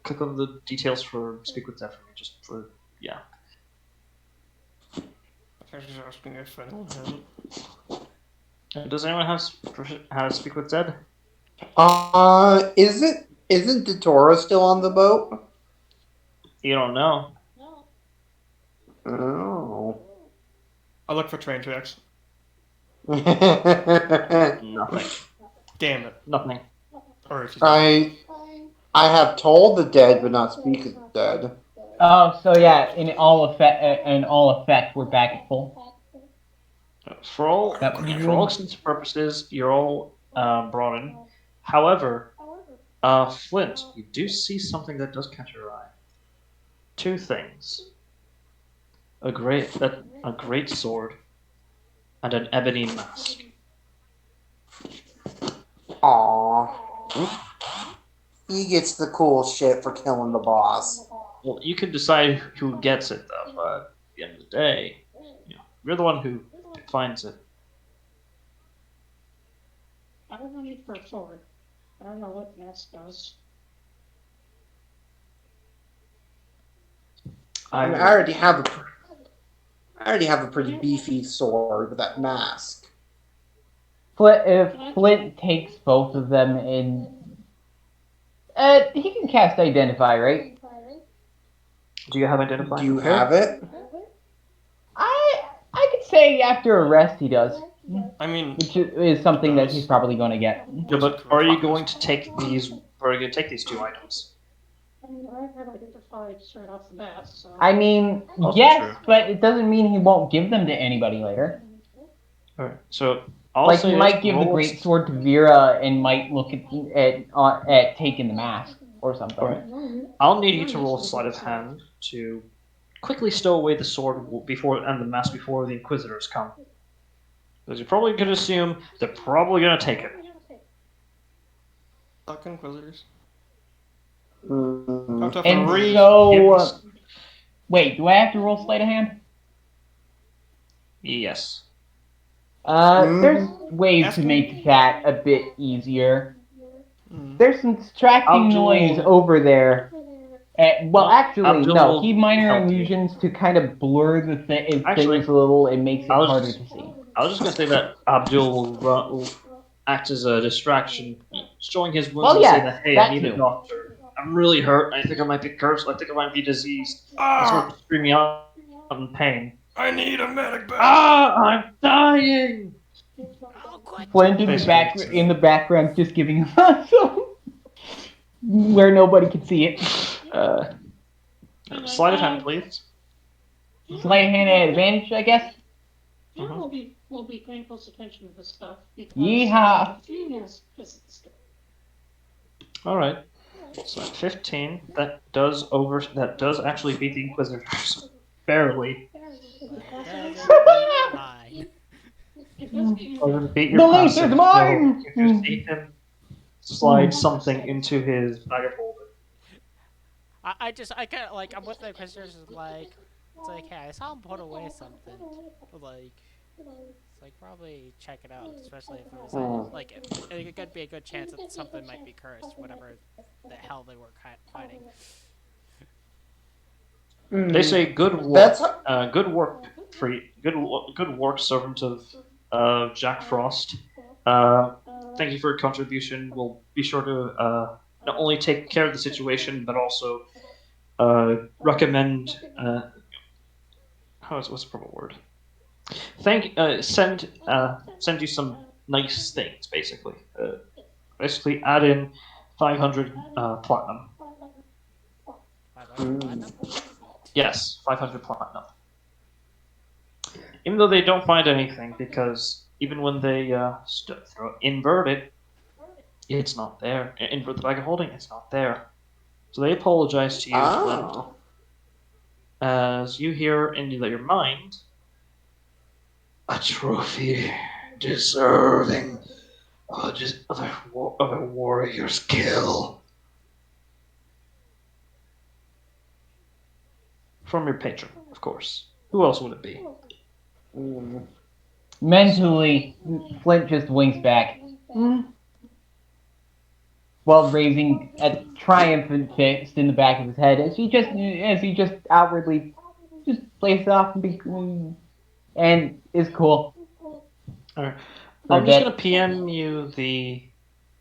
Click on the details for speak with Death for me, just for yeah. I was just asking if anyone has it. Does anyone have speak with Dead? Isn't Datora still on the boat? You don't know. Oh. I look for train tracks. Nothing. Damn it. Nothing. Or if she's I have told the dead, but not speak of the dead. Oh, so yeah, in all effect, we're back at full. For all That what you for all rolled? intents and purposes, you're all brought in. However, Flint, you do see something that does catch your eye. Two things: a great sword and an ebony mask. Aww. He gets the cool shit for killing the boss. Well, you can decide who gets it, though. But at the end of the day, you're the one who finds it. I don't need for a sword. I don't know what mask does. I already have a pretty beefy sword with that mask. If Flint takes both of them in, he can cast Identify, right? Do you have identify? Do you have it? I could say after a rest he does, I mean, which is something that he's probably going to get. Yeah, but are you going to take these? Are you going to take these two items? I mean, I had identified straight off the bat, so. I mean, Also yes, true. but it doesn't mean he won't give them to anybody later. Alright, so I'll Like say he this, might give the roll- great sword to Vera and might look at taking the mask or something. Alright. I'll need you to roll sleight of hand to quickly stow away the sword and the mask before the Inquisitors come. Because you're probably going to assume they're probably going to take it. Fuck Inquisitors. Mm. How tough And are they? so, wait, do I have to roll sleight of hand? Yes. There's ways Ask to me. make that a bit easier. Mm. There's some distracting Abdul- noise over there. Well, actually, Abdul no. will Keep minor help you. illusions to kind of blur the Actually, things a little. It makes it I was harder just- to see. I was just going to say that Abdul will act as a distraction, showing his wounds Well, and yeah, say that, hey, that I need a too. doctor. I'm really hurt. I think I might be cursed. I think I might be diseased. That's Ah! what's screaming out in pain. I need a medic bag. I'm dying! Oh, quit. Flint Basically, in the background, just giving where nobody can see it. Sleight of hand, please. Sleight of hand at advantage, I guess. Yeah, we'll be paying close attention to this stuff. Because, Yeehaw. females visit the store. Alright. So 15. That does actually beat the Inquisitors. Barely. Mine. It does be Doesn't beat your The least passive, is mine! so you just see him slide something into his bag of holding. I kind of like, I'm with the Inquisitors, like, it's like, hey, I saw him put away something. Like, it's like, probably check it out, especially if it was, like, it could be a good chance that something might be cursed, whatever the hell they were fighting. They say good work. That's Good work, good work, servant of Jack Frost. Thank you for your contribution. We'll be sure to not only take care of the situation, but also recommend. What's the proper word? Send you some nice things, basically. Basically, add in 500 platinum. 500 platinum? Yes, 500 platinum. Even though they don't find anything, because even when they invert it, it's not there. Invert the bag of holding, it's not there. So they apologize to you, Flint, Ah. as you hear in your mind, a trophy deserving of a warrior's kill. From your patron, of course. Who else would it be? Mentally, Flint just winks back. While raising a triumphant fist in the back of his head as he just outwardly just plays it off and is cool. Alright. For a I'm just bit. going to PM you the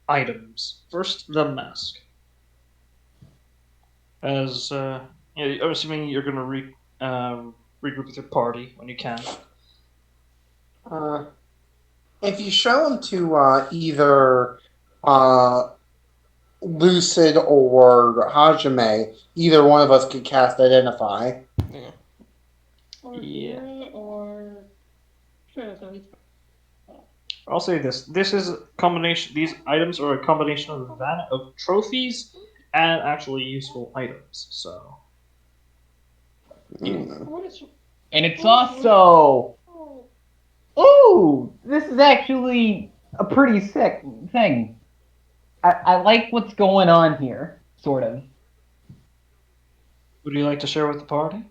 items. First, the mask. As, I'm assuming you're going to regroup with your party when you can. If you show them to either Lucid or Hajime, either one of us could cast Identify. Yeah. Yeah. Or I'll say this. This is a combination. These items are a combination of trophies and actually useful items. So. And it's also, ooh, this is actually a pretty sick thing. I like what's going on here, sort of. Would you like to share with the party?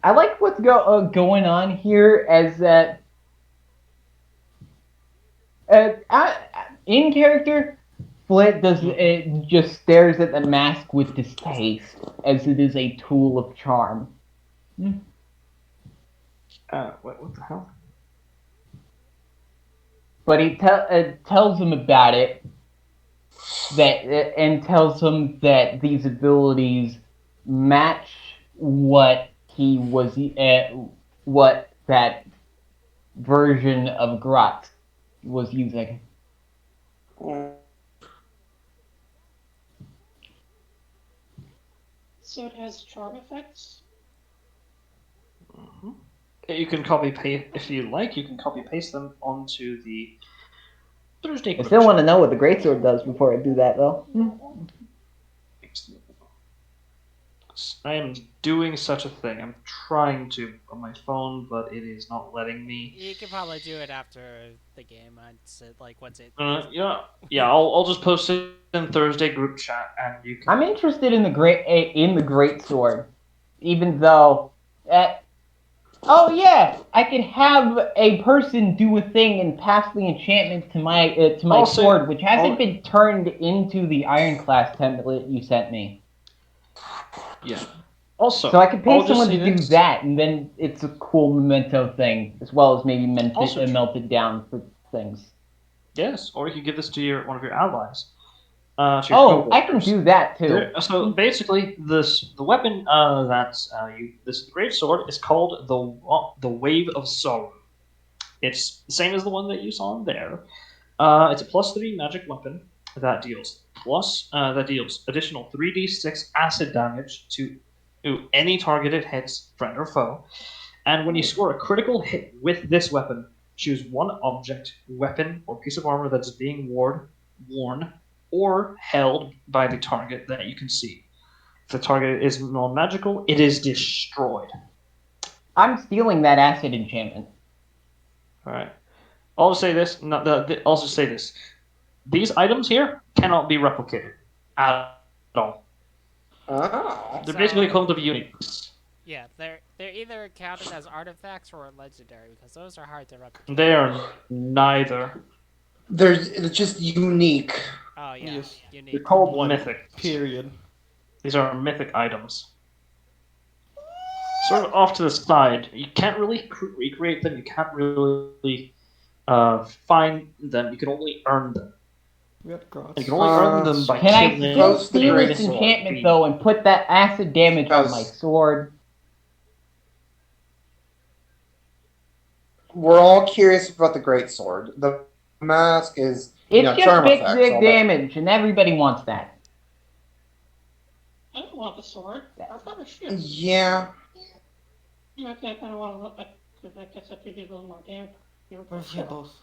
I like what's going on here as that. In character, Flint just stares at the mask with distaste, as it is a tool of charm. Wait, what the hell? But he tells him about it, and tells him that these abilities match what he was, what that version of Grot was using. So it has charm effects? Mm-hmm. You can copy paste if you like. You can copy paste them onto the Thursday. I still want to know what the greatsword does before I do that, though. I am doing such a thing. I'm trying to on my phone, but it is not letting me. You can probably do it after the game. Once it. Yeah. I'll just post it in Thursday group chat, and you can. I'm interested in the greatsword, even though. Oh yeah, I could have a person do a thing and pass the enchantment to my sword, which hasn't been turned into the Ironclass template you sent me. Yeah. Also, so I could pay someone to do this. that, and then it's a cool memento thing, as well as maybe melted down for things. Yes, or you could give this to one of your allies. I can do that too. So basically, the weapon this great sword is called the Wave of Sorrow. It's the same as the one that you saw in there. It's a +3 magic weapon that deals additional 3d6 acid damage to any targeted hits, friend or foe. And when you score a critical hit with this weapon, choose one object, weapon, or piece of armor that's being worn or held by the target that you can see. If the target is non-magical, it is destroyed. I'm stealing that acid enchantment. All right. I'll just say this. I'll just say this. These items here cannot be replicated at all. They're basically equivalent of uniques. Yeah, they're either counted as artifacts or legendary because those are hard to replicate. They are neither. They're just unique. Oh yeah, Yes. unique. They're called mythic. Period. These are mythic items. Sort of off to the side. You can't really recreate them. You can't really find them. You can only earn them. You can only earn them by Can I killing steal this enchantment though and put that acid damage on my sword? We're all curious about the greatsword. The mask is it's just charm big effects, damage, and everybody wants that. I don't want the sword. I've got a shield. Yeah. Okay, I kind of want to look at because I guess I could do a little more damage. Or if you both.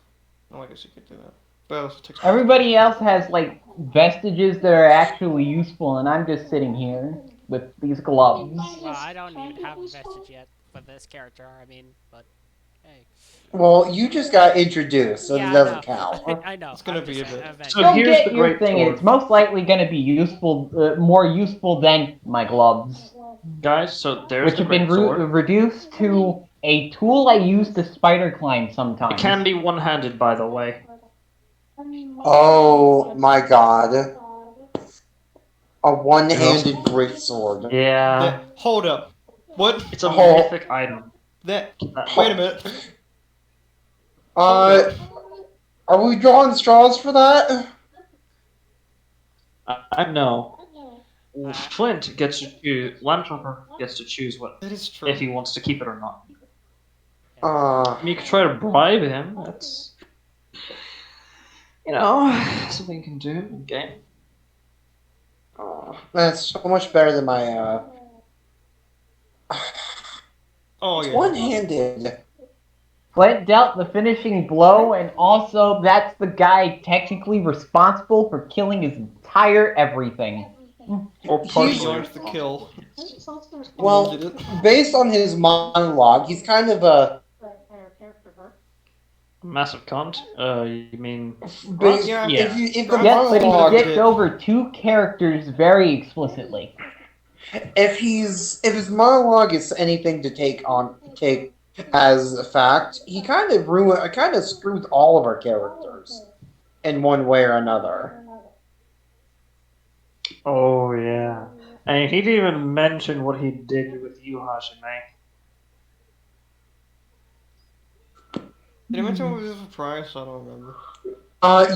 Oh, I guess you could do that. But it also takes Everybody else has like vestiges that are actually useful, and I'm just sitting here with these gloves. Well, I don't even have a vestige yet for this character. I mean, but hey. Well, you just got introduced, so Yeah, it I doesn't know. count. I know. It's gonna I'm be just a saying, bit. eventually. So Go here's get the your great thing, and sword. it's most likely going to be useful, more useful than my gloves, Guys, so there's which the have been great sword. reduced to a tool I use to spider climb sometimes. It can be one-handed, by the way. Oh my god. A one-handed greatsword. Yeah. Hold up. What? It's a Oh. mythic item. That. That- Wait a minute. Uh, are we drawing straws for that? I know. Flint gets to choose. Lamtrumper gets to choose what That is true. if he wants to keep it or not. Uh, I mean, you could try to bribe him. That's something you can do in game. that's so much better than my Oh it's yeah. one-handed. Flint dealt the finishing blow, and also that's the guy technically responsible for killing his entire everything. Or He's- partially. Yards the kill. Well, Did it? based on his monologue, he's kind of a Massive cunt. You mean? But Yeah. if the Yes, but he monologue, dicked over two characters very explicitly. if his monologue is anything to take as a fact, he kind of screwed all of our characters in one way or another. Oh yeah. And he didn't even mention what he did with you, Hajime. Did I mention what was his price? I don't remember.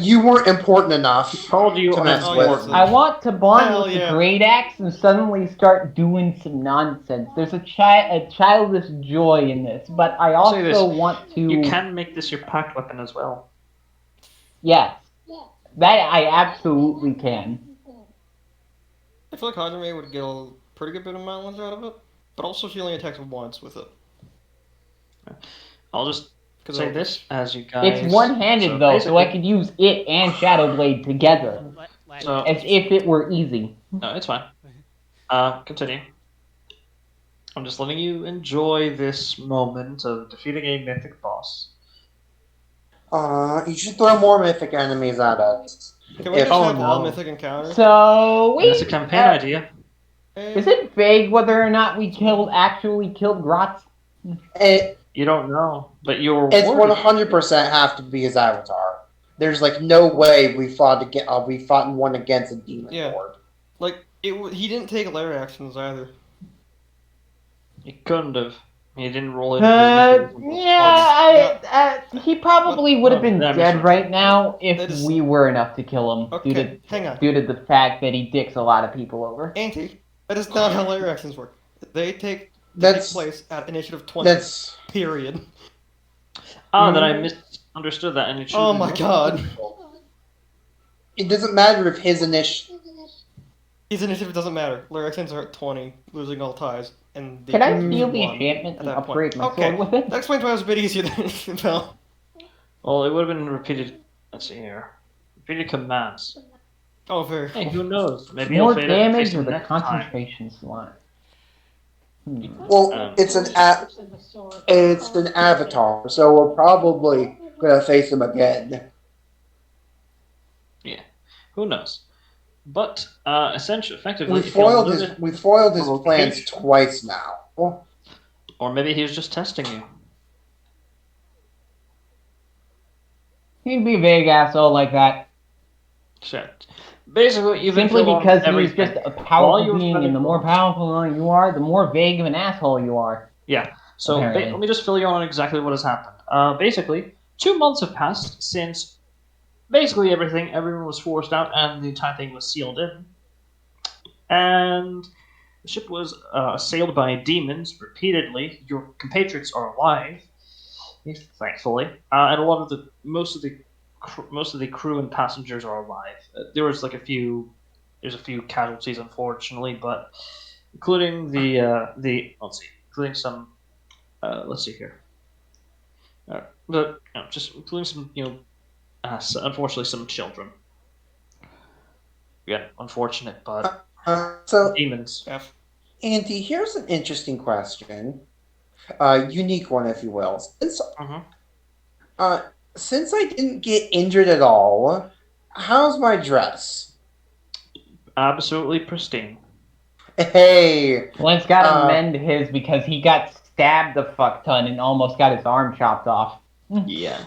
You weren't important enough. He called you To mess with. unimportant. I want to bond Hell with yeah. the Great Axe and suddenly start doing some nonsense. There's a childish joy in this, but I I'll say also this. want to. You can make this your pact weapon as well. Yes, that I absolutely can. I feel like Hajime would get a pretty good bit of mileage out of it, but also she only attacks once with it. I'll just 'Cause say I'll- this as you guys. It's one-handed though, so I basically- could use it and Shadow Blade together, So- as if it were easy. No, it's fine. Continue. I'm just letting you enjoy this moment of defeating a mythic boss. You should throw more mythic enemies at us. Can we If- just Oh, have all no. mythic encounters? So wait, That's a campaign idea. is it vague whether or not we actually killed Grotz? You don't know, but you're It's rewarded. 100% have to be his avatar. There's like no way we fought in one against a demon Yeah. lord. Like he didn't take lair actions either. You couldn't have. He didn't roll it. He probably would have been That dead makes right now That if is- we were enough to kill him Okay, hang on. due to the fact that he dicks a lot of people over. Auntie, that is not how lair actions work. They take That's place at initiative 20. that's Period. Then I misunderstood that, and it should. Oh my god. it doesn't matter if his initial. His initiative doesn't matter. Lair actions are at 20, losing all ties, and the Can I steal the one enchantment at and that upgrade point. my Okay, sword with it? that explains why it was a bit easier than it felt. Well, it would have been repeated. Let's see here. Repeated commands. Oh, very Hey, cool. who knows? Maybe More you'll damage face or him the next time. concentration slot? Well, it's an avatar, so we're probably gonna face him again. Who knows? But effectively, We if you foiled lose his it- we foiled his Location. plans twice now. Well, or maybe he was just testing you. He'd be a vague asshole like that. Shit. Basically, you've Simply been because he was everything. just a While powerful you were being, and the more fighting powerful you are, the more vague of an asshole you are. Yeah. So Apparently. let me just fill you on exactly what has happened. Basically, 2 months have passed since basically everyone was forced out and the entire thing was sealed in. And the ship was assailed by demons repeatedly. Your compatriots are alive, thankfully, and most of the crew and passengers are alive. There's a few casualties, unfortunately, but including including some. Let's see here. But just including some unfortunately, some children. Again, unfortunate, but So, demons. F. Andy, here's an interesting question. Unique one, if you will. Since I didn't get injured at all, how's my dress? Absolutely pristine. Hey, Flint's gotta mend his because he got stabbed a fuck ton and almost got his arm chopped off. Yeah.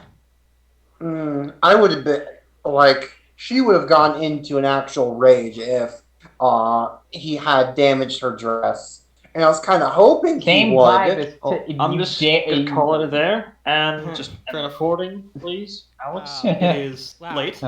I would have been like she would have gone into an actual rage if he had damaged her dress, and I was kind of hoping Same he would. vibe as I'm just gonna call it there and just end recording, please, Alex. It is Wow. late.